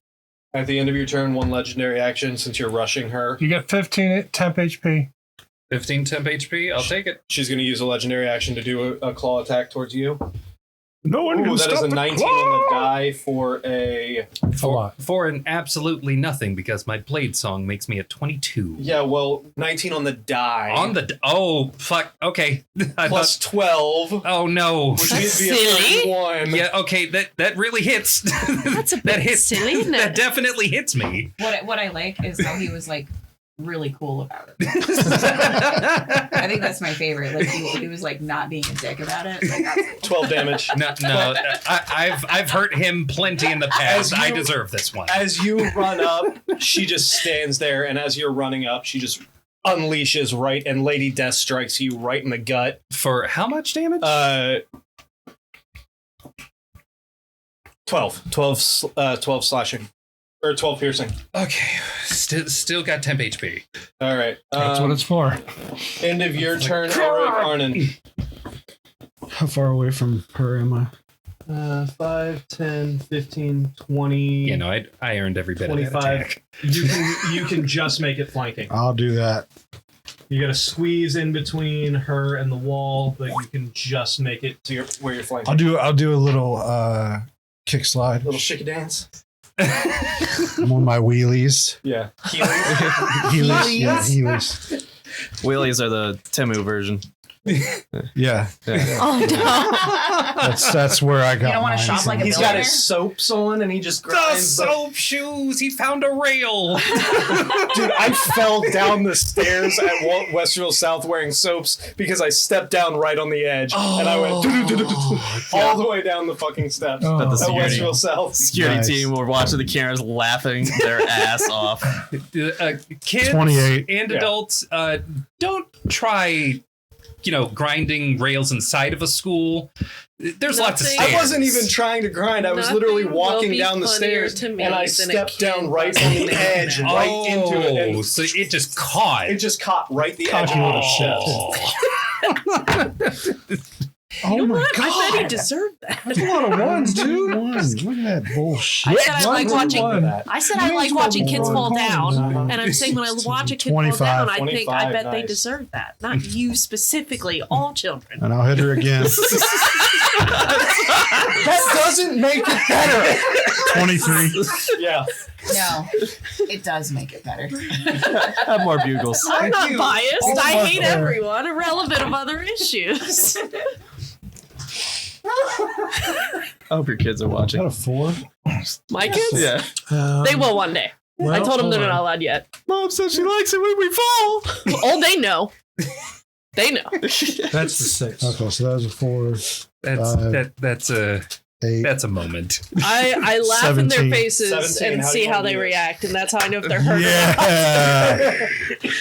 Speaker 1: At the end of your turn, one legendary action since you're rushing her.
Speaker 10: You get 15 temp HP.
Speaker 2: 15 temp HP, I'll take it.
Speaker 1: She's going to use a legendary action to do a claw attack towards you.
Speaker 10: No one can
Speaker 1: Ooh, that
Speaker 10: stop
Speaker 1: is a
Speaker 10: the
Speaker 1: 19
Speaker 10: claw.
Speaker 1: on the die for a...
Speaker 10: A lot.
Speaker 2: For an absolutely nothing, because my blade song makes me a 22.
Speaker 1: Yeah, well, 19 on the die.
Speaker 2: On the, oh, fuck, okay. I
Speaker 1: plus 12.
Speaker 2: thought, oh no.
Speaker 1: Which
Speaker 8: That's
Speaker 1: means be a
Speaker 8: silly.
Speaker 1: 31.
Speaker 2: Yeah, okay, that really hits.
Speaker 8: That's a bit
Speaker 2: that hits,
Speaker 8: silly, isn't it?
Speaker 2: That definitely hits me.
Speaker 6: What I like is how he was like really cool about it. I think that's my favorite. Like he was like not being a dick about it. Like, that's
Speaker 1: 12 damage.
Speaker 2: No, I've hurt him plenty in the past. I deserve this one.
Speaker 1: As you run up, she just stands there, and as you're running up, she just unleashes right, and Lady Death strikes you right in the gut.
Speaker 2: For how much damage?
Speaker 1: 12 slashing. Or 12 piercing.
Speaker 2: Okay, still got temp HP.
Speaker 1: All right.
Speaker 10: That's what it's for.
Speaker 1: End of your turn, Ulrich Arnon.
Speaker 12: How far away from her am I?
Speaker 1: 5, 10, 15, 20.
Speaker 2: You know, I earned every bit of that
Speaker 1: 25.
Speaker 2: attack.
Speaker 1: You can just make it flanking.
Speaker 3: I'll do that.
Speaker 1: You got to squeeze in between her and the wall, but you can just make it to where you're flanking.
Speaker 3: I'll do a little kick slide.
Speaker 1: Little shaky dance.
Speaker 3: I'm on my wheelies.
Speaker 1: Yeah.
Speaker 3: Heelys. Yeah, heelys.
Speaker 4: Wheelies are the Temu version.
Speaker 3: Yeah.
Speaker 8: Oh no.
Speaker 3: That's where I got
Speaker 6: You don't want to
Speaker 3: mine.
Speaker 6: shop like a
Speaker 1: He's got
Speaker 6: billionaire?
Speaker 1: his soaps on and he just
Speaker 2: The
Speaker 1: grinds.
Speaker 2: soap shoes. He found a rail.
Speaker 1: Dude, I fell down the stairs at Westfield South wearing soaps because I stepped down right on the edge and I went all the way down the fucking steps
Speaker 10: Oh.
Speaker 4: But the
Speaker 1: at
Speaker 4: security,
Speaker 1: Westfield South.
Speaker 4: security
Speaker 3: Nice.
Speaker 4: team were watching the cameras laughing their ass off.
Speaker 2: Kids
Speaker 3: 28.
Speaker 2: and
Speaker 1: Yeah.
Speaker 2: adults, don't try, grinding rails inside of a school. There's lots of
Speaker 8: Nothing-
Speaker 2: stairs.
Speaker 1: I wasn't even trying to grind. I was literally
Speaker 8: Nothing
Speaker 1: walking
Speaker 8: will be
Speaker 1: down the
Speaker 8: funnier
Speaker 1: stairs
Speaker 8: to me
Speaker 1: and I
Speaker 8: than a
Speaker 1: stepped
Speaker 8: kid
Speaker 1: down right on the
Speaker 8: busting
Speaker 1: edge,
Speaker 8: down.
Speaker 1: right into it. And
Speaker 2: So it just caught.
Speaker 1: it just caught right the edge
Speaker 3: Caught you
Speaker 1: of
Speaker 3: with
Speaker 1: the
Speaker 3: a
Speaker 1: steps.
Speaker 3: Oh
Speaker 8: You know
Speaker 3: my
Speaker 8: what?
Speaker 3: god.
Speaker 8: I bet he deserved that.
Speaker 3: That's a lot of ones, dude. Look at that bullshit.
Speaker 8: I said I like watching.
Speaker 10: One.
Speaker 8: I said I like watching kids fall down, and I'm saying when I watch a kid fall
Speaker 3: 25.
Speaker 8: down, I think I
Speaker 1: 25,
Speaker 8: bet they
Speaker 1: nice.
Speaker 8: deserve that. Not you specifically, all children.
Speaker 3: And I'll hit her again.
Speaker 1: That doesn't make it better.
Speaker 3: 23.
Speaker 1: Yeah.
Speaker 6: No, it does make it better.
Speaker 4: Have more bugles.
Speaker 8: I'm not biased.
Speaker 10: All
Speaker 8: I
Speaker 10: of
Speaker 8: hate
Speaker 10: us are.
Speaker 8: everyone, irrelevant of other issues.
Speaker 4: I hope your kids are
Speaker 3: Is
Speaker 4: watching.
Speaker 3: that a 4?
Speaker 8: My kids,
Speaker 4: Yeah.
Speaker 8: they will one day. I told them they're not allowed yet.
Speaker 4: Mom said she likes it when we fall.
Speaker 8: Oh, they know. They know.
Speaker 10: That's the 6.
Speaker 3: Okay, so that was a 4,
Speaker 2: That's
Speaker 3: 8.
Speaker 2: a moment.
Speaker 8: I laugh in their
Speaker 3: 17.
Speaker 8: faces
Speaker 1: 17,
Speaker 8: and
Speaker 1: how do
Speaker 8: see
Speaker 1: you
Speaker 8: how
Speaker 1: wanna
Speaker 8: they
Speaker 1: do it?
Speaker 8: react, and that's how I know if they're hurt.
Speaker 3: Yeah.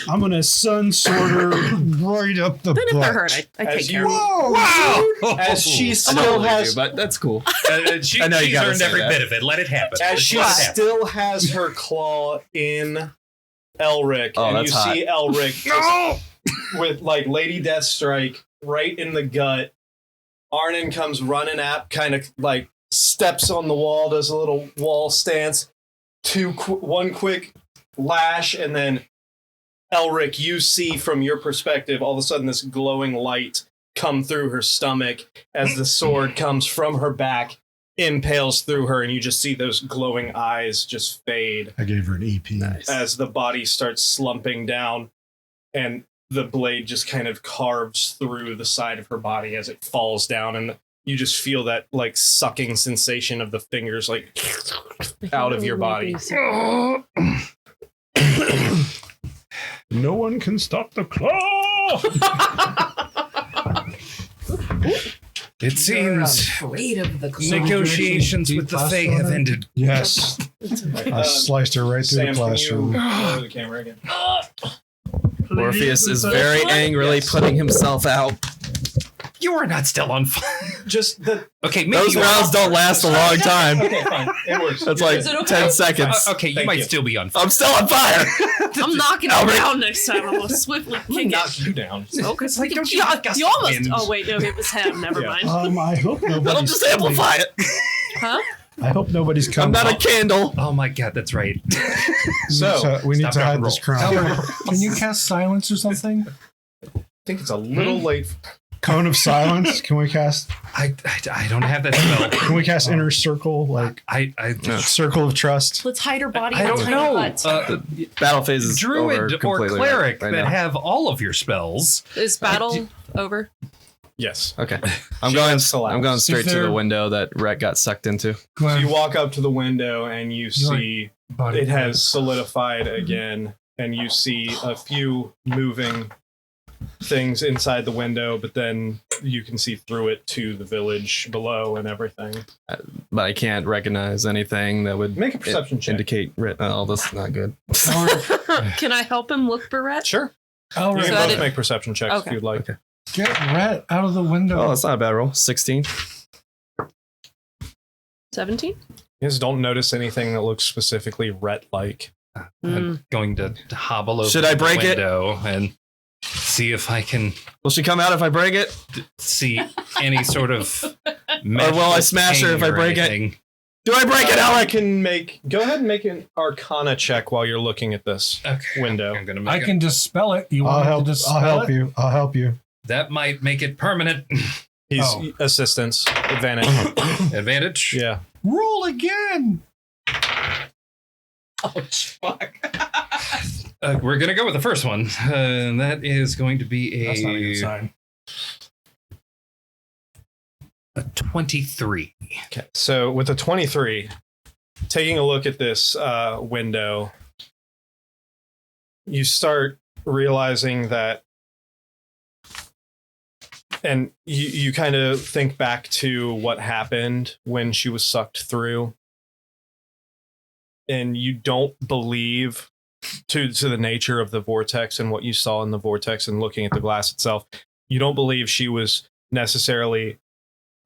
Speaker 3: I'm gonna sun sword her right up the
Speaker 8: Then if
Speaker 3: butt.
Speaker 8: they're hurt, I take
Speaker 1: As
Speaker 8: care
Speaker 1: you,
Speaker 8: of them.
Speaker 2: Wow!
Speaker 1: as she
Speaker 4: I
Speaker 1: still
Speaker 4: don't believe
Speaker 1: has
Speaker 4: you, but that's cool.
Speaker 2: She's
Speaker 4: I know you gotta
Speaker 2: earned
Speaker 4: say
Speaker 2: every
Speaker 4: that.
Speaker 2: bit of it. Let it happen.
Speaker 1: as she
Speaker 2: Let it happen.
Speaker 1: still has her claw in Elric,
Speaker 4: Oh,
Speaker 1: and
Speaker 4: that's
Speaker 1: you see Elric just with like Lady Deathstrike right in the gut. Arnon comes running up, kind of like steps on the wall, does a little wall stance, one quick lash, and then Elric, you see from your perspective, all of a sudden this glowing light come through her stomach as the sword comes from her back, impales through her, and you just see those glowing eyes just fade
Speaker 3: I gave her an EP.
Speaker 1: as the body starts slumping down, and the blade just kind of carves through the side of her body as it falls down, and you just feel that like sucking sensation of the fingers like out of your body.
Speaker 3: No one can stop the claw.
Speaker 2: It seems
Speaker 6: Afraid of the claw.
Speaker 2: negotiations with the Fae have ended.
Speaker 3: Yes. I sliced her right through
Speaker 1: Sam,
Speaker 3: the
Speaker 1: can you
Speaker 3: classroom.
Speaker 1: go to the camera again?
Speaker 4: Orpheus is very angrily putting himself out.
Speaker 2: You are not still on fire.
Speaker 1: Just the
Speaker 2: Okay, maybe
Speaker 4: Those
Speaker 2: you are.
Speaker 4: rounds don't last a long time.
Speaker 1: okay, fine. It works.
Speaker 4: That's like
Speaker 8: Is it okay?
Speaker 4: 10 seconds.
Speaker 2: Okay, you
Speaker 1: Thank
Speaker 2: might
Speaker 1: you.
Speaker 2: still be on fire.
Speaker 4: I'm still on fire.
Speaker 8: I'm knocking it
Speaker 4: Albert.
Speaker 8: down next time. I'm gonna swiftly kick
Speaker 1: knock
Speaker 8: it.
Speaker 1: you down.
Speaker 8: Okay,
Speaker 2: It's like, don't you
Speaker 8: you,
Speaker 2: gust
Speaker 8: you almost.
Speaker 2: wind.
Speaker 8: Oh wait, no, it was him. Never
Speaker 1: Yeah.
Speaker 8: mind.
Speaker 3: I hope
Speaker 4: That'll
Speaker 3: nobody's
Speaker 4: just amplify it.
Speaker 8: Huh?
Speaker 3: I hope nobody's
Speaker 4: I'm
Speaker 3: coming.
Speaker 4: not a candle.
Speaker 2: Oh my god, that's right.
Speaker 1: So,
Speaker 3: we need
Speaker 2: stop,
Speaker 3: to
Speaker 2: rock,
Speaker 3: hide
Speaker 2: and
Speaker 3: this
Speaker 2: roll.
Speaker 3: crown.
Speaker 10: Can you cast silence or something?
Speaker 1: I think it's a little late.
Speaker 3: Cone of silence. Can we cast?
Speaker 2: I don't have that spell.
Speaker 3: Can we cast inner circle? Like
Speaker 2: I
Speaker 3: circle of trust.
Speaker 8: Let's hide her body.
Speaker 2: I
Speaker 8: in a
Speaker 2: don't
Speaker 8: tiny
Speaker 2: know.
Speaker 8: hut.
Speaker 4: Battle phase is over
Speaker 2: Druid or
Speaker 4: completely
Speaker 2: cleric
Speaker 4: right
Speaker 2: that
Speaker 4: now.
Speaker 2: have all of your spells.
Speaker 8: Is battle over?
Speaker 1: Yes.
Speaker 4: Okay. I'm
Speaker 1: She
Speaker 4: going.
Speaker 1: has collapsed.
Speaker 4: I'm going straight to
Speaker 10: there-
Speaker 4: the window that Rhett got sucked into.
Speaker 1: So you walk up to the window and you see
Speaker 10: Body
Speaker 1: it has solidified again, and you see a few moving things inside the window, but then you can see through it to the village below and everything.
Speaker 4: But I can't recognize anything that would
Speaker 1: Make a perception check.
Speaker 4: indicate. Oh, this is not good.
Speaker 8: Can I help him look for Rhett?
Speaker 1: Sure. You
Speaker 10: Elric,
Speaker 1: can
Speaker 8: I
Speaker 1: both
Speaker 8: didn't-
Speaker 1: make perception checks if
Speaker 8: Okay.
Speaker 1: you'd like.
Speaker 4: Okay.
Speaker 10: get Rhett out of the window.
Speaker 4: Oh, that's not a bad roll. 16.
Speaker 8: 17?
Speaker 1: You guys don't notice anything that looks specifically Rhett-like.
Speaker 2: I'm going to hobble over
Speaker 4: Should I
Speaker 2: to the
Speaker 4: break it?
Speaker 2: window and see if I can
Speaker 4: Will she come out if I break it?
Speaker 2: see any sort of.
Speaker 4: Or will I smash her if I break it? Do I break it, Alec?
Speaker 1: Go ahead and make an Arcana check while you're looking at this window.
Speaker 2: I'm gonna
Speaker 10: I
Speaker 2: make
Speaker 10: can dispel it. You want me to dispel
Speaker 3: I'll help
Speaker 10: it?
Speaker 3: you. I'll help you.
Speaker 2: that might make it permanent.
Speaker 1: He's
Speaker 10: Oh.
Speaker 1: assistance advantage.
Speaker 2: Advantage.
Speaker 1: Yeah.
Speaker 10: Roll again.
Speaker 6: Oh, fuck.
Speaker 2: We're gonna go with the first one. That is going to be
Speaker 10: That's not a good
Speaker 2: a
Speaker 10: sign.
Speaker 2: 23.
Speaker 1: Okay. So with a 23, taking a look at this window, you start realizing that, and you kind of think back to what happened when she was sucked through, and you don't believe to the nature of the vortex and what you saw in the vortex and looking at the glass itself. You don't believe she was necessarily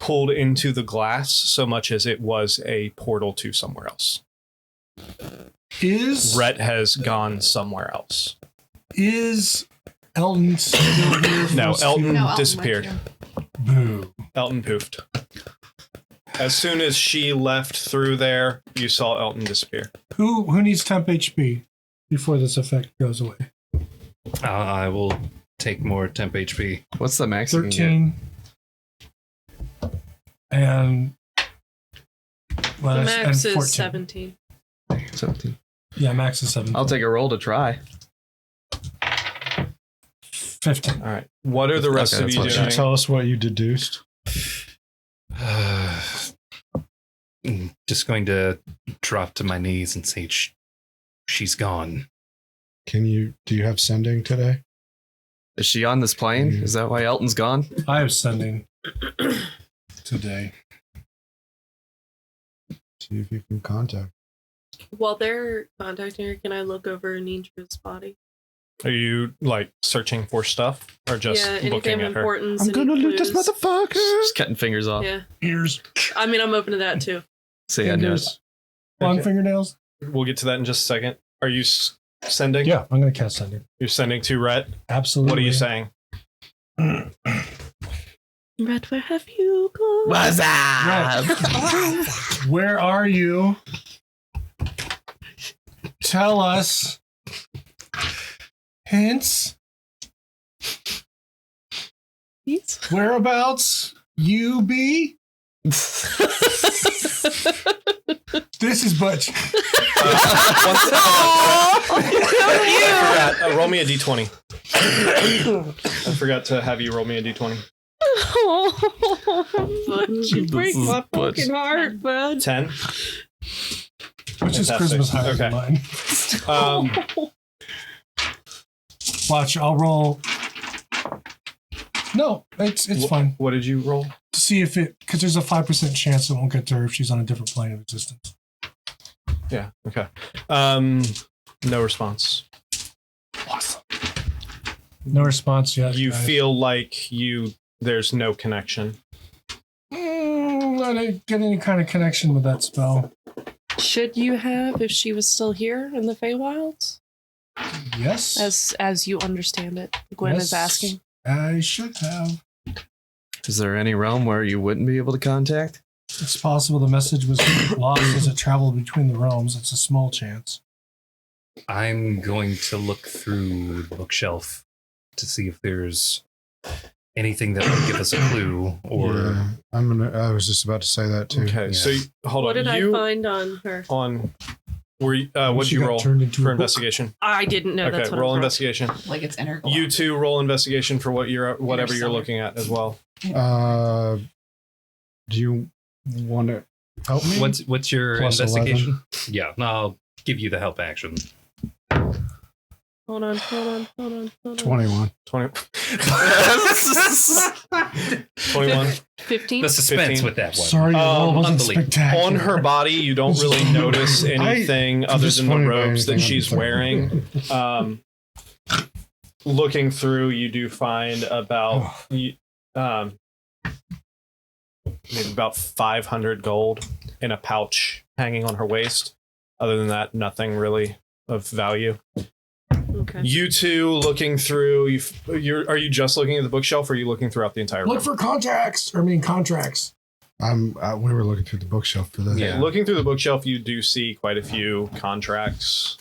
Speaker 1: pulled into the glass so much as it was a portal to somewhere else. Rhett has gone somewhere else.
Speaker 10: Is Elton still here?
Speaker 1: No, Elton
Speaker 7: No, Elton
Speaker 1: disappeared.
Speaker 7: went
Speaker 10: Boo.
Speaker 1: Elton poofed. As soon as she left through there, you saw Elton disappear.
Speaker 10: Who needs temp HP before this effect goes away?
Speaker 2: I will take more temp HP.
Speaker 4: What's the max? you can
Speaker 10: 13. And
Speaker 8: The max
Speaker 10: and
Speaker 8: is
Speaker 10: 14.
Speaker 8: 17.
Speaker 4: get? 17.
Speaker 10: Yeah, max is 17.
Speaker 4: I'll take a roll to try.
Speaker 10: 15.
Speaker 1: All right. What are the rest
Speaker 4: Okay,
Speaker 1: of
Speaker 4: that's
Speaker 1: you
Speaker 4: what
Speaker 1: doing?
Speaker 3: Can you tell us what you deduced?
Speaker 2: Just going to drop to my knees and say she's gone.
Speaker 3: Do you have sending today?
Speaker 4: Is she on this plane? Is that why Elton's gone?
Speaker 10: I am sending today.
Speaker 3: See if you can contact.
Speaker 8: While they're contacting her, can I look over Anindra's body?
Speaker 1: Are you like searching for stuff or just
Speaker 8: yeah, anything
Speaker 1: looking
Speaker 8: of
Speaker 1: at her?
Speaker 8: importance.
Speaker 3: I'm
Speaker 8: any
Speaker 3: gonna loot this
Speaker 8: clues?
Speaker 3: motherfucker.
Speaker 4: Just cutting fingers off.
Speaker 8: Yeah.
Speaker 10: Ears,
Speaker 8: I mean, I'm open to that too.
Speaker 4: See, I knew it.
Speaker 10: fingers, long
Speaker 1: Okay.
Speaker 10: fingernails.
Speaker 1: We'll get to that in just a second. Are you sending?
Speaker 10: Yeah, I'm going to cast sending.
Speaker 1: You're sending to Rhett?
Speaker 10: Absolutely.
Speaker 1: What are you saying?
Speaker 8: Red, where have you gone?
Speaker 4: What's up?
Speaker 10: Where are you? Tell us hints, whereabouts you be. This is Butch.
Speaker 1: I forgot. Roll me a d20. I forgot to have you roll me a d20.
Speaker 8: Butch, you break
Speaker 4: This is
Speaker 8: my
Speaker 4: Butch.
Speaker 8: fucking heart, bud.
Speaker 1: 10.
Speaker 10: Which is
Speaker 1: Fantastic.
Speaker 10: Christmas higher than
Speaker 1: Okay.
Speaker 10: mine. Watch, I'll roll. No, it's fine.
Speaker 1: What did you roll?
Speaker 10: To see if it, because there's a 5% chance it won't get to her if she's on a different plane of existence.
Speaker 1: Yeah. Okay. No response.
Speaker 10: Awesome. No response yet.
Speaker 1: You
Speaker 10: guys.
Speaker 1: feel like there's no connection.
Speaker 10: I didn't get any kind of connection with that spell.
Speaker 8: Should you have if she was still here in the Feywilds?
Speaker 10: Yes.
Speaker 8: As you understand it, Gwen is
Speaker 10: Yes.
Speaker 8: asking.
Speaker 10: I should have.
Speaker 4: Is there any realm where you wouldn't be able to contact?
Speaker 10: It's possible the message was lost as it traveled between the realms. It's a small chance.
Speaker 2: I'm going to look through the bookshelf to see if there's anything that would give us a clue or
Speaker 3: Yeah, I was just about to say that too.
Speaker 1: Okay.
Speaker 2: Yeah.
Speaker 1: So hold
Speaker 8: What
Speaker 1: on.
Speaker 8: did
Speaker 1: You
Speaker 8: I find on her?
Speaker 1: on what'd
Speaker 10: She
Speaker 1: you
Speaker 10: got
Speaker 1: roll
Speaker 10: turned into
Speaker 1: for
Speaker 10: a book.
Speaker 1: investigation?
Speaker 8: I didn't know.
Speaker 1: Okay.
Speaker 8: That's what
Speaker 1: Roll
Speaker 8: I wrote.
Speaker 1: investigation.
Speaker 6: Like it's integral.
Speaker 1: You two roll investigation for whatever you're looking at as well.
Speaker 3: Do you want to help me?
Speaker 2: what's your
Speaker 3: Plus
Speaker 2: investigation? Yeah, no, I'll give you the help action.
Speaker 8: Hold on.
Speaker 3: 21.
Speaker 1: 20. 21.
Speaker 8: 15.
Speaker 2: The suspense
Speaker 1: 15.
Speaker 2: with that one.
Speaker 10: Sorry, your roll wasn't
Speaker 2: unbelievable.
Speaker 10: spectacular.
Speaker 1: On her body, you don't really notice anything
Speaker 3: I'm
Speaker 1: other
Speaker 3: just
Speaker 1: than the
Speaker 3: wondering about
Speaker 1: robes that
Speaker 3: anything
Speaker 1: she's
Speaker 3: on the
Speaker 1: wearing. Looking through, you do find about maybe about 500 gold in a pouch hanging on her waist. Other than that, nothing really of value.
Speaker 8: Okay.
Speaker 1: You two looking through. Are you just looking at the bookshelf, or are you looking throughout the entire room?
Speaker 10: Look for contracts.
Speaker 9: We were looking through the bookshelf for that.
Speaker 1: Yeah. Looking through the bookshelf, you do see quite a few contracts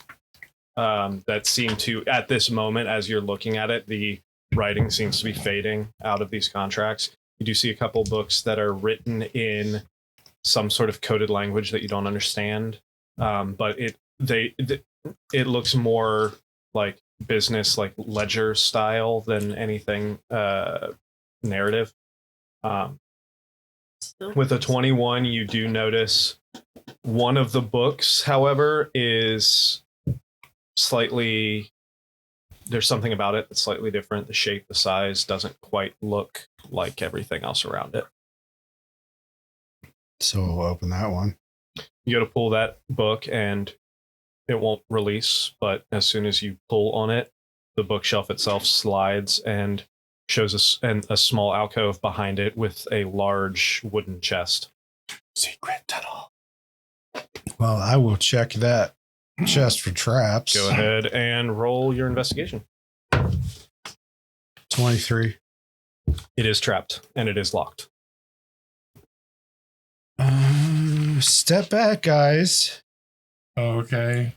Speaker 1: that seem to, at this moment, as you're looking at it, the writing seems to be fading out of these contracts. You do see a couple books that are written in some sort of coded language that you don't understand, but it looks more like business, like ledger style than anything narrative. With a 21, you do notice one of the books, however, is slightly, there's something about it that's slightly different. The shape, the size doesn't quite look like everything else around it.
Speaker 9: So we'll open that one.
Speaker 1: You go to pull that book and it won't release, but as soon as you pull on it, the bookshelf itself slides and shows a small alcove behind it with a large wooden chest.
Speaker 10: Secret tunnel.
Speaker 9: Well, I will check that chest for traps.
Speaker 1: Go ahead and roll your investigation.
Speaker 9: 23.
Speaker 1: It is trapped and it is locked.
Speaker 9: Step back, guys.
Speaker 10: Okay.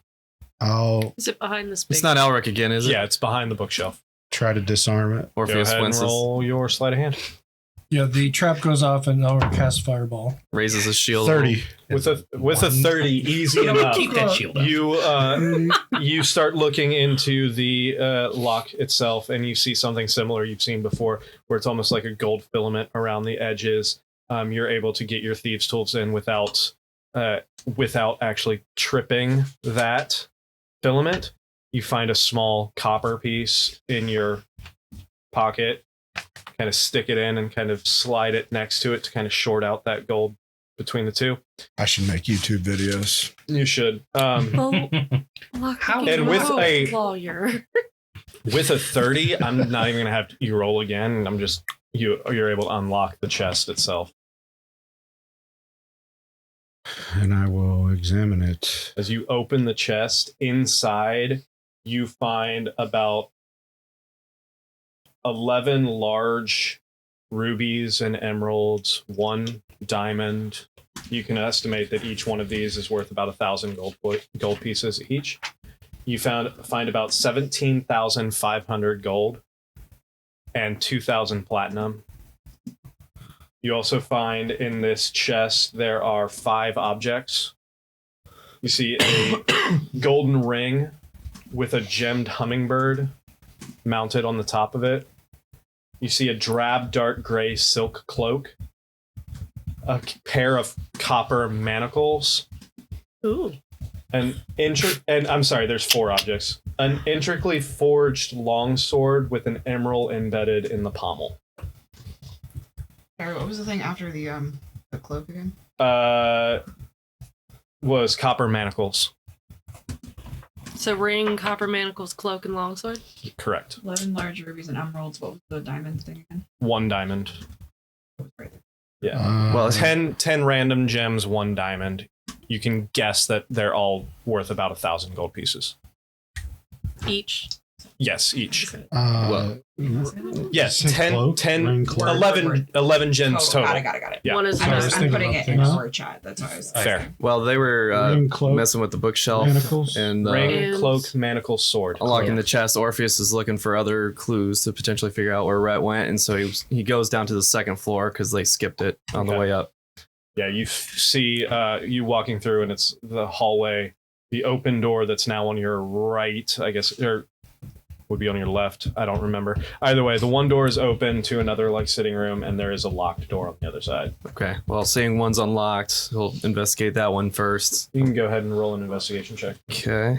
Speaker 8: Is it behind this big?
Speaker 4: It's not Elric again, is it?
Speaker 1: Yeah, it's behind the bookshelf.
Speaker 9: Try to disarm it.
Speaker 1: Go
Speaker 4: Orpheus
Speaker 1: ahead and
Speaker 4: winces,
Speaker 1: roll your sleight of hand.
Speaker 10: Yeah, the trap goes off and I'll cast fireball.
Speaker 4: raises his shield.
Speaker 9: 30.
Speaker 1: With a 30, easy enough.
Speaker 2: Keep that shield up.
Speaker 1: You start looking into the lock itself, and you see something similar you've seen before, where it's almost like a gold filament around the edges. You're able to get your thieves' tools in without actually tripping that filament. You find a small copper piece in your pocket, kind of stick it in and kind of slide it next to it to kind of short out that gold between the two.
Speaker 9: I should make YouTube videos.
Speaker 1: You should.
Speaker 8: How
Speaker 1: and with a
Speaker 8: lawyer.
Speaker 1: with a 30, I'm not even gonna have you roll again. I'm just you're able to unlock the chest itself.
Speaker 9: And I will examine it.
Speaker 1: As you open the chest, inside you find about 11 large rubies and emeralds, 1 diamond. You can estimate that each one of these is worth about 1,000 gold pieces each. You find about 17,500 gold and 2,000 platinum. You also find in this chest there are 5 objects. You see a golden ring with a gemmed hummingbird mounted on the top of it. You see a drab dark gray silk cloak, a pair of copper manacles.
Speaker 8: Ooh.
Speaker 1: And I'm sorry, there's 4 objects. An intricately forged longsword with an emerald embedded in the pommel.
Speaker 6: Sorry, what was the thing after the cloak again?
Speaker 1: Was copper manacles.
Speaker 8: So ring, copper manacles, cloak, and longsword?
Speaker 1: Correct.
Speaker 6: 11 large rubies and emeralds. What was the diamond thing again?
Speaker 1: 1 diamond.
Speaker 6: Right there.
Speaker 1: Yeah. Well, 10 random gems, 1 diamond. You can guess that they're all worth about 1,000 gold pieces.
Speaker 8: Each?
Speaker 1: Yes, each.
Speaker 3: Yes,
Speaker 1: 10, 11 gems total.
Speaker 6: Got it.
Speaker 1: Yeah.
Speaker 8: One is
Speaker 6: I'm putting it in our chat. That's why I was
Speaker 1: fair.
Speaker 4: Well, they were
Speaker 3: Ring, cloak,
Speaker 4: messing with the bookshelf
Speaker 3: manacles.
Speaker 4: and
Speaker 1: Ring, cloak, manacle, sword.
Speaker 4: unlocking the chest. Orpheus is looking for other clues to potentially figure out where Rhett went, and so he goes down to the 2nd floor because they skipped it on the way up.
Speaker 1: Yeah, you see you walking through, and it's the hallway, the open door that's now on your right, I guess, or would be on your left. I don't remember. Either way, the one door is open to another like sitting room, and there is a locked door on the other side.
Speaker 4: Okay. Well, seeing one's unlocked, he'll investigate that one first.
Speaker 1: You can go ahead and roll an investigation check.
Speaker 4: Okay.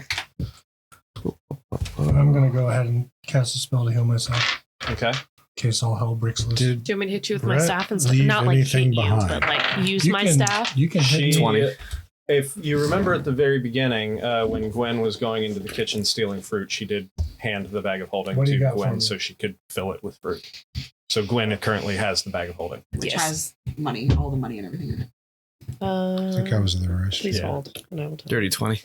Speaker 10: I'm going to go ahead and cast a spell to heal myself.
Speaker 1: Okay.
Speaker 10: In case all hell breaks loose.
Speaker 8: Do you want me to hit you with my
Speaker 9: Brett
Speaker 8: staff and stuff?
Speaker 9: leave
Speaker 8: Not like hit
Speaker 9: anything
Speaker 8: you,
Speaker 9: behind?
Speaker 8: but like use
Speaker 10: You
Speaker 8: my
Speaker 10: can-
Speaker 8: staff.
Speaker 10: You can hit
Speaker 4: 20.
Speaker 1: If you remember at the very beginning, when Gwen was going into the kitchen stealing fruit, she did hand the bag of holding
Speaker 10: What do
Speaker 1: to
Speaker 10: you got for
Speaker 1: Gwen
Speaker 10: me?
Speaker 1: so she could fill it with fruit. So Gwen currently has the bag of holding.
Speaker 6: Which
Speaker 8: Yes.
Speaker 6: has money, all the money and everything in it.
Speaker 9: I think I was in the rush.
Speaker 8: Please
Speaker 1: Yeah.
Speaker 8: hold. And I will tell.
Speaker 4: Dirty 20.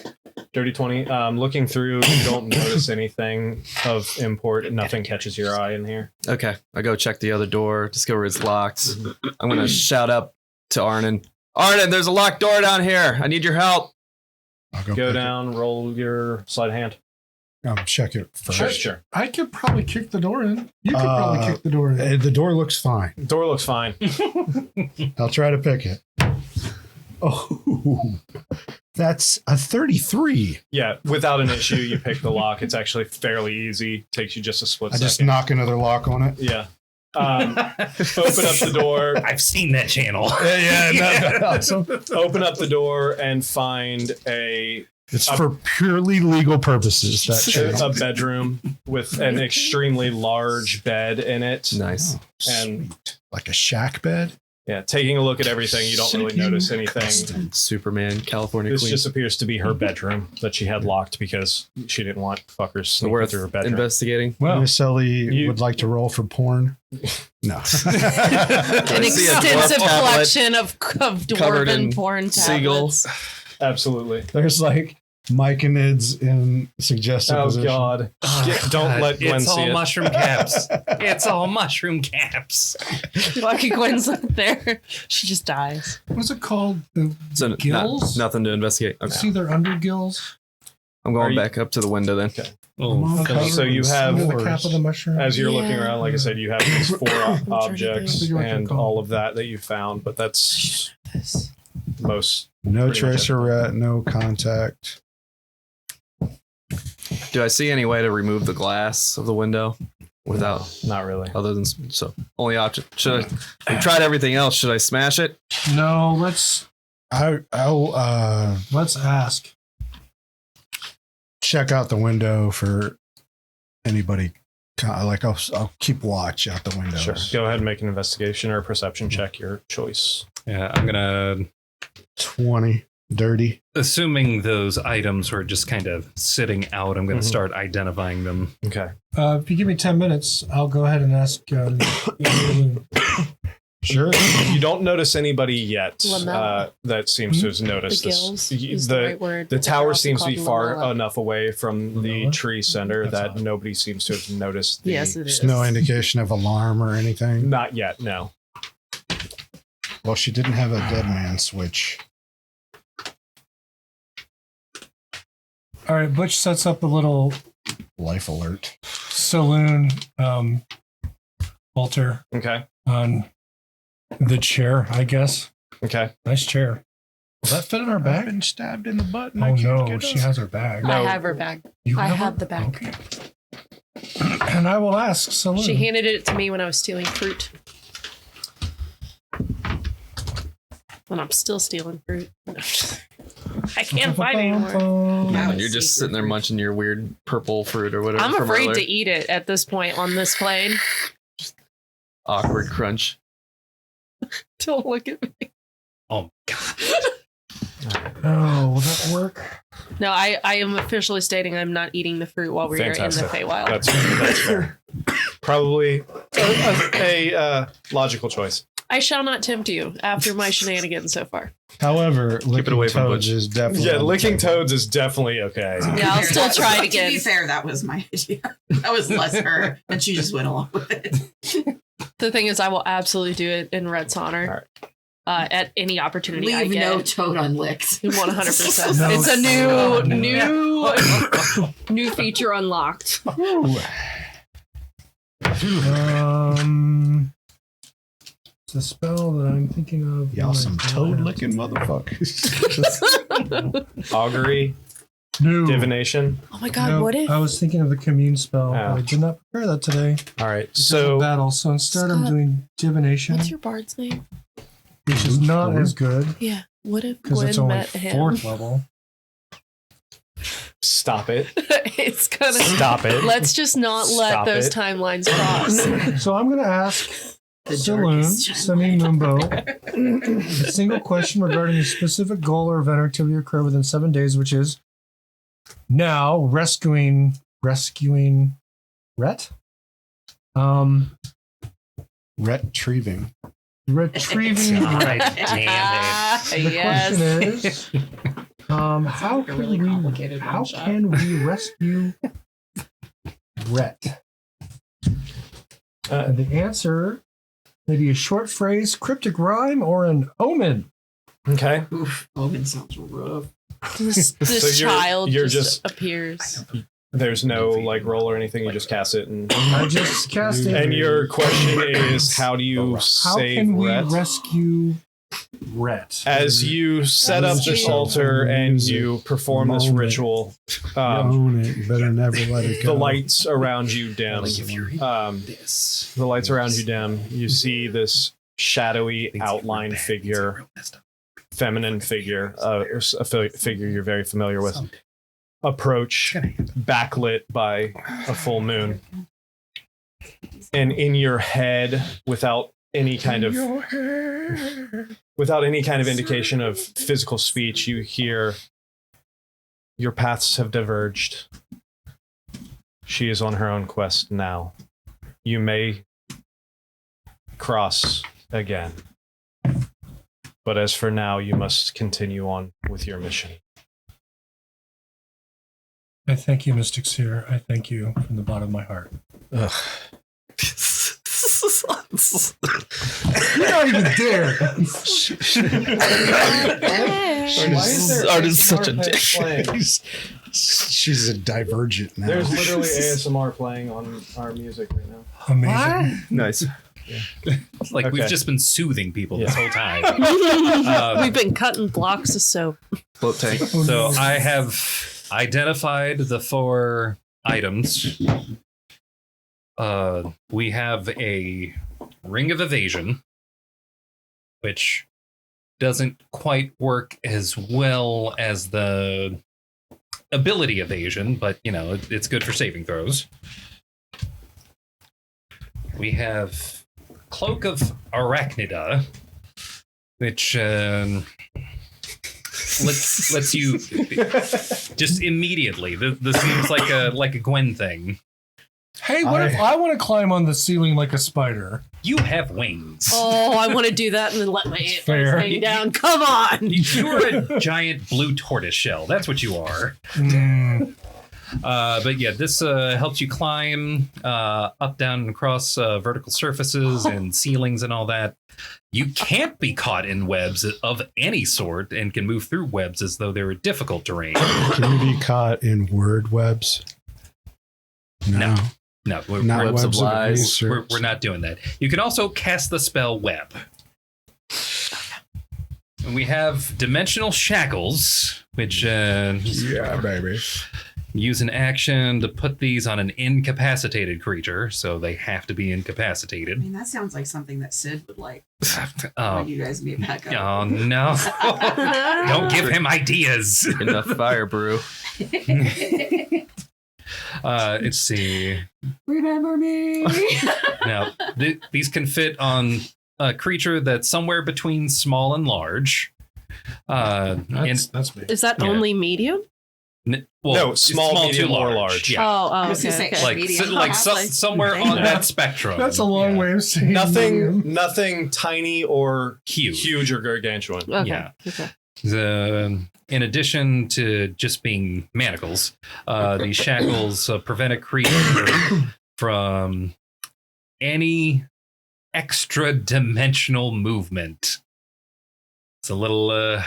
Speaker 1: Dirty 20. Looking through, you don't notice anything of import. Nothing catches your eye in here.
Speaker 4: Okay, I go check the other door, discover it's locked. I'm gonna shout up to Arnon. Arnon, there's a locked door down here. I need your help.
Speaker 9: I'll
Speaker 1: Go
Speaker 9: pick
Speaker 1: down, roll your sleight of hand.
Speaker 9: it. Check it first.
Speaker 1: Sure.
Speaker 10: I could probably kick the door in. You could probably kick the door in.
Speaker 9: The door looks fine.
Speaker 1: Door looks fine.
Speaker 9: I'll try to pick it. Oh, that's a 33.
Speaker 1: Yeah, without an issue, you pick the lock. It's actually fairly easy. Takes you just a split
Speaker 9: I
Speaker 1: second.
Speaker 9: just knock another lock on it.
Speaker 1: Yeah. Open up the door.
Speaker 2: I've seen that channel.
Speaker 9: Awesome.
Speaker 1: Open up the door and find
Speaker 9: It's for purely legal purposes. That
Speaker 1: a bedroom with an extremely large bed in it.
Speaker 4: Nice.
Speaker 1: And
Speaker 9: like a shack bed.
Speaker 1: yeah, taking a look at everything, you don't really notice anything.
Speaker 4: Superman, California
Speaker 1: This
Speaker 4: Queen.
Speaker 1: just appears to be her bedroom that she had locked because she didn't want fuckers
Speaker 4: So
Speaker 1: sneaking
Speaker 4: worth
Speaker 1: through her bedroom.
Speaker 4: investigating.
Speaker 10: Well,
Speaker 9: Miss Ellie
Speaker 1: you-
Speaker 9: would like to roll for porn. No.
Speaker 8: An
Speaker 4: I see a dwarf
Speaker 8: extensive
Speaker 4: tablet
Speaker 8: collection of
Speaker 4: covered in
Speaker 8: dwarven porn
Speaker 4: seagull.
Speaker 8: tablets.
Speaker 1: Absolutely.
Speaker 9: There's like myconids in suggestive
Speaker 1: Oh
Speaker 9: position.
Speaker 1: God! Don't let Gwen
Speaker 2: It's
Speaker 1: see
Speaker 2: all
Speaker 1: it.
Speaker 2: mushroom caps. It's all mushroom caps.
Speaker 8: Lucky Gwen's not there. She just dies.
Speaker 10: what's it called?
Speaker 4: So
Speaker 10: Gills?
Speaker 4: nothing to investigate. Okay.
Speaker 10: See their undergills?
Speaker 4: I'm
Speaker 1: Are
Speaker 4: going
Speaker 1: you-
Speaker 4: back up to the window then.
Speaker 2: Oh,
Speaker 10: Okay.
Speaker 1: So you have,
Speaker 10: Under the cap of the mushroom.
Speaker 1: as you're looking
Speaker 8: Yeah.
Speaker 1: around, like I said, you have these four
Speaker 8: trying to
Speaker 1: objects
Speaker 10: think.
Speaker 1: and all of that you found, but that's most.
Speaker 9: No
Speaker 1: Pretty much
Speaker 9: tracer rat, no contact.
Speaker 4: Do I see any way to remove the glass of the window without
Speaker 1: Not really.
Speaker 4: other than so only option? Should I? We tried everything else. Should I smash it?
Speaker 10: No, let's
Speaker 9: I'll
Speaker 10: ask.
Speaker 9: check out the window for anybody. Like I'll keep watch out the windows.
Speaker 1: Sure. Go ahead and make an investigation or a perception check, your choice.
Speaker 2: Yeah, I'm gonna
Speaker 9: 20 dirty.
Speaker 2: assuming those items were just kind of sitting out. I'm gonna
Speaker 1: Mhm.
Speaker 2: start identifying them.
Speaker 1: Okay.
Speaker 10: If you give me 10 minutes, I'll go ahead and ask.
Speaker 1: Sure. You don't notice anybody yet
Speaker 8: Lamella.
Speaker 1: that seems to have
Speaker 8: The
Speaker 1: noticed
Speaker 8: gills
Speaker 1: this.
Speaker 8: is the right word.
Speaker 1: The
Speaker 8: but they're
Speaker 1: tower
Speaker 8: also
Speaker 1: seems to be
Speaker 8: called
Speaker 1: far
Speaker 8: lamella.
Speaker 1: enough away from the
Speaker 10: Lamella?
Speaker 1: tree center
Speaker 10: That's
Speaker 1: that
Speaker 10: odd.
Speaker 1: nobody seems to have noticed. The,
Speaker 8: Yes, it is.
Speaker 9: There's no indication of alarm or anything.
Speaker 1: Not yet, no.
Speaker 9: Well, she didn't have a dead man switch.
Speaker 10: All right, Butch sets up a little
Speaker 9: Life alert.
Speaker 10: saloon altar
Speaker 1: Okay.
Speaker 10: on the chair, I guess.
Speaker 1: Okay.
Speaker 10: Nice chair. Will that fit in our
Speaker 9: I've
Speaker 10: bag?
Speaker 9: been stabbed in the butt. And
Speaker 10: Oh
Speaker 9: I can't
Speaker 10: no,
Speaker 9: get
Speaker 10: she
Speaker 9: up.
Speaker 10: has her bag.
Speaker 1: No.
Speaker 8: I have her bag.
Speaker 10: You
Speaker 8: I
Speaker 10: her?
Speaker 8: have the bag.
Speaker 10: Okay. And I will ask Saloon.
Speaker 8: She handed it to me when I was stealing fruit. And I'm still stealing fruit. I can't find it anymore.
Speaker 4: Yeah, when you're just sitting there munching your weird purple fruit or whatever.
Speaker 8: I'm
Speaker 4: from
Speaker 8: afraid
Speaker 4: earlier.
Speaker 8: to eat it at this point on this plane.
Speaker 4: Awkward crunch.
Speaker 8: Don't look at me.
Speaker 2: Oh God.
Speaker 10: Oh, will that work?
Speaker 8: No, I am officially stating I'm not eating the fruit while we're
Speaker 1: Fantastic.
Speaker 8: in the Feywild.
Speaker 1: That's fair. Probably a logical choice.
Speaker 8: I shall not tempt you after my shenanigans so far.
Speaker 9: However, licking
Speaker 4: away from
Speaker 9: toads
Speaker 4: Butch.
Speaker 9: is definitely.
Speaker 1: Yeah,
Speaker 9: on the
Speaker 1: licking
Speaker 9: table.
Speaker 1: toads is definitely okay.
Speaker 8: Yeah, I'll still try it
Speaker 6: To
Speaker 8: again.
Speaker 6: be fair, that was my idea. That was less her, and she just went along with it.
Speaker 8: The thing is, I will absolutely do it in Red's honor at any opportunity I
Speaker 6: Leave
Speaker 8: get.
Speaker 6: no toad unlicked.
Speaker 8: 100%.
Speaker 10: No
Speaker 8: It's a
Speaker 10: toad.
Speaker 8: new feature unlocked.
Speaker 10: It's a spell that I'm thinking of.
Speaker 9: Y'all some
Speaker 10: Oh my
Speaker 9: toad
Speaker 10: God.
Speaker 9: licking motherfuckers.
Speaker 1: Augury,
Speaker 10: No.
Speaker 1: divination.
Speaker 8: Oh my god,
Speaker 10: No,
Speaker 8: what if?
Speaker 10: I was thinking of the commune spell.
Speaker 1: Oh.
Speaker 10: I did not prepare that today.
Speaker 1: All right.
Speaker 10: Because of
Speaker 1: So
Speaker 10: battle. So instead, I'm
Speaker 8: Scott,
Speaker 10: doing divination,
Speaker 8: What's your bard's name?
Speaker 10: which is not as good
Speaker 8: Yeah. What if
Speaker 10: because
Speaker 8: Gwen
Speaker 10: it's only
Speaker 8: met him?
Speaker 10: 4th level.
Speaker 1: stop it.
Speaker 8: It's gonna
Speaker 1: Stop it.
Speaker 8: Let's just not let
Speaker 1: Stop
Speaker 8: those
Speaker 1: it.
Speaker 8: timelines cross.
Speaker 10: So I'm going to ask
Speaker 6: The
Speaker 10: Saloon,
Speaker 6: darkest
Speaker 10: Semi Mumbo, a single question regarding a specific goal or event or activity occur within 7 days, which is now rescuing Rhett?
Speaker 9: Retrieving.
Speaker 10: Retrieving
Speaker 2: God
Speaker 10: Rhett.
Speaker 2: damn
Speaker 10: The
Speaker 8: yes.
Speaker 10: question is, How
Speaker 6: like a really complicated
Speaker 10: how
Speaker 6: one-shot.
Speaker 10: can we rescue Rhett? And the answer maybe a short phrase, cryptic rhyme, or an omen.
Speaker 1: Okay.
Speaker 6: Oof, Omen sounds rough.
Speaker 8: This
Speaker 1: So
Speaker 8: child
Speaker 1: you're
Speaker 8: just
Speaker 1: just-
Speaker 8: appears.
Speaker 1: There's no like roll or anything. You just cast it, and
Speaker 10: I just cast it.
Speaker 1: and your question is, how do you
Speaker 10: How
Speaker 1: save
Speaker 10: can we
Speaker 1: Rhett?
Speaker 10: rescue Rhett?
Speaker 1: As you set up this altar and you perform this ritual,
Speaker 9: You own it. You better never let it go.
Speaker 1: the lights around you dim. The lights around you dim. You see this shadowy outline figure, feminine figure, a figure you're very familiar with, approach, backlit by a full moon. And in your head, without any kind of indication of physical speech, you hear, your paths have diverged. She is on her own quest now. You may cross again. But as for now, you must continue on with your mission.
Speaker 10: I thank you, Mystic Seer. I thank you from the bottom of my heart.
Speaker 1: Ugh.
Speaker 10: You're not even there.
Speaker 4: Art is such a dick.
Speaker 9: She's a divergent now.
Speaker 1: There's literally ASMR playing on our music right now.
Speaker 10: Amazing.
Speaker 4: Nice.
Speaker 2: It's like we've
Speaker 1: Okay.
Speaker 2: just been soothing people this whole time.
Speaker 8: We've been cutting blocks of soap.
Speaker 4: Float tank.
Speaker 2: So I have identified the 4 items. We have a Ring of Evasion, which doesn't quite work as well as the ability evasion, but it's good for saving throws. We have Cloak of Arachnida, which lets you just immediately. This seems like a Gwen thing.
Speaker 10: Hey, what if I want to climb on the ceiling like a spider?
Speaker 2: You have wings.
Speaker 8: Oh, I want to do that and then let my antlers
Speaker 10: Fair.
Speaker 8: hang down. Come on.
Speaker 2: You're a giant blue tortoise shell. That's what you are. But yeah, this helps you climb up, down, and across vertical surfaces and ceilings and all that. You can't be caught in webs of any sort and can move through webs as though they were difficult terrain.
Speaker 9: Can you be caught in word webs?
Speaker 2: No. No,
Speaker 9: Not
Speaker 4: Webs of
Speaker 9: webs of
Speaker 4: lies.
Speaker 9: research.
Speaker 2: we're not doing that. You can also cast the spell Web. And we have Dimensional Shackles, which
Speaker 9: Yeah, baby.
Speaker 2: use an action to put these on an incapacitated creature, so they have to be
Speaker 6: I
Speaker 2: incapacitated.
Speaker 6: mean, that sounds like something that Sid would like.
Speaker 2: Oh,
Speaker 6: You guys meet back up.
Speaker 2: oh no. Don't give him ideas.
Speaker 4: Enough fire brew.
Speaker 2: Let's see.
Speaker 6: Remember me.
Speaker 2: Now, these can fit on a creature that's somewhere between small and large.
Speaker 10: That's me.
Speaker 8: Is that
Speaker 2: Yeah.
Speaker 8: only medium?
Speaker 1: No, small, medium,
Speaker 2: to
Speaker 1: or large.
Speaker 2: Yeah.
Speaker 8: Oh,
Speaker 6: was gonna
Speaker 8: okay.
Speaker 6: say,
Speaker 8: okay.
Speaker 2: Like,
Speaker 6: medium.
Speaker 2: somewhere on that spectrum.
Speaker 10: That's a long way of saying medium.
Speaker 1: Nothing tiny or
Speaker 2: Huge.
Speaker 1: or gargantuan.
Speaker 8: Okay.
Speaker 2: Yeah.
Speaker 8: Okay.
Speaker 2: In addition to just being manacles, these shackles prevent a creature from any extra dimensional movement. It's a little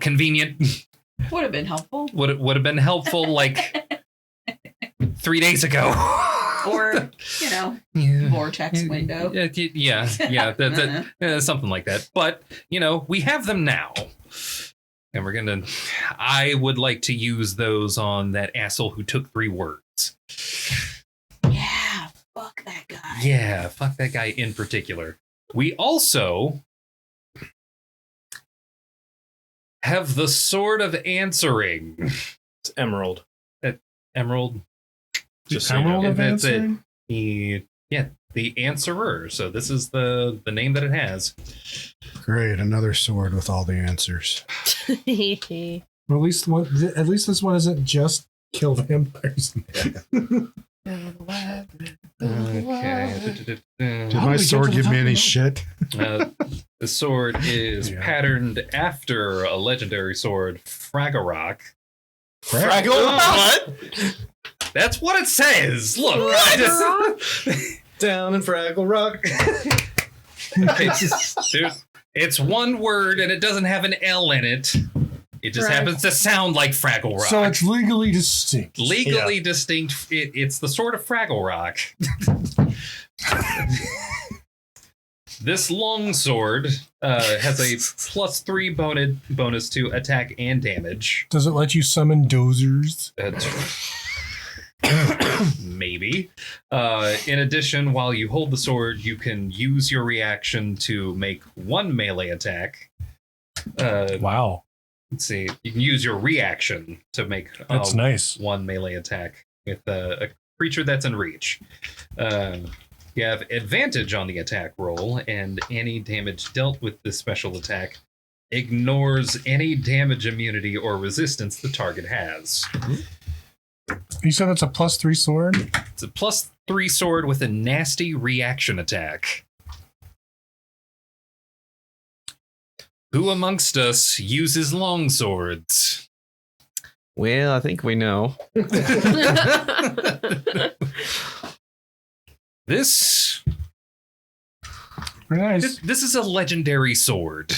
Speaker 2: convenient.
Speaker 6: Would have been helpful.
Speaker 2: Would have been helpful like 3 days ago.
Speaker 6: Or, vortex window.
Speaker 2: Yeah, something like that. But, we have them now. And I would like to use those on that asshole who took 3 words.
Speaker 6: Yeah, fuck that guy.
Speaker 2: Yeah, fuck that guy in particular. We also have the Sword of Answering.
Speaker 1: It's emerald.
Speaker 2: Emerald.
Speaker 1: Just so you know.
Speaker 10: Emerald of
Speaker 2: That's it.
Speaker 10: answering?
Speaker 2: The Answerer. So this is the name that it has.
Speaker 9: Great, another sword with all the answers.
Speaker 10: Well, at least this one isn't just kill vampires.
Speaker 2: Okay.
Speaker 3: Did
Speaker 10: How
Speaker 3: my
Speaker 10: do we get
Speaker 3: sword
Speaker 10: to the
Speaker 3: give
Speaker 10: top
Speaker 3: me
Speaker 10: of
Speaker 3: any
Speaker 10: the
Speaker 3: shit?
Speaker 2: The sword is
Speaker 3: Yeah.
Speaker 2: patterned after a legendary sword, Fragorok.
Speaker 1: What?
Speaker 2: That's what it says. Look,
Speaker 1: Down in Fraggle Rock.
Speaker 2: Dude, it's one word and it doesn't have an L in it. It just
Speaker 6: Right.
Speaker 2: happens to sound like Fraggle Rock.
Speaker 10: So it's legally distinct.
Speaker 2: Legally distinct. It's the sword of Fraggle Rock. This long sword has a +3 bonus to attack and damage.
Speaker 10: Does it let you summon dozers?
Speaker 2: Maybe. In addition, while you hold the sword, you can use your reaction to make one melee attack.
Speaker 10: Wow.
Speaker 2: Let's see. You can use your reaction to make
Speaker 10: That's nice.
Speaker 2: one melee attack with a creature that's in reach. You have advantage on the attack roll, and any damage dealt with this special attack ignores any damage immunity or resistance the target has.
Speaker 10: You said that's a +3 sword?
Speaker 2: It's a +3 sword with a nasty reaction attack. Who amongst us uses long swords?
Speaker 4: Well, I think we know.
Speaker 2: This
Speaker 10: Very nice.
Speaker 2: this is a legendary sword.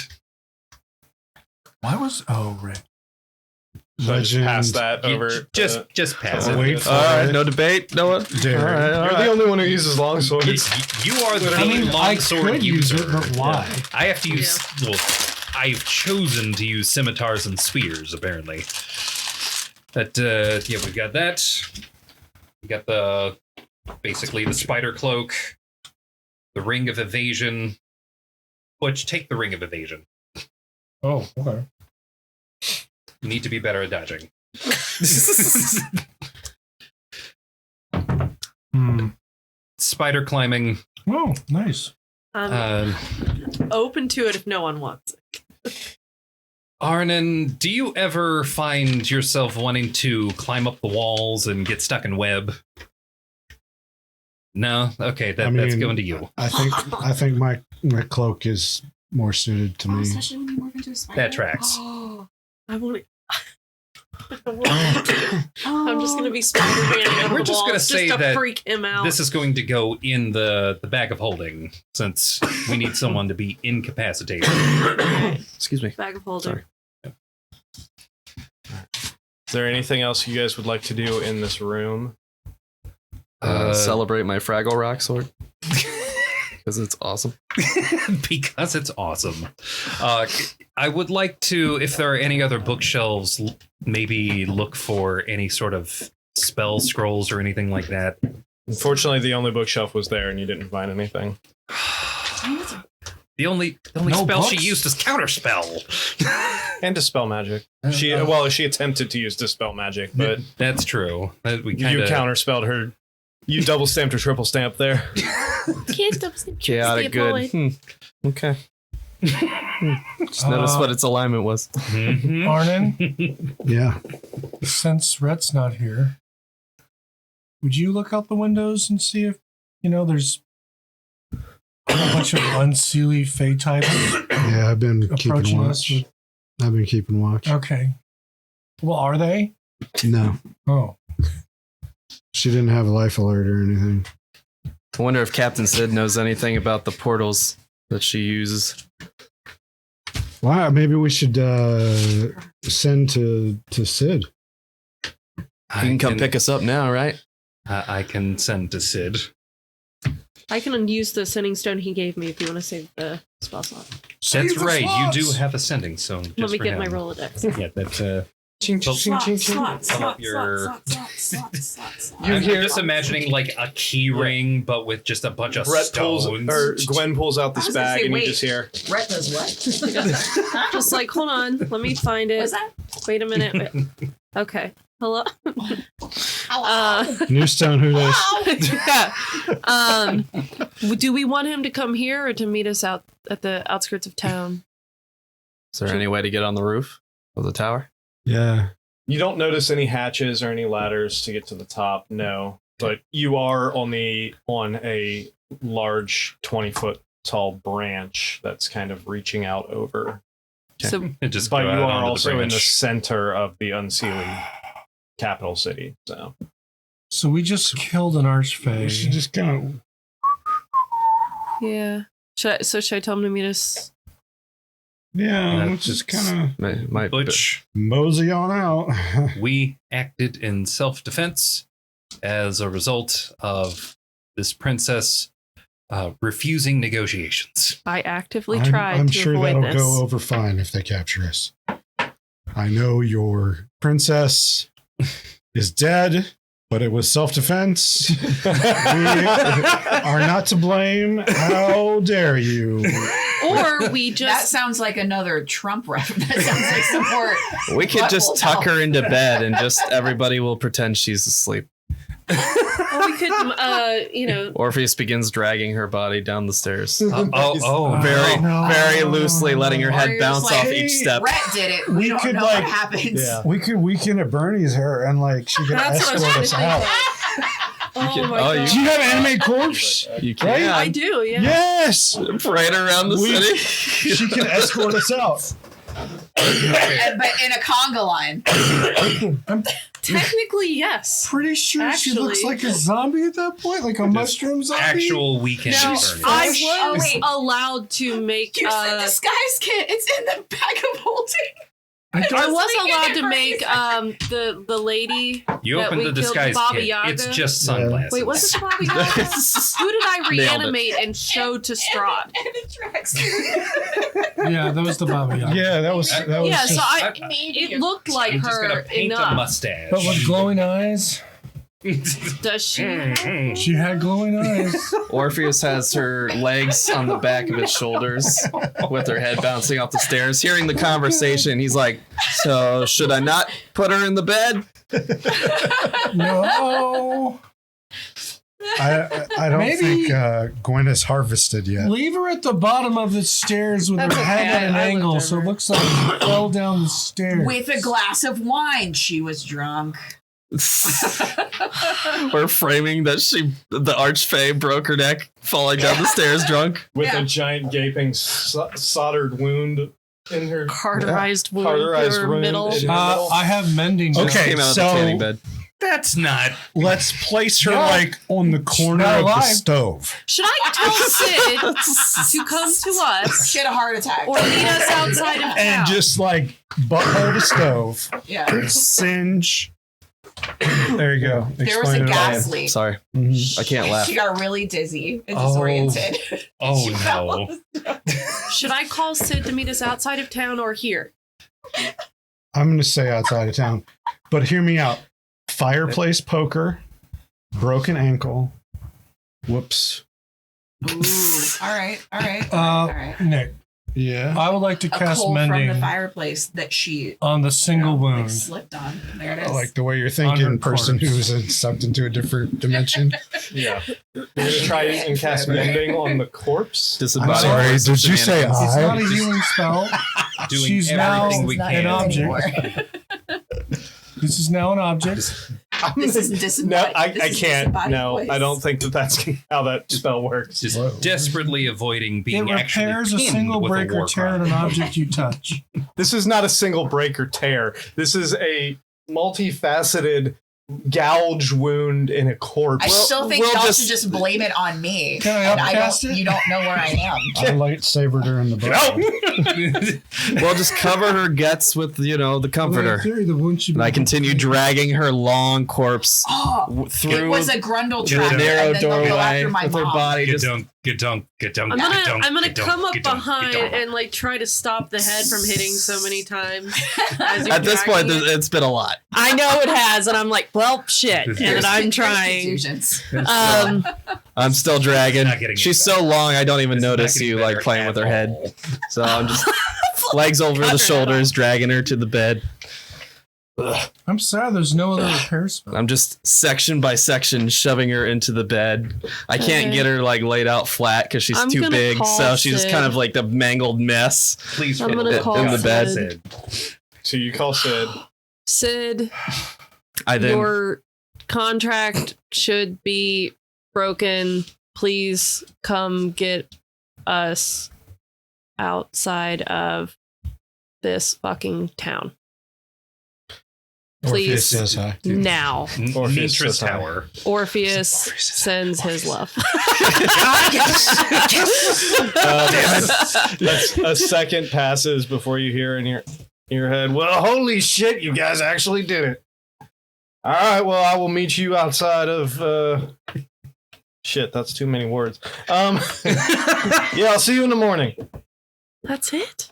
Speaker 10: Why was... Oh, right.
Speaker 1: So I just
Speaker 3: Legend.
Speaker 1: pass that over.
Speaker 2: Just pass it.
Speaker 3: Wait for
Speaker 4: All right,
Speaker 3: it.
Speaker 4: no debate. No one.
Speaker 3: Dare.
Speaker 4: All right, all
Speaker 1: You're
Speaker 4: right.
Speaker 1: the only one who uses long
Speaker 2: You,
Speaker 1: swords.
Speaker 2: you are the
Speaker 10: I mean, I
Speaker 2: longsword
Speaker 10: could use
Speaker 2: user.
Speaker 10: it, but why?
Speaker 2: I have to use. Well, I've chosen to use scimitars and spears, apparently. But yeah, we got that. We got basically the spider cloak, the ring of evasion. Butch, take the ring of evasion.
Speaker 10: Oh, okay.
Speaker 2: You need to be better at dodging. Spider climbing.
Speaker 10: Oh, nice.
Speaker 8: I'm open to it if no one wants it.
Speaker 2: Arnon, do you ever find yourself wanting to climb up the walls and get stuck in web? No? Okay, that's
Speaker 3: mean,
Speaker 2: going to you.
Speaker 3: I think my cloak is more suited to me.
Speaker 7: Especially when you morph into a spider.
Speaker 2: That tracks.
Speaker 8: Oh, I want to. I'm just gonna be Spider-Man.
Speaker 2: We're just gonna say
Speaker 8: just to
Speaker 2: that
Speaker 8: freak him out.
Speaker 2: This is going to go in the bag of holding, since we need someone to be incapacitated.
Speaker 4: Excuse me.
Speaker 8: Bag of holding.
Speaker 4: Sorry.
Speaker 1: Is there anything else you guys would like to do in this room?
Speaker 4: Celebrate my Fraggle Rock sword. Because it's awesome.
Speaker 2: Because it's awesome. I would like to, if there are any other bookshelves, maybe look for any sort of spell scrolls or anything like that.
Speaker 1: Unfortunately, the only bookshelf was there, and you didn't find anything.
Speaker 2: The only
Speaker 10: No
Speaker 2: spell
Speaker 10: books?
Speaker 2: she used is counterspell.
Speaker 1: And dispel magic. She attempted to use dispel magic, but
Speaker 2: That's true. We
Speaker 1: you
Speaker 2: kinda,
Speaker 1: counterspelled her. You double stamped or triple stamp there.
Speaker 8: Can't stop sleeping.
Speaker 4: Chaotic good. Okay. Just notice what its alignment was.
Speaker 2: Mhm.
Speaker 10: Arnon,
Speaker 3: Yeah.
Speaker 10: since Rhett's not here, would you look out the windows and see if, there's a bunch of unseelie Fey types
Speaker 3: Yeah, I've been keeping
Speaker 10: approaching us?
Speaker 3: watch. I've been keeping watch.
Speaker 10: Okay. Well, are they?
Speaker 3: No.
Speaker 10: Oh.
Speaker 3: She didn't have a life alert or anything.
Speaker 4: I wonder if Captain Sid knows anything about the portals that she uses.
Speaker 3: Wow, maybe we should send to Sid.
Speaker 4: You can come pick us up now, right?
Speaker 2: I can send to Sid.
Speaker 8: I can use the sending stone he gave me if you want to save the spell slot.
Speaker 2: That's right. You do have a sending stone. Just
Speaker 8: Let me
Speaker 2: for
Speaker 8: get
Speaker 2: him.
Speaker 8: my Rolodex.
Speaker 2: Yeah, that's
Speaker 1: You
Speaker 2: I'm
Speaker 1: hear
Speaker 2: just imagining like a key ring, but with just a bunch of
Speaker 1: Brett
Speaker 2: stones.
Speaker 1: Gwen pulls out this
Speaker 6: I was gonna
Speaker 1: bag,
Speaker 6: say,
Speaker 1: and you
Speaker 6: wait.
Speaker 1: just hear.
Speaker 6: Rhett does what?
Speaker 8: Just like, hold on, let me find it.
Speaker 6: What's that?
Speaker 8: Wait a minute. Wait. Okay. Hello.
Speaker 3: New stone, who this?
Speaker 8: Do we want him to come here or to meet us out at the outskirts of town?
Speaker 4: Is there any way to get on the roof of the tower?
Speaker 3: Yeah.
Speaker 1: You don't notice any hatches or any ladders to get to the top. No. But you are on a large 20-foot tall branch that's kind of reaching out over.
Speaker 8: So
Speaker 2: And just
Speaker 1: But
Speaker 2: go
Speaker 1: you
Speaker 2: out
Speaker 1: are
Speaker 2: onto the
Speaker 1: also in the
Speaker 2: branch.
Speaker 1: center of the unsealing capital city.
Speaker 10: So we just killed an
Speaker 3: We should
Speaker 10: archfey.
Speaker 3: just kind
Speaker 8: yeah. Should I tell him to meet us?
Speaker 3: let's just kind
Speaker 4: My
Speaker 2: Butch,
Speaker 3: of mosey on out.
Speaker 2: we acted in self-defense as a result of this princess refusing negotiations.
Speaker 8: I actively
Speaker 3: I'm
Speaker 8: tried to
Speaker 3: sure
Speaker 8: avoid
Speaker 3: that'll
Speaker 8: this.
Speaker 3: go over fine if they capture us. I know your princess is dead, but it was self-defense. We are not to blame. How dare you?
Speaker 8: Or we
Speaker 6: That
Speaker 8: just
Speaker 6: sounds like another Trump rep. That sounds like some more.
Speaker 4: We could just
Speaker 6: Buckle
Speaker 4: tuck her
Speaker 6: out.
Speaker 4: into bed and just everybody will pretend she's asleep.
Speaker 8: or we could
Speaker 4: Orpheus begins dragging her body down the stairs.
Speaker 2: Very
Speaker 4: Very loosely letting her
Speaker 6: Or
Speaker 4: head
Speaker 6: you're
Speaker 4: bounce
Speaker 6: just
Speaker 4: off
Speaker 6: like,
Speaker 4: each step.
Speaker 6: Rhett did it.
Speaker 3: We
Speaker 6: We don't
Speaker 3: could,
Speaker 6: know
Speaker 3: like-
Speaker 6: what happens.
Speaker 1: Yeah.
Speaker 3: We could weekend at Bernie's her and like she could
Speaker 8: That's what I was
Speaker 3: escort
Speaker 8: trying
Speaker 3: us
Speaker 8: to
Speaker 3: out.
Speaker 8: Oh my
Speaker 4: oh,
Speaker 8: god.
Speaker 3: Do you have anime corpse?
Speaker 4: You
Speaker 3: Right?
Speaker 4: can.
Speaker 8: I do, yeah.
Speaker 3: Yes.
Speaker 4: Right around the city.
Speaker 3: She can escort us out.
Speaker 6: But in a conga line.
Speaker 8: Technically, yes.
Speaker 10: Pretty sure she looks
Speaker 8: Actually-
Speaker 10: like a zombie at that point, like a mushroom zombie.
Speaker 2: actual weekend.
Speaker 8: Now,
Speaker 2: Bernie.
Speaker 8: I
Speaker 6: Oh,
Speaker 8: was
Speaker 6: wait.
Speaker 8: allowed to make.
Speaker 6: You said disguise kit. It's in the bag of holding.
Speaker 10: I
Speaker 8: I
Speaker 10: don't.
Speaker 8: was
Speaker 6: Speaking
Speaker 8: allowed
Speaker 6: of
Speaker 8: to make the lady.
Speaker 2: You
Speaker 8: that
Speaker 2: open
Speaker 8: we
Speaker 2: the
Speaker 8: killed
Speaker 2: disguise
Speaker 8: Baba
Speaker 2: kit.
Speaker 8: Yaga.
Speaker 2: It's just sunglasses.
Speaker 8: Wait, was it the Baba Yaga? Who did I
Speaker 4: Nailed it.
Speaker 8: reanimate and show to Strahd?
Speaker 6: And a tracksuit.
Speaker 10: Yeah, that was the Baba Yaga.
Speaker 3: Yeah, that was
Speaker 8: Yeah,
Speaker 3: just,
Speaker 8: so
Speaker 6: Maybe
Speaker 8: it looked like
Speaker 2: I'm just gonna
Speaker 8: her
Speaker 2: paint a
Speaker 8: enough.
Speaker 2: mustache.
Speaker 10: But with glowing eyes.
Speaker 8: Does she?
Speaker 10: She had glowing eyes.
Speaker 4: Orpheus has her legs on the back of his shoulders with her head bouncing off the stairs. Hearing the conversation, he's like, so should I not put her in the bed?
Speaker 10: No.
Speaker 3: I don't
Speaker 10: Maybe-
Speaker 3: think Gwen has harvested yet.
Speaker 10: Leave her at the bottom of the stairs with
Speaker 8: That's
Speaker 10: her head
Speaker 8: okay,
Speaker 10: at an
Speaker 8: I
Speaker 10: angle,
Speaker 8: looked
Speaker 10: so it
Speaker 8: over.
Speaker 10: looks like she fell down the stairs.
Speaker 6: With a glass of wine. She was drunk.
Speaker 4: We're framing that the archfey broke her neck falling down the stairs drunk.
Speaker 1: With
Speaker 6: Yeah.
Speaker 1: a giant gaping soldered wound in her
Speaker 8: Carterized wound
Speaker 1: Carterized
Speaker 8: through her
Speaker 1: wound
Speaker 8: middle.
Speaker 1: in her middle.
Speaker 10: I have mending.
Speaker 3: Okay,
Speaker 4: Came out of
Speaker 3: so-
Speaker 4: the tanning bed.
Speaker 2: That's not.
Speaker 3: Let's place her
Speaker 10: No.
Speaker 3: like on the corner
Speaker 10: not
Speaker 3: of the
Speaker 10: alive.
Speaker 3: stove.
Speaker 8: Should I tell Sid to come to us
Speaker 6: She had a heart attack.
Speaker 8: or meet us outside of town?
Speaker 3: And just like butthole the stove.
Speaker 6: Yeah.
Speaker 3: Singe. There you go.
Speaker 6: There was
Speaker 3: Explain
Speaker 6: a
Speaker 3: it all.
Speaker 6: gas leak.
Speaker 4: Sorry,
Speaker 3: Mhm.
Speaker 4: I can't laugh.
Speaker 6: She got really dizzy and
Speaker 2: Oh.
Speaker 6: disoriented.
Speaker 2: Oh
Speaker 6: She
Speaker 2: no.
Speaker 8: Should I call Sid to meet us outside of town or here?
Speaker 3: I'm going to say outside of town. But hear me out. Fireplace poker, broken ankle. Whoops.
Speaker 6: Ooh. All right. All right.
Speaker 10: Uh,
Speaker 6: All right.
Speaker 10: Nick,
Speaker 3: Yeah.
Speaker 10: I would like to
Speaker 6: A
Speaker 10: cast
Speaker 6: coal from the
Speaker 10: mending
Speaker 6: fireplace that she
Speaker 10: on the single
Speaker 6: like,
Speaker 10: wound.
Speaker 6: slipped on. There it
Speaker 3: I
Speaker 6: is.
Speaker 3: like the way you're thinking,
Speaker 10: Under
Speaker 3: person
Speaker 10: corpse.
Speaker 3: who's sucked into a different dimension.
Speaker 1: Yeah. You're gonna try and cast mending on the corpse.
Speaker 3: I'm sorry, did you say
Speaker 10: It's not a
Speaker 3: I?
Speaker 10: healing spell.
Speaker 2: Doing
Speaker 10: She's now
Speaker 2: everything we
Speaker 6: It's not
Speaker 2: can.
Speaker 10: an object.
Speaker 6: anymore.
Speaker 10: This is now an object.
Speaker 6: This is
Speaker 1: No,
Speaker 6: disembodied.
Speaker 1: I
Speaker 6: This is
Speaker 1: can't.
Speaker 6: disembodied
Speaker 1: No,
Speaker 6: voice.
Speaker 1: I don't think that's how that spell works.
Speaker 2: Just
Speaker 3: Whoa.
Speaker 2: desperately avoiding
Speaker 10: It
Speaker 2: being actually
Speaker 10: repairs a
Speaker 2: pinned
Speaker 10: single
Speaker 2: with
Speaker 10: break
Speaker 2: a war
Speaker 10: or tear
Speaker 2: crime.
Speaker 10: in an object you touch.
Speaker 1: This is not a single break or tear. This is a multifaceted gouge wound in a corpse.
Speaker 6: I still think
Speaker 4: we'll
Speaker 6: y'all
Speaker 4: just-
Speaker 6: should just blame it on me.
Speaker 10: Can I
Speaker 6: And
Speaker 10: upcast it?
Speaker 6: You don't know where I am.
Speaker 3: I lightsabered her in the butt.
Speaker 4: We'll just cover her guts with the
Speaker 10: Well, in
Speaker 4: comforter.
Speaker 10: theory, the wound should
Speaker 4: And
Speaker 10: be
Speaker 4: I continue dragging her long corpse
Speaker 6: Oh,
Speaker 4: through
Speaker 6: it was a grundle
Speaker 4: the
Speaker 6: trap.
Speaker 4: narrow
Speaker 6: and then they'll go
Speaker 4: doorway
Speaker 6: after my
Speaker 4: with her
Speaker 6: mom.
Speaker 4: body
Speaker 2: Get
Speaker 4: just
Speaker 2: dunk, get dunk, get dunk.
Speaker 8: I'm
Speaker 2: get
Speaker 8: gonna
Speaker 2: dunk, get
Speaker 8: come
Speaker 2: dunk,
Speaker 8: up
Speaker 2: get dunk,
Speaker 8: behind
Speaker 2: get dunk.
Speaker 8: and like try to stop the head from hitting so many times. as you're
Speaker 4: at this point.
Speaker 8: dragging it.
Speaker 4: It's been a lot.
Speaker 8: I know it has, and I'm like, well, shit, and then I'm
Speaker 6: There's
Speaker 8: trying.
Speaker 6: contusions.
Speaker 4: I'm still dragging.
Speaker 2: Not getting
Speaker 4: She's
Speaker 2: it
Speaker 4: so long, I don't even
Speaker 2: This is not
Speaker 4: notice
Speaker 2: getting
Speaker 4: you
Speaker 2: better
Speaker 4: like playing with her
Speaker 2: at
Speaker 4: head.
Speaker 2: all.
Speaker 4: So I'm just legs over the
Speaker 8: Cover it
Speaker 4: shoulders, dragging her to the bed.
Speaker 10: I'm sad there's no other repair spell.
Speaker 4: I'm just section by section shoving her into the bed. I can't
Speaker 8: Okay.
Speaker 4: get her like laid out flat because she's
Speaker 8: I'm
Speaker 4: too
Speaker 8: gonna
Speaker 4: big.
Speaker 8: call
Speaker 4: So she's
Speaker 8: Sid.
Speaker 4: kind of like the mangled mess.
Speaker 2: Please,
Speaker 8: I'm
Speaker 2: for
Speaker 8: gonna
Speaker 2: love
Speaker 8: call
Speaker 2: of
Speaker 4: in the
Speaker 2: God,
Speaker 4: bed.
Speaker 2: Sid.
Speaker 1: So you call Sid.
Speaker 8: Sid,
Speaker 4: I then
Speaker 8: your contract should be broken. Please come get us outside of this fucking town.
Speaker 9: Orpheus
Speaker 8: Please,
Speaker 9: says hi.
Speaker 8: now.
Speaker 1: Orpheus
Speaker 2: Mitra
Speaker 1: says hi.
Speaker 2: Tower.
Speaker 8: Orpheus sends his love.
Speaker 1: That's a second passes before you hear in your head, well, holy shit, you guys actually did it. All right, well, I will meet you outside of... Shit, that's too many words. Yeah, I'll see you in the morning.
Speaker 8: That's it?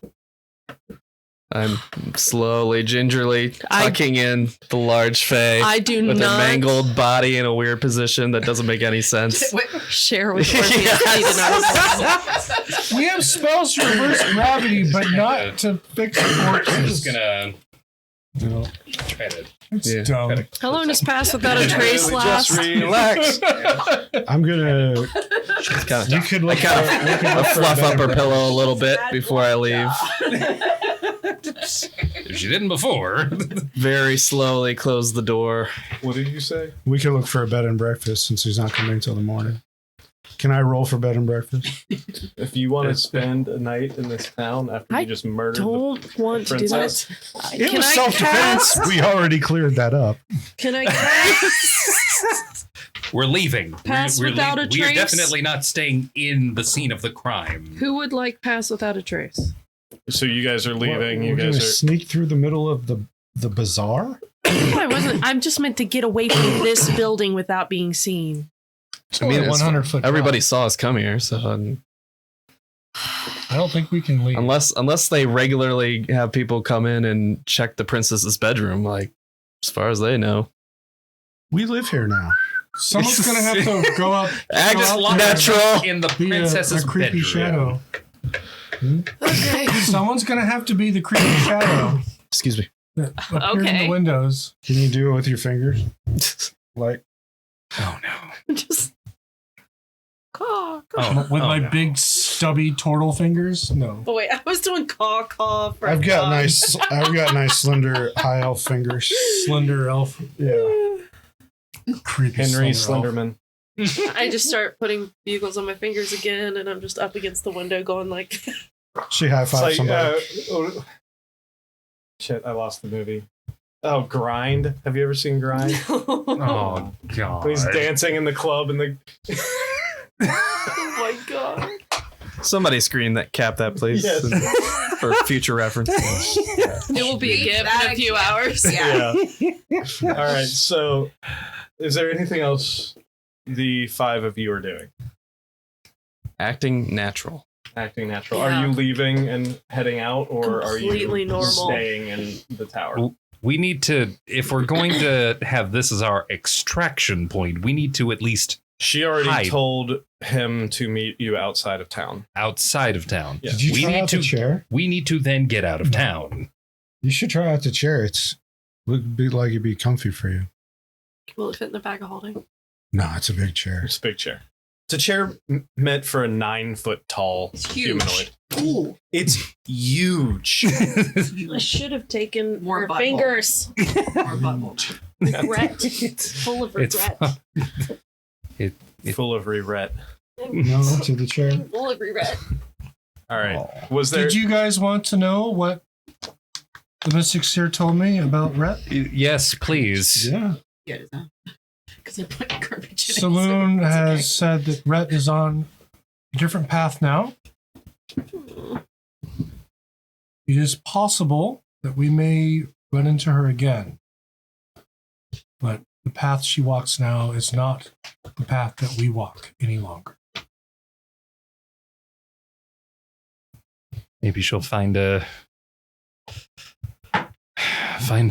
Speaker 4: I'm slowly, gingerly tucking in the large fae
Speaker 8: I do
Speaker 4: with
Speaker 8: not
Speaker 4: a mangled body in a weird position that doesn't make any sense.
Speaker 8: share with Orpheus. He did not.
Speaker 10: We have spells to reverse gravity, but not to fix
Speaker 2: I'm
Speaker 10: corpses.
Speaker 2: just gonna
Speaker 10: No,
Speaker 2: try to.
Speaker 10: it's dumb.
Speaker 8: How long does pass without a trace
Speaker 1: Just
Speaker 8: last?
Speaker 1: relax.
Speaker 3: I'm gonna. You could look.
Speaker 4: I fluff up her pillow a little bit before I leave.
Speaker 2: If she didn't before.
Speaker 4: Very slowly close the door.
Speaker 1: What did you say?
Speaker 3: We could look for a bed and breakfast since he's not coming until the morning. Can I roll for bed and breakfast?
Speaker 1: If you want to spend a night in this town after
Speaker 8: I
Speaker 1: you just murdered
Speaker 8: Don't want to do
Speaker 1: princess?
Speaker 8: that.
Speaker 3: It
Speaker 8: Can
Speaker 3: was
Speaker 8: I
Speaker 3: self-defense.
Speaker 8: cast-
Speaker 3: We already cleared that up.
Speaker 8: Can I cast?
Speaker 2: We're leaving.
Speaker 8: Pass
Speaker 2: we're
Speaker 8: without a
Speaker 2: We are
Speaker 8: trace?
Speaker 2: definitely not staying in the scene of the crime.
Speaker 8: Who would like pass without a trace?
Speaker 1: So you guys are leaving.
Speaker 3: We're
Speaker 1: You
Speaker 3: gonna
Speaker 1: guys are.
Speaker 3: sneak through the middle of the bazaar.
Speaker 8: I wasn't. I'm just meant to get away from this building without being seen.
Speaker 10: I mean, 100-foot.
Speaker 4: Everybody saw us come here, so
Speaker 10: I don't think we can leave.
Speaker 4: unless they regularly have people come in and check the princess's bedroom, like as far as they know.
Speaker 3: We live here now.
Speaker 10: Someone's gonna have to go up.
Speaker 4: Act
Speaker 10: go out
Speaker 2: Lock
Speaker 10: there
Speaker 4: natural.
Speaker 2: in the
Speaker 10: and be
Speaker 2: princess's
Speaker 10: a creepy
Speaker 2: bedroom.
Speaker 10: shadow.
Speaker 8: Okay.
Speaker 10: Someone's gonna have to be the creepy shadow
Speaker 4: Excuse me.
Speaker 10: that appeared in
Speaker 8: Okay.
Speaker 10: the windows.
Speaker 3: Can you do it with your fingers? Like
Speaker 2: Oh no.
Speaker 8: Just. Caw, caw.
Speaker 2: Oh,
Speaker 10: With
Speaker 2: oh,
Speaker 10: my
Speaker 2: no.
Speaker 10: big stubby turtle fingers? No.
Speaker 8: Oh wait, I was doing caw caw. For
Speaker 3: I've got
Speaker 8: dog.
Speaker 3: nice slender high elf fingers.
Speaker 10: Slender elf.
Speaker 3: Yeah.
Speaker 10: Creepy
Speaker 1: Henry
Speaker 10: slender elf.
Speaker 1: Slenderman.
Speaker 8: I just start putting bugles on my fingers again, and I'm just up against the window, going like,
Speaker 3: She high
Speaker 1: It's
Speaker 3: five
Speaker 1: like,
Speaker 3: somebody.
Speaker 1: shit, I lost the movie. Oh, Grind. Have you ever seen Grind?
Speaker 2: Oh god.
Speaker 1: When he's dancing in the club and the.
Speaker 8: "Oh my god!"
Speaker 4: Somebody screen that, cap that, please,
Speaker 1: Yes.
Speaker 4: for future reference.
Speaker 8: It will be a gift in a few hours.
Speaker 6: Yeah.
Speaker 1: All right. So, is there anything else the five of you are doing?
Speaker 4: Acting natural.
Speaker 1: Acting natural.
Speaker 8: Yeah.
Speaker 1: Are you leaving and heading out, or are
Speaker 8: Completely
Speaker 1: you
Speaker 8: normal.
Speaker 1: staying in the tower?
Speaker 2: We need to, if we're going to have this as our extraction point, we need to at least
Speaker 1: She already
Speaker 2: hide.
Speaker 1: told him to meet you outside of town.
Speaker 2: outside of town.
Speaker 1: Yeah.
Speaker 3: Did you
Speaker 2: we
Speaker 3: try
Speaker 2: need
Speaker 3: out
Speaker 2: to
Speaker 3: the chair?
Speaker 2: We need to then get out of town.
Speaker 3: You should try out the chair. It's would be like it'd be comfy for you.
Speaker 8: Will it fit in the bag of holding?
Speaker 3: No, it's a big chair.
Speaker 1: It's a big chair. It's a chair meant for a 9-foot tall
Speaker 6: It's huge.
Speaker 1: humanoid.
Speaker 8: Ooh,
Speaker 1: It's huge.
Speaker 8: I should have taken
Speaker 6: More
Speaker 8: her
Speaker 6: butthole.
Speaker 8: fingers.
Speaker 6: Or butthole.
Speaker 8: Regret. Full of
Speaker 2: It's
Speaker 8: regret.
Speaker 1: Full of regret.
Speaker 3: No, to the chair.
Speaker 8: Full of regret.
Speaker 1: All right. Was there?
Speaker 10: Did you guys want to know what the Mystic Seer told me about Rhett?
Speaker 2: Yes, please.
Speaker 3: Yeah.
Speaker 6: Get it, because I put garbage in it.
Speaker 10: Saloon
Speaker 6: so it's
Speaker 10: has
Speaker 6: okay.
Speaker 10: said that Rhett is on a different path now. It is possible that we may run into her again. But the path she walks now is not the path that we walk any longer.
Speaker 2: Maybe she'll find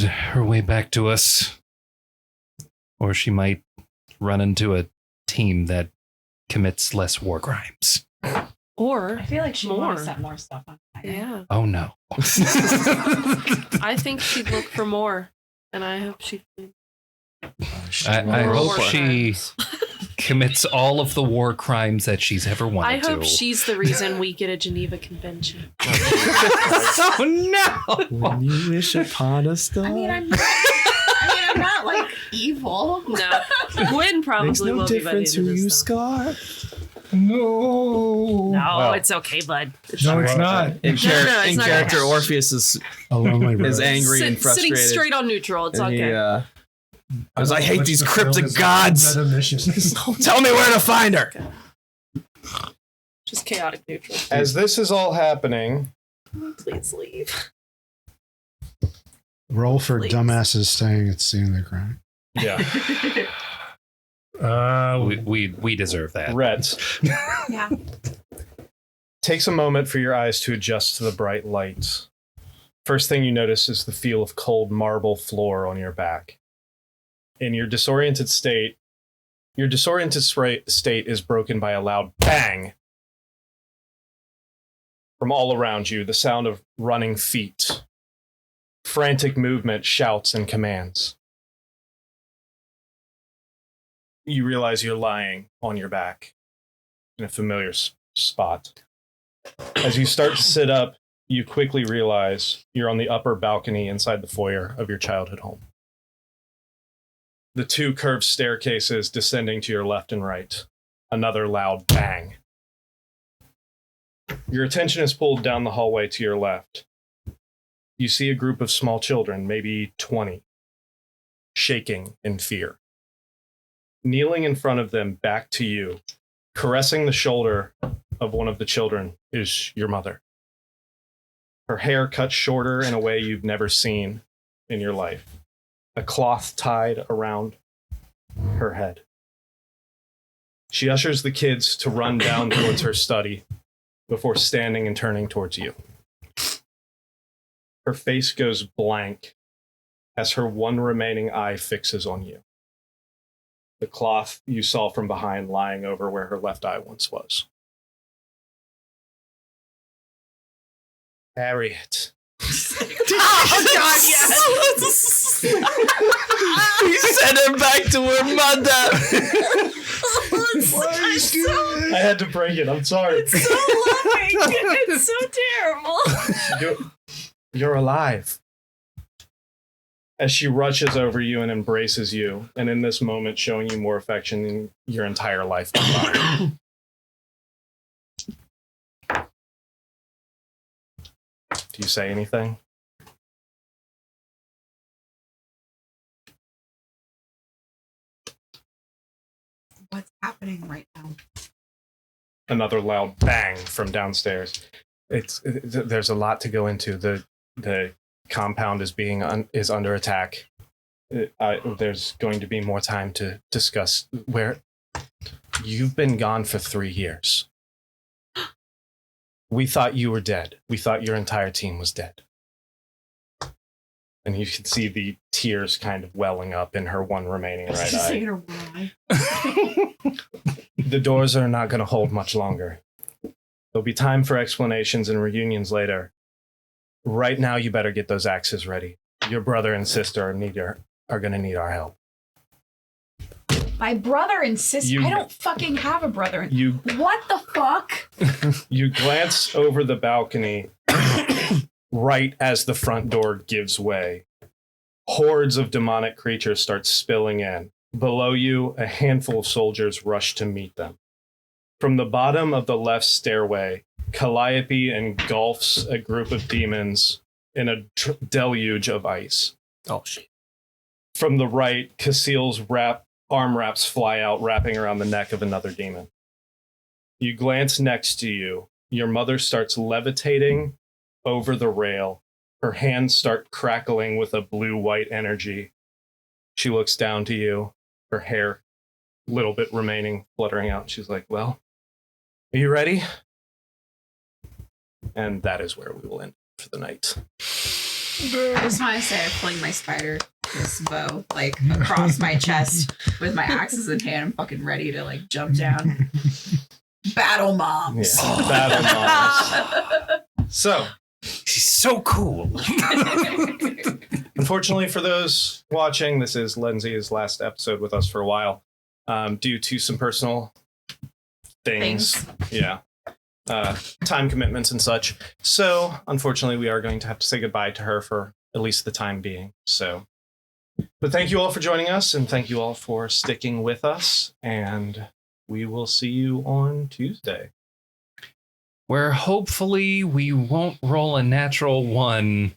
Speaker 2: her way back to us. Or she might run into a team that commits less war crimes.
Speaker 8: Or
Speaker 7: I feel like she
Speaker 8: More.
Speaker 7: wants to set more stuff on fire.
Speaker 8: yeah,
Speaker 2: Oh no.
Speaker 8: I think she'd look for more, and I hope she.
Speaker 2: I
Speaker 8: More
Speaker 2: hope
Speaker 8: war
Speaker 2: she
Speaker 8: crimes.
Speaker 2: commits all of the war crimes that she's ever
Speaker 8: I
Speaker 2: wanted to.
Speaker 8: hope she's the reason we get a Geneva Convention.
Speaker 2: Oh no.
Speaker 4: When you wish upon a star.
Speaker 7: I mean, I'm
Speaker 6: not like evil.
Speaker 8: No. Gwen probably will be by the end of this, though.
Speaker 4: Scar.
Speaker 10: No.
Speaker 8: No,
Speaker 1: Well.
Speaker 8: it's okay, bud.
Speaker 10: No, it's not.
Speaker 4: In,
Speaker 8: No, no, it's
Speaker 4: in
Speaker 8: not
Speaker 4: character,
Speaker 8: gonna-
Speaker 4: Orpheus is
Speaker 9: A lonely road.
Speaker 4: angry and frustrated.
Speaker 8: Sitting straight on neutral. It's
Speaker 4: And he,
Speaker 8: okay.
Speaker 4: Because I hate
Speaker 10: Which
Speaker 4: these
Speaker 10: the
Speaker 4: cryptic
Speaker 10: film is
Speaker 4: gods.
Speaker 10: meta missions.
Speaker 4: Tell me where to find her.
Speaker 8: Just chaotic neutral.
Speaker 1: As this is all happening,
Speaker 8: Please leave.
Speaker 9: Roll for
Speaker 8: Please.
Speaker 9: dumbasses staying at the scene of the crime.
Speaker 1: yeah,
Speaker 2: We deserve that.
Speaker 1: Reds.
Speaker 6: Yeah.
Speaker 1: Takes a moment for your eyes to adjust to the bright light. First thing you notice is the feel of cold marble floor on your back. In your disoriented state is broken by a loud bang from all around you, the sound of running feet, frantic movement, shouts, and commands. You realize you're lying on your back in a familiar spot. As you start to sit up, you quickly realize you're on the upper balcony inside the foyer of your childhood home. The two curved staircases descending to your left and right. Another loud bang. Your attention is pulled down the hallway to your left. You see a group of small children, maybe 20, shaking in fear. Kneeling in front of them, back to you, caressing the shoulder of one of the children, is your mother. Her hair cut shorter in a way you've never seen in your life. A cloth tied around her head. She ushers the kids to run down towards her study before standing and turning towards you. Her face goes blank as her one remaining eye fixes on you. The cloth you saw from behind lying over where her left eye once was. Harriet.
Speaker 6: Oh God, yes.
Speaker 4: He sent him back to her mother.
Speaker 1: I had to break it. I'm sorry.
Speaker 8: So loving. It's so terrible.
Speaker 1: You're alive. As she rushes over you and embraces you, and in this moment showing you more affection than your entire life combined. Do you say anything?
Speaker 6: What's happening right now?
Speaker 1: Another loud bang from downstairs. There's a lot to go into. The compound is under attack. There's going to be more time to discuss where you've been gone for 3 years. We thought you were dead. We thought your entire team was dead. And you can see the tears kind of welling up in her one remaining right eye. The doors are not going to hold much longer. There'll be time for explanations and reunions later. Right now, you better get those axes ready. Your brother and sister are going to need our help.
Speaker 6: My brother and sister. I don't fucking have a brother. What the fuck?
Speaker 1: You glance over the balcony right as the front door gives way. Hordes of demonic creatures start spilling in. Below you, a handful of soldiers rush to meet them. From the bottom of the left stairway, Calliope engulfs a group of demons in a deluge of ice.
Speaker 2: Oh, shit.
Speaker 1: From the right, Cassiel's arm wraps fly out, wrapping around the neck of another demon. You glance next to you. Your mother starts levitating over the rail. Her hands start crackling with a blue-white energy. She looks down to you, her hair a little bit remaining, fluttering out. She's like, well, are you ready? And that is where we will end for the night.
Speaker 6: I just want to say I fling my spider, this bow, like across my chest with my axes in hand. I'm fucking ready to like jump down. Battle moms.
Speaker 1: Yeah, battle moms. So,
Speaker 2: she's so cool.
Speaker 1: Unfortunately for those watching, this is Lindsay's last episode with us for a while, due to some personal things. Yeah. Time commitments and such. So, unfortunately, we are going to have to say goodbye to her for at least the time being. So, But thank you all for joining us, and thank you all for sticking with us. And we will see you on Tuesday.
Speaker 2: Where hopefully we won't roll a natural one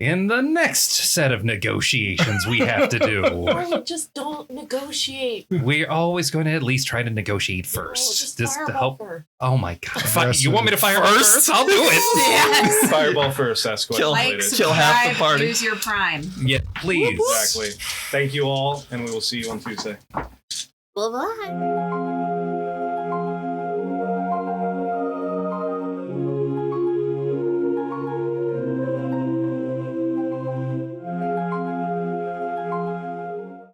Speaker 2: in the next set of negotiations we have to do.
Speaker 8: Oh, just don't negotiate.
Speaker 2: We're always going to at least try to negotiate first.
Speaker 8: Just
Speaker 2: to help.
Speaker 8: fireball
Speaker 2: Oh my god. You want me to fire first? I'll do it.
Speaker 6: Yes.
Speaker 1: Fireball first, ask questions
Speaker 4: Kill-
Speaker 6: Like,
Speaker 1: later.
Speaker 4: Kill half the
Speaker 6: subscribe,
Speaker 4: party.
Speaker 6: use your prime.
Speaker 2: Yeah, please.
Speaker 1: Exactly. Thank you all, and we will see you on Tuesday.
Speaker 8: Bye-bye.